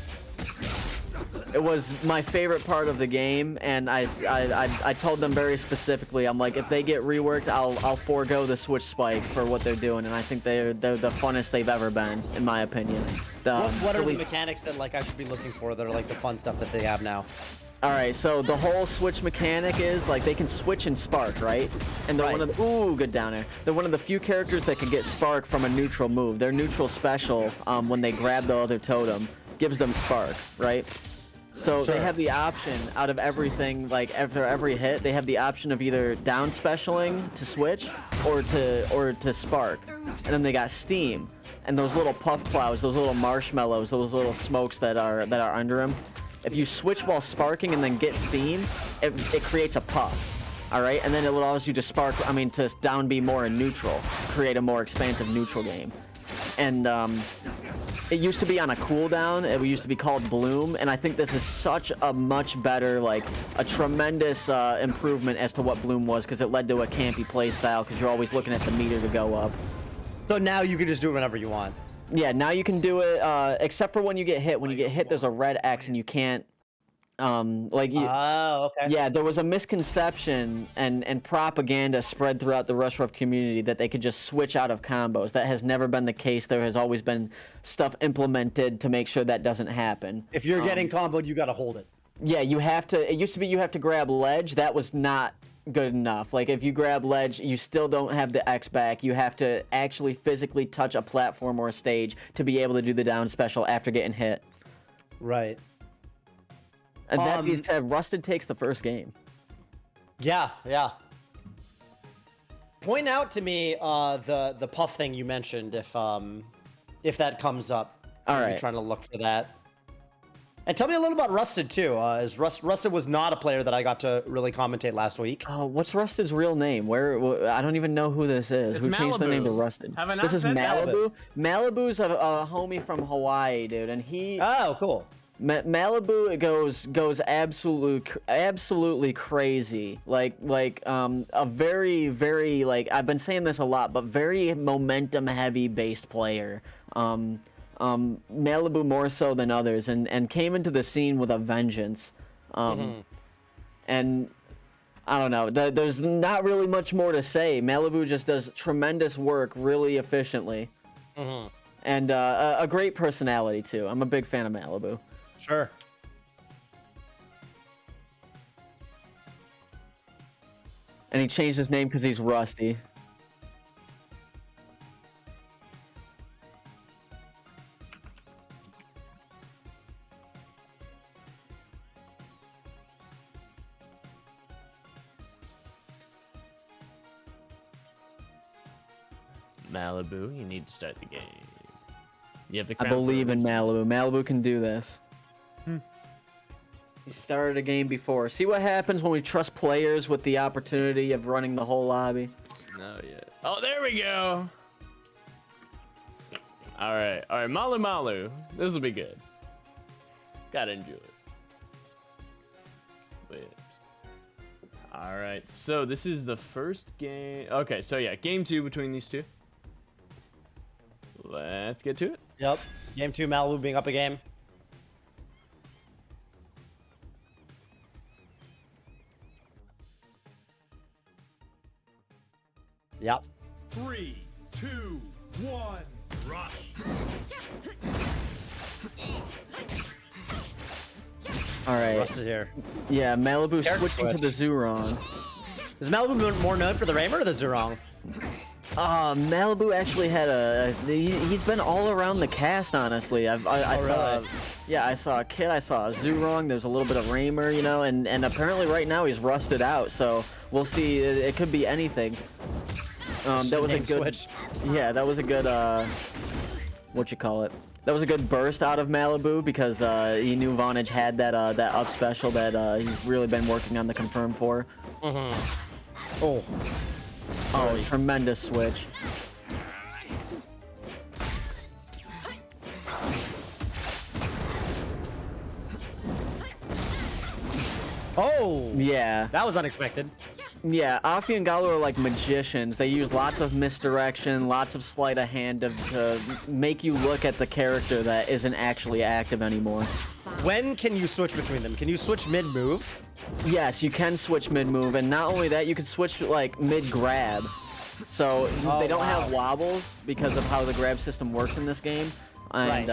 It was my favorite part of the game, and I told them very specifically, I'm like, if they get reworked, I'll forego the switch spike for what they're doing, and I think they're the funnest they've ever been, in my opinion. What are the mechanics that like I should be looking for that are like the fun stuff that they have now? All right, so the whole switch mechanic is like they can switch and spark, right? And they're one of the good down air. They're one of the few characters that can get spark from a neutral move. Their neutral special, when they grab the other totem, gives them spark, right? So they have the option out of everything, like after every hit, they have the option of either down specialing to switch or to spark. And then they got steam, and those little puff clouds, those little marshmallows, those little smokes that are under them. If you switch while sparking and then get steam, it creates a puff. All right, and then it allows you to to down B more in neutral, to create a more expansive neutral game. And it used to be on a cooldown. It used to be called Bloom, and I think this is such a much better, like a tremendous improvement as to what Bloom was, because it led to a campy playstyle, because you're always looking at the meter to go up. So now you can just do it whenever you want. Yeah, now you can do it, except for when you get hit. When you get hit, there's a red X, and you can't Oh, okay. Yeah, there was a misconception and propaganda spread throughout the Rush Rough community that they could just switch out of combos. That has never been the case. There has always been stuff implemented to make sure that doesn't happen. If you're getting comboed, you gotta hold it. Yeah, you have to. It used to be you have to grab ledge. That was not good enough. Like if you grab ledge, you still don't have the X back. You have to actually physically touch a platform or a stage to be able to do the down special after getting hit. Right. And that being said, Rusted takes the first game. Yeah. Point out to me the puff thing you mentioned if that comes up. All I'm right. trying to look for that. And tell me a little about Rusted too. Rusted was not a player that I got to really commentate last week. What's Rusted's real name? I don't even know who this is. It's Who changed the name to Mvlibuu. Rusted? Have I not This is said that? Mvlibuu. Malibu's a homie from Hawaii, dude, and he. Oh, cool. Mvlibuu goes absolutely crazy. Like a very like I've been saying this a lot, but very momentum heavy based player. Mvlibuu more so than others, and came into the scene with a vengeance. And I don't know. There's not really much more to say. Mvlibuu just does tremendous work really efficiently, and a great personality too. I'm a big fan of Mvlibuu. Sure. And he changed his name because he's rusty. Mvlibuu, you need to start the game. You have the I crown believe for a in reason. Mvlibuu. Mvlibuu can do this. He started a game before. See what happens when we trust players with the opportunity of running the whole lobby. No, yeah. Oh, there we go. All right, Malu. This will be good. Gotta enjoy it. Wait. All right, so this is the first game. Okay, so yeah, game 2 between these two. Let's get to it. Yep. Game 2, Mvlibuu being up a game. Yep. 3, 2, 1, rush. All right. Rusted here. Yeah, Mvlibuu Character switching to the switch. Zhurong. Is Mvlibuu more known for the Raymer or the Zhurong? Mvlibuu actually had he's been all around the cast, honestly. I saw, really? yeah, I saw a Kid, I saw a Zhurong, there's a little bit of Raymer, you know, and apparently right now he's rusted out, so we'll see. It could be anything. That was a good switch. Yeah, that was a good what you call it? That was a good burst out of Mvlibuu because he knew Vawnage had that up special that he's really been working on the confirm for. Oh, tremendous switch. Oh! Yeah. That was unexpected. Yeah, Afi and Galu are like magicians. They use lots of misdirection, lots of sleight of hand to make you look at the character that isn't actually active anymore. When can you switch between them? Can you switch mid-move? Yes, you can switch mid-move, and not only that, you can switch like mid-grab. So they don't have wobbles because of how the grab system works in this game. And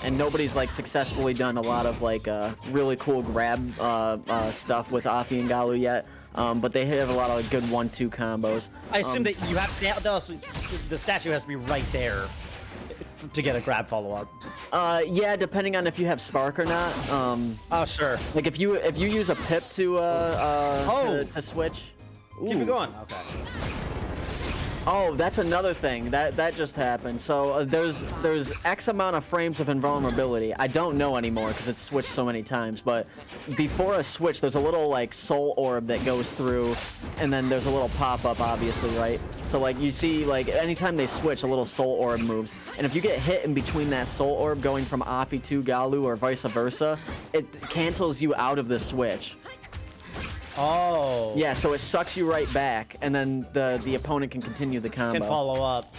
and nobody's like successfully done a lot of like really cool grab stuff with Afi and Galu yet. But they have a lot of good 1-2 combos. I assume that you have the statue has to be right there to get a grab follow-up. Yeah, depending on if you have Spark or not. Oh, sure. Like if you use a pip to switch. Keep it going. Okay. Oh, that's another thing that just happened. So there's X amount of frames of invulnerability. I don't know anymore because it's switched so many times. But before a switch, there's a little like soul orb that goes through, and then there's a little pop-up, obviously, right? So like you see, like anytime they switch, a little soul orb moves, and if you get hit in between that soul orb going from Afi to Galu or vice versa, it cancels you out of the switch. Oh. Yeah, so it sucks you right back, and then the opponent can continue the combo. Can follow up.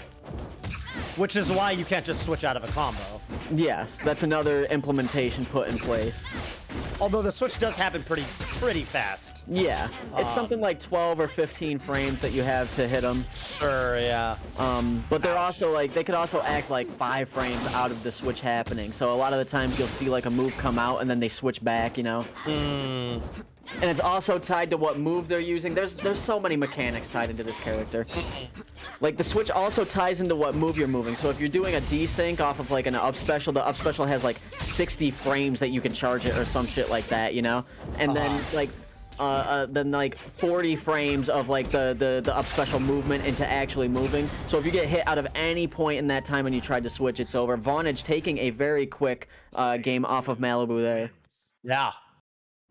Which is why you can't just switch out of a combo. Yes, that's another implementation put in place. Although the switch does happen pretty fast. Yeah, it's something like 12 or 15 frames that you have to hit them. Sure, yeah. But they're also like, they could also act like 5 frames out of the switch happening. So a lot of the times you'll see like a move come out and then they switch back, you know? And it's also tied to what move they're using. There's so many mechanics tied into this character. Like the switch also ties into what move you're moving. So if you're doing a desync off of like an up special, the up special has like 60 frames that you can charge it or some shit like that, you know? And then like 40 frames of like the up special movement into actually moving. So if you get hit out of any point in that time and you tried to switch, it's over. Vawnage taking a very quick game off of Mvlibuu there. Yeah.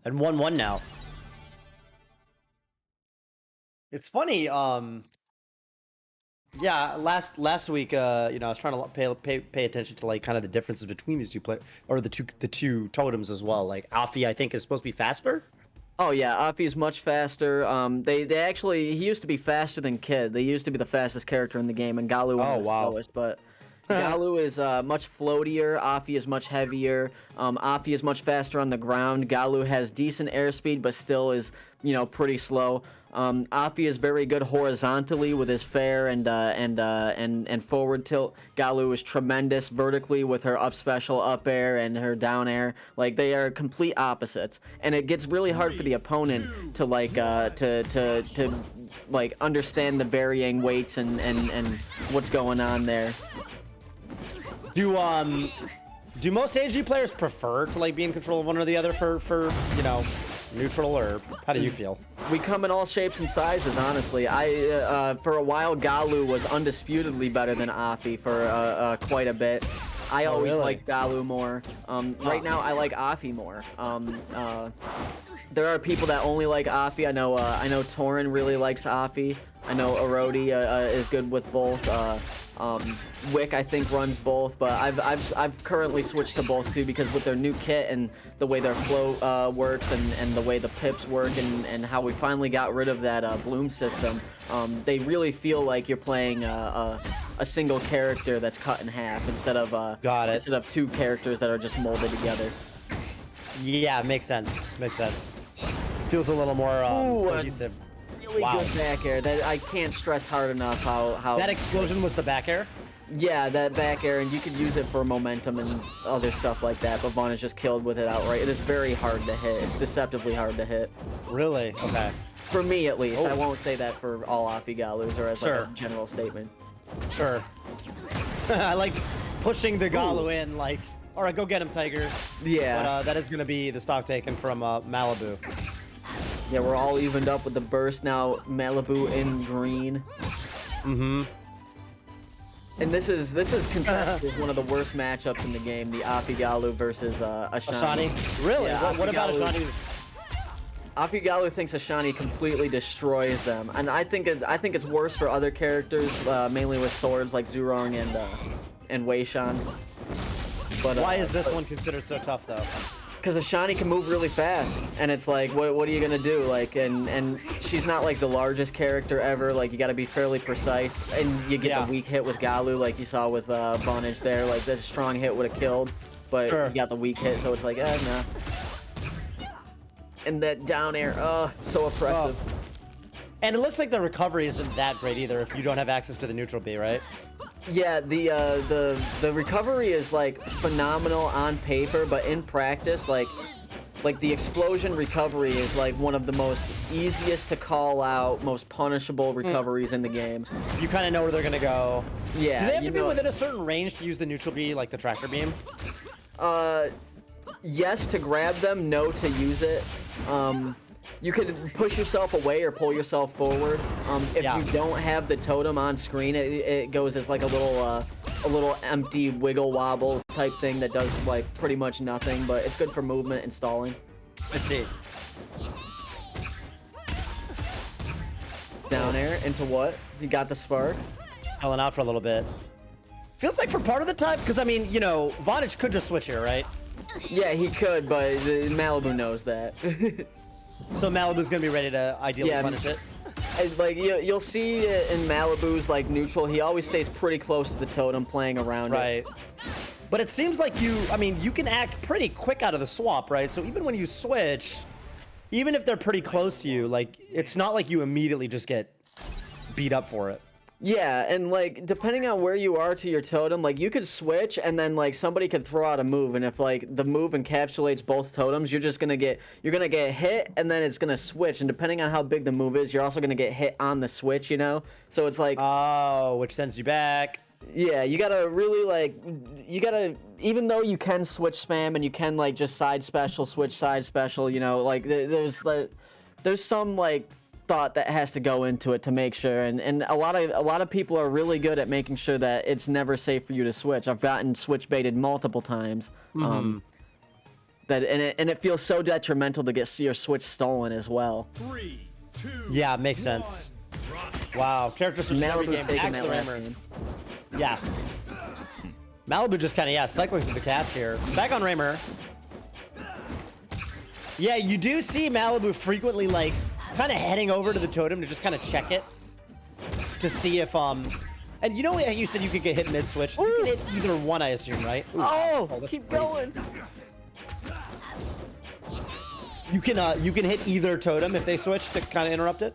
And 1-1 now. It's funny, yeah, last week, you know, I was trying to pay attention to like kind of the differences between these two or the two totems as well. Like Afi, I think, is supposed to be faster. Oh yeah, Afi's much faster. They actually, he used to be faster than Kid. They used to be the fastest character in the game, and Galu was the slowest, but Galu is much floatier. Afi is much heavier. Afi is much faster on the ground. Galu has decent airspeed, but still is, you know, pretty slow. Afi is very good horizontally with his fair and forward tilt. Galu is tremendous vertically with her up special, up air, and her down air. Like, they are complete opposites, and it gets really hard for the opponent to like like understand the varying weights and what's going on there. Do most AG players prefer to like be in control of one or the other for you know, neutral, or how do you feel? We come in all shapes and sizes, honestly. For a while, Galu was undisputedly better than Afi for quite a bit. I always liked Galu more. Right now, I like Afi more. There are people that only like Afi. I know Torin really likes Afi. I know Urdah is good with both. Wick, I think, runs both, but I've currently switched to both too, because with their new kit and the way their flow works and the way the pips work and how we finally got rid of that bloom system, they really feel like you're playing a single character that's cut in half instead of instead of 2 characters that are just molded together. Yeah, makes sense. Makes sense. Feels a little more cohesive. Really good back air. That I can't stress hard enough how that explosion was the back air. Yeah, that back air, and you could use it for momentum and other stuff like that, but Vawnage just killed with it outright. It is very hard to hit. It's deceptively hard to hit. Really? Okay. For me, at least. I won't say that for all Afi Galus or as like a general statement. Sure. I like pushing the Galu in, like, all right, go get him, Tiger. Yeah. But that is going to be the stock taken from Mvlibuu. Yeah, we're all evened up with the burst now. Mvlibuu in green. Mm-hmm. And this is contested as one of the worst matchups in the game, the Afi Galu versus Ashani. Really? Yeah, what about Ashani's? Afi Galu thinks Ashani completely destroys them, and I think it's worse for other characters, mainly with swords like Zhurong and Weishan. But why is this one considered so tough though? Because Ashani can move really fast, and it's like, what are you gonna do? Like, and she's not like the largest character ever. Like, you gotta be fairly precise, and you get the weak hit with Galu, like you saw with Vawnage there. Like, that strong hit would have killed, but you got the weak hit, so it's like, nah. And that down air, so oppressive. And it looks like the recovery isn't that great either if you don't have access to the neutral B, right? Yeah, the recovery is like phenomenal on paper, but in practice, like the explosion recovery is like one of the most easiest to call out, most punishable recoveries in the game. You kind of know where they're gonna go. Yeah. Do they have to be within a certain range to use the neutral B, like the tractor beam? Yes to grab them, no to use it. You could push yourself away or pull yourself forward. If you don't have the totem on screen, it goes as like a little empty wiggle wobble type thing that does like pretty much nothing, but it's good for movement and stalling. Let's see. Down air into what? You got the spark? Helen out for a little bit. Feels like for part of the time, because I mean, you know, Vawnage could just switch here, right? Yeah, he could, but Mvlibuu knows that. So Malibu's gonna be ready to ideally punish it. Like you'll see in Malibu's like neutral, he always stays pretty close to the totem, playing around it. But it seems like you can act pretty quick out of the swap, right? So even when you switch, even if they're pretty close to you, like, it's not like you immediately just get beat up for it. Yeah, and like depending on where you are to your totem, like you could switch and then like somebody could throw out a move, and if like the move encapsulates both totems, you're gonna get hit and then it's gonna switch, and depending on how big the move is, you're also gonna get hit on the switch, you know? So it's like, oh, which sends you back. Yeah, you gotta really even though you can switch spam and you can like just side special, switch side special, you know, like there's some like thought that has to go into it to make sure, and a lot of people are really good at making sure that it's never safe for you to switch. I've gotten switch baited multiple times. And it feels so detrimental to get your switch stolen as well. 3, 2, yeah, makes sense. Wow, character switch every game. Taking that last game. Yeah. Mvlibuu just kind of, cycling through the cast here. Back on Raymer. Yeah, you do see Mvlibuu frequently, like, kind of heading over to the totem to just kind of check it. To see if, and you know what you said you could get hit mid-switch? You can hit either one, I assume, right? Ooh, keep crazy. going. You can hit either totem if they switch to kind of interrupt it?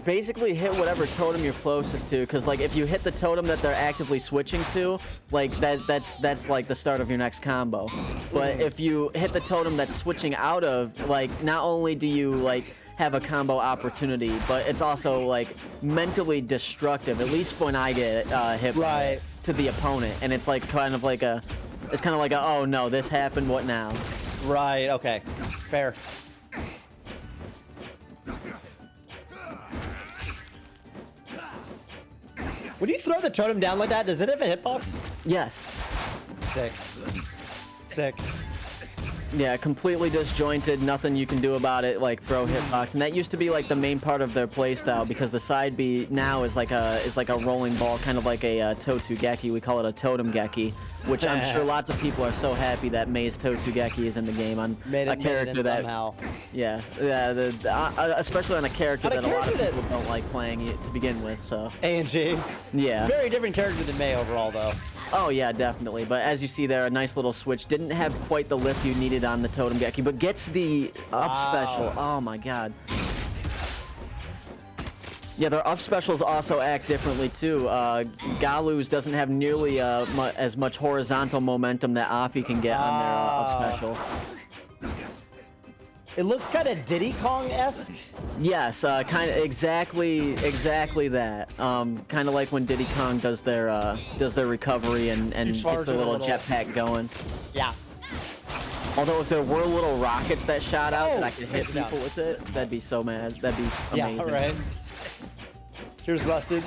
Basically hit whatever totem you're closest to, because like if you hit the totem that they're actively switching to, like that's like the start of your next combo. But if you hit the totem that's switching out of, like not only do you like have a combo opportunity, but it's also like mentally destructive, at least when I get hit right to the opponent, and it's like kind of like a oh no, this happened, what now? Right, okay, fair. When you throw the totem down like that, does it have a hitbox? Yes. Sick. Sick. Yeah, completely disjointed, nothing you can do about it, like throw hitbox. And that used to be like the main part of their playstyle, because the side B now is like a rolling ball, kind of like a Totsugeki. We call it a Totem Geki, which I'm sure lots of people are so happy that Mei's Totsugeki is in the game on a character that somehow. Yeah, especially on a character that a lot of people don't like playing to begin with. So A&G. Yeah. Very different character than Mei overall, though. Oh yeah, definitely. But as you see there, a nice little switch. Didn't have quite the lift you needed on the Totem Geki, but gets the up special. Oh my god. Yeah, their up specials also act differently too. Galu's doesn't have nearly as much horizontal momentum that Afi can get on their up special. It looks kind of Diddy Kong-esque. Yes, kind of exactly that. Kind of like when Diddy Kong does their recovery and gets their little jetpack going. Yeah. Although if there were little rockets that shot out that I could hit people with it, that'd be so mad. That'd be amazing. Yeah, right. Here's Rusted.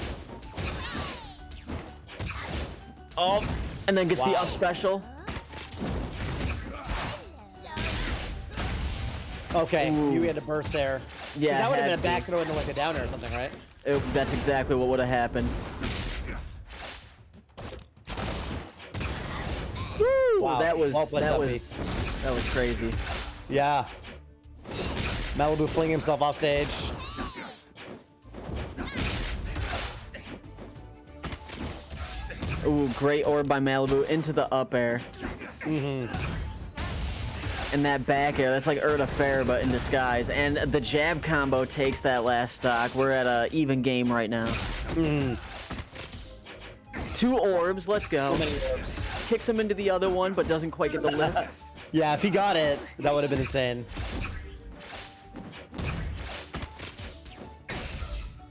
Oh, and then gets the up special. Okay, you had to burst there. Yeah, that would have been a back throw into like a downer or something, right? That's exactly what would have happened. Woo! Wow. That was that was crazy. Yeah. Mvlibuu flinging himself off stage. Ooh, great orb by Mvlibuu into the up air. And that back air, that's like Urdah fair, but in disguise. And the jab combo takes that last stock. We're at an even game right now. 2 orbs, let's go. So many orbs. Kicks him into the other one, but doesn't quite get the lift. Yeah, if he got it, that would have been insane.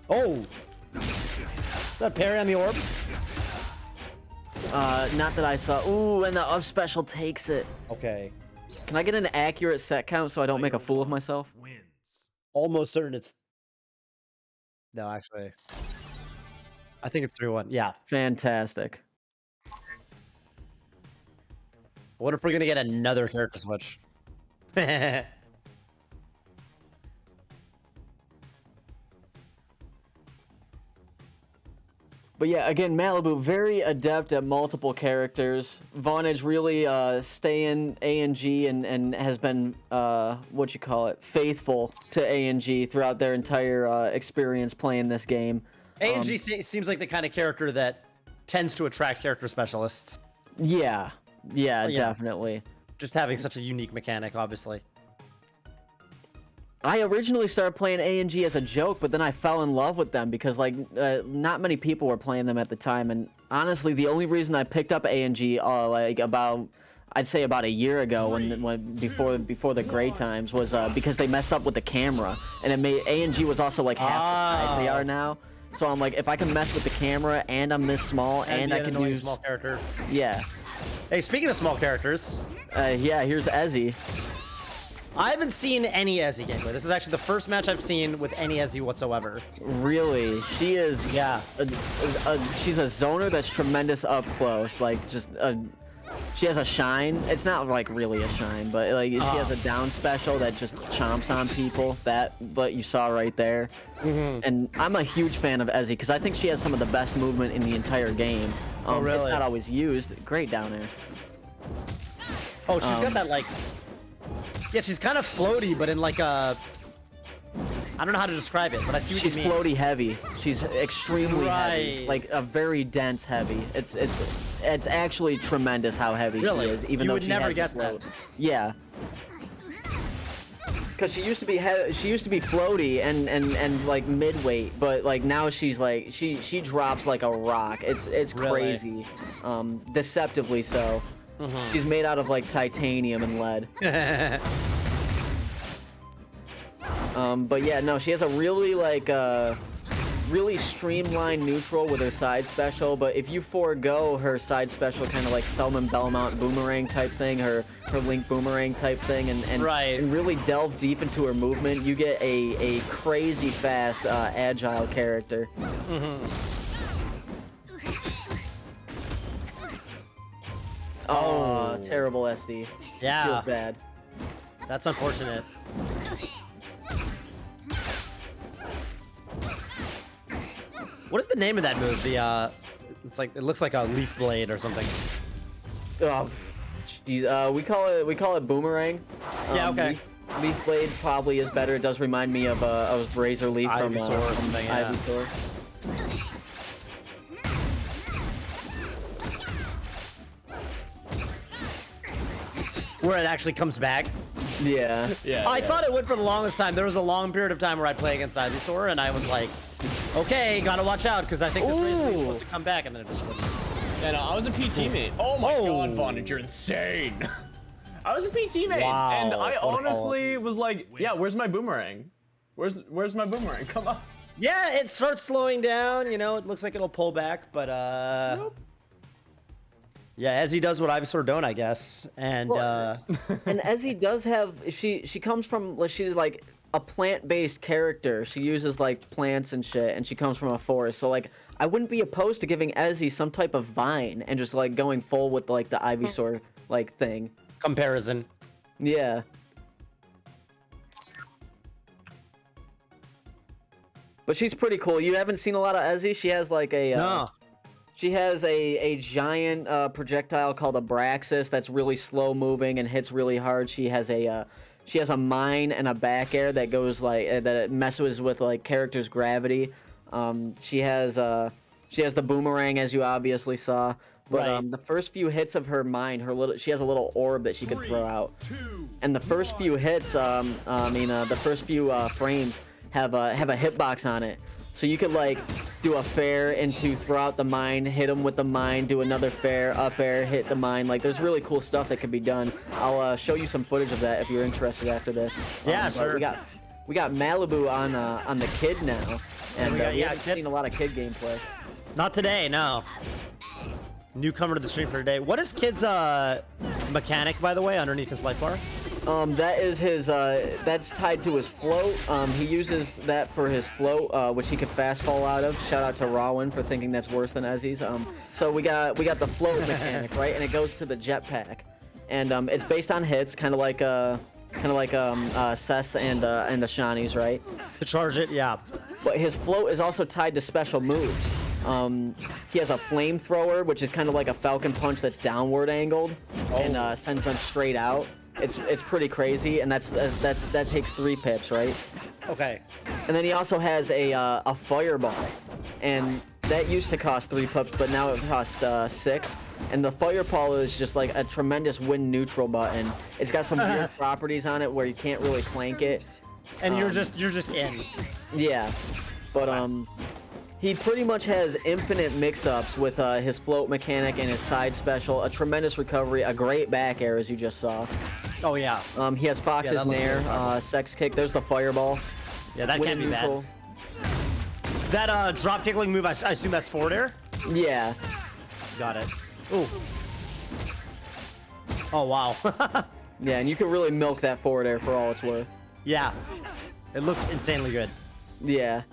Oh! Is that parry on the orb? Not that I saw. Ooh, and the up special takes it. Okay. Can I get an accurate set count so I don't make a fool of myself? Almost certain it's... No, actually. I think it's 3-1. Yeah. Fantastic. What if we're going to get another character switch? But yeah, again, Mvlibuu, very adept at multiple characters. Vawnage really staying A&G and has been, faithful to A&G throughout their entire experience playing this game. A&G seems like the kind of character that tends to attract character specialists. Yeah, Yeah. definitely. Just having such a unique mechanic, obviously. I originally started playing A&G as a joke, but then I fell in love with them because like not many people were playing them at the time, and honestly, the only reason I picked up A&G like I'd say about a year ago before the great times was because they messed up with the camera, and it made A&G was also like half the size they are now. So I'm like, if I can mess with the camera and I'm this small and I can use small character. Yeah. Hey, speaking of small characters, yeah, here's Ezzie. I haven't seen any Ezzie gameplay. This is actually the first match I've seen with any Ezzie whatsoever. Really? She is. Yeah. She's a zoner that's tremendous up close. Like just she has a shine. It's not like really a shine, but like she has a down special that just chomps on people. What you saw right there. And I'm a huge fan of Ezzie because I think she has some of the best movement in the entire game. Oh, really? It's not always used. Great down air. Oh, she's got that like. Yeah, she's kind of floaty, but in like a. I don't know how to describe it, but I see what She's you mean. floaty heavy. She's extremely heavy, Right. like a very dense heavy. It's actually tremendous how heavy Really? she is, even You though would she never has the guess float. that. Yeah. Cause she used to be floaty and like mid-weight, but like now she's like she drops like a rock. It's Really? crazy, deceptively so. She's made out of like titanium and lead. But yeah, no, she has a really like really streamlined neutral with her side special, but if you forego her side special kind of like Selman Belmont boomerang type thing, her Link boomerang type thing, and really delve deep into her movement, you get a crazy fast agile character. Oh, terrible SD. Yeah. Feels bad. That's unfortunate. What is the name of that move? The it's like it looks like a leaf blade or something. Oh, geez, we call it boomerang. Yeah, okay. Leaf blade probably is better. It does remind me of Razor Leaf from Ivysaur or something. Yeah. Ivysaur. Where it actually comes back. Yeah. I thought it would for the longest time. There was a long period of time where I'd play against Ivysaur, and I was like, okay, gotta watch out, because I think this Razor is supposed to come back, and then it just wouldn't. Yeah, no, I was a PT mate. Oh my god, Vawnage, you're insane. I was a PT mate, Wow, and I what a honestly was like, yeah, where's my boomerang? Where's my boomerang? Come on. Yeah, it starts slowing down, you know, it looks like it'll pull back, but yeah, Ezzie does what Ivysaur don't, I guess. And and Ezzie does have she comes from she's like a plant-based character. She uses like plants and shit, and she comes from a forest. So like I wouldn't be opposed to giving Ezzie some type of vine and just like going full with like the Ivysaur like thing. Comparison. Yeah. But she's pretty cool. You haven't seen a lot of Ezzie? She has like a no. She has a giant projectile called a Braxis that's really slow moving and hits really hard. She has a mine and a back air that goes like that it messes with like characters' gravity. She has the boomerang, as you obviously saw. But the first few hits of her mine, she has a little orb that she could throw out. And the first few hits, the first few frames have a hitbox on it. So you could like do a fair into throw out the mine, hit him with the mine, do another fair, up air, hit the mine. Like there's really cool stuff that could be done. I'll show you some footage of that if you're interested after this. Yeah, sure. We got Mvlibuu on the kid now, and we haven't seen a lot of kid gameplay. Not today, no. Newcomer to the stream for today. What is Kid's mechanic, by the way, underneath his life bar? That is his, that's tied to his float. He uses that for his float, which he could fast fall out of. Shout out to Rawin for thinking that's worse than Ezzie's. So we got the float mechanic, right? And it goes to the jetpack. And, it's based on hits, kind of like Seth and Ashani's, right? To charge it, yeah. But his float is also tied to special moves. He has a flamethrower, which is kind of like a falcon punch that's downward angled and sends them straight out. It's pretty crazy, and that takes 3 pips, right? Okay. And then he also has a fireball, and that used to cost 3 pups, but now it costs 6. And the Fireball is just like a tremendous win neutral button. It's got some weird properties on it where you can't really clank it. And you're just in. Yeah, but he pretty much has infinite mix-ups with his float mechanic and his side special, a tremendous recovery, a great back air as you just saw. Oh yeah. He has Fox's Nair, Sex Kick. There's the Fireball. Yeah, that can't be bad. That drop kickling move, I assume that's forward air? Yeah. Got it. Ooh. Oh wow. Yeah, and you can really milk that forward air for all it's worth. Yeah. It looks insanely good. Yeah.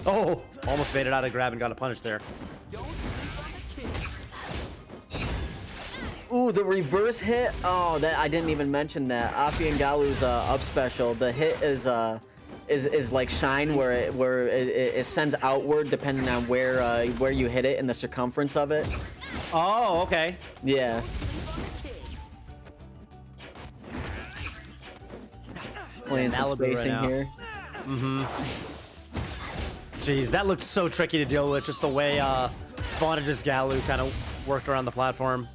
Oh, almost made it out of grab and got a punish there. Ooh, the reverse hit. Oh, that I didn't even mention that. Afi and Galu's up special. The hit is like shine, where it sends outward depending on where you hit it in the circumference of it. Oh, okay. Yeah. Playing some spacing here. Mm-hmm. Jeez, that looked so tricky to deal with. Just the way Vawnage's Galu kind of worked around the platform.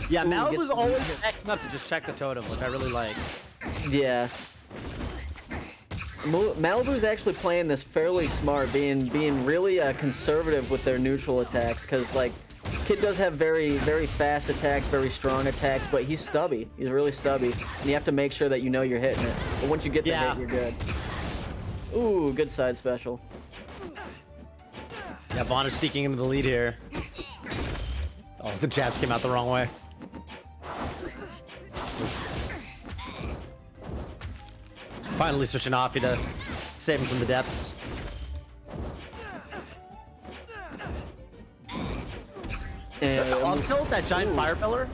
Yeah, Malibu's always acting up to just check the totem, which I really like. Yeah. Malibu's actually playing this fairly smart, being really conservative with their neutral attacks, because like Kid does have very fast attacks, very strong attacks, but he's stubby. He's really stubby, and you have to make sure that you know you're hitting it. But once you get the hit, you're good. Ooh, good side special. Yeah, Vawnage sneaking into the lead here. Oh, the jabs came out the wrong way. Finally switching Afi to save him from the depths. And tilt, that giant fire pillar?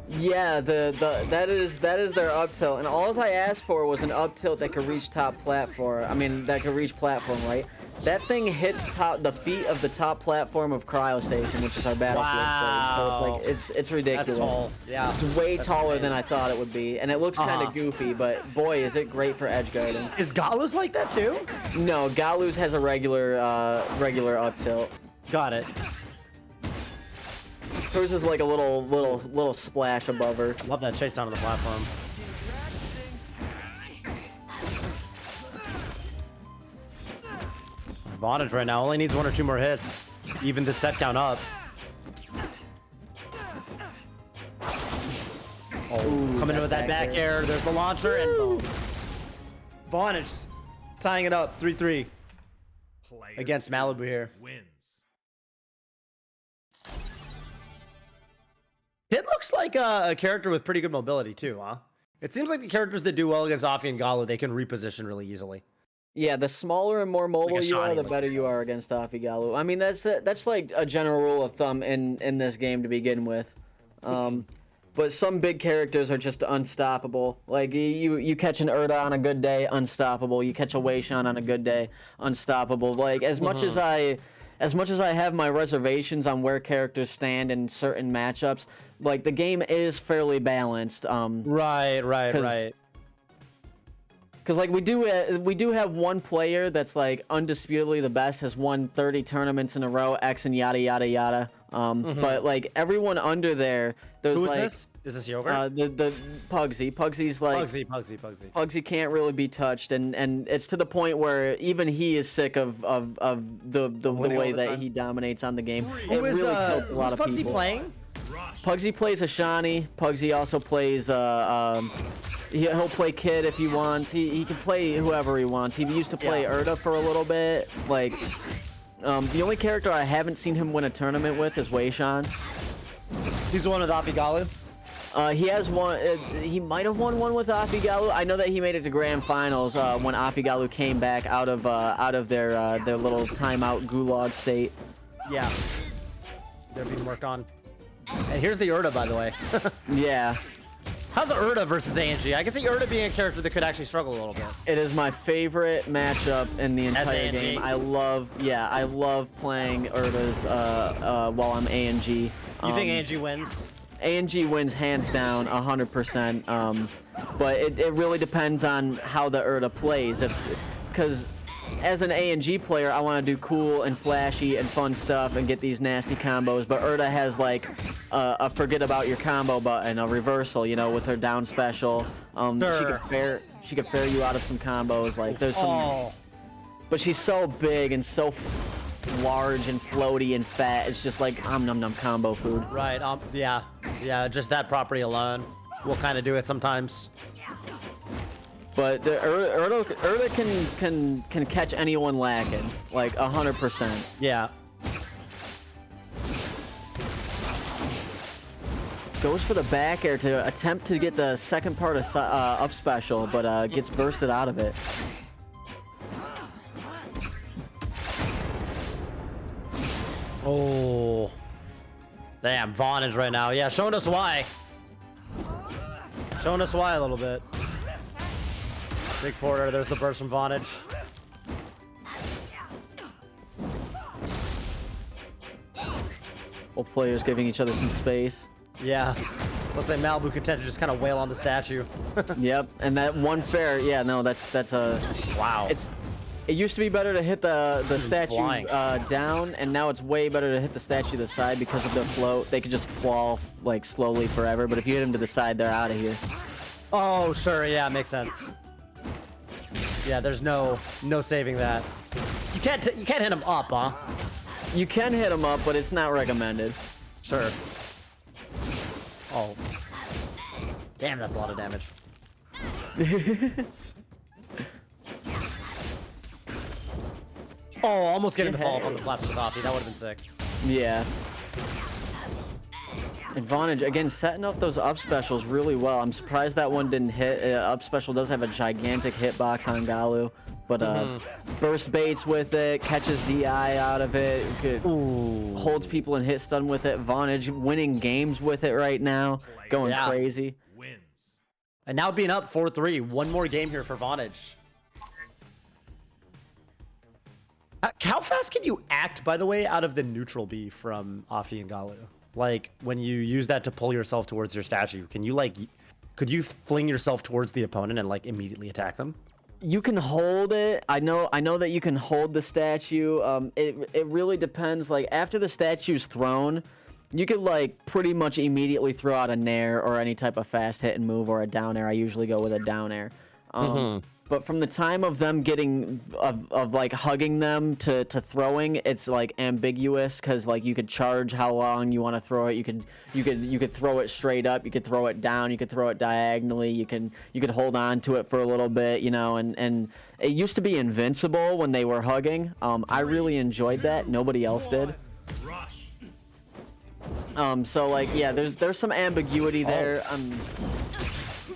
Yeah, that is their up tilt, and all I asked for was an up tilt that could reach top platform. I mean, that could reach platform, right? That thing hits the feet of the top platform of Cryo Station, which is our battlefield stage. So it's ridiculous. That's tall. Yeah. It's way taller than I thought it would be, and it looks kind of goofy, but boy, is it great for edge guarding. Is Galu's like that too? No, Galu's has a regular up tilt. Got it. Hers is like a little splash above her. Love that chase down to the platform. Vawnage right now only needs 1 or 2 more hits. Even the set count up. Oh, ooh, coming in with that back air. There's the launcher and boom. Vawnage tying it up 3-3 against Mvlibuu here. It looks like a character with pretty good mobility too, huh? It seems like the characters that do well against Afi and Galu, they can reposition really easily. Yeah, the smaller and more mobile Like you are, Ashani, the better you are against Afi Galu. I mean, that's like a general rule of thumb in this game to begin with. But some big characters are just unstoppable. Like you catch an Urdah on a good day, unstoppable. You catch a Weishan on a good day, unstoppable. Like as much as I have my reservations on where characters stand in certain matchups, like the game is fairly balanced. Right. Because like we do have one player that's like undisputedly the best, has won 30 tournaments in a row, X and yada yada yada. But like everyone under there, there's Who is like this? Is this Yogurrt? the Pugsy. Pugsy's like Pugsy. Pugsy can't really be touched, and it's to the point where even he is sick of the way that he dominates on the game. It really tilts a lot of Pugsy people. Playing? Pugsy plays Ashani. Pugsy also plays he'll play Kid if he wants. He can play whoever he wants. He used to play Urdah for a little bit. Like the only character I haven't seen him win a tournament with is Weishan. He's the one with Afi Galu? He has one. He might have won one with Afi Galu. I know that he made it to grand finals when Afi Galu came back out of their little timeout gulag state. Yeah, they're being worked on. And here's the Urdah, by the way. Yeah. How's Urdah versus Angie? I can see Urdah being a character that could actually struggle a little bit. It is my favorite matchup in the entire game. I love playing Urdah's while I'm ANG. You think Angie wins? ANG wins hands down 100%. But it really depends on how the Urdah plays. because as an A and G player, I want to do cool and flashy and fun stuff and get these nasty combos. But Urdah has like a forget about your combo button, a reversal, you know, with her down special. She could fair you out of some combos. Like there's some, but she's so big and so large and floaty and fat. It's just like num num combo food. Right. Yeah. Just that property alone will kind of do it sometimes. But Urdah can catch anyone lacking, like 100%. Yeah. Goes for the back air to attempt to get the second part of up special, but gets bursted out of it. Oh. Damn, Vawnage right now. Yeah, showing us why. Showing us why a little bit. Big forwarder, there's the burst from Vawnage. Both players giving each other some space. Yeah. Looks like Mvlibuu could tend to just kind of wail on the statue. Yep, and that one fair, yeah, no, that's a... Wow. It used to be better to hit the statue down, and now it's way better to hit the statue to the side because of the float. They could just fall like slowly forever, but if you hit them to the side, they're out of here. Oh, sure, yeah, makes sense. Yeah, there's no saving that. You can't hit him up, huh? You can hit him up, but it's not recommended. Sure. Oh. Damn, that's a lot of damage. Oh, almost getting the follow-up on the platform with Offie. That would have been sick. Yeah. And Vawnage, again, setting up those up specials really well. I'm surprised that one didn't hit. Up special does have a gigantic hitbox on Galu, but burst baits with it, catches DI out of it, holds people in hit stun with it. Vawnage winning games with it right now, going crazy. And now being up 4-3, one more game here for Vawnage. How fast can you act, by the way, out of the neutral B from Offie and Galu? Like, when you use that to pull yourself towards your statue, can you, like, could you fling yourself towards the opponent and, like, immediately attack them? You can hold it. I know that you can hold the statue. It really depends. Like, after the statue's thrown, you could, like, pretty much immediately throw out a nair or any type of fast hit and move or a down air. I usually go with a down air. But from the time of them getting of like hugging them to throwing, it's like ambiguous because like you could charge how long you want to throw it. You could throw it straight up. You could throw it down. You could throw it diagonally. You could hold on to it for a little bit, you know. And it used to be invincible when they were hugging. I really enjoyed that. Nobody else did. So like yeah, there's some ambiguity there.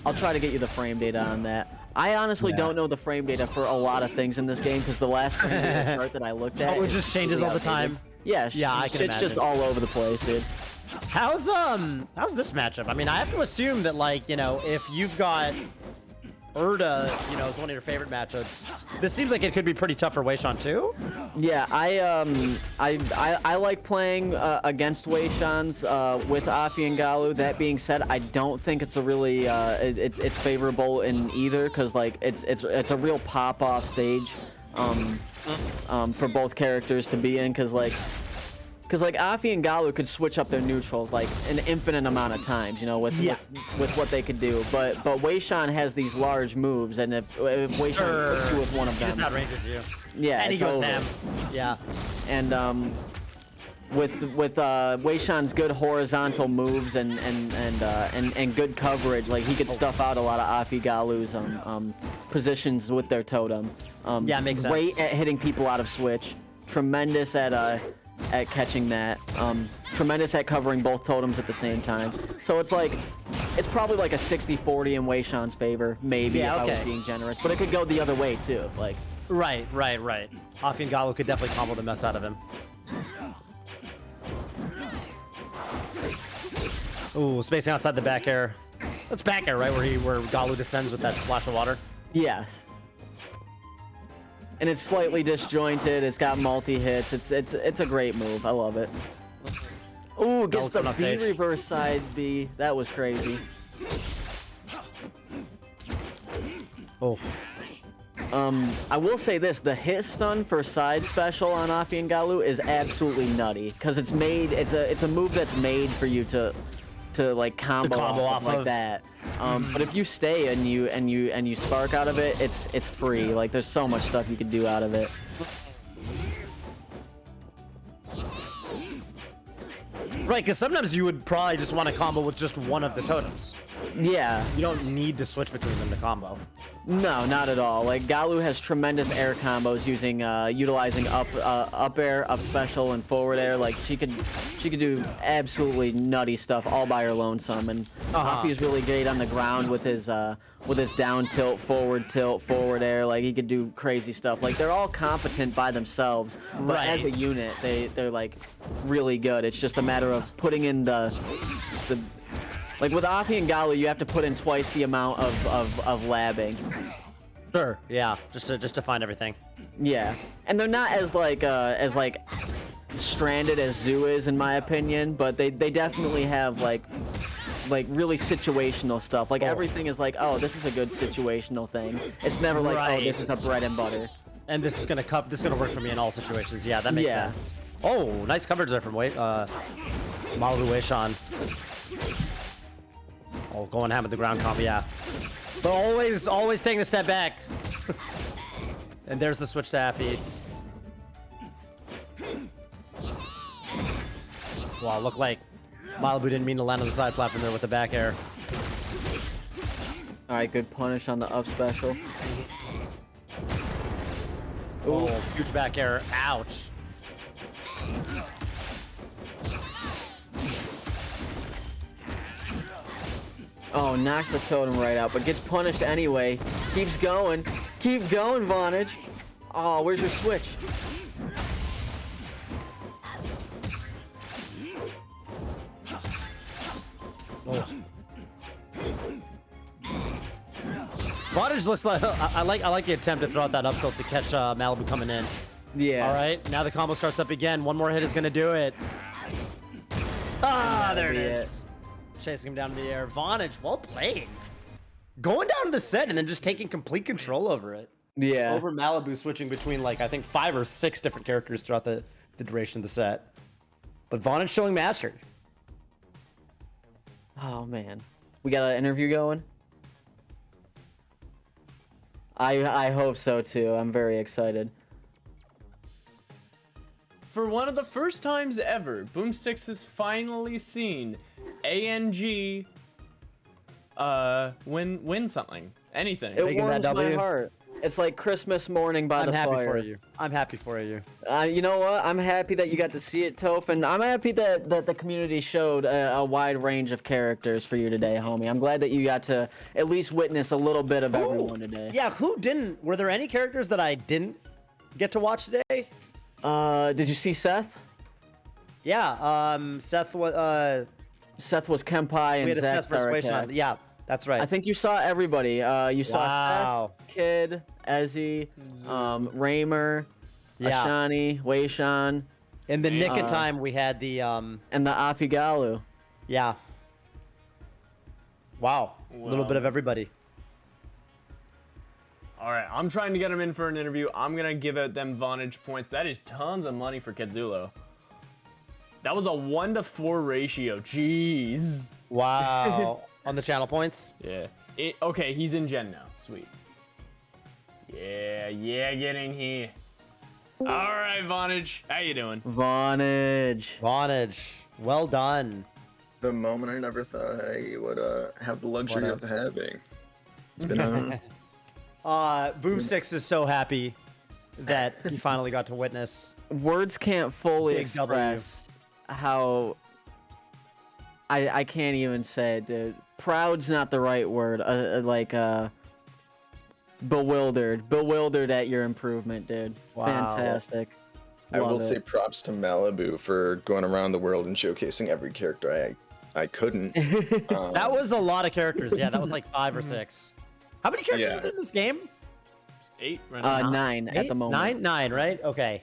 I'll try to get you the frame data on that. I honestly don't know the frame data for a lot of things in this game because the last frame data chart that I looked at... Oh, it just changes all the time? Yeah, I can imagine. It's just all over the place, dude. How's this matchup? I mean, I have to assume that, like, you know, if you've got Urdah, you know, is one of your favorite matchups, this seems like it could be pretty tough for Weishan too. Yeah, I like playing against Weishans with Offie and Galu. That being said, I don't think it's a really it's favorable in either because like it's a real pop off stage for both characters to be in because like Offie and Galu could switch up their neutral like an infinite amount of times, you know, with what they could do. But Weishan has these large moves, and if Weishan puts you with one of them, he just outranges you. Yeah, and he goes ham. Yeah, and with Weishan's good horizontal moves and good coverage, like he could stuff out a lot of Offie Galu's positions with their totem. Yeah, makes sense. Great at hitting people out of switch. Tremendous at catching that. Tremendous at covering both totems at the same time. So it's like, it's probably like a 60-40 in Weishan's favor, maybe, if I was being generous. But it could go the other way too. Like. Right. Offie and Galu could definitely combo the mess out of him. Ooh, spacing outside the back air. That's back air, right? Where Galu descends with that splash of water? Yes. And it's slightly disjointed. It's got multi-hits. It's a great move. I love it. Ooh, gets the B reverse side B. That was crazy. Oh. I will say this: the hit stun for side special on Afi and Galu is absolutely nutty because it's made. It's a move that's made for you to like combo off like that. But if you stay and you spark out of it, it's free. Like there's so much stuff you could do out of it. Right, because sometimes you would probably just want to combo with just one of the totems. Yeah. You don't need to switch between them to combo. No, not at all. Like Galu has tremendous air combos using utilizing up air, up special, and forward air. Like she could do absolutely nutty stuff all by her lonesome. And Afi is really great on the ground with his down tilt, forward air. Like he could do crazy stuff. Like they're all competent by themselves, but as a unit, they're like really good. It's just a matter of putting in the like with Afi and Galu, you have to put in twice the amount of labbing. Sure. Yeah. Just to find everything. Yeah, and they're not as like stranded as Zoo is in my opinion, but they definitely have like really situational stuff. Like everything is like, oh, this is a good situational thing. It's never like, oh, this is a bread and butter. And this is gonna work for me in all situations. Yeah, that makes sense. Oh, nice coverage there from Mvlibuu Weishan. Oh, going ham at the ground comp, yeah. But always taking a step back. And there's the switch to Afi. Wow, looked like Mvlibuu didn't mean to land on the side platform there with the back air. Alright, good punish on the up special. Oh, huge back air. Ouch. Oh, knocks the totem right out, but gets punished anyway. Keeps going. Keep going, Vawnage. Oh, where's your switch? Oh. Vawnage looks like I like the attempt to throw out that up tilt to catch Mvlibuu coming in. Yeah. All right, now the combo starts up again. One more hit is gonna do it. Ah, there it is. Chasing him down in the air. Vawnage, well played. Going down to the set and then just taking complete control over it. Yeah. Over Mvlibuu, switching between like I think 5 or 6 different characters throughout the duration of the set. But Vawnage showing mastery. Oh man, we got an interview going. I hope so too. I'm very excited. For one of the first times ever, Boomstix has finally seen ANG win something, anything. It warms my heart. It's like Christmas morning by the fire. I'm happy for you. I'm happy for you. You know what? I'm happy that you got to see it, Toph, and I'm happy that the community showed a wide range of characters for you today, homie. I'm glad that you got to at least witness a little bit of everyone today. Yeah, who didn't? Were there any characters that I didn't get to watch today? Did you see Seth? Yeah, Seth was Kenpai and ZachStarAttack. Yeah, that's right. I think you saw everybody. You saw Seth, Kid, Ezzie, Raymer, Ashani, Weishan. In the nick of time, we had the and the Afi Galu. Yeah. Wow. A little bit of everybody. All right, I'm trying to get him in for an interview. I'm gonna give out them Vawnage points. That is tons of money for Ketzulo. That was a 1-to-4 ratio. Jeez. Wow. On the channel points? Yeah. Okay, he's in Gen now. Sweet. Yeah, get in here. All right, Vawnage. How you doing? Vawnage. Well done. The moment I never thought I would have the luxury of having. It's been Boomstix is so happy that he finally got to witness. Words can't fully express how I can't even say it, dude. Proud's not the right word. Bewildered at your improvement, dude. Wow. Fantastic. I will say props to Mvlibuu for going around the world and showcasing every character I couldn't. That was a lot of characters. Yeah, that was like 5 or 6. How many characters are in this game? 8 right now. 9 at the moment. 9, right? Okay.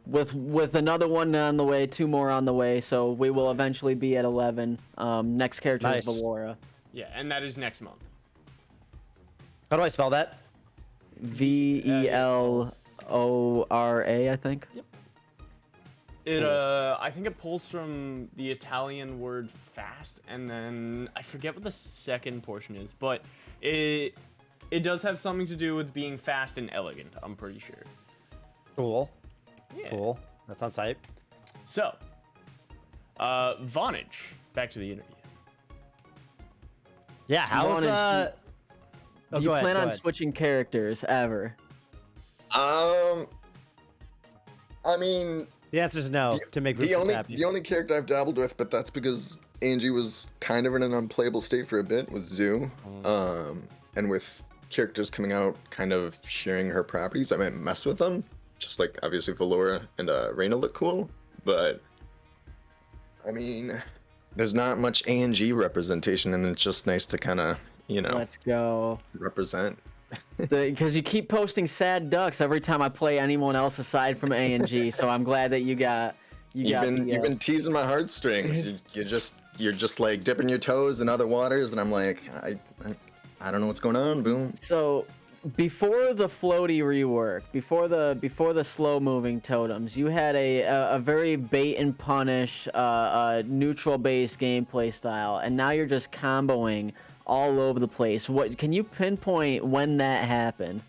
With another one on the way, 2 more on the way, so we will eventually be at 11. Next character is Valora. Yeah, and that is next month. How do I spell that? Velora, I think. Yep. It I think it pulls from the Italian word fast, and then I forget what the second portion is, but it does have something to do with being fast and elegant, I'm pretty sure. Cool. Yeah. Cool. That sounds hype. So, Vawnage, back to the interview. Yeah, how's Vawnage, do you go plan ahead, on switching characters ever? I mean, the answer is no. To make the Boomstix happy. only character I've dabbled with, but that's because Angie was kind of in an unplayable state for a bit, was Zoo. And with characters coming out, kind of sharing her properties, I might mess with them. Just like obviously Velora and Reyna look cool, but I mean, there's not much ANG representation, and it's just nice to kind of, you know, Let's go. represent. Because you keep posting sad ducks every time I play anyone else aside from ANG, so I'm glad that you've been teasing my heartstrings. You're just like dipping your toes in other waters, and I'm like, I don't know what's going on. Boom. So before the floaty rework, before the slow moving totems, you had a very bait and punish neutral based gameplay style, and now you're just comboing all over the place. What can you pinpoint when that happened?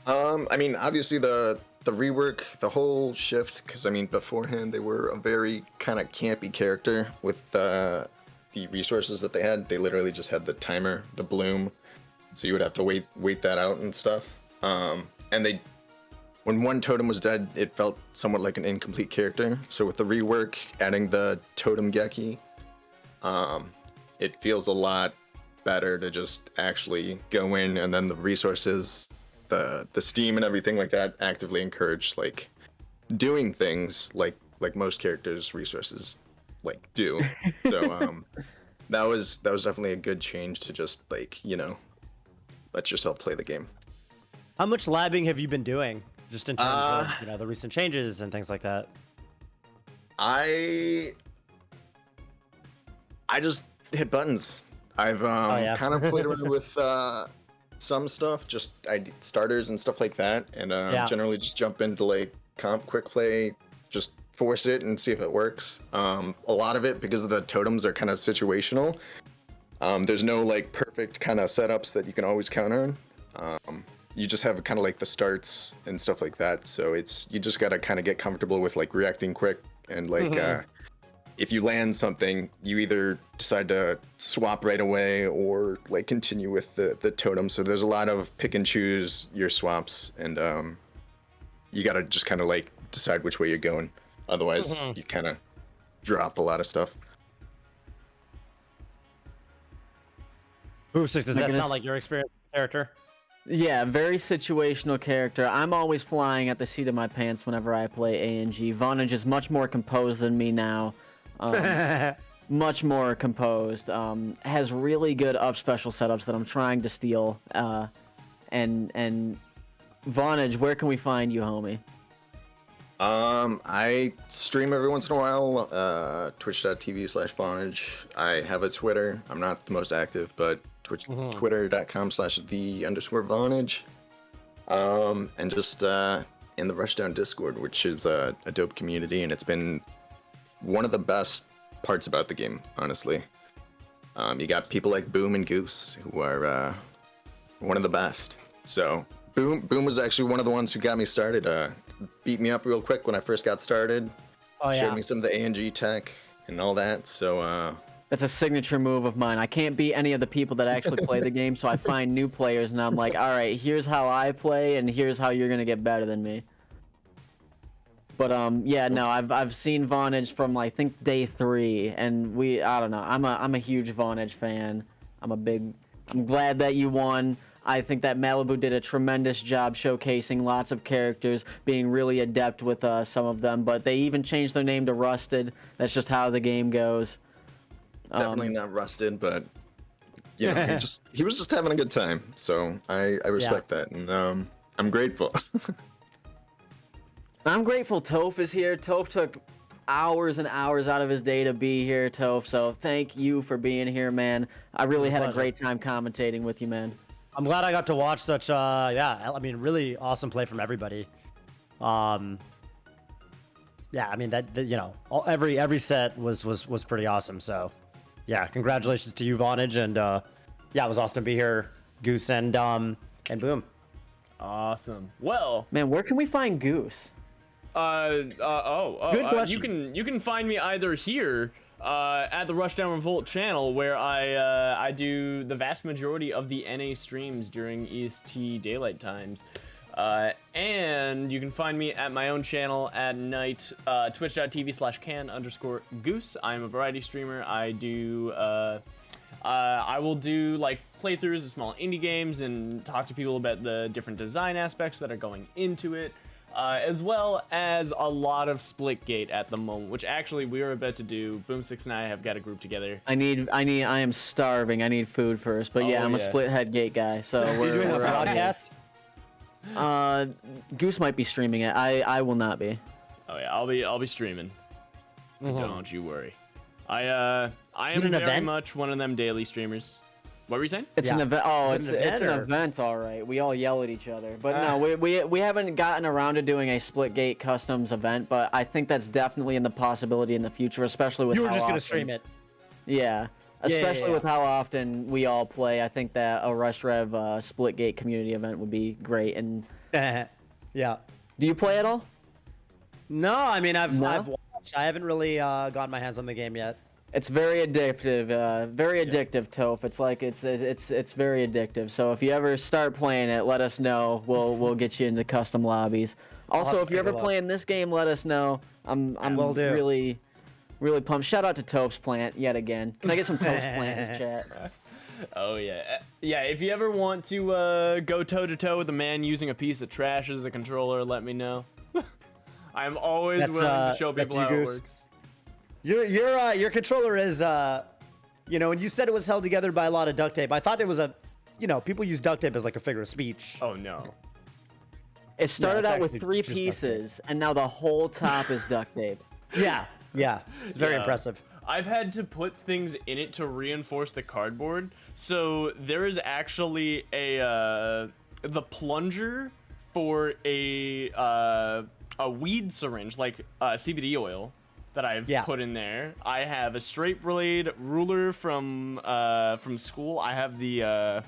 I mean, obviously the rework, the whole shift, because I mean beforehand they were a very kind of campy character with the resources that they had. They literally just had the timer, the bloom, so you would have to wait that out and stuff. And when one totem was dead, it felt somewhat like an incomplete character. So with the rework, adding the totem Geki, it feels a lot better to just actually go in, and then the resources, the Steam and everything like that actively encourage like doing things like most characters' resources like do. So that was definitely a good change to just like, you know, let yourself play the game. How much labbing have you been doing, just in terms of, you know, the recent changes and things like that? I just hit buttons. I've kind of played around with some stuff, just starters and stuff like that, and generally just jump into like comp quick play, just force it and see if it works. A lot of it, because of the totems, are kind of situational. There's no like perfect kind of setups that you can always count on. You just have kind of like the starts and stuff like that, so you just gotta kind of get comfortable with like reacting quick, and like if you land something, you either decide to swap right away or like continue with the totem. So there's a lot of pick and choose your swaps, and you gotta just kind of like decide which way you're going. Otherwise, you kind of drop a lot of stuff. Boomstix, does that sound like your experience character? Yeah, very situational character. I'm always flying at the seat of my pants whenever I play ANG. Vawnage is much more composed than me now. Much more composed. Has really good up special setups that I'm trying to steal. And Vawnage, where can we find you, homie? I stream every once in a while, twitch.tv/Vawnage. I have a Twitter. I'm not the most active, but twitter.com/the_Vawnage. And just in the Rushdown Discord, which is a dope community, and it's been one of the best parts about the game, honestly. You got people like Boom and Goose, who are one of the best. So Boom was actually one of the ones who got me started. Beat me up real quick when I first got started. Showed me some of the ANG tech and all that. So that's a signature move of mine. I can't beat any of the people that actually play the game, so I find new players and I'm like, all right, here's how I play, and here's how you're gonna get better than me. But yeah, no, I've seen Vawnage from I think day 3, and I don't know. I'm a huge Vawnage fan. I'm glad that you won. I think that Mvlibuu did a tremendous job showcasing lots of characters, being really adept with some of them. But they even changed their name to Rusted. That's just how the game goes. Definitely not Rusted, but you know, he was just having a good time. So I respect that, and I'm grateful. I'm grateful Toph is here. Toph took hours and hours out of his day to be here, Toph. So thank you for being here, man. I really had a great time commentating with you, man. I'm glad I got to watch such yeah, I mean really awesome play from everybody. Yeah, I mean that you know, every set was pretty awesome. So, yeah, congratulations to you, Vawnage, and yeah, it was awesome to be here, Goose and Boom. Awesome. Well, man, where can we find Goose? Good question. You can find me either here at the Rushdown Revolt channel, where I do the vast majority of the NA streams during EST daylight times. And you can find me at my own channel at night, twitch.tv/can_goose. I'm a variety streamer. I do, I will do like playthroughs of small indie games and talk to people about the different design aspects that are going into it, as well as a lot of Splitgate at the moment, which actually we are about to do. Boomstix and I have got a group together. I am starving. I need food first, but yeah, I'm a split head gate guy. So we're doing a out here. podcast. Goose might be streaming it. I will not be. Oh yeah, I'll be streaming. Don't you worry. I am it an very event? much one of them daily streamers. What were you saying? It's an event. Oh, Is it it's an an event, or- event, all right. We all yell at each other, but no, we haven't gotten around to doing a Splitgate customs event. But I think that's definitely in the possibility in the future, especially with You were how just gonna often- stream it. Yeah, especially yeah. with how often we all play. I think that a Rush Rev Splitgate community event would be great. And yeah. do you play at all? No, I mean I've No? watched. I haven't really gotten my hands on the game yet. It's very addictive, addictive, Toph. It's like it's very addictive. So if you ever start playing it, let us know. We'll get you into custom lobbies. Also, if you're ever playing this game, let us know. I'm really pumped. Shout out to Toph's plant yet again. Can I get some Toph's plant in the chat? Oh yeah, yeah. If you ever want to go toe to toe with a man using a piece of trash as a controller, let me know. I'm always willing to show people how it works. Your controller is you know, when you said it was held together by a lot of duct tape, I thought it was people use duct tape as like a figure of speech. Oh no. It started it's out with actually 3 just duct tape. pieces, and now the whole top is duct tape. Yeah, it's very Yeah. impressive. I've had to put things in it to reinforce the cardboard. So there is actually the plunger for a weed syringe, like CBD oil, that I've put in there. I have a straight blade ruler from school. I have the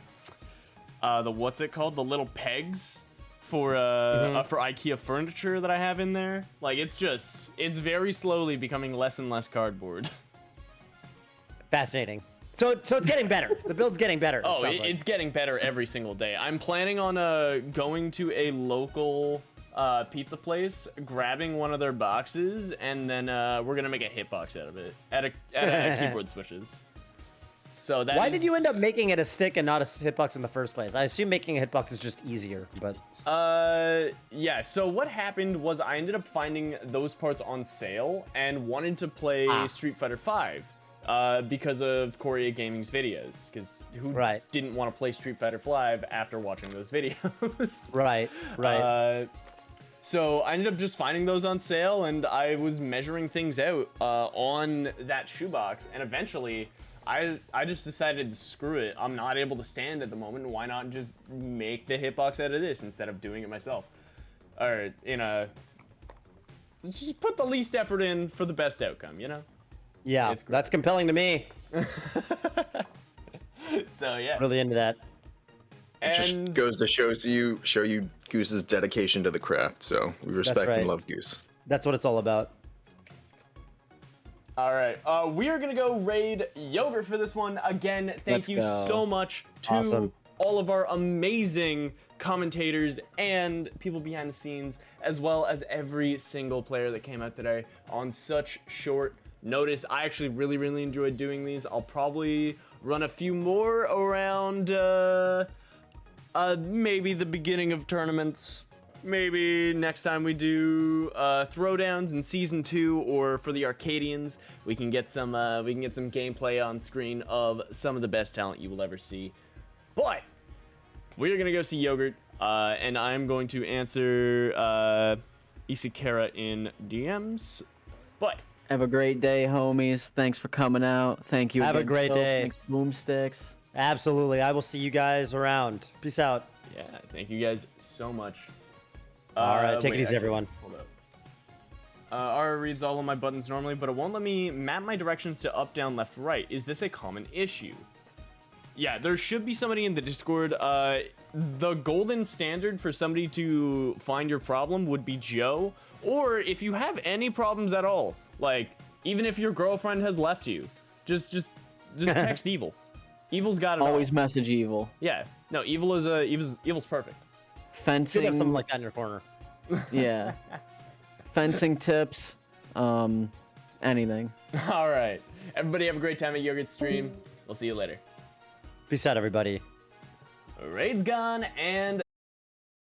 what's it called? The little pegs for IKEA furniture that I have in there. Like it's very slowly becoming less and less cardboard. Fascinating. So it's getting better. The build's getting better. Oh, it's getting better every single day. I'm planning on going to a local pizza place, grabbing one of their boxes, and then we're gonna make a hitbox out of it at a keyboard switches. So that Why did you end up making it a stick and not a hitbox in the first place? I assume making a hitbox is just easier, but yeah. So what happened was I ended up finding those parts on sale and wanted to play Street Fighter 5. Because of Korea Gaming's videos, because who didn't want to play Street Fighter 5 after watching those videos? Right. So I ended up just finding those on sale, and I was measuring things out on that shoebox, and eventually I just decided, screw it, I'm not able to stand at the moment, why not just make the hitbox out of this instead of doing it myself? Or, just put the least effort in for the best outcome, you know? Yeah, that's compelling to me. So yeah, really into that. It just goes to show you Goose's dedication to the craft. So we respect and love Goose. That's what it's all about. All right, we are gonna go raid Yogurrt for this one again. Thank you so much to all of our amazing commentators and people behind the scenes, as well as every single player that came out today on such short notice. I actually really enjoyed doing these. I'll probably run a few more around maybe the beginning of tournaments, maybe next time we do throwdowns in season 2, or for the Arcadians we can get some gameplay on screen of some of the best talent you will ever see. But we're gonna go see Yogurrt, and I'm going to answer Isikara in DMs. But have a great day, homies. Thanks for coming out. Thank you. Have a again, great Phil. day. Thanks, Boomstix. Absolutely. I will see you guys around. Peace out. Yeah, thank you guys so much. All right, take it wait, easy, actually, everyone. Hold up. Aura reads all of my buttons normally, but it won't let me map my directions to up, down, left, right. Is this a common issue? Yeah, there should be somebody in the Discord. The golden standard for somebody to find your problem would be Joe, or if you have any problems at all, like even if your girlfriend has left you, just text Evil. Evil's got it. Always all. Message Evil. Yeah, no, Evil's perfect. Fencing. Should have something like that in your corner. Yeah. Fencing tips. Anything. All right, everybody have a great time at Yogurrt stream. We'll see you later. Peace out, everybody. Raid's gone, and